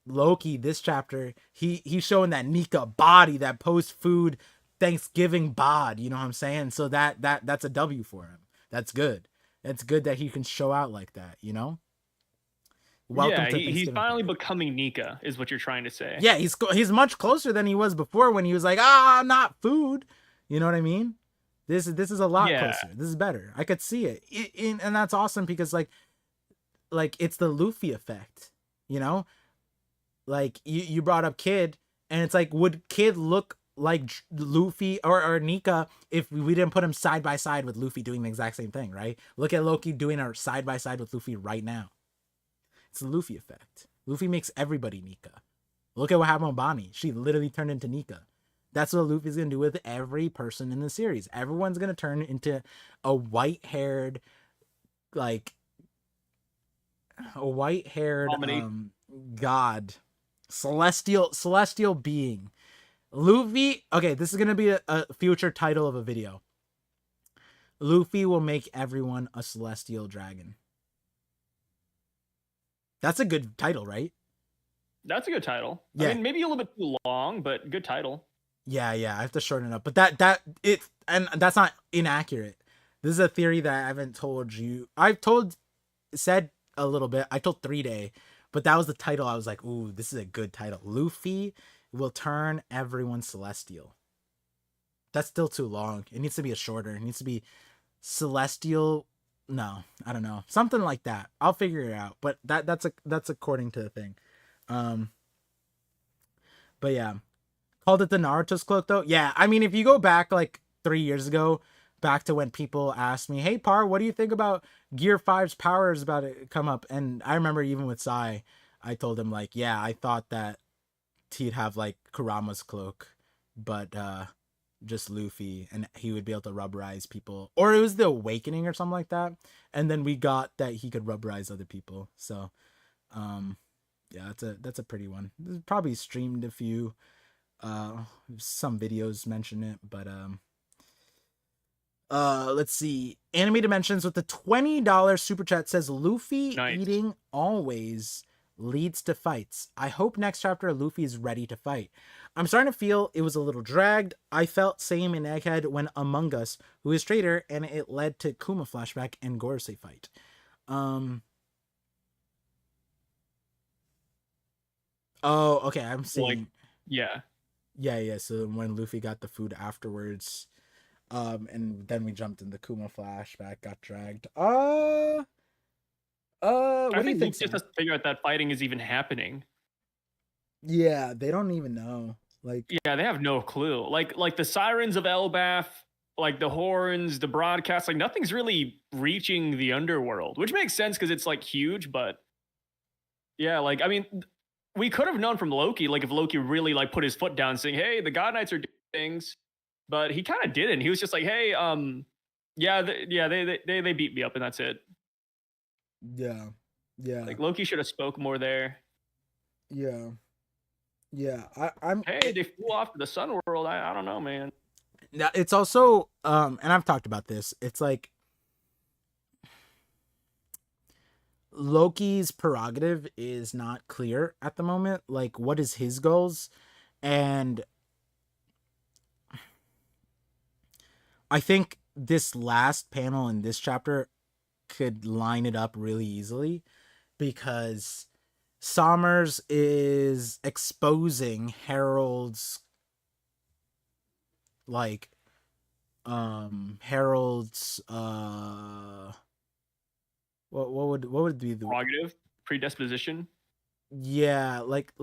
Loki, this chapter, he's showing that Nika body, that post food Thanksgiving bod. You know what I'm saying? So that's a W for him. That's good. It's good that he can show out like that. Welcome to he's finally becoming Nika, is what you're trying to say. Yeah, he's much closer than he was before when he was like, not food. You know what I mean? This is a lot closer. This is better. I could see it. And that's awesome because like it's the Luffy effect, Like you brought up Kid, and it's like, would Kid look like Luffy or Nika if we didn't put him side by side with Luffy doing the exact same thing, right? Look at Loki doing a side by side with Luffy right now. It's the Luffy effect. Luffy makes everybody Nika. Look at what happened with Bonnie. She literally turned into Nika. That's what Luffy's gonna do with every person in the series. Everyone's gonna turn into a white-haired, god, celestial being. Luffy. Okay, this is gonna be a future title of a video. Luffy will make everyone a celestial dragon. That's a good title, right? That's a good title. Yeah. I mean, maybe a little bit too long, but good title. Yeah, I have to shorten it up. But that's not inaccurate. This is a theory that I haven't told you. Said a little bit. I told 3-Day, but that was the title. I was like, ooh, this is a good title. Luffy will turn everyone celestial. That's still too long. It needs to be shorter. It needs to be celestial. No, I don't know. Something like that. I'll figure it out. But that's according to the thing. But yeah. Called it the Naruto's cloak though? Yeah, I mean, if you go back like 3 years ago, back to when people asked me, hey Par, what do you think about Gear 5's powers about to come up? And I remember even with Sai, I told him like, yeah, I thought that he'd have like Kurama's cloak, but just Luffy, and he would be able to rubberize people. Or it was the Awakening or something like that. And then we got that he could rubberize other people. So yeah, that's a pretty one. Probably streamed a few. Some videos mention it, but let's see. Anime Dimensions with the $20 super chat says Luffy eating always leads to fights. I hope next chapter Luffy is ready to fight. I'm starting to feel it was a little dragged. I felt same in Egghead when Among Us, who is traitor, and it led to Kuma flashback and Gorosei fight. Oh, okay, I'm seeing. Yeah. So when Luffy got the food afterwards, and then we jumped in the Kuma flashback, got dragged. What do you think? Just has to figure out that fighting is even happening. Yeah, they don't even know. Yeah, they have no clue. Like the sirens of Elbaf, like the horns, the broadcast, like nothing's really reaching the underworld, which makes sense because it's like huge. But yeah, like I mean, we could have known from Loki, like if Loki really like put his foot down, saying, "Hey, the God Knights are doing things," but he kind of didn't. He was just like, "Hey, yeah, yeah, they beat me up, and that's it." Yeah. Yeah. Like Loki should have spoke more there. Yeah. Yeah. I'm Hey, they flew off to the sun world. I don't know, man. now it's also and I've talked about this. It's like Loki's prerogative is not clear at the moment. Like, what is his goals? And I think this last panel in this chapter could line it up really easily because Sommers is exposing Harold's like Harold's what would be the Prerogative, predisposition. yeah like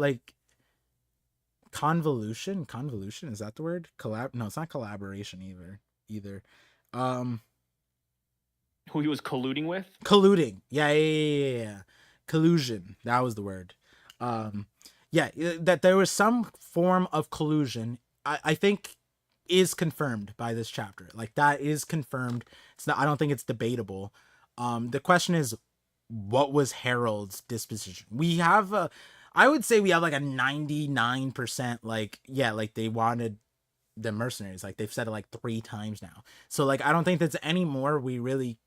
convolution, is that the word? No, it's not collaboration either. um Who he was colluding with. Colluding, yeah. Collusion, that was the word. um yeah, that there was some form of collusion, I think is confirmed by this chapter. Like, that is confirmed. It's not, I don't think it's debatable. The question is, what was Harold's disposition? We have a, I would say we have like a 99% like, yeah, like they wanted the mercenaries. Like, they've said it like 3 times now. So like, I don't think there's any more we really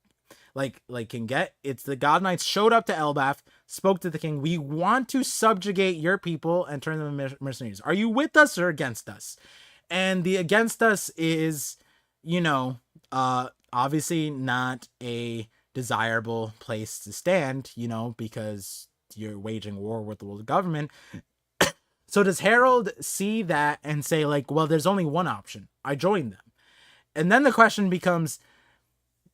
like can get. It's the God Knights showed up to Elbaf, spoke to the king. We want to subjugate your people and turn them into mercenaries. Are you with us or against us? And the against us is, obviously not a desirable place to stand, because you're waging war with the world government. So does Harold see that and say, like, well, there's only one option. I joined them. And then the question becomes,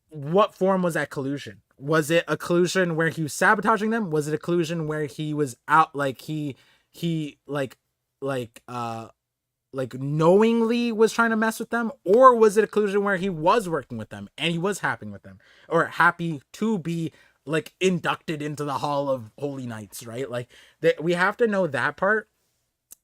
what form was that collusion? Was it a collusion where he was sabotaging them? Was it a collusion where he was out, like he like knowingly was trying to mess with them? Or was it a collusion where he was working with them and he was happy with them, or happy to be like inducted into the Hall of Holy Knights, right? Like, that we have to know that part.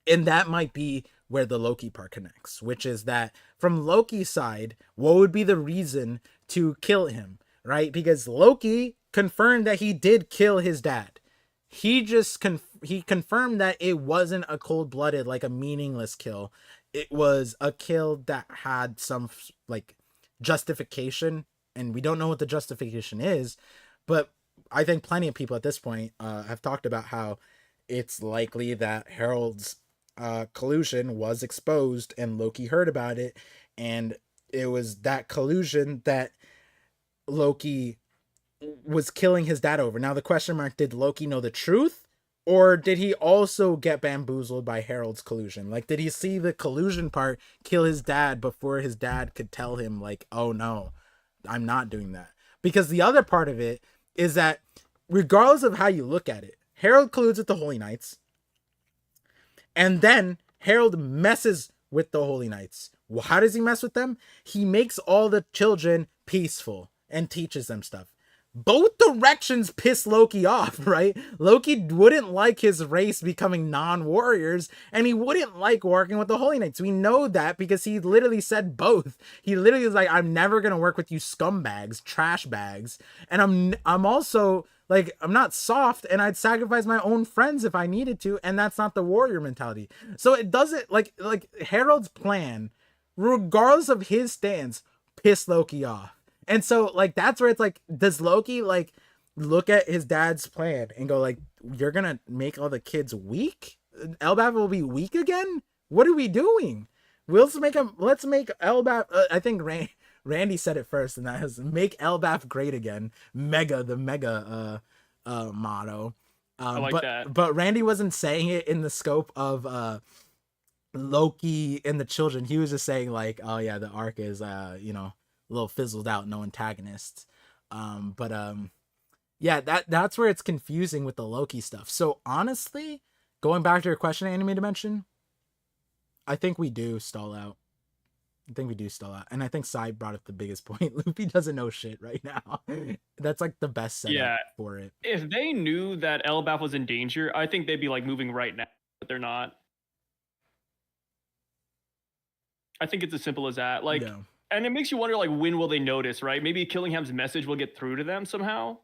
And that might be where the Loki part connects, which is that from Loki's side, what would be the reason to kill him, right? Because Loki confirmed that he did kill his dad. He just he confirmed that it wasn't a cold-blooded, like a meaningless kill. It was a kill that had some like justification, and we don't know what the justification is, but I think plenty of people at this point have talked about how it's likely that Harold's collusion was exposed and Loki heard about it, and it was that collusion that Loki was killing his dad over. Now the question mark, did Loki know the truth, or did he also get bamboozled by Harold's collusion? Like, did he see the collusion part kill his dad before his dad could tell him, like, oh no, I'm not doing that? Because the other part of it is that regardless of how you look at it, Harold colludes with the Holy Knights, and then Harold messes with the Holy Knights. Well, how does he mess with them? He makes all the children peaceful and teaches them stuff. Both directions piss Loki off, right? Loki wouldn't like his race becoming non-warriors, and he wouldn't like working with the Holy Knights. We know that because he literally said both. He literally was like, I'm never gonna work with you scumbags, trash bags. And I'm also like, I'm not soft, and I'd sacrifice my own friends if I needed to, and that's not the warrior mentality. So it doesn't like Harold's plan, regardless of his stance, piss Loki off. And so like, that's where it's like, does Loki like look at his dad's plan and go like, you're gonna make all the kids weak? Elbaf will be weak again? What are we doing? Let's make Elbaf, I think Randy said it first, and that is make Elbaf great again. The mega motto. I like that. But Randy wasn't saying it in the scope of Loki and the children. He was just saying like, oh yeah, the arc is a little fizzled out, no antagonists. Yeah, that's where it's confusing with the Loki stuff. So honestly, going back to your question, Anime Dimension, I think we do stall out. And I think Sai brought up the biggest point. Luffy doesn't know shit right now. That's like the best setup for it. If they knew that Elbaf was in danger, I think they'd be like moving right now, but they're not. I think it's as simple as that. Like, Yeah. and it makes you wonder, like, when will they notice, right? Maybe Killingham's message will get through to them somehow,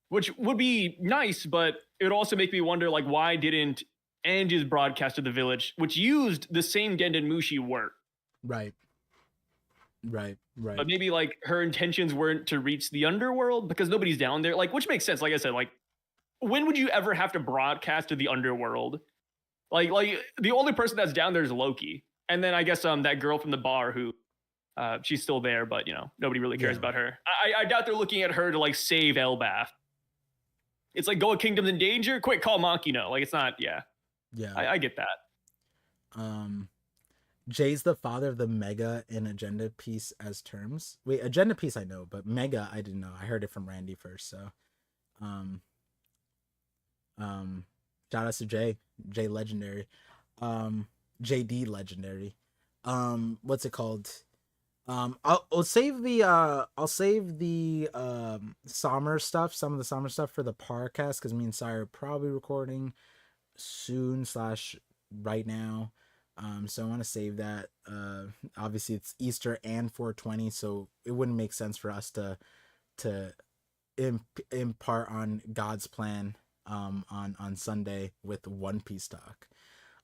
which would be nice, but it would also make me wonder, like, why didn't Angie's broadcast to the village, which used the same Genden Mushi, work? Right. Right. Right. But maybe like her intentions weren't to reach the underworld because nobody's down there. Like, which makes sense. Like I said, like, when would you ever have to broadcast to the underworld? Like the only person that's down there is Loki, and then I guess that girl from the bar who she's still there, but you know nobody really cares Yeah. about her. I doubt they're looking at her to like save Elbath. It's like Goa Kingdom's in danger. Quick, call Makino. Like it's not. Yeah, Yeah. I get that. Jay's the father of the mega and agenda piece as terms. Wait, agenda piece I know, but mega I didn't know. I heard it from Randy first. So, um, shout out to Jay Legendary, JD Legendary. What's it called? I'll save the Sommer stuff, some of the Sommer stuff for the podcast because me and Sai are probably recording soon slash right now. So I want to save that. Obviously it's Easter and 420, so it wouldn't make sense for us to impart on God's plan on Sunday with One Piece talk.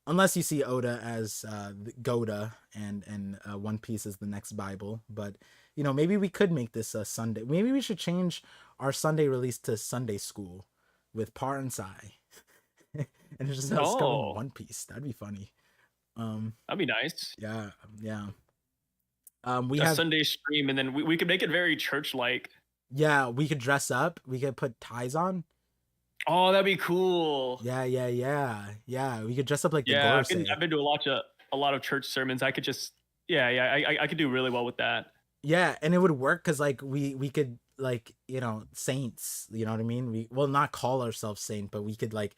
Unless you see Oda as Goda and One Piece as the next Bible, but you know maybe we could make this a Sunday. Maybe we should change our Sunday release to Sunday School with Par and Sai, and just us covering One Piece. That'd be funny. That'd be nice. Yeah. We have Sunday stream, and then we could make it very church-like. Yeah, we could dress up. We could put ties on. Oh, that'd be cool. Yeah. We could dress up like the Gorosei. I've been to a lot of church sermons. I could just I could do really well with that. Yeah, and it would work because like we could like saints. You know what I mean? We will not call ourselves saint, but we could like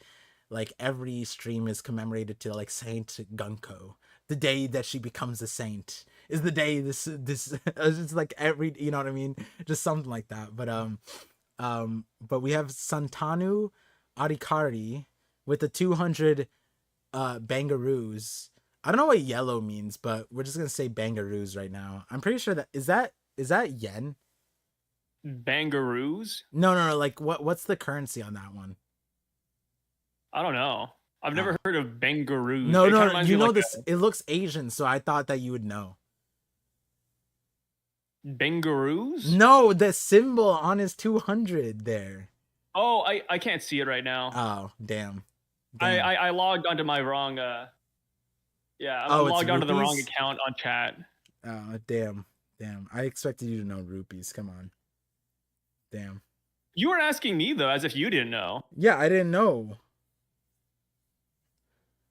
every stream is commemorated to like Saint Gunko. The day that she becomes a saint is the day this it's like every, you know what I mean? Just something like that. But we have Santanu Adhikari with the 200 bangaroos. I don't know what yellow means, but we're just gonna say bangaroos right now. I'm pretty sure that is that yen? Bangaroos? No. Like what's the currency on that one? I don't know. I've never heard of bangaroos. No. You know like this. It looks Asian, so I thought that you would know. Bangaroos? No, the symbol on his 200 there. Oh, I can't see it right now. Oh, damn. I logged onto my wrong. I logged onto the wrong account on chat. Oh, damn. I expected you to know rupees. Come on. Damn. You were asking me though, as if you didn't know. Yeah, I didn't know.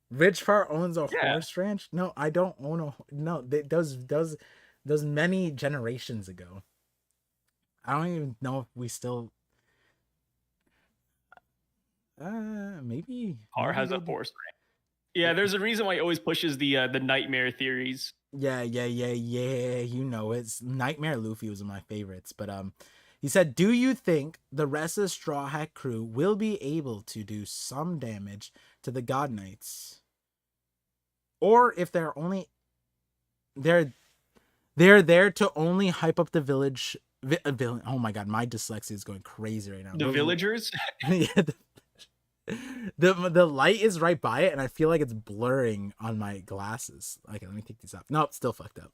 Rich Far owns a horse ranch? No, I don't own a... No, those many generations ago. I don't even know if we still... maybe... Par has a horse ranch. Yeah, there's a reason why he always pushes the nightmare theories. Yeah. You know, it's Nightmare Luffy was one of my favorites. But he said, do you think the rest of the Straw Hat crew will be able to do some damage to the God Knights? Or if they're there to only hype up the village. Oh my god, my dyslexia is going crazy right now. The villagers? Yeah. The light is right by it, and I feel like it's blurring on my glasses. Okay, let me take these off. Nope, still fucked up.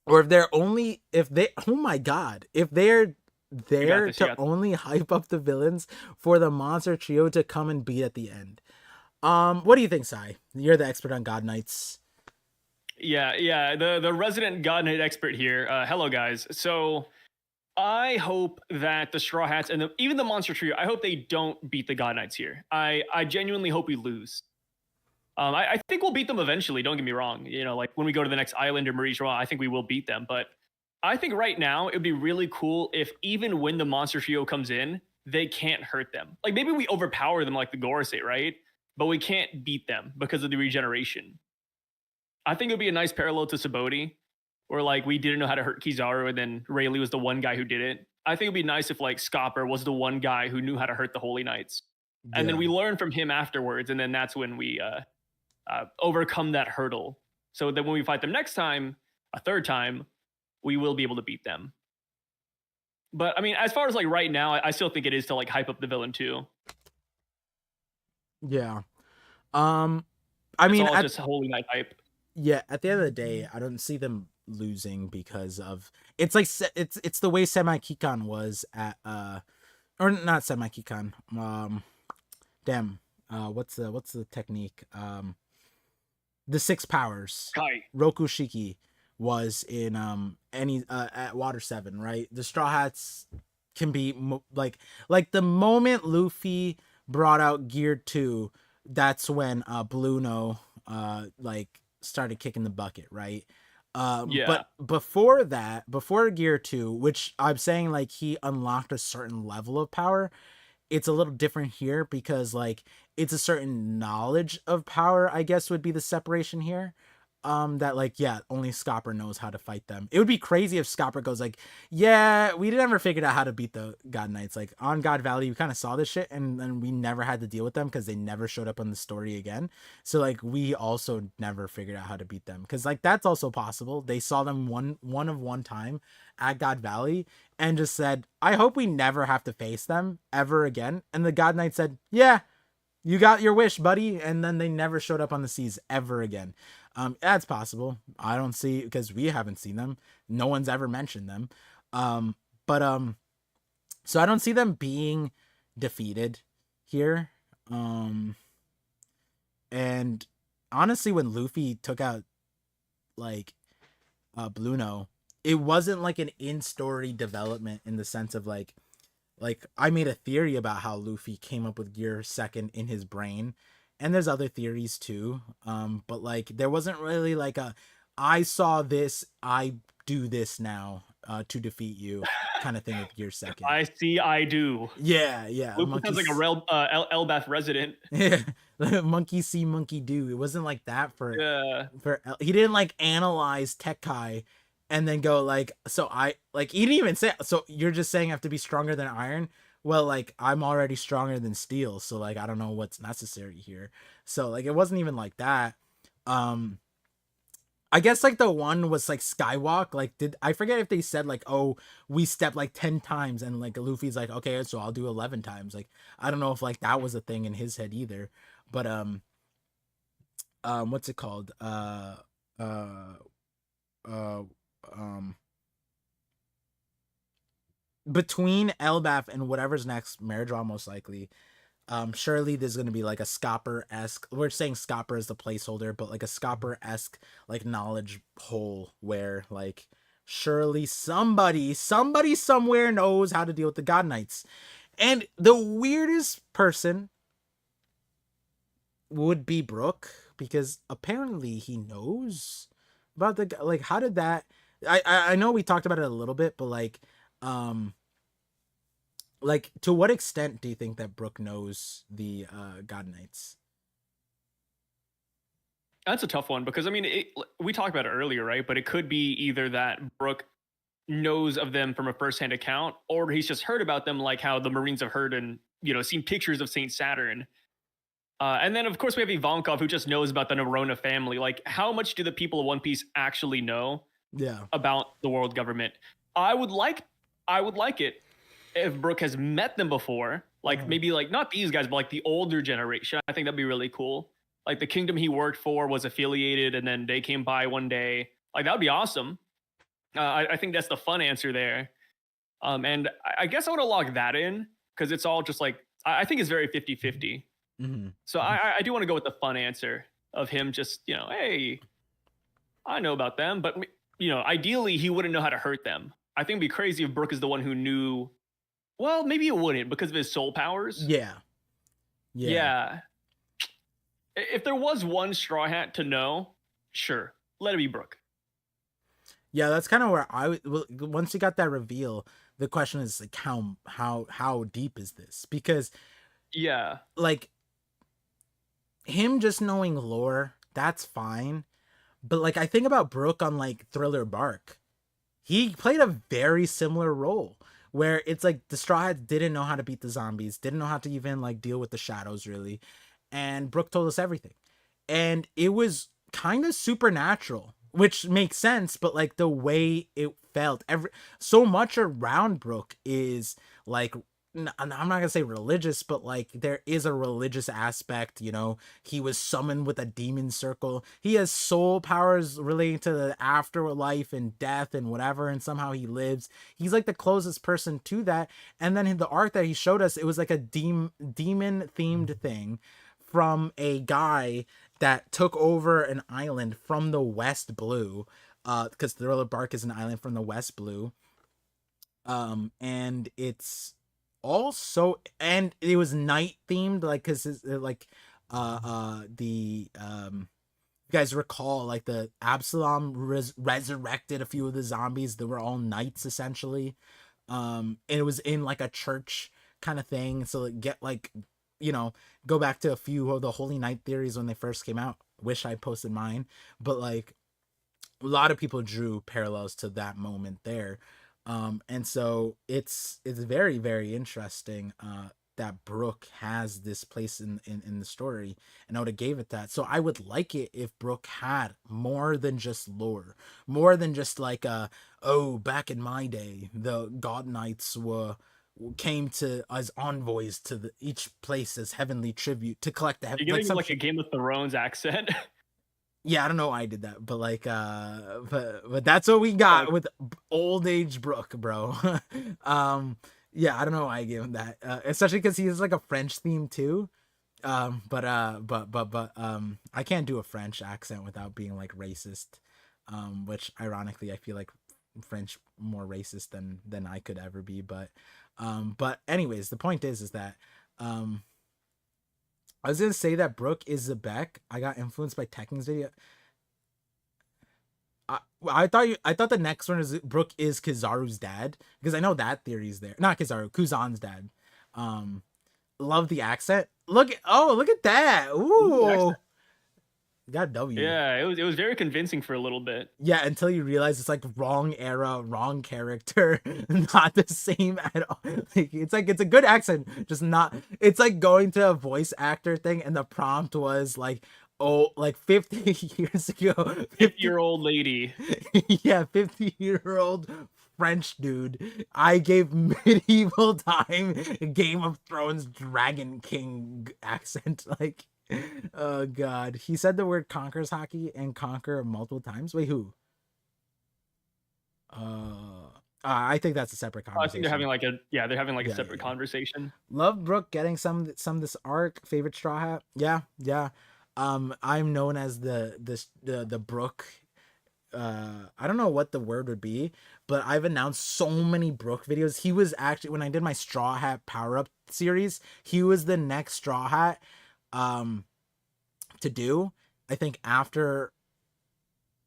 Or if they're oh my god, if they're there to only hype up the villains for the monster trio to come and beat at the end. What do you think, Sai? You're the expert on God Knights. Yeah. The resident God Knight expert here. Hello, guys. So I hope that the Straw Hats and even the Monster Trio, I hope they don't beat the God Knights here. I genuinely hope we lose. I think we'll beat them eventually. Don't get me wrong. You know, like when we go to the next island or Marie Joie, I think we will beat them. But I think right now it would be really cool if even when the Monster Trio comes in, they can't hurt them. Like maybe we overpower them like the Gorosei, right? But we can't beat them because of the regeneration. I think it would be a nice parallel to Sabaody, where like we didn't know how to hurt Kizaru and then Rayleigh was the one guy who did it. I think it would be nice if like Scopper was the one guy who knew how to hurt the Holy Knights. And then we learn from him afterwards, and then that's when we overcome that hurdle So that when we fight them next time, a third time, we will be able to beat them. But I mean, as far as like right now, I still think it is to like hype up the villain too. Yeah. Um, I It's mean, all just Holy Knight hype. yeah, at the end of the day, I don't see them losing because of it's like it's the way Semi Kikan was at or not Semi Kikan. Damn. What's the technique? The six powers. Kai. Roku Shiki was in any at Water 7, right? The Straw Hats can be like the moment Luffy brought out Gear 2, that's when Bluno like started kicking the bucket, right? Yeah. But before that, before Gear 2, which I'm saying like he unlocked a certain level of power, it's a little different here because like it's a certain knowledge of power, I guess would be the separation here. That like, yeah, only Scopper knows how to fight them. It would be crazy if Scopper goes like, yeah, we never figured out how to beat the God Knights. Like on God Valley, we kind of saw this shit and then we never had to deal with them because they never showed up in the story again. So like we also never figured out how to beat them. Because like that's also possible. They saw them one time at God Valley and just said, I hope we never have to face them ever again. And the God Knight said, yeah, you got your wish, buddy. And then they never showed up on the seas ever again. That's possible. I don't see because we haven't seen them. No one's ever mentioned them. But so I don't see them being defeated here. And honestly, when Luffy took out like Bluno, it wasn't like an in-story development in the sense of like I made a theory about how Luffy came up with Gear Second in his brain, and there's other theories too. But like there wasn't really like a I saw this, I do this now to defeat you kind of thing with Gear Second. I see. I do. Yeah, yeah. Luke sounds like a real Elbath resident. Yeah, monkey see, monkey do. It wasn't like that Yeah. he didn't like analyze Tekkai and then go like, so I like he didn't even say, so you're just saying I have to be stronger than iron. Well, like I'm already stronger than steel, so like I don't know what's necessary here. So like it wasn't even like that. um I guess like the one was like skywalk. Like did I forget if they said like, oh, we stepped like 10 times and like Luffy's like, okay, so I'll do 11 times. Like I don't know if like that was a thing in his head either. But what's it called? Uh uh um Between Elbaf and whatever's next, Meridraw most likely. Surely there's gonna be like a Scopper-esque. We're saying Scopper is the placeholder, but like a Scopper-esque like knowledge hole where like surely somebody somewhere knows how to deal with the God Knights. And the weirdest person would be Brook because apparently he knows about the like how did that I know we talked about it a little bit, but um like to what extent do you think that Brook knows the God Knights? That's a tough one because I mean, we talked about it earlier, right? But it could be either that Brooke knows of them from a firsthand account, or he's just heard about them, like how the Marines have heard and seen pictures of Saint Saturn. And then of course we have Ivankov, who just knows about the Nerona family. Like, how much do the people of One Piece actually know Yeah. about the world government? I would like it if Brooke has met them before, like maybe like not these guys, but like the older generation. I think that'd be really cool. Like the kingdom he worked for was affiliated, and then they came by one day. Like that would be awesome. I think that's the fun answer there. And I guess I would have logged that in because it's all just like I think it's very 50-50. Mm-hmm. So I do want to go with the fun answer of him just hey, I know about them, but ideally he wouldn't know how to hurt them. I think it'd be crazy if Brooke is the one who knew. Well, maybe it wouldn't because of his soul powers. Yeah. Yeah. If there was one Straw Hat to know, sure, let it be Brooke. Yeah, that's kind of where once you got that reveal, the question is like how deep is this? Because Yeah. like him just knowing lore, that's fine. But like I think about Brook on like Thriller Bark. He played a very similar role where it's like the Straw Hats didn't know how to beat the zombies, didn't know how to even like deal with the shadows really. And Brook told us everything. And it was kind of supernatural, which makes sense, but like the way it felt, so much around Brooke is like, I'm not gonna say religious, but like there is a religious aspect. You know, he was summoned with a demon circle. He has soul powers relating to the afterlife and death and whatever, and somehow he lives. He's like the closest person to that. And then in the art that he showed us, it was like a demon themed thing from a guy that took over an island from the West Blue, because Thriller Bark is an island from the West Blue, and it's also, and it was night themed, like, because like the you guys recall, like, the Absalom resurrected a few of the zombies that were all knights essentially, and it was in like a church kind of thing, so like, get like, you know, go back to a few of the Holy Night theories when they first came out. Wish I posted mine, but like a lot of people drew parallels to that moment there. And so it's very, very interesting that Brooke has this place in the story, and I would have gave it that. So I would like it if Brooke had more than just lore, more than just like oh, back in my day the God Knights came to as envoys to each place as heavenly tribute to collect the You're giving like a Game of Thrones accent. Yeah, I don't know why I did that, but like, but that's what we got with old age Brooke, bro. Yeah, I don't know why I gave him that, especially because he has like a French theme too. But I can't do a French accent without being like racist. Which ironically, I feel like French more racist than I could ever be. But anyways, the point is that, I was gonna say that Brooke is Zebek. I got influenced by Tekken's video. I thought the next one is Brooke is Kizaru's dad, because I know that theory is there. Not Kizaru, Kuzan's dad. Love the accent. Look at that. Ooh. Got W. Yeah, it was very convincing for a little bit. Yeah, until you realize it's like wrong era, wrong character, not the same at all. Like, it's a good accent, just not. It's like going to a voice actor thing, and the prompt was like, oh, like 50 years ago, 50-year-old lady. Yeah, 50-year-old French dude. I gave medieval time Game of Thrones Dragon King accent, like. Oh god, he said the word conquers hockey and conquer multiple times. Wait, who? I think that's a separate conversation. I think they're having like a separate conversation. Love Brooke getting some of this arc. Favorite Straw Hat? Yeah. I'm known as the Brooke. I don't know what the word would be, but I've announced so many Brooke videos. He was actually, when I did my Straw Hat Power Up series, he was the next Straw Hat to do, I think, after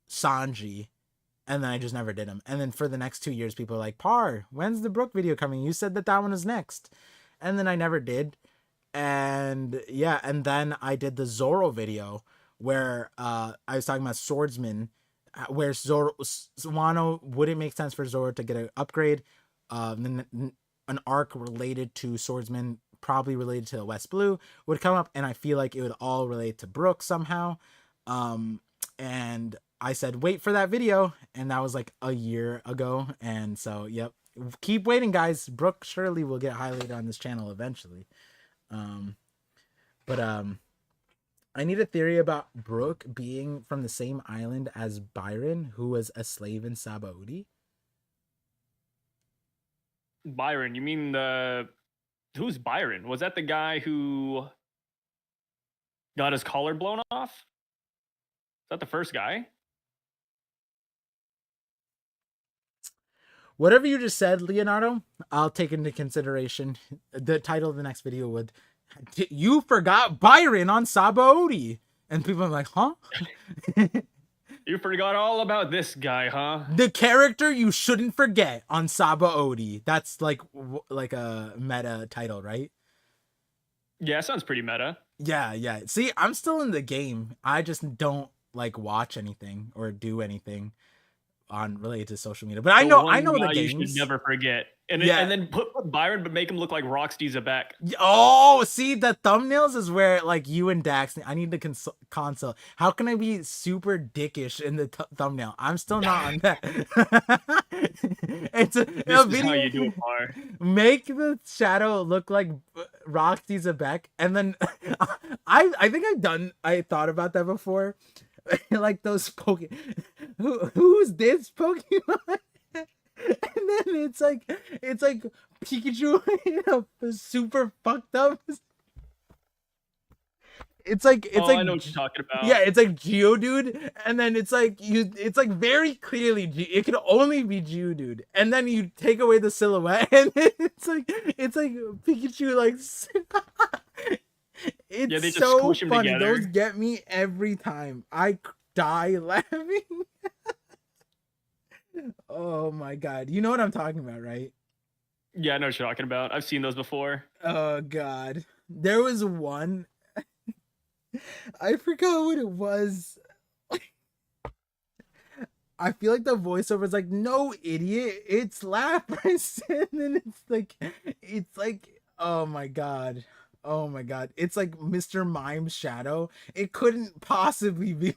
Sanji, and then I just never did him. And then for the next 2 years, people are like, Par, when's the Brooke video coming? You said that one was next. And then I never did. And yeah, and then I did the Zoro video where I was talking about swordsman, where Wano wouldn't make sense for Zoro to get an upgrade. Then an arc related to swordsman, probably related to the West Blue, would come up, and I feel like it would all relate to Brooke somehow. And I said, wait for that video, and that was like a year ago. And so, yep, keep waiting, guys. Brooke surely will get highlighted on this channel eventually. But I need a theory about Brooke being from the same island as Byron, who was a slave in Sabaody. Byron, you mean who's Byron? Was that the guy who got his collar blown off? Is that the first guy? Whatever you just said, Leonardo, I'll take into consideration. The title of the next video would, you forgot Byron on Sabaody. And people are like, huh? You forgot all about this guy, huh? The character you shouldn't forget on Sabaody. That's like a meta title, right? Yeah, sounds pretty meta. Yeah. See, I'm still in the game. I just don't like watch anything or do anything on related to social media. But I The know one the guy you should games. never forget. And Yeah. and then put Byron, but make him look like Roxy Zabek. Oh, see, the thumbnails is where like you and Dax. I need the console. How can I be super dickish in the thumbnail? I'm still not on that. It's a This is video. how you do it, Par. Make the shadow look like Roxy Zabek, and then I think I thought about that before. Like those who's this Pokemon? And then it's like Pikachu, super fucked up. It's like I know what you're talking about. Yeah, it's like Geodude, and then it's like very clearly it could only be Geodude, and then you take away the silhouette, and it's like Pikachu like. It's Yeah, they just so squish 'em funny. together. Those get me every time. I die laughing. Oh my god. You know what I'm talking about, right? Yeah, I know what you're talking about. I've seen those before. Oh god. There was one. I forgot what it was. I feel like the voiceover is like, "No, idiot, it's Lapras." And then it's like, oh my god. Oh my god. It's like Mr. Mime's shadow. It couldn't possibly be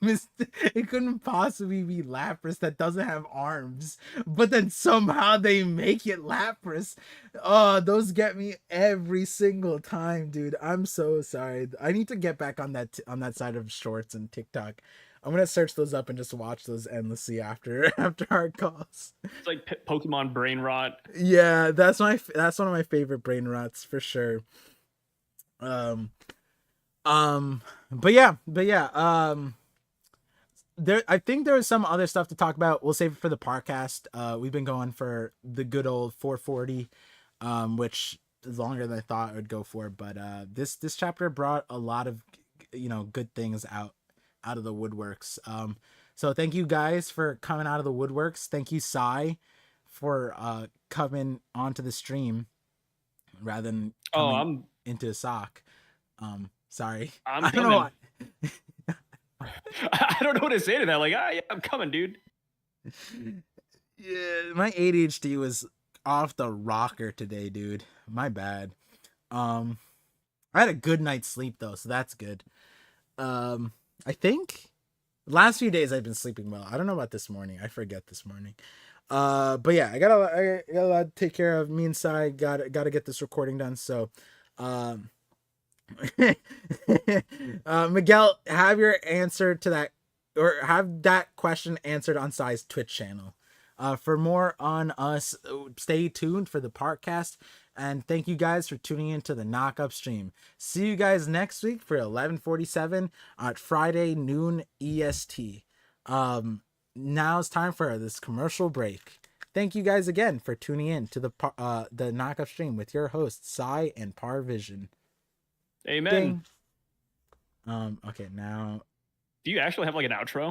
it couldn't possibly be Lapras that doesn't have arms. But then somehow they make it Lapras. Oh, those get me every single time, dude. I'm so sorry. I need to get back on that side of shorts and TikTok. I'm gonna search those up and just watch those endlessly after our calls. It's like Pokemon brain rot. Yeah, that's one of my favorite brain rots for sure. But yeah. There, I think there was some other stuff to talk about. We'll save it for the podcast. We've been going for the good old 440, which is longer than I thought it would go for. But this chapter brought a lot of good things out of the woodworks. So thank you guys for coming out of the woodworks. Thank you, Sai, for coming onto the stream rather than coming into a sock. Sorry. I don't know. I don't know what to say to that. Like, yeah, I'm coming, dude. Yeah, my ADHD was off the rocker today, dude. My bad. I had a good night's sleep though, so that's good. I think last few days I've been sleeping well. I don't know about this morning. I forget this morning. But yeah, I got a lot to take care of. Me and Sai got to get this recording done. So, Miguel, have your answer to that, or have that question answered on Sai's Twitch channel. For more on us, stay tuned for the podcast, and thank you guys for tuning into the Knock Up stream. See you guys next week for 11:47 at Friday noon EST. Now it's time for this commercial break. Thank you guys again for tuning in to the Knock Up stream with your hosts Sai and ParVision. Amen. Ding. Okay, now. Do you actually have like an outro?